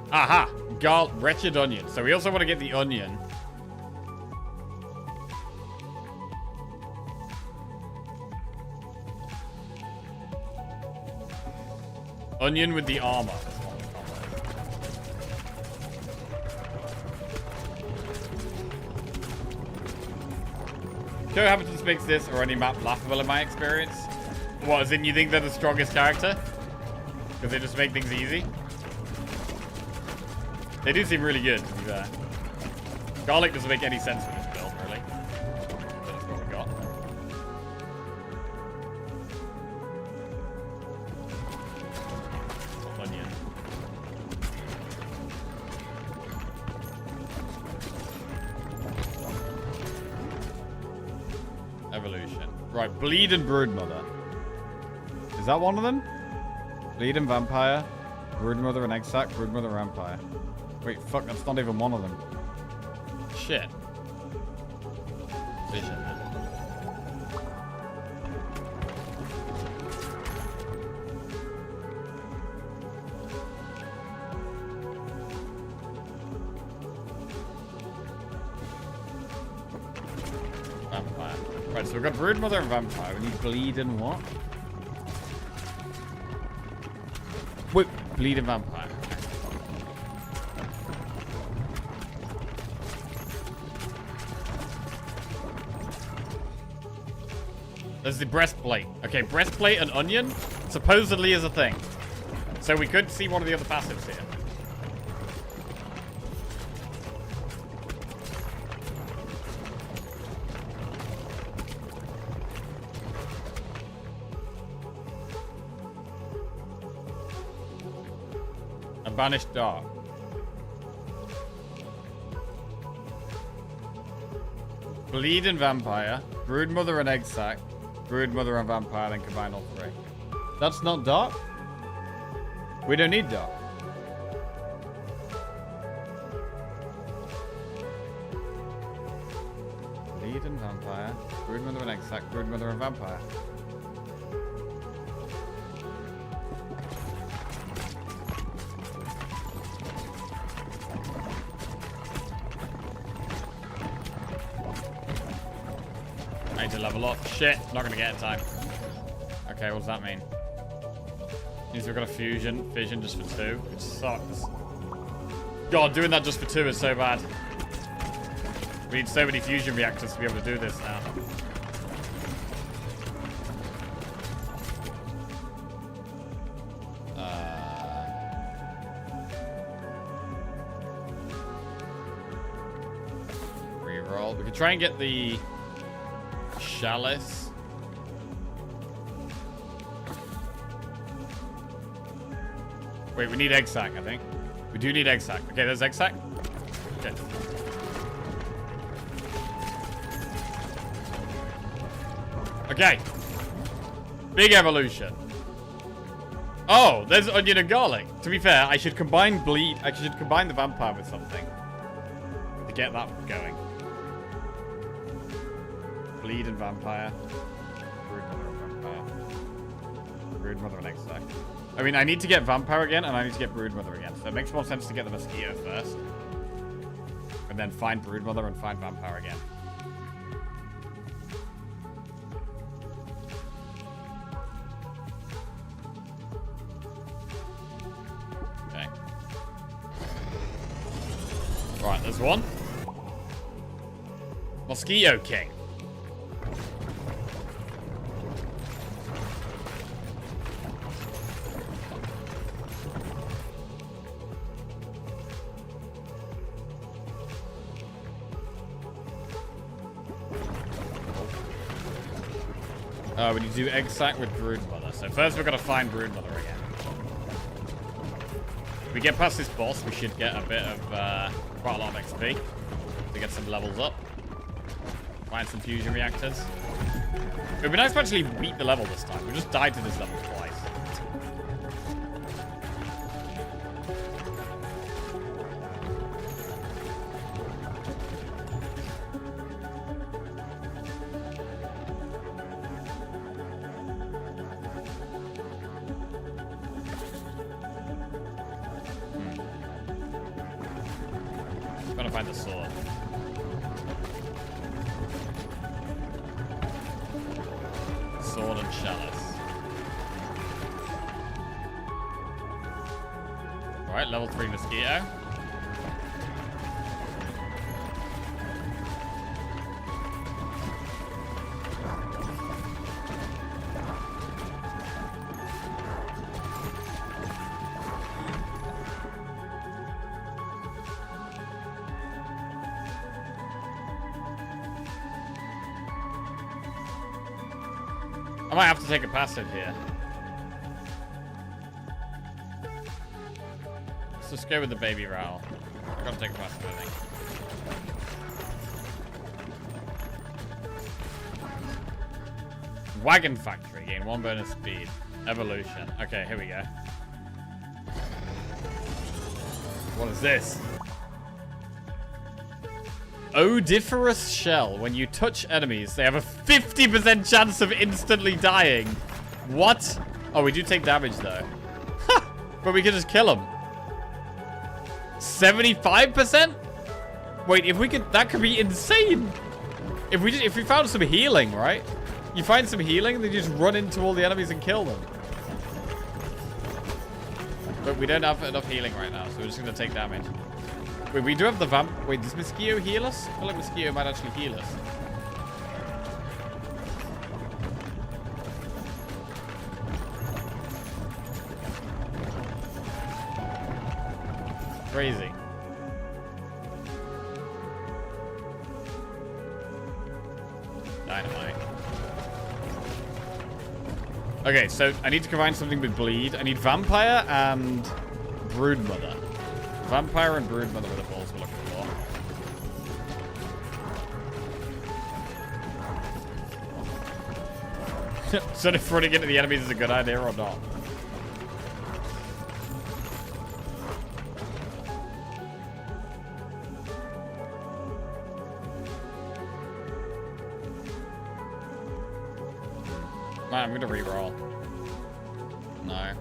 Aha! Wretched Onion. So we also want to get the Onion. Onion with the armor. Cohabitants makes this or any map laughable in my experience. What, as in you think they're the strongest character? Because they just make things easy? They do seem really good, to be fair. Garlic doesn't make any sense with this build, really. That's what we got. Onion. Evolution. Right, Bleed and Broodmother. Is that one of them? Bleed and Vampire, Broodmother and Egg Sac, Broodmother Vampire. Wait, fuck, that's not even one of them. Shit. Vision. Vampire. Right, so we've got Broodmother and Vampire. We need Bleed and what? Wait, Bleed and Vampire. There's the breastplate. Okay, breastplate and onion supposedly is a thing. So we could see one of the other passives here. A banished dark. Bleed and Vampire. Broodmother and Egg Sac. Broodmother and Vampire, then combine all three. That's not dark? We don't need dark. Bleed and vampire. Broodmother and exact. Broodmother and vampire. I need to level up. Shit, not gonna get it in time. Okay, what does that mean? Means we've got a fission just for 2, which sucks. God, doing that just for 2 is so bad. We need so many fusion reactors to be able to do this now. Reroll. We could try and get the chalice. Wait, we need egg sac, I think. We do need egg sac. Okay, there's egg sac. Okay. Okay. Big evolution. Oh, there's onion and garlic. To be fair, I should combine bleed. I should combine the vampire with something to get that going. Bleed and vampire. Broodmother and vampire. Broodmother and egg sac. I mean, I need to get vampire again, and I need to get broodmother again. So it makes more sense to get the mosquito first, and then find broodmother and find vampire again. Okay. Right, there's one. Mosquito King. We need to do egg sac with broodmother. So first we've got to find broodmother again. If we get past this boss, we should get a bit of quite a lot of XP to get some levels up. Find some fusion reactors. It would be nice to actually beat the level this time. We just died to this level twice. Gotta find the sword. Sword and chalice. Alright, level 3 mosquito. I might have to take a passive here. Let's just go with the baby Raoul. I've got to take a passive, I think. Wagon Factory. Gain 1 bonus speed. Evolution. Okay, here we go. What is this? Odiferous shell. When you touch enemies, they have a 50% chance of instantly dying. What? Oh, we do take damage though. But we can just kill them. 75%? Wait, if we could, that could be insane. If we found some healing, right? You find some healing, then you just run into all the enemies and kill them. But we don't have enough healing right now, so we're just gonna take damage. Wait, we do have the vamp. Wait, does Mosquito heal us? I feel like Mosquito might actually heal us. Crazy. Dynamite. Okay, so I need to combine something with bleed. I need vampire and broodmother. Vampire and broodmother are the balls we're looking for. So if running into the enemies is a good idea or not. Man, I'm gonna re-roll. No.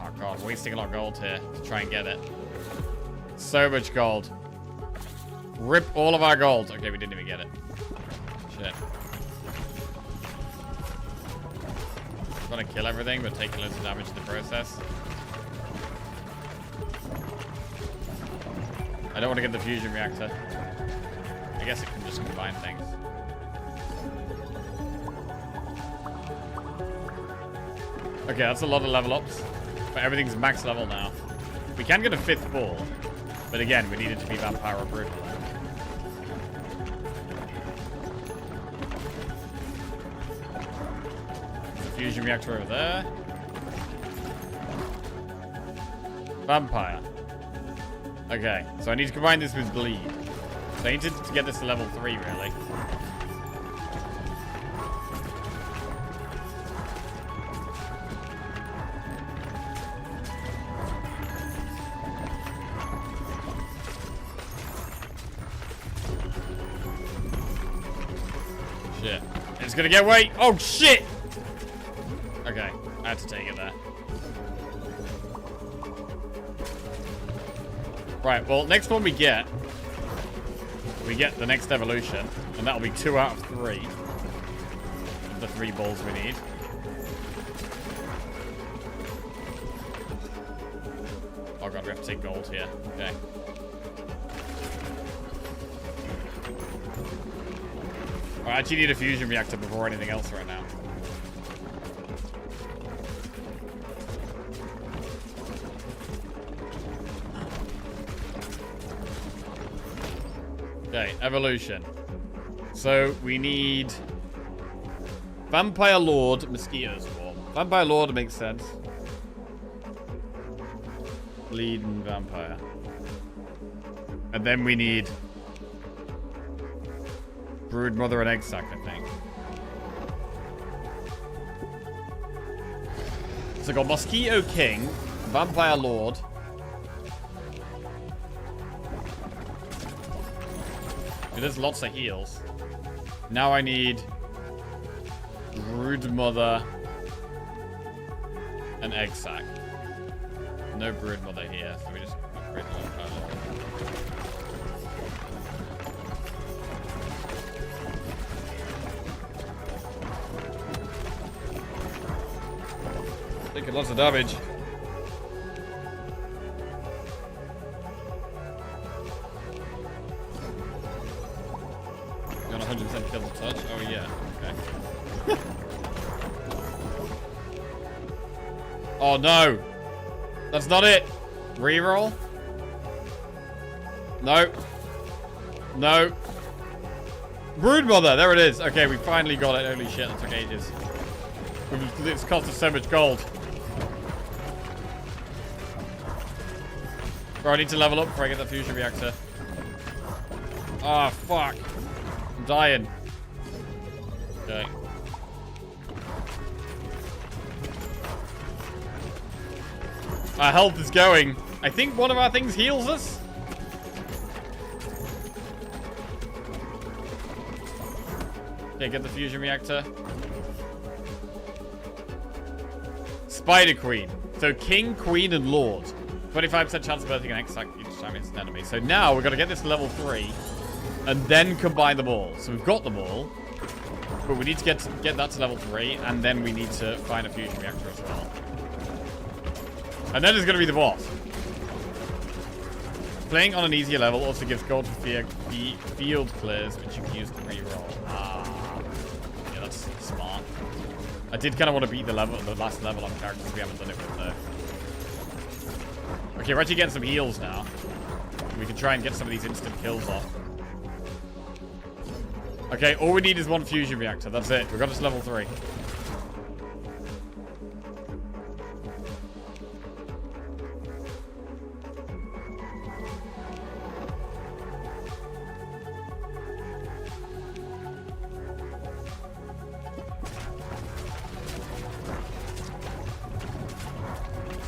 Oh god, wasting a lot of gold here to try and get it. So much gold. Rip all of our gold. Okay, we didn't even get it. Shit. Gonna kill everything, but taking loads of damage in the process. I don't want to get the fusion reactor. I guess it can just combine things. Okay, that's a lot of level ups. But everything's max level now. We can get a 5th ball. But again, we need it to be Vampire or Brood. Fusion reactor over there. Vampire. Okay, so I need to combine this with Bleed. So I need to get this to level 3, really. Shit. It's gonna get away. Oh, shit! Okay, I had to take it there. Right, well, next one we get the next evolution, and that'll be 2 out of 3 of the 3 balls we need. Oh god, we have to take gold here. Okay. I actually need a fusion reactor before anything else right now. Okay, evolution. So we need Vampire Lord, Mosquito Swarm. Vampire Lord makes sense. Bleed and Vampire. And then we need Brood Mother and Egg Sac, I think. So I got Mosquito King, Vampire Lord. There's lots of heals. Now I need Brood Mother and Egg Sac. No Brood Mother here, so we just upgrade the Vampire Lord. Taking lots of damage. You want 100% kill to touch? Oh yeah, okay. Oh no! That's not it! Reroll? No. No. Brood Mother, there it is. Okay, we finally got it. Holy shit, that took ages. It's cost us so much gold. Bro, I need to level up before I get that fusion reactor. Ah, fuck. I'm dying. Okay. Our health is going. I think one of our things heals us. Okay, get the fusion reactor. Spider Queen. So King, Queen, and Lord. 25% chance of birthing an X each time it's an enemy. So now we've got to get this to level 3 and then combine them all. So we've got them all, but we need to get that to level 3, and then we need to find a fusion reactor as well. And then there's going to be the boss. Playing on an easier level also gives gold for field clears, which you can use to reroll. Ah, yeah, that's smart. I did kind of want to beat the last level on characters we haven't done it with though. Okay, we're actually getting some heals now. We can try and get some of these instant kills off. Okay, all we need is one fusion reactor. That's it. We've got us level 3.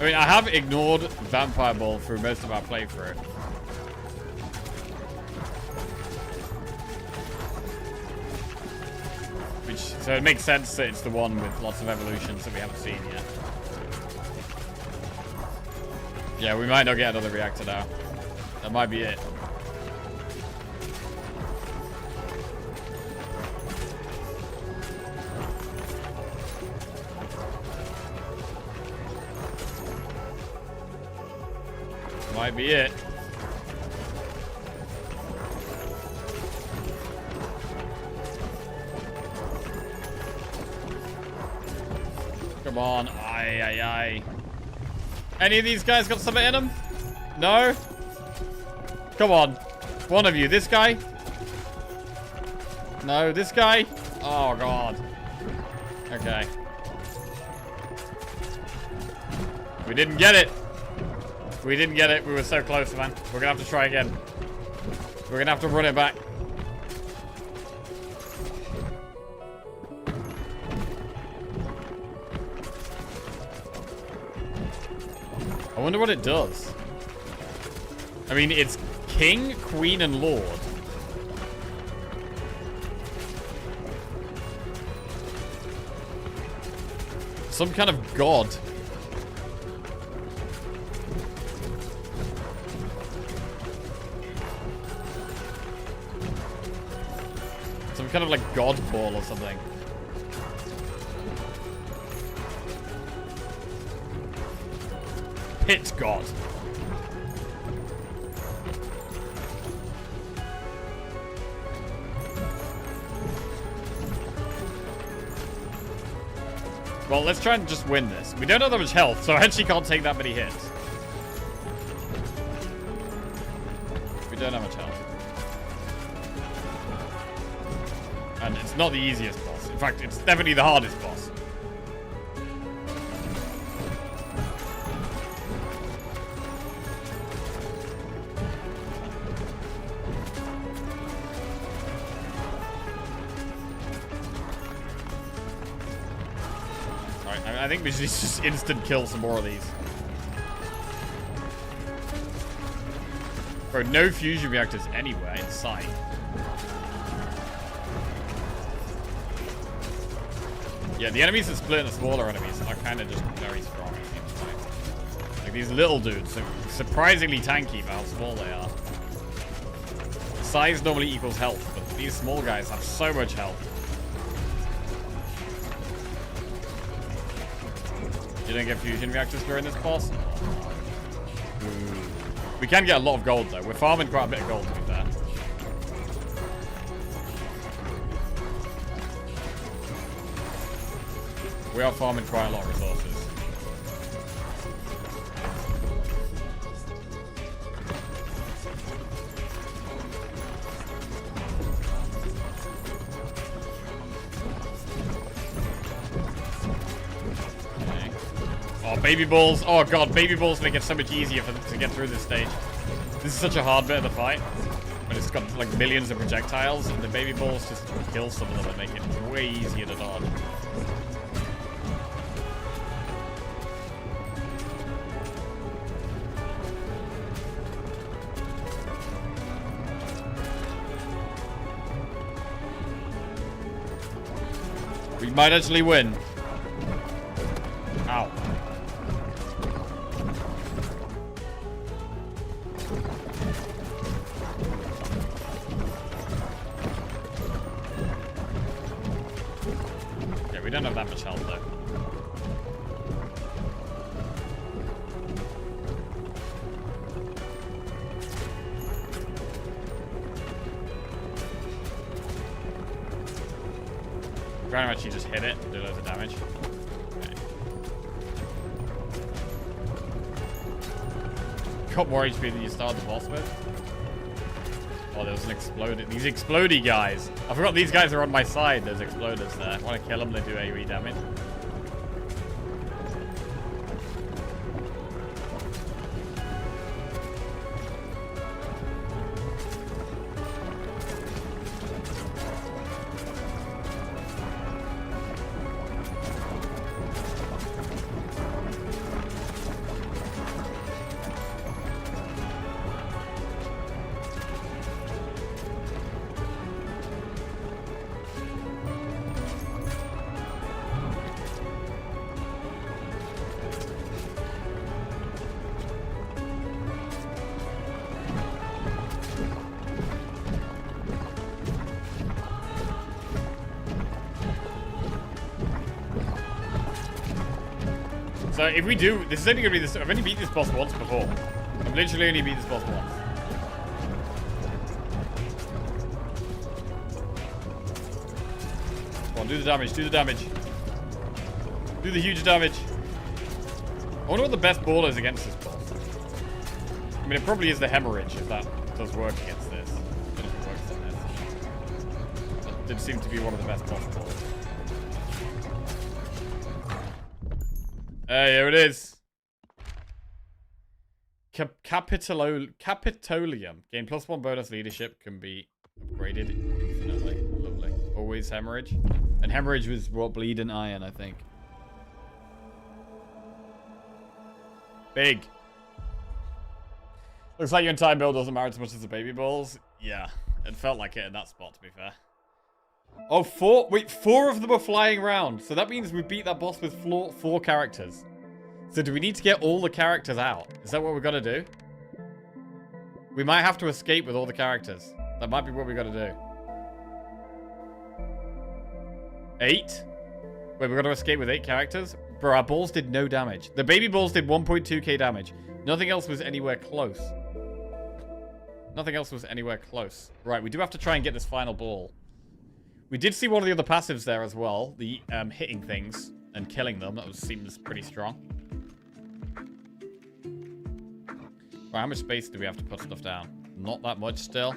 I mean, I have ignored Vampire Ball through most of our playthrough. So it makes sense that it's the one with lots of evolutions that we haven't seen yet. Yeah, we might not get another reactor now. That might be it. Might be it. Come on. Aye, aye, aye. Any of these guys got something in them? No? Come on. One of you. This guy? No, this guy? Oh, God. Okay. We didn't get it. We didn't get it. We were so close, man. We're going to have to try again. We're going to have to run it back. I wonder what it does. I mean, it's King, Queen, and Lord. Some kind of god. Some kind of like god ball or something. Pit god. Well, let's try and just win this. We don't have that much health, so I actually can't take that many hits. We don't have much health. And it's not the easiest boss. In fact, it's definitely the hardest boss. Alright, I think we should just instant kill some more of these. Bro, no fusion reactors anywhere in sight. Yeah, the enemies that split into smaller enemies are kind of just very strong, it seems like. Like these little dudes are surprisingly tanky for how small they are. Size normally equals health, but these small guys have so much health. You don't get fusion reactors during this boss? Ooh. We can get a lot of gold though. We're farming quite a bit of gold to be fair. We are farming quite a lot of resources. Okay. Oh, baby balls. Oh god, baby balls make it so much easier to get through this stage. This is such a hard bit of the fight. But it's got like millions of projectiles, and the baby balls just kill some of them and make it way easier to dodge. We might actually win. Ow. Yeah, we don't have that much health though. Trying to actually just hit it and do loads of damage. Okay. Got more HP than you started the boss with. Oh, there was an exploded. These explodey guys. I forgot these guys are on my side. There's exploders there. I want to kill them. They do AoE damage. So if we do, this is only going to be this. I've only beat this boss once before. I've literally only beat this boss once. Come on, do the damage, do the damage. Do the huge damage. I wonder what the best ball is against this boss. I mean, it probably is the hemorrhage, if that does work against this. I don't know if it works on this. That did seem to be one of the best boss balls. Hey, here it is. Capitolium. Gain +1 bonus leadership. Can be upgraded infinitely. Lovely. Always hemorrhage. And hemorrhage was what? Bleed and iron, I think. Big. Looks like your entire build doesn't matter as much as the baby balls. Yeah, it felt like it in that spot, to be fair. Oh, 4. Wait, 4 of them are flying around. So that means we beat that boss with 4 characters. So do we need to get all the characters out? Is that what we've got to do? We might have to escape with all the characters. That might be what we got to do. 8? Wait, we got to escape with 8 characters? Bro, our balls did no damage. The baby balls did 1.2k damage. Nothing else was anywhere close. Nothing else was anywhere close. Right, we do have to try and get this final ball. We did see one of the other passives there as well. The hitting things and killing them. That seems pretty strong. Right, how much space do we have to put stuff down? Not that much still.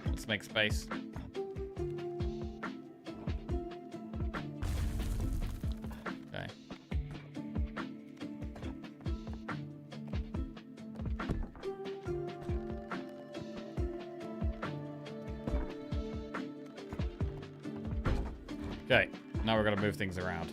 Let's make space. Okay. Okay, now we're gonna move things around.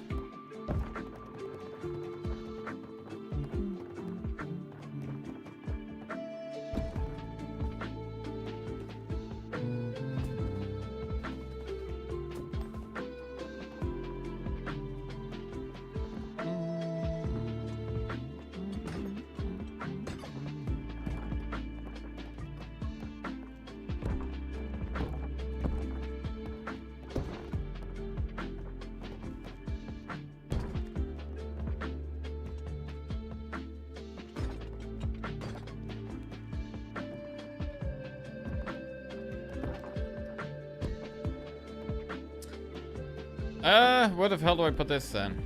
Where the hell do I put this then?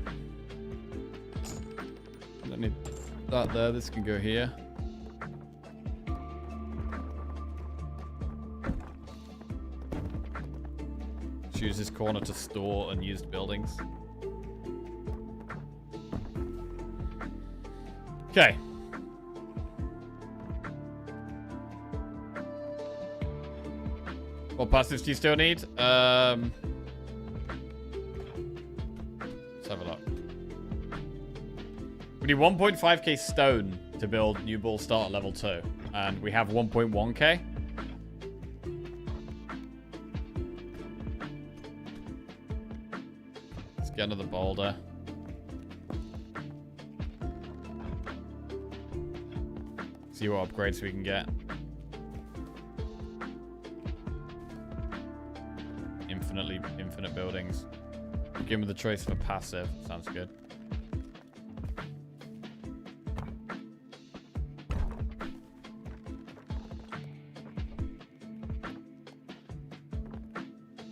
I don't need that there. This can go here. Let's use this corner to store unused buildings. Okay. What passives do you still need? Let's have a look. We need 1.5k stone to build new ball start at level 2. And we have 1.1k. Let's get another boulder. See what upgrades we can get. Infinite buildings. Give me the choice for passive. Sounds good.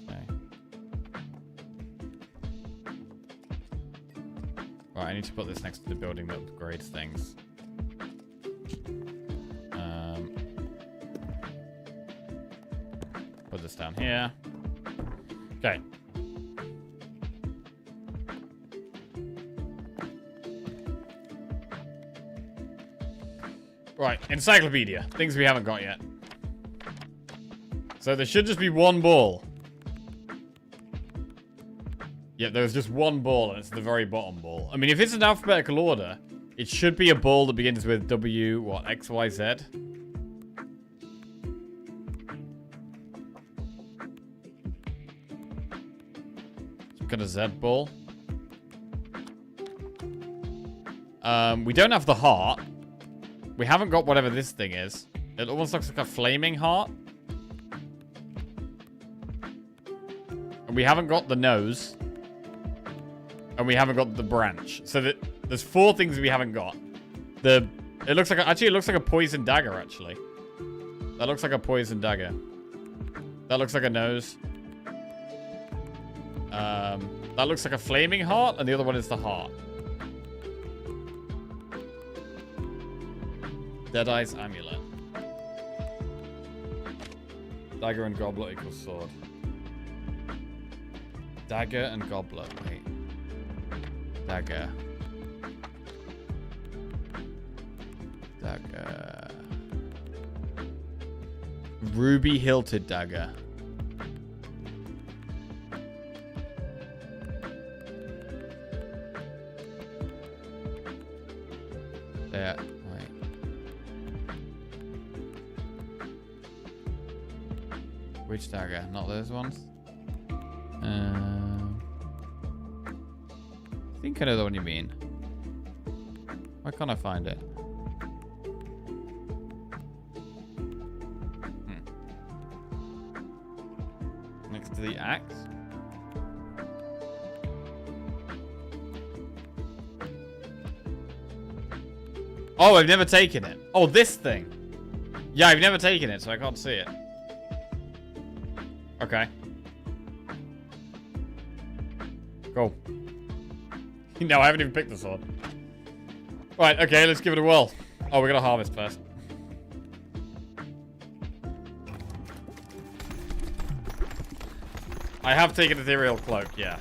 Okay. Right, I need to put this next to the building that upgrades things. Put this down here. Okay. Right, encyclopedia. Things we haven't got yet. So there should just be one ball. Yep, there's just one ball, and it's the very bottom ball. I mean, if it's in alphabetical order, it should be a ball that begins with W, what, X, Y, Z? Some kind of Z ball. We don't have the heart. We haven't got whatever this thing is. It almost looks like a flaming heart. And we haven't got the nose. And we haven't got the branch. So there's 4 things we haven't got. It looks like it looks like a poison dagger, actually. That looks like a poison dagger. That looks like a nose. That looks like a flaming heart, and the other one is the heart. Deadeye's amulet. Dagger and goblet equals sword. Dagger and goblet. Wait. Dagger. Dagger. Ruby hilted dagger. There. Wait. Which dagger? Not those ones? I think I know the one you mean. Why can't I find it? Next to the axe. Oh, I've never taken it. Oh, this thing. Yeah, I've never taken it, so I can't see it. Okay. Cool. No, I haven't even picked the sword. Right, okay, let's give it a whirl. Oh, we're gonna harvest first. I have taken ethereal cloak, yeah.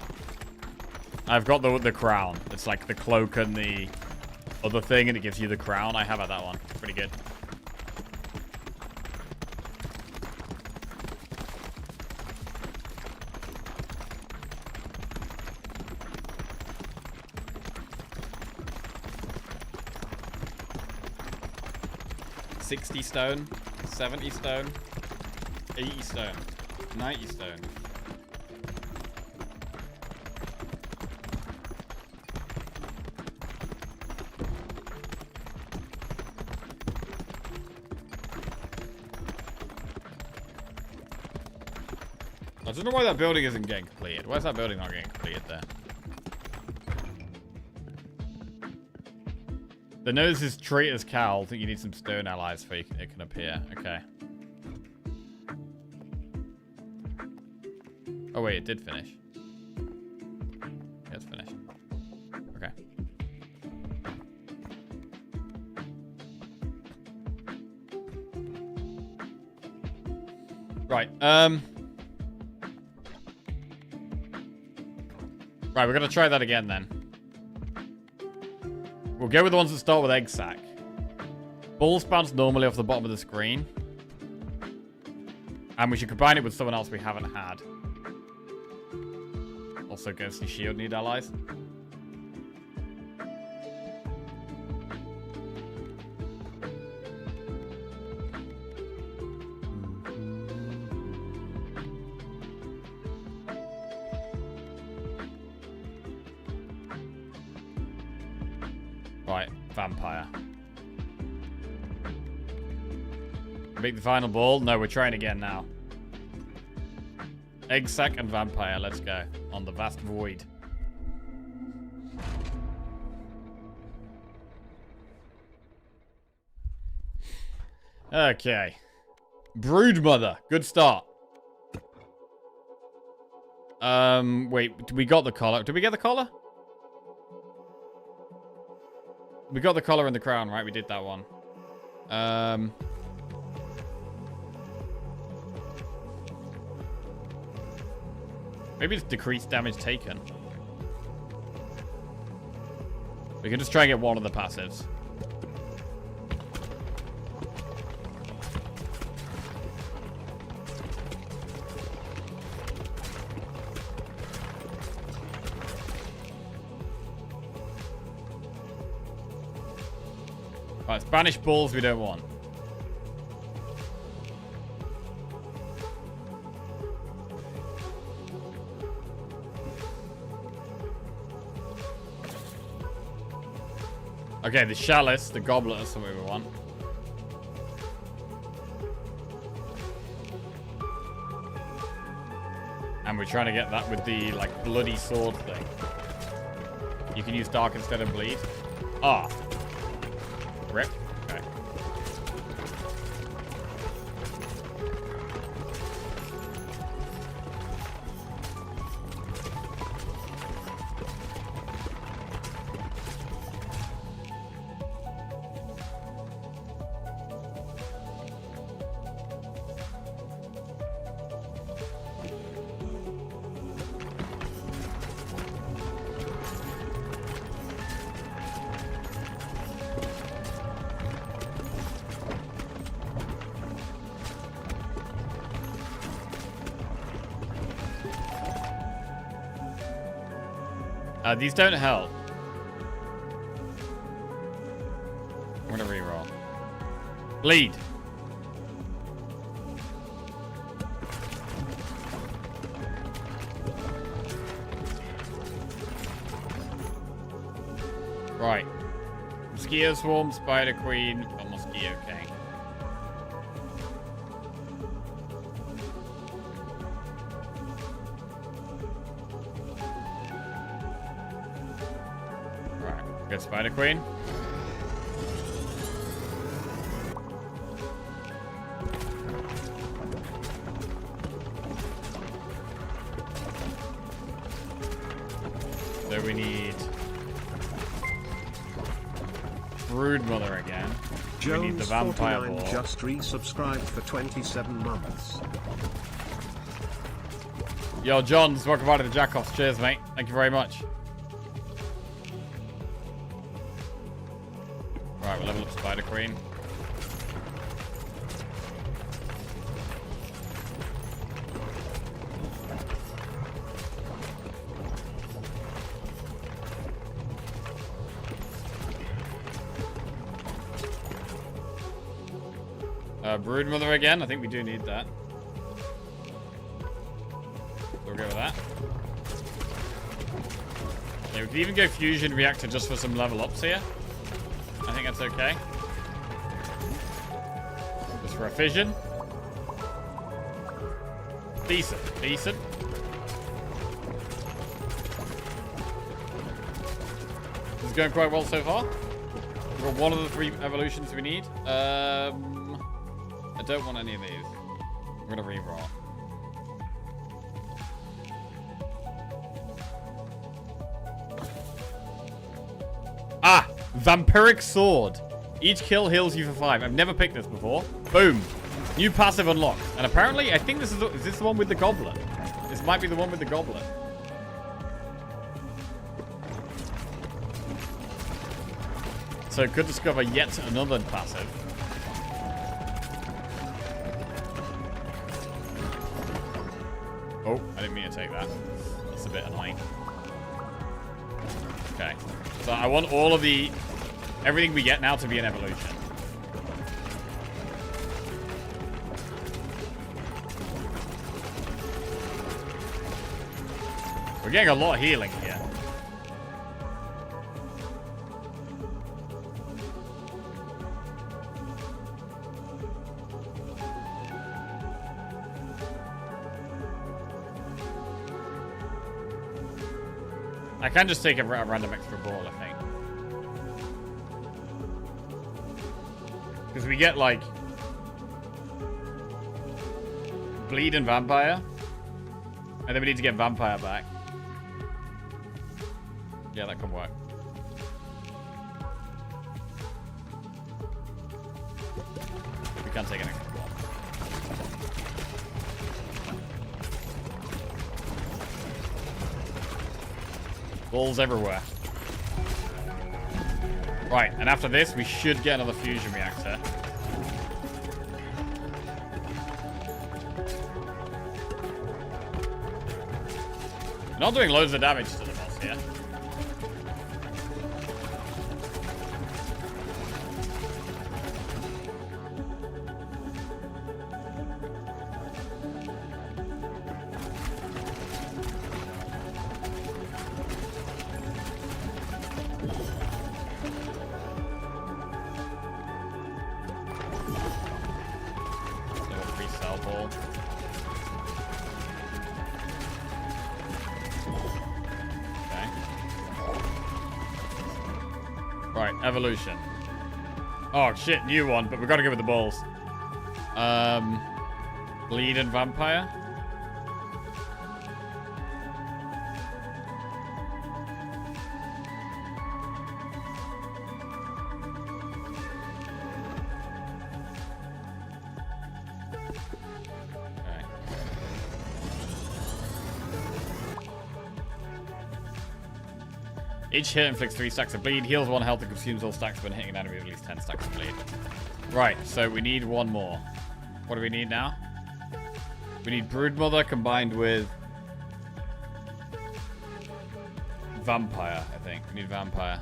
I've got the crown. It's like the cloak and the other thing, and it gives you the crown. I have had that one. Pretty good. $60 stone, 70 stone, 80 stone, 90 stone. I don't know why that building isn't getting completed. Why is that building not getting completed there? The nose is traitor's cowl. I think you need some stone allies for it can appear. Okay. Oh wait, it did finish. Yeah, it's finished. Okay. Right. Right, we're gonna try that again then. We'll go with the ones that start with egg sac. Balls bounce normally off the bottom of the screen. And we should combine it with someone else we haven't had. Also, Ghostly Shield need allies. Right, vampire. Make the final ball? No, we're trying again now. Egg sac and vampire, let's go. On the vast void. Okay. Broodmother, good start. Wait, we got the collar. Did we get the collar? We got the collar and the crown, right? We did that one. Maybe it's decreased damage taken. We can just try and get one of the passives. Right, Spanish balls we don't want. Okay, the chalice, the goblet is something we want. And we're trying to get that with the, like, bloody sword thing. You can use dark instead of bleed. Ah. Rip. Okay. These don't help. I'm gonna reroll. Bleed. Right. Mosquito Swarm, Spider Queen, or Mosquito King. Good Spider Queen. So we need Broodmother again. We need the Vampire Jones49 Ball. just resubscribed for 27 months. Yo, Johns, welcome back to the Jackoffs. Cheers, mate. Thank you very much. Alright, we'll level up Spider Queen. Broodmother again. I think we do need that. We'll go with that. Yeah, we could even go Fusion Reactor just for some level ups here. I think that's okay. Just for a fission. Decent. Decent. This is going quite well so far. We've got one of the 3 evolutions we need. I don't want any of these. I'm going to re-roll. Ah! Vampiric Sword. Each kill heals you for 5. I've never picked this before. Boom. New passive unlocked. And apparently, I think this is this the one with the goblet? This might be the one with the goblet. So it could discover yet another passive. Oh, I didn't mean to take that. That's a bit annoying. Okay. So I want all of the... everything we get now to be an evolution. We're getting a lot of healing here. I can just take a random extra ball, I think. Because we get, like... Bleed and Vampire. And then we need to get Vampire back. Yeah, that could work. We can't take an extra ball. Balls everywhere. Right, and after this, we should get another fusion reactor. We're not doing loads of damage to the boss here. Right, evolution. Oh shit, new one, but we gotta go with the balls. Bleed and vampire. Okay. Each hit inflicts 3 stacks of bleed, heals 1 health, and consumes all stacks when hitting an enemy with at least 10 stacks of bleed. Right, so we need one more. What do we need now? We need Broodmother combined with Vampire, I think. We need Vampire.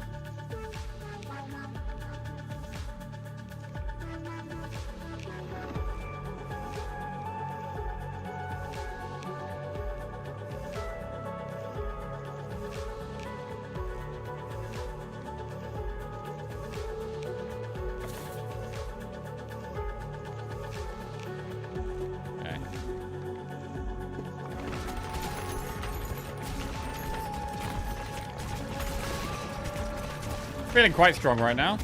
Feeling quite strong right now.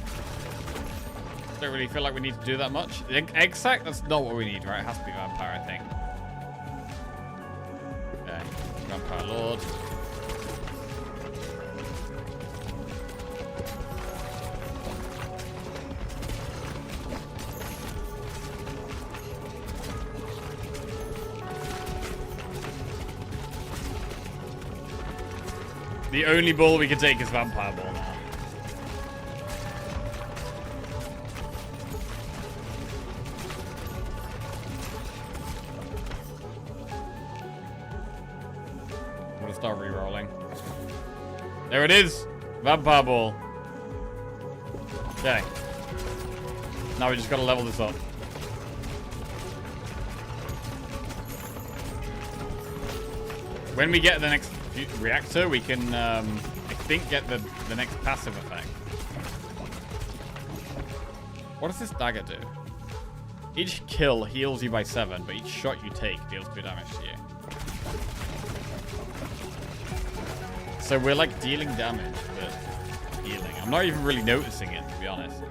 Don't really feel like we need to do that much. Egg sack? That's not what we need, right? It has to be vampire, I think. Okay. Vampire Lord. The only ball we can take is vampire ball now. Start re-rolling. There it is! Vampire ball. Okay. Now we just gotta level this up. When we get the next reactor, we can, I think, get the next passive effect. What does this dagger do? Each kill heals you by 7, but each shot you take deals 2 damage to you. So we're like dealing damage, but healing. I'm not even really noticing it, to be honest.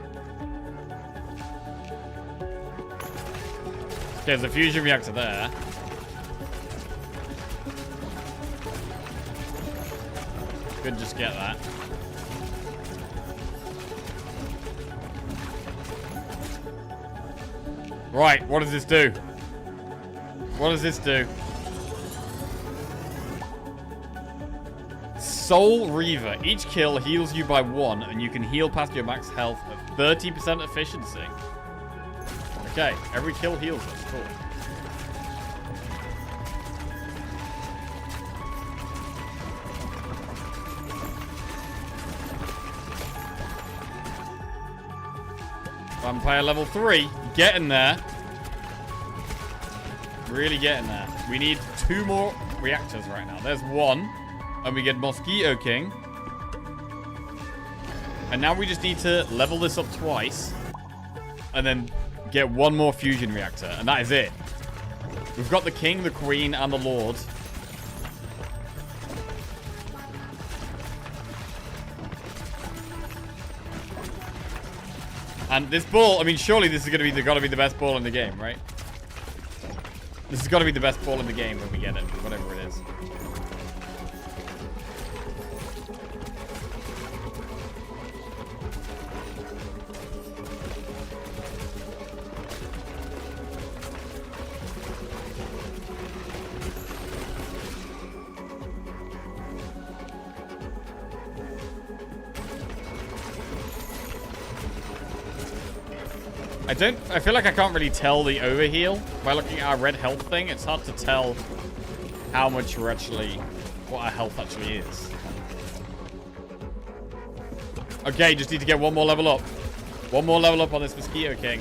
There's a fusion reactor there. Could just get that. Right, what does this do? What does this do? Soul Reaver. Each kill heals you by 1, and you can heal past your max health of 30% efficiency. Okay, every kill heals us. Cool. Vampire level 3. Getting there. Really getting there. We need 2 more reactors right now. There's 1. And we get Mosquito King. And now we just need to level this up twice. And then get 1 more fusion reactor. And that is it. We've got the King, the Queen, and the Lord. And this ball, I mean, surely this is going to be gotta be the best ball in the game, right? This has got to be the best ball in the game when we get it, whatever it is. I feel like I can't really tell the overheal by looking at our red health thing. It's hard to tell how much we're actually, what our health actually is. Okay, just need to get 1 more level up. 1 more level up on this Mosquito King.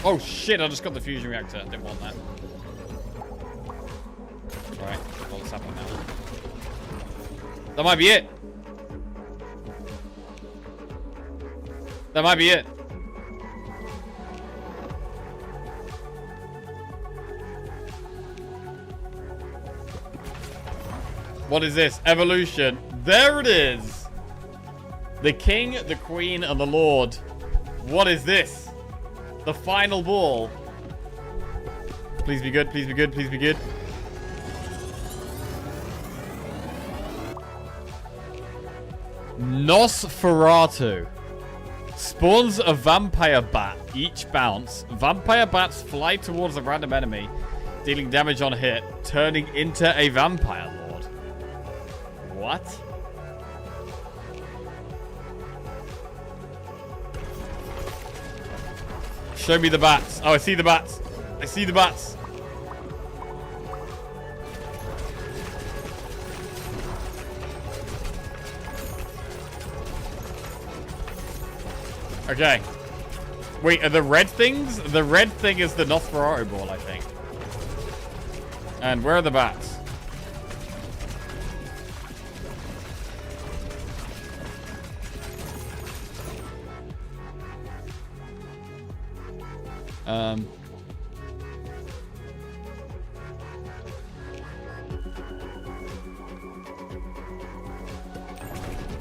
Oh shit, I just got the fusion reactor. Didn't want that. Alright, what's happening now? That might be it. That might be it. What is this? Evolution. There it is. The king, the queen, and the lord. What is this? The final ball. Please be good, please be good, please be good. Nosferatu. Spawns a vampire bat. Each bounce. Vampire bats fly towards a random enemy, dealing damage on hit, turning into a vampire lord. What? Show me the bats. Oh, I see the bats. I see the bats. Okay. Wait, are the red things? The red thing is the Nosferatu ball, I think. And where are the bats?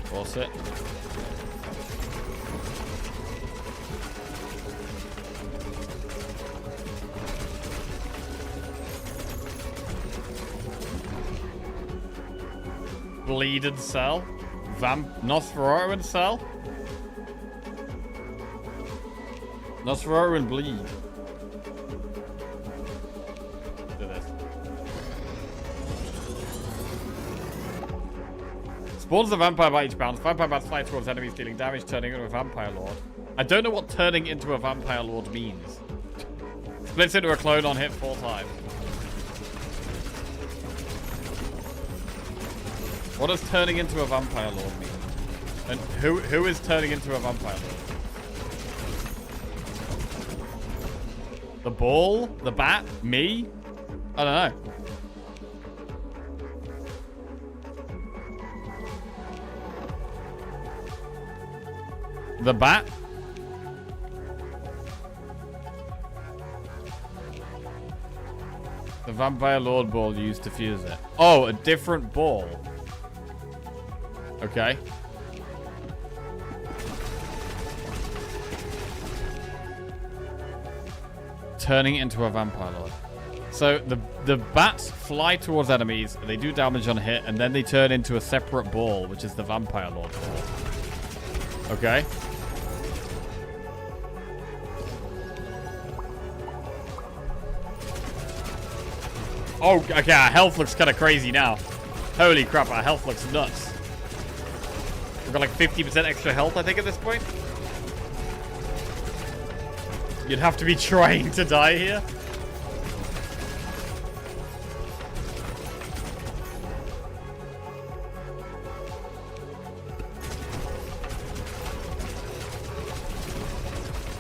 Force it. Bleed and sell. Nosferatu and sell. Nosferatu and bleed. Do this. Spawns the vampire by each bounce. Vampire bats fly towards enemies, dealing damage, turning into a vampire lord. I don't know what turning into a vampire lord means. Splits into a clone on hit 4 times. What does turning into a vampire lord mean? And who is turning into a vampire lord? The ball? The bat? Me? I don't know. The bat? The vampire lord ball used to fuse it. Oh, a different ball. Okay. Turning into a vampire lord. So the bats fly towards enemies, they do damage on hit, and then they turn into a separate ball, which is the vampire lord ball. Okay. Oh, okay, our health looks kind of crazy now. Holy crap, our health looks nuts. We've got like 50% extra health, I think, at this point. You'd have to be trying to die here.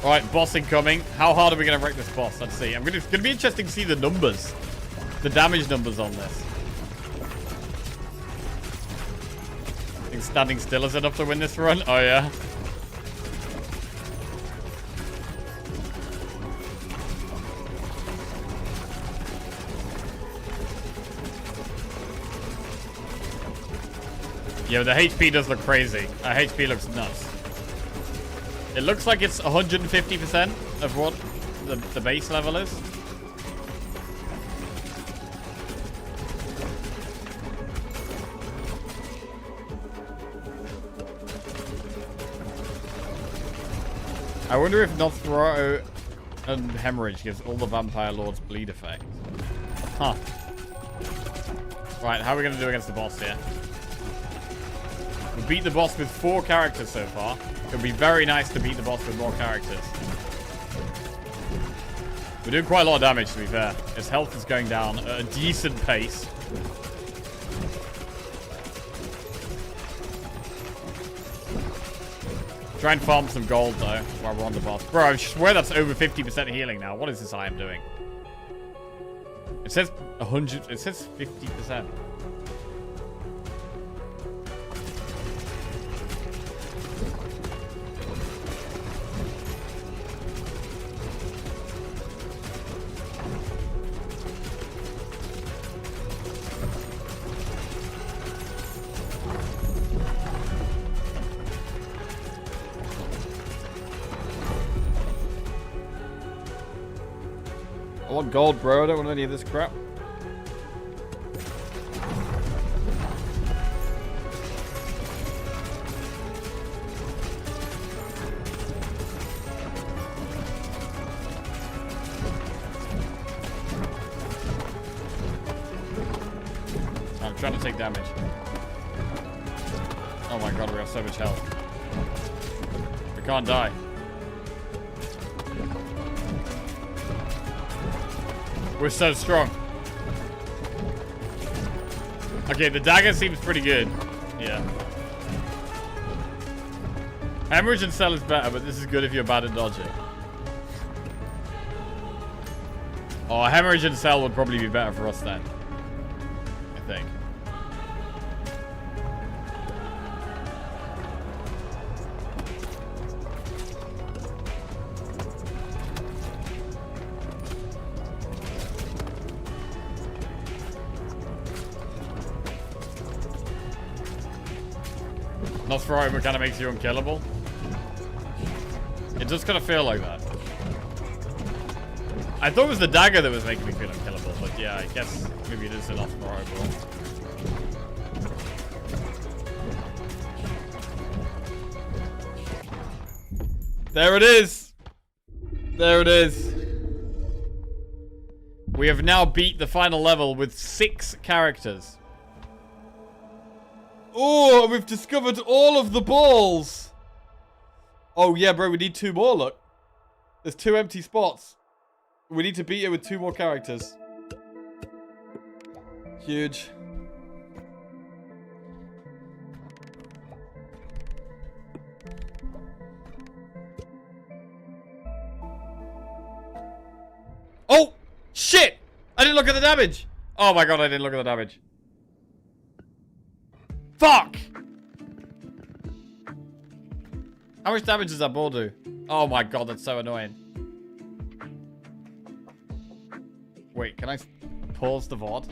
Alright, boss incoming. How hard are we going to wreck this boss? Let's see. It's going to be interesting to see the numbers. The damage numbers on this. I think standing still is enough to win this run. Oh, yeah. Yeah, the HP does look crazy. Our HP looks nuts. It looks like it's 150% of what the base level is. I wonder if Nosferatu and Hemorrhage gives all the Vampire Lords bleed effect. Huh. Right, how are we going to do against the boss here? We beat the boss with 4 characters so far. It would be very nice to beat the boss with more characters. We're doing quite a lot of damage, to be fair. His health is going down at a decent pace. Try and farm some gold, though, while we're on the boss. Bro, I swear that's over 50% healing now. What is this I am doing? It says 100... It says 50%. want gold, bro. I don't want any of this crap. I'm trying to take damage. Oh my god, we have so much health. We can't die. We're so strong. Okay, the dagger seems pretty good. Yeah. Hemorrhage and Cell is better, but this is good if you're bad at dodging. Oh, Hemorrhage and Cell would probably be better for us then. I think. Nosferatu kind of makes you unkillable. It does kind of feel like that. I thought it was the dagger that was making me feel unkillable, but yeah, I guess maybe it is the Nosferatu. There it is! There it is. We have now beat the final level with 6 characters. Oh, we've discovered all of the balls. Oh, yeah, bro, we need 2 more, look. There's 2 empty spots. We need to beat it with 2 more characters. Huge. Oh, shit. I didn't look at the damage. Oh, my God, I didn't look at the damage. Fuck! How much damage does that ball do? Oh my god, that's so annoying. Wait, can I pause the VOD?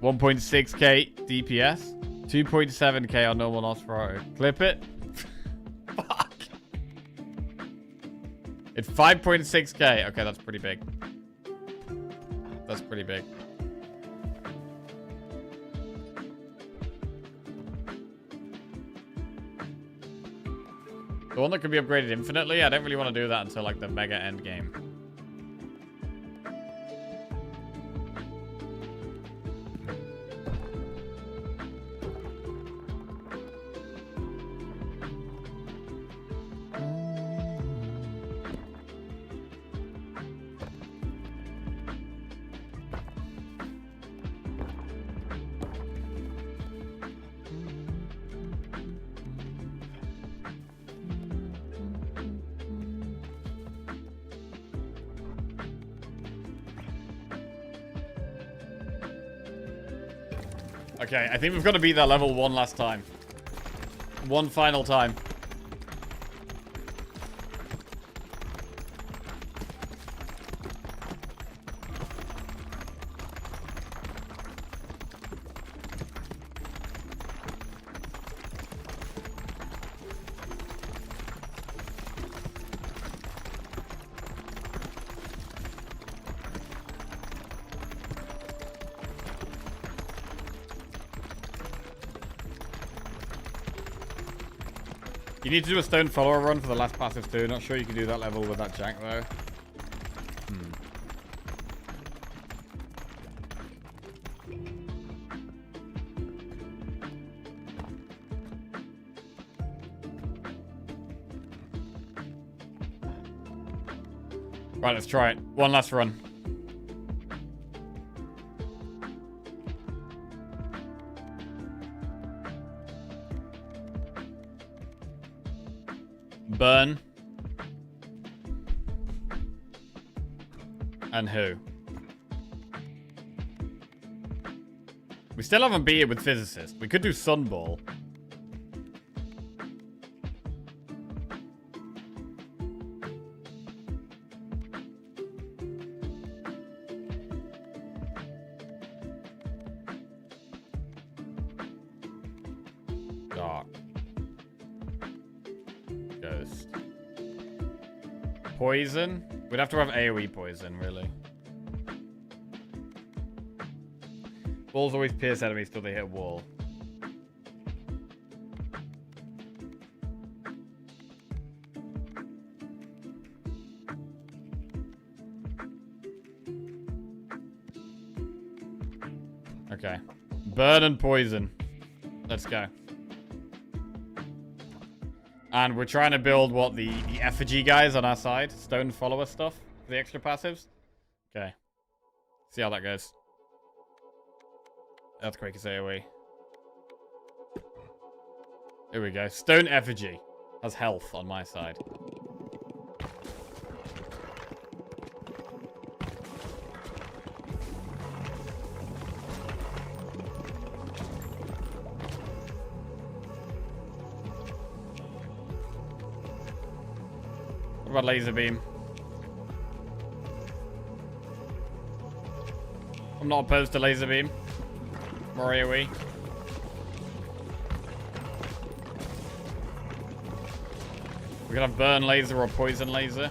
1.6k DPS. 2.7k on normal Nosferatu. Clip it. Fuck. It's 5.6k. Okay, that's pretty big. That's pretty big. The one that can be upgraded infinitely? I don't really want to do that until, like, the mega end game. Okay, I think we've got to beat that level one last time. One final time. You need to do a stone follower run for the last passive too. Not sure you can do that level with that jank though. Right, let's try it. One last run. Burn. And who? We still haven't beat it with Physicist. We could do Sunball. poison. We'd have to have AoE poison, really. Balls always pierce enemies till they hit a wall. Okay. Burn and poison. Let's go. And we're trying to build, what, the effigy guys on our side? Stone follower stuff? For the extra passives? Okay. See how that goes. Earthquake is AoE. Here we go. Stone effigy has health on my side. What about laser beam? I'm not opposed to laser beam. More AoE. We're gonna have burn laser or poison laser.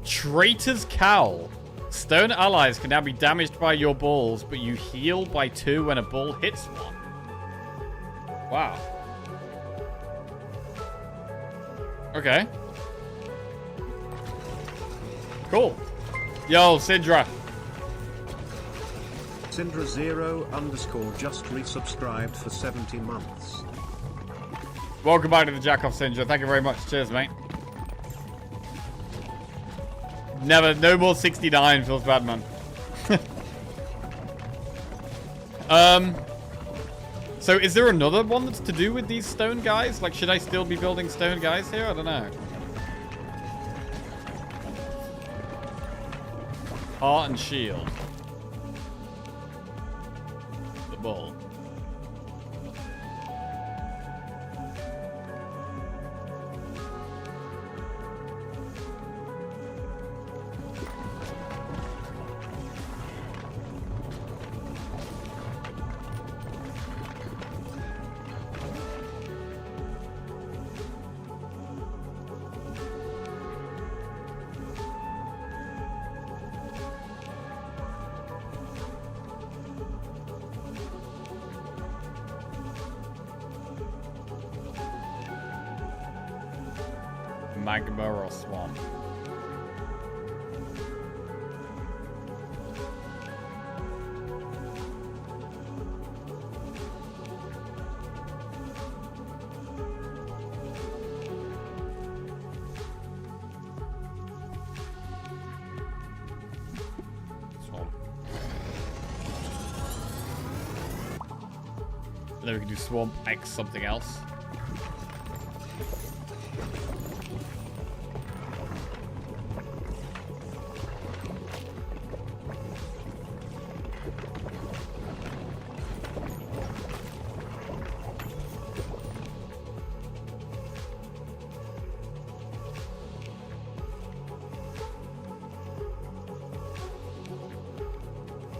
Traitor's Cowl. Stone allies can now be damaged by your balls, but you heal by 2 when a ball hits one. Wow. Okay. Cool. Yo, Syndra. Syndra 0_ just resubscribed for 70 months. Welcome back to the Jackoff, Syndra. Thank you very much. Cheers, mate. Never, no more 69 feels bad, man. So is there another one that's to do with these stone guys? Like, should I still be building stone guys here? I don't know. Heart and shield. The bull. Magma or swamp. Swamp. And then we can do swamp X something else.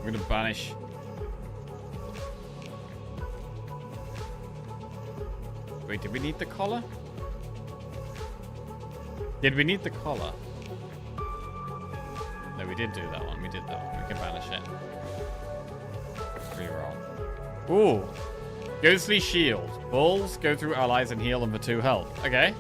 We're gonna banish. Wait, did we need the collar? Did we need the collar? No, we did do that one. We did that one. We can banish it. Reroll. Ooh. Ghostly shield. Bulls go through allies and heal them for 2 health. Okay.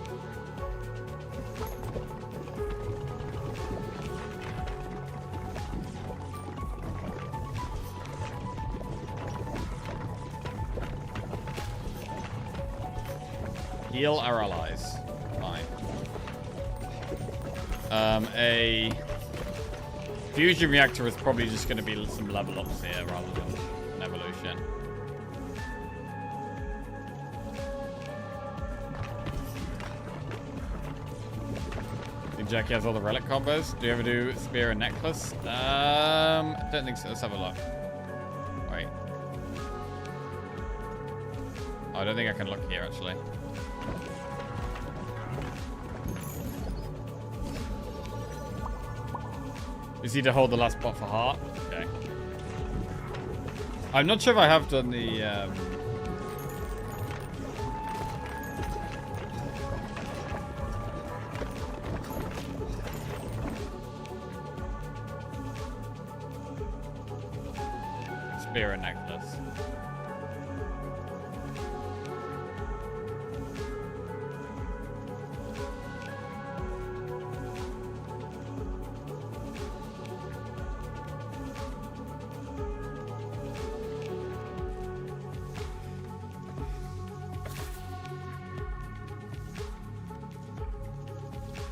Heal our allies. Fine. A fusion reactor is probably just going to be some level ups here rather than an evolution. I think Jackie has all the relic combos. Do you ever do spear and necklace? I don't think so. Let's have a look. Wait. Oh, I don't think I can look here actually. Is he to hold the last spot for heart? Okay. I'm not sure if I have done the... Spire necklace.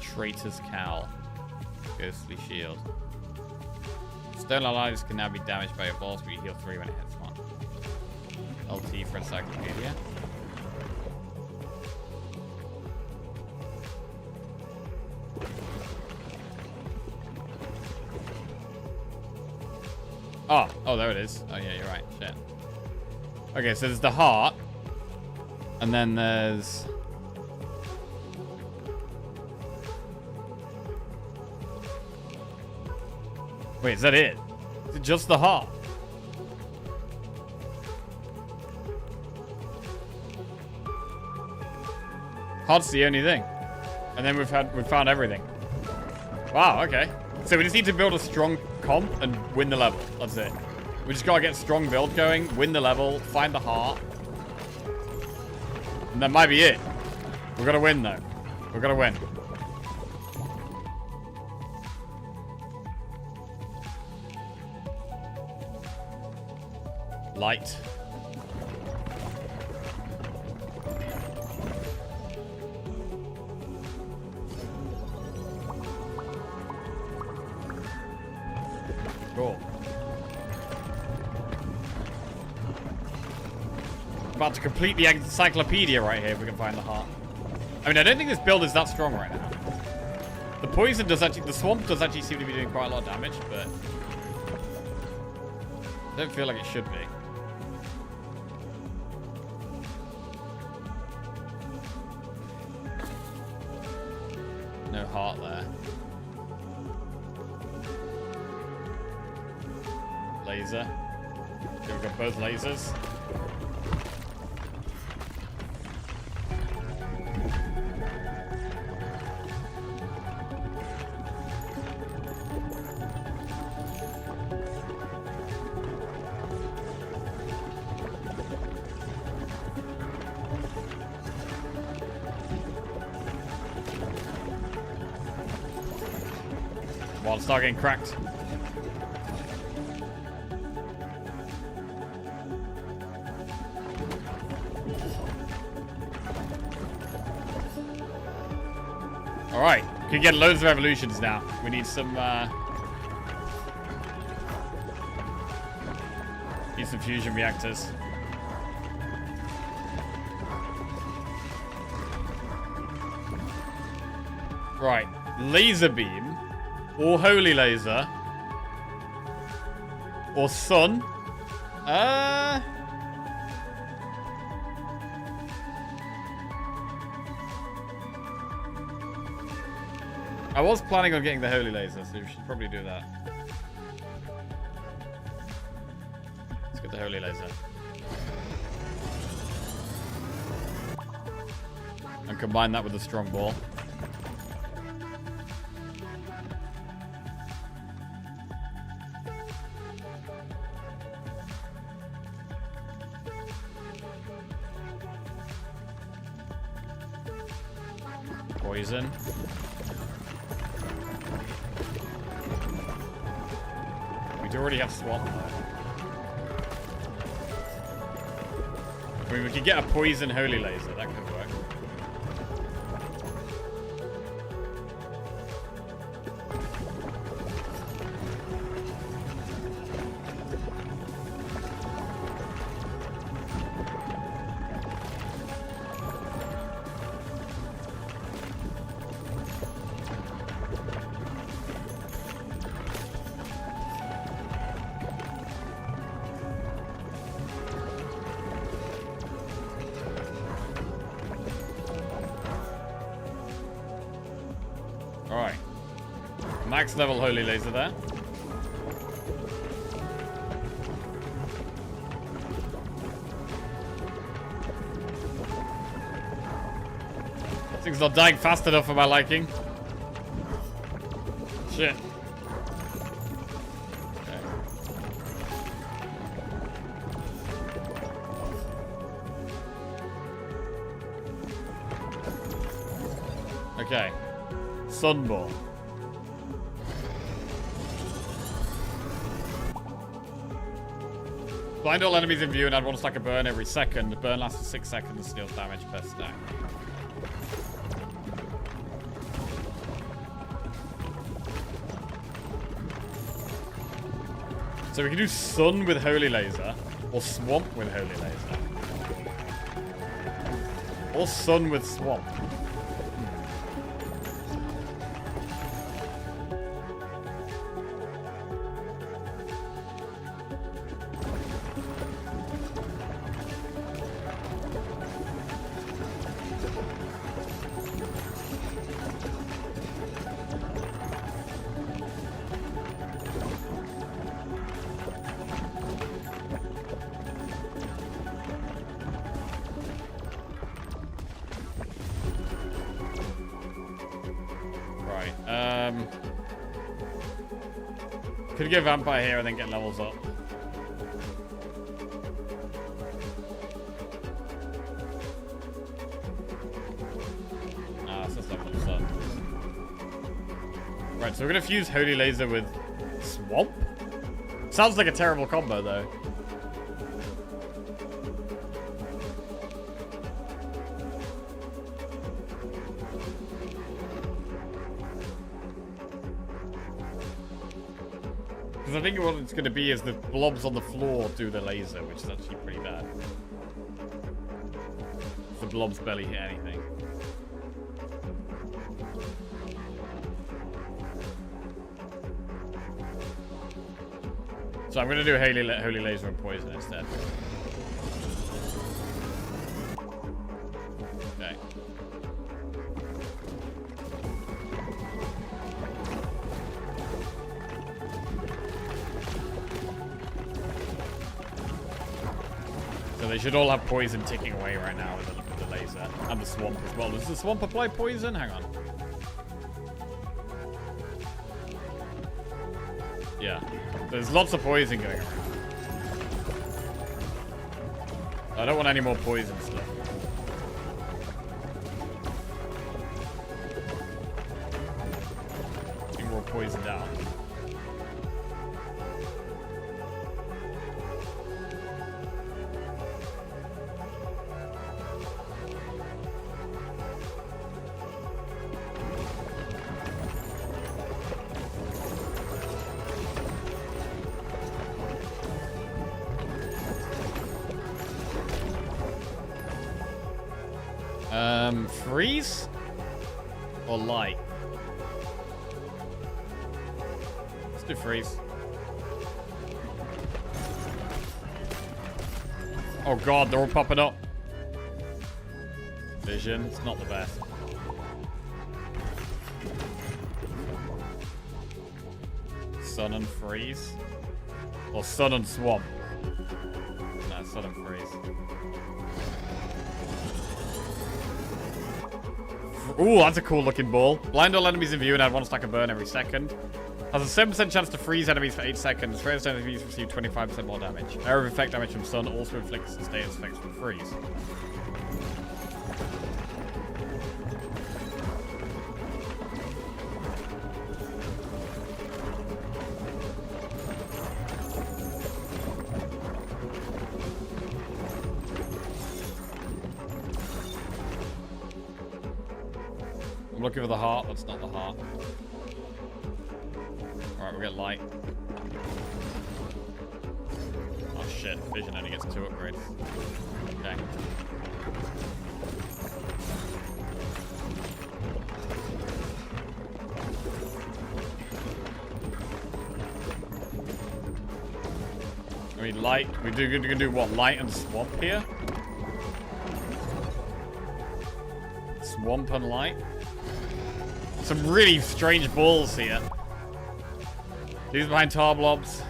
Traitor's Cowl. Ghostly Shield. Stone allies can now be damaged by your balls, but you heal 3 when it hits one. LT for encyclopedia. Oh, there it is. Oh yeah, you're right. Shit. Okay, so there's the heart. And then there's... Wait, is that it? Is it just the heart? Heart's the only thing. And then we've found everything. Wow, okay. So we just need to build a strong comp and win the level. That's it. We just gotta get a strong build going, win the level, find the heart. And that might be it. We're gonna win though. We're gonna win. Light. Cool. About to complete the encyclopedia right here if we can find the heart. I mean, I don't think this build is that strong right now. The poison does actually, the swamp does actually seem to be doing quite a lot of damage, but I don't feel like it should be. No heart there. Laser. Okay, we've got both lasers. While start getting cracked. Alright, can get loads of evolutions now. We need some fusion reactors. Right, laser beam. Or holy laser. Or sun. I was planning on getting the holy laser, so we should probably do that. Let's get the holy laser. And combine that with the strong ball. Poison. We do already have swamp though. I mean, we could get a poison holy laser. That could work. Alright. Max level holy laser there. Thing's not dying fast enough for my liking. Shit. Okay. Sunball. Blind all enemies in view and add 1 stack of burn every second. The burn lasts for 6 seconds and deals damage per stack. So we can do Sun with Holy Laser, or Swamp with Holy Laser. Or Sun with Swamp. Could get Vampire here and then get levels up. Ah, so that's level up. Right, so we're gonna fuse Holy Laser with Swamp? Sounds like a terrible combo though. Because I think what it's going to be is the blobs on the floor do the laser, which is actually pretty bad. The blobs barely hit anything. So I'm going to do Holy Laser and Poison instead. Okay. So they should all have poison ticking away right now with the laser. And the swamp as well. Does the swamp apply poison? Hang on. Yeah. There's lots of poison going around. I don't want any more poison stuff. I think we're all poisoned out. Freeze? Or light? Let's do freeze. Oh god, they're all popping up. Vision, it's not the best. Sun and freeze? Or sun and swamp? No, sun and freeze. Ooh, that's a cool looking ball. Blind all enemies in view and add 1 stack of burn every second. Has a 7% chance to freeze enemies for 8 seconds. Freeze enemies receive 25% more damage. Area of effect damage from sun also inflicts the status effects from freeze. I'm looking for the heart. That's not the heart. Alright, we'll get light. Oh shit, vision only gets 2 upgrades. Okay. I mean, light. We can do what? Light and swamp here? Swamp and light? Some really strange balls here. These behind tar blobs.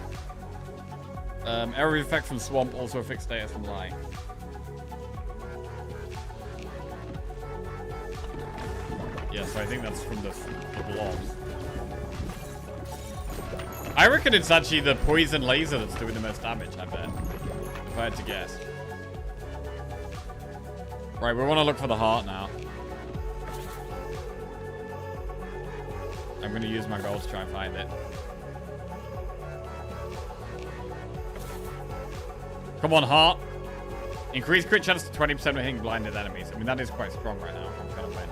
Area effect from swamp, also a fixed status from light. Yeah, so I think that's from the blob. I reckon it's actually the poison laser that's doing the most damage, I bet. If I had to guess. Right, we want to look for the heart now. I'm going to use my gold to try and find it. Come on, heart. Increase crit chance to 20% of hitting blinded enemies. I mean, that is quite strong right now. I'm going to win.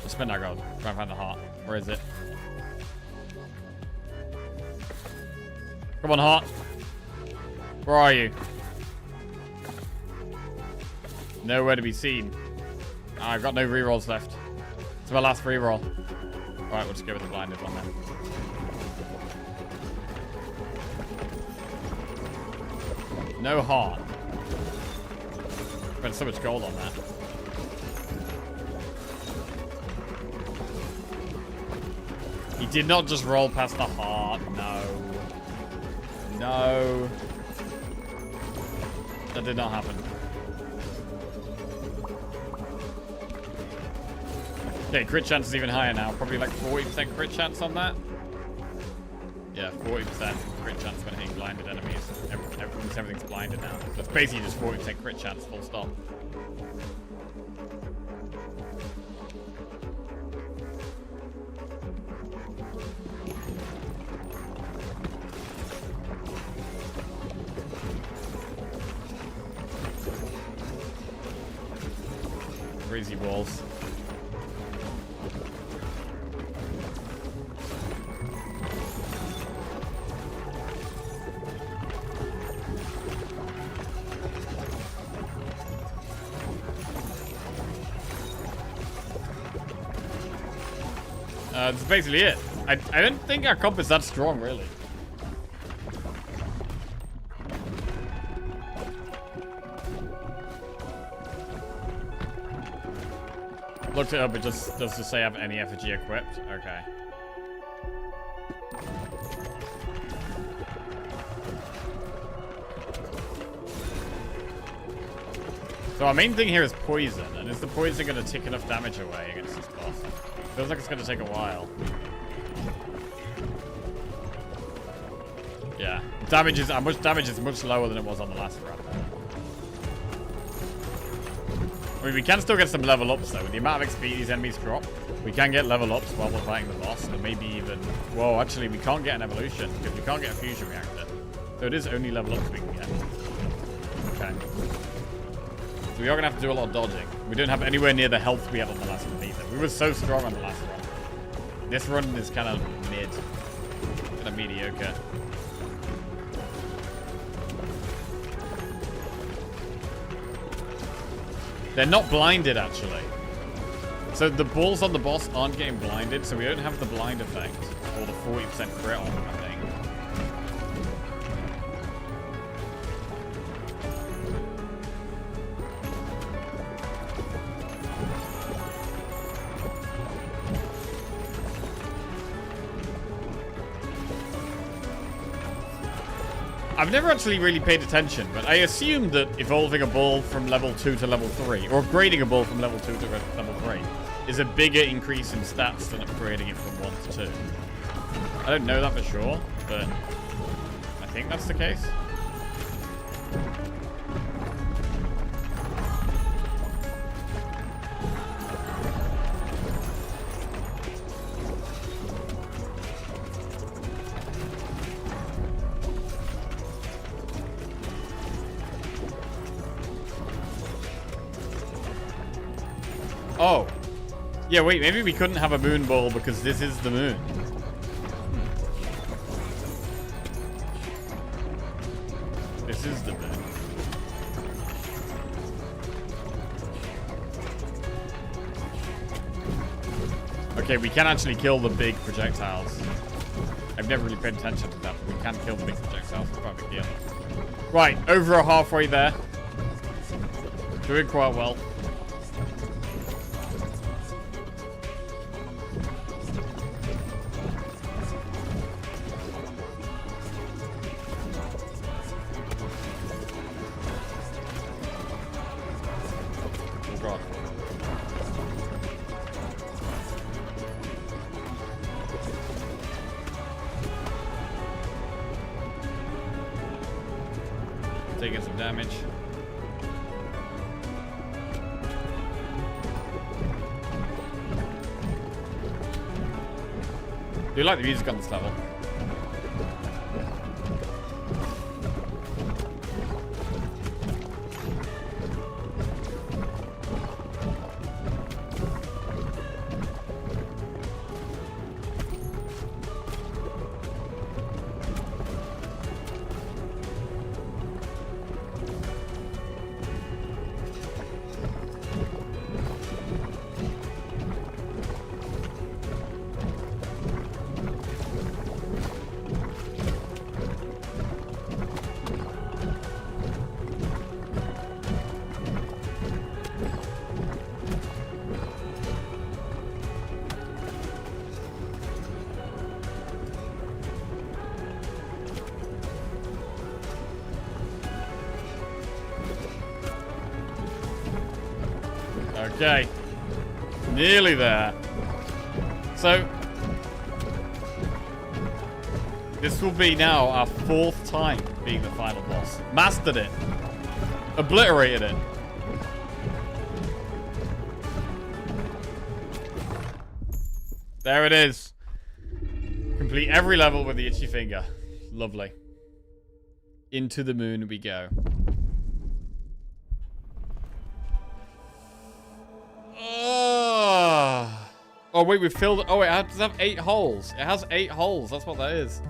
Spend our gold. Try and find the heart. Where is it? Come on, heart. Where are you? Nowhere to be seen. I've got no rerolls left. It's my last reroll. Alright, we'll just go with the blinded one then. No heart. Spent so much gold on that. He did not just roll past the heart. No. No. That did not happen. Okay, crit chance is even higher now. Probably like 40% crit chance on that. Yeah, 40% crit chance when hitting blinded enemies. Everything's blinded now. So it's basically just 40% crit chance, full stop. Crazy walls. That's basically it. I don't think our comp is that strong, really. Looked it up, it just does say have any effigy equipped. Okay. So our main thing here is poison, and is the poison going to take enough damage away against this boss? Feels like it's going to take a while. Yeah, damage is much lower than it was on the last run. I mean, we can still get some level ups though. With the amount of XP these enemies drop, we can get level ups while we're fighting the boss, and maybe even... Whoa, actually, we can't get an evolution because we can't get a fusion reactor. So it is only level ups we can get. Okay. So we are gonna have to do a lot of dodging. We don't have anywhere near the health we had on the last one either. We were so strong on the last run. This run is kind of mid, kind of mediocre. They're not blinded, actually. So the balls on the boss aren't getting blinded, so we don't have the blind effect. Or the 40% crit on them, I think. I've never actually really paid attention, but I assume that evolving a ball from level 2 to level 3, or upgrading a ball from level 2 to level 3, is a bigger increase in stats than upgrading it from 1 to 2. I don't know that for sure, but I think that's the case. Oh. Yeah, wait, maybe we couldn't have a moon ball because this is the moon. This is the moon. Okay, we can actually kill the big projectiles. I've never really paid attention to that, but we can kill the big projectiles. It's quite a big deal. Right, over halfway there. Doing quite well. Taking some damage. Do you like the music on this level? Okay. Nearly there. So, this will be now our 4th time being the final boss. Mastered it. Obliterated it. There it is. Complete every level with the itchy finger. Lovely. Into the moon we go. Oh, wait, we've filled... Oh, it does have 8 holes. It has 8 holes. That's what that is.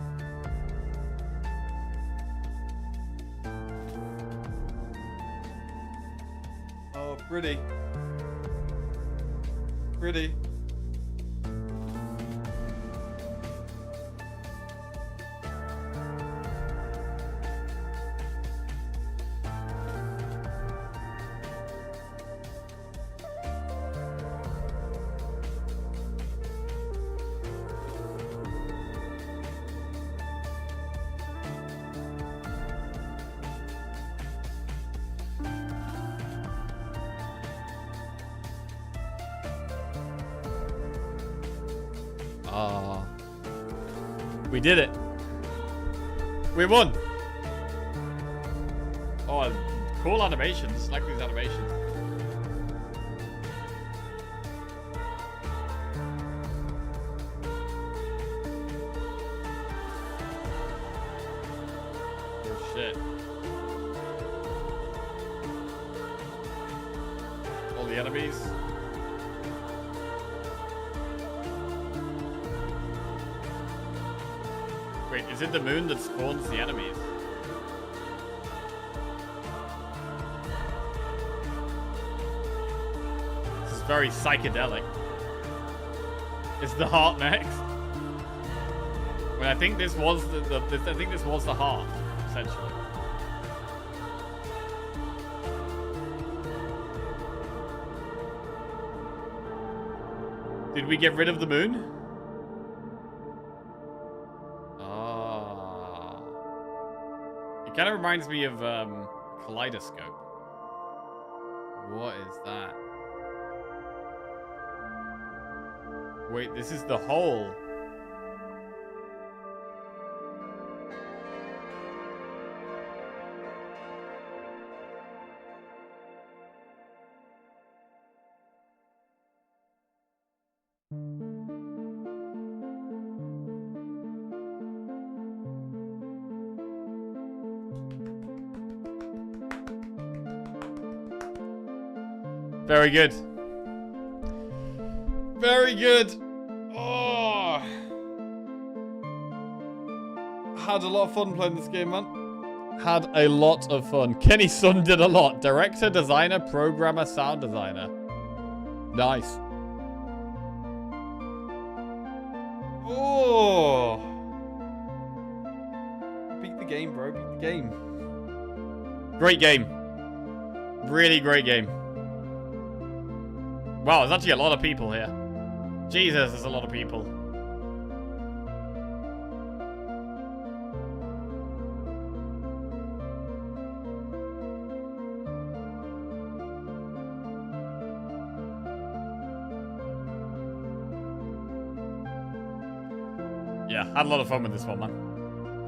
Oh, pretty. Pretty. We did it. We won. Oh, cool animations. I like these animations. Oh, shit. All the enemies. Wait, is it the moon that spawns the enemies? This is very psychedelic. Is the heart next? Well, I think this was I think this was the heart, essentially. Did we get rid of the moon? Kind of reminds me of Kaleidoscope. What is that? Wait, this is the hole. Very good. Very good. Oh. Had a lot of fun playing this game, man. Had a lot of fun. Kenny Sun did a lot. Director, designer, programmer, sound designer. Nice. Oh. Beat the game, bro. Beat the game. Great game. Really great game. Wow, there's actually a lot of people here. Jesus, there's a lot of people. Yeah, had a lot of fun with this one, man.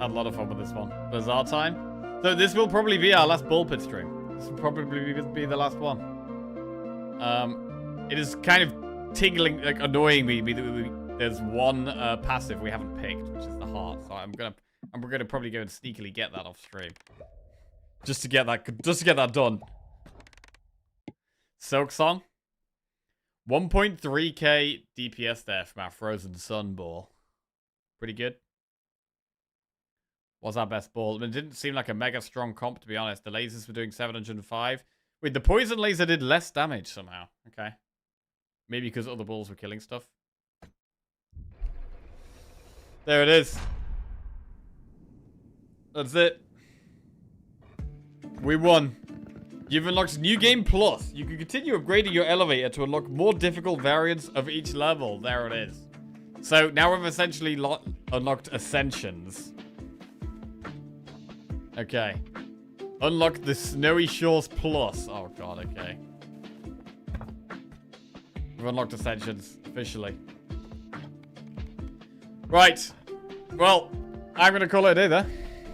Had a lot of fun with this one. Bazaar time. So this will probably be our last ball pit stream. This will probably be the last one. It is kind of tingling, like annoying me that there's one passive we haven't picked, which is the heart. So I'm gonna probably go and sneakily get that off stream, just to get that done. Silk Song, 1.3k DPS there from our Frozen Sun ball. Pretty good. Was our best ball. It didn't seem like a mega strong comp, to be honest. The lasers were doing 705. Wait, the poison laser did less damage somehow. Okay. Maybe because other balls were killing stuff. There it is. That's it. We won. You've unlocked New Game Plus. You can continue upgrading your elevator to unlock more difficult variants of each level. There it is. So now we've essentially unlocked Ascensions. Okay. Unlock the Snowy Shores Plus. Oh god, okay. We've unlocked Ascensions officially. Right. Well, I'm going to call it a day there.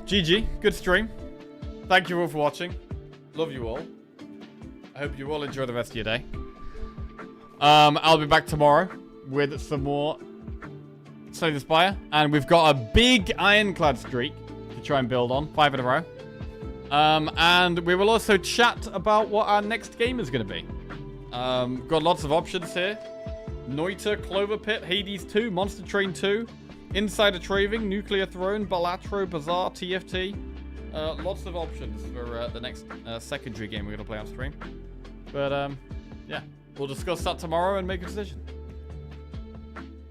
GG. Good stream. Thank you all for watching. Love you all. I hope you all enjoy the rest of your day. I'll be back tomorrow with some more Slay the Spire. And we've got a big ironclad streak to try and build on. 5 in a row. And we will also chat about what our next game is going to be. Got lots of options here. Noita, Clover Pit, Hades 2, Monster Train 2, Insider Trading, Nuclear Throne, Balatro, Bazaar, TFT. Lots of options for the next secondary game we're going to play on stream. But, yeah. We'll discuss that tomorrow and make a decision.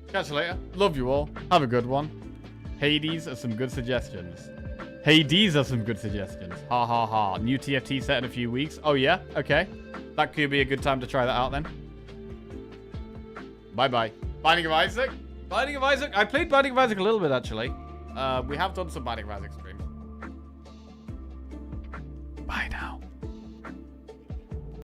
Catch you later. Love you all. Have a good one. Hades are some good suggestions. Hades are some good suggestions. Ha ha ha. New TFT set in a few weeks. Oh, yeah? Okay. That could be a good time to try that out then. Bye-bye. Binding of Isaac? Binding of Isaac? I played Binding of Isaac a little bit, actually. We have done some Binding of Isaac streams. Bye now.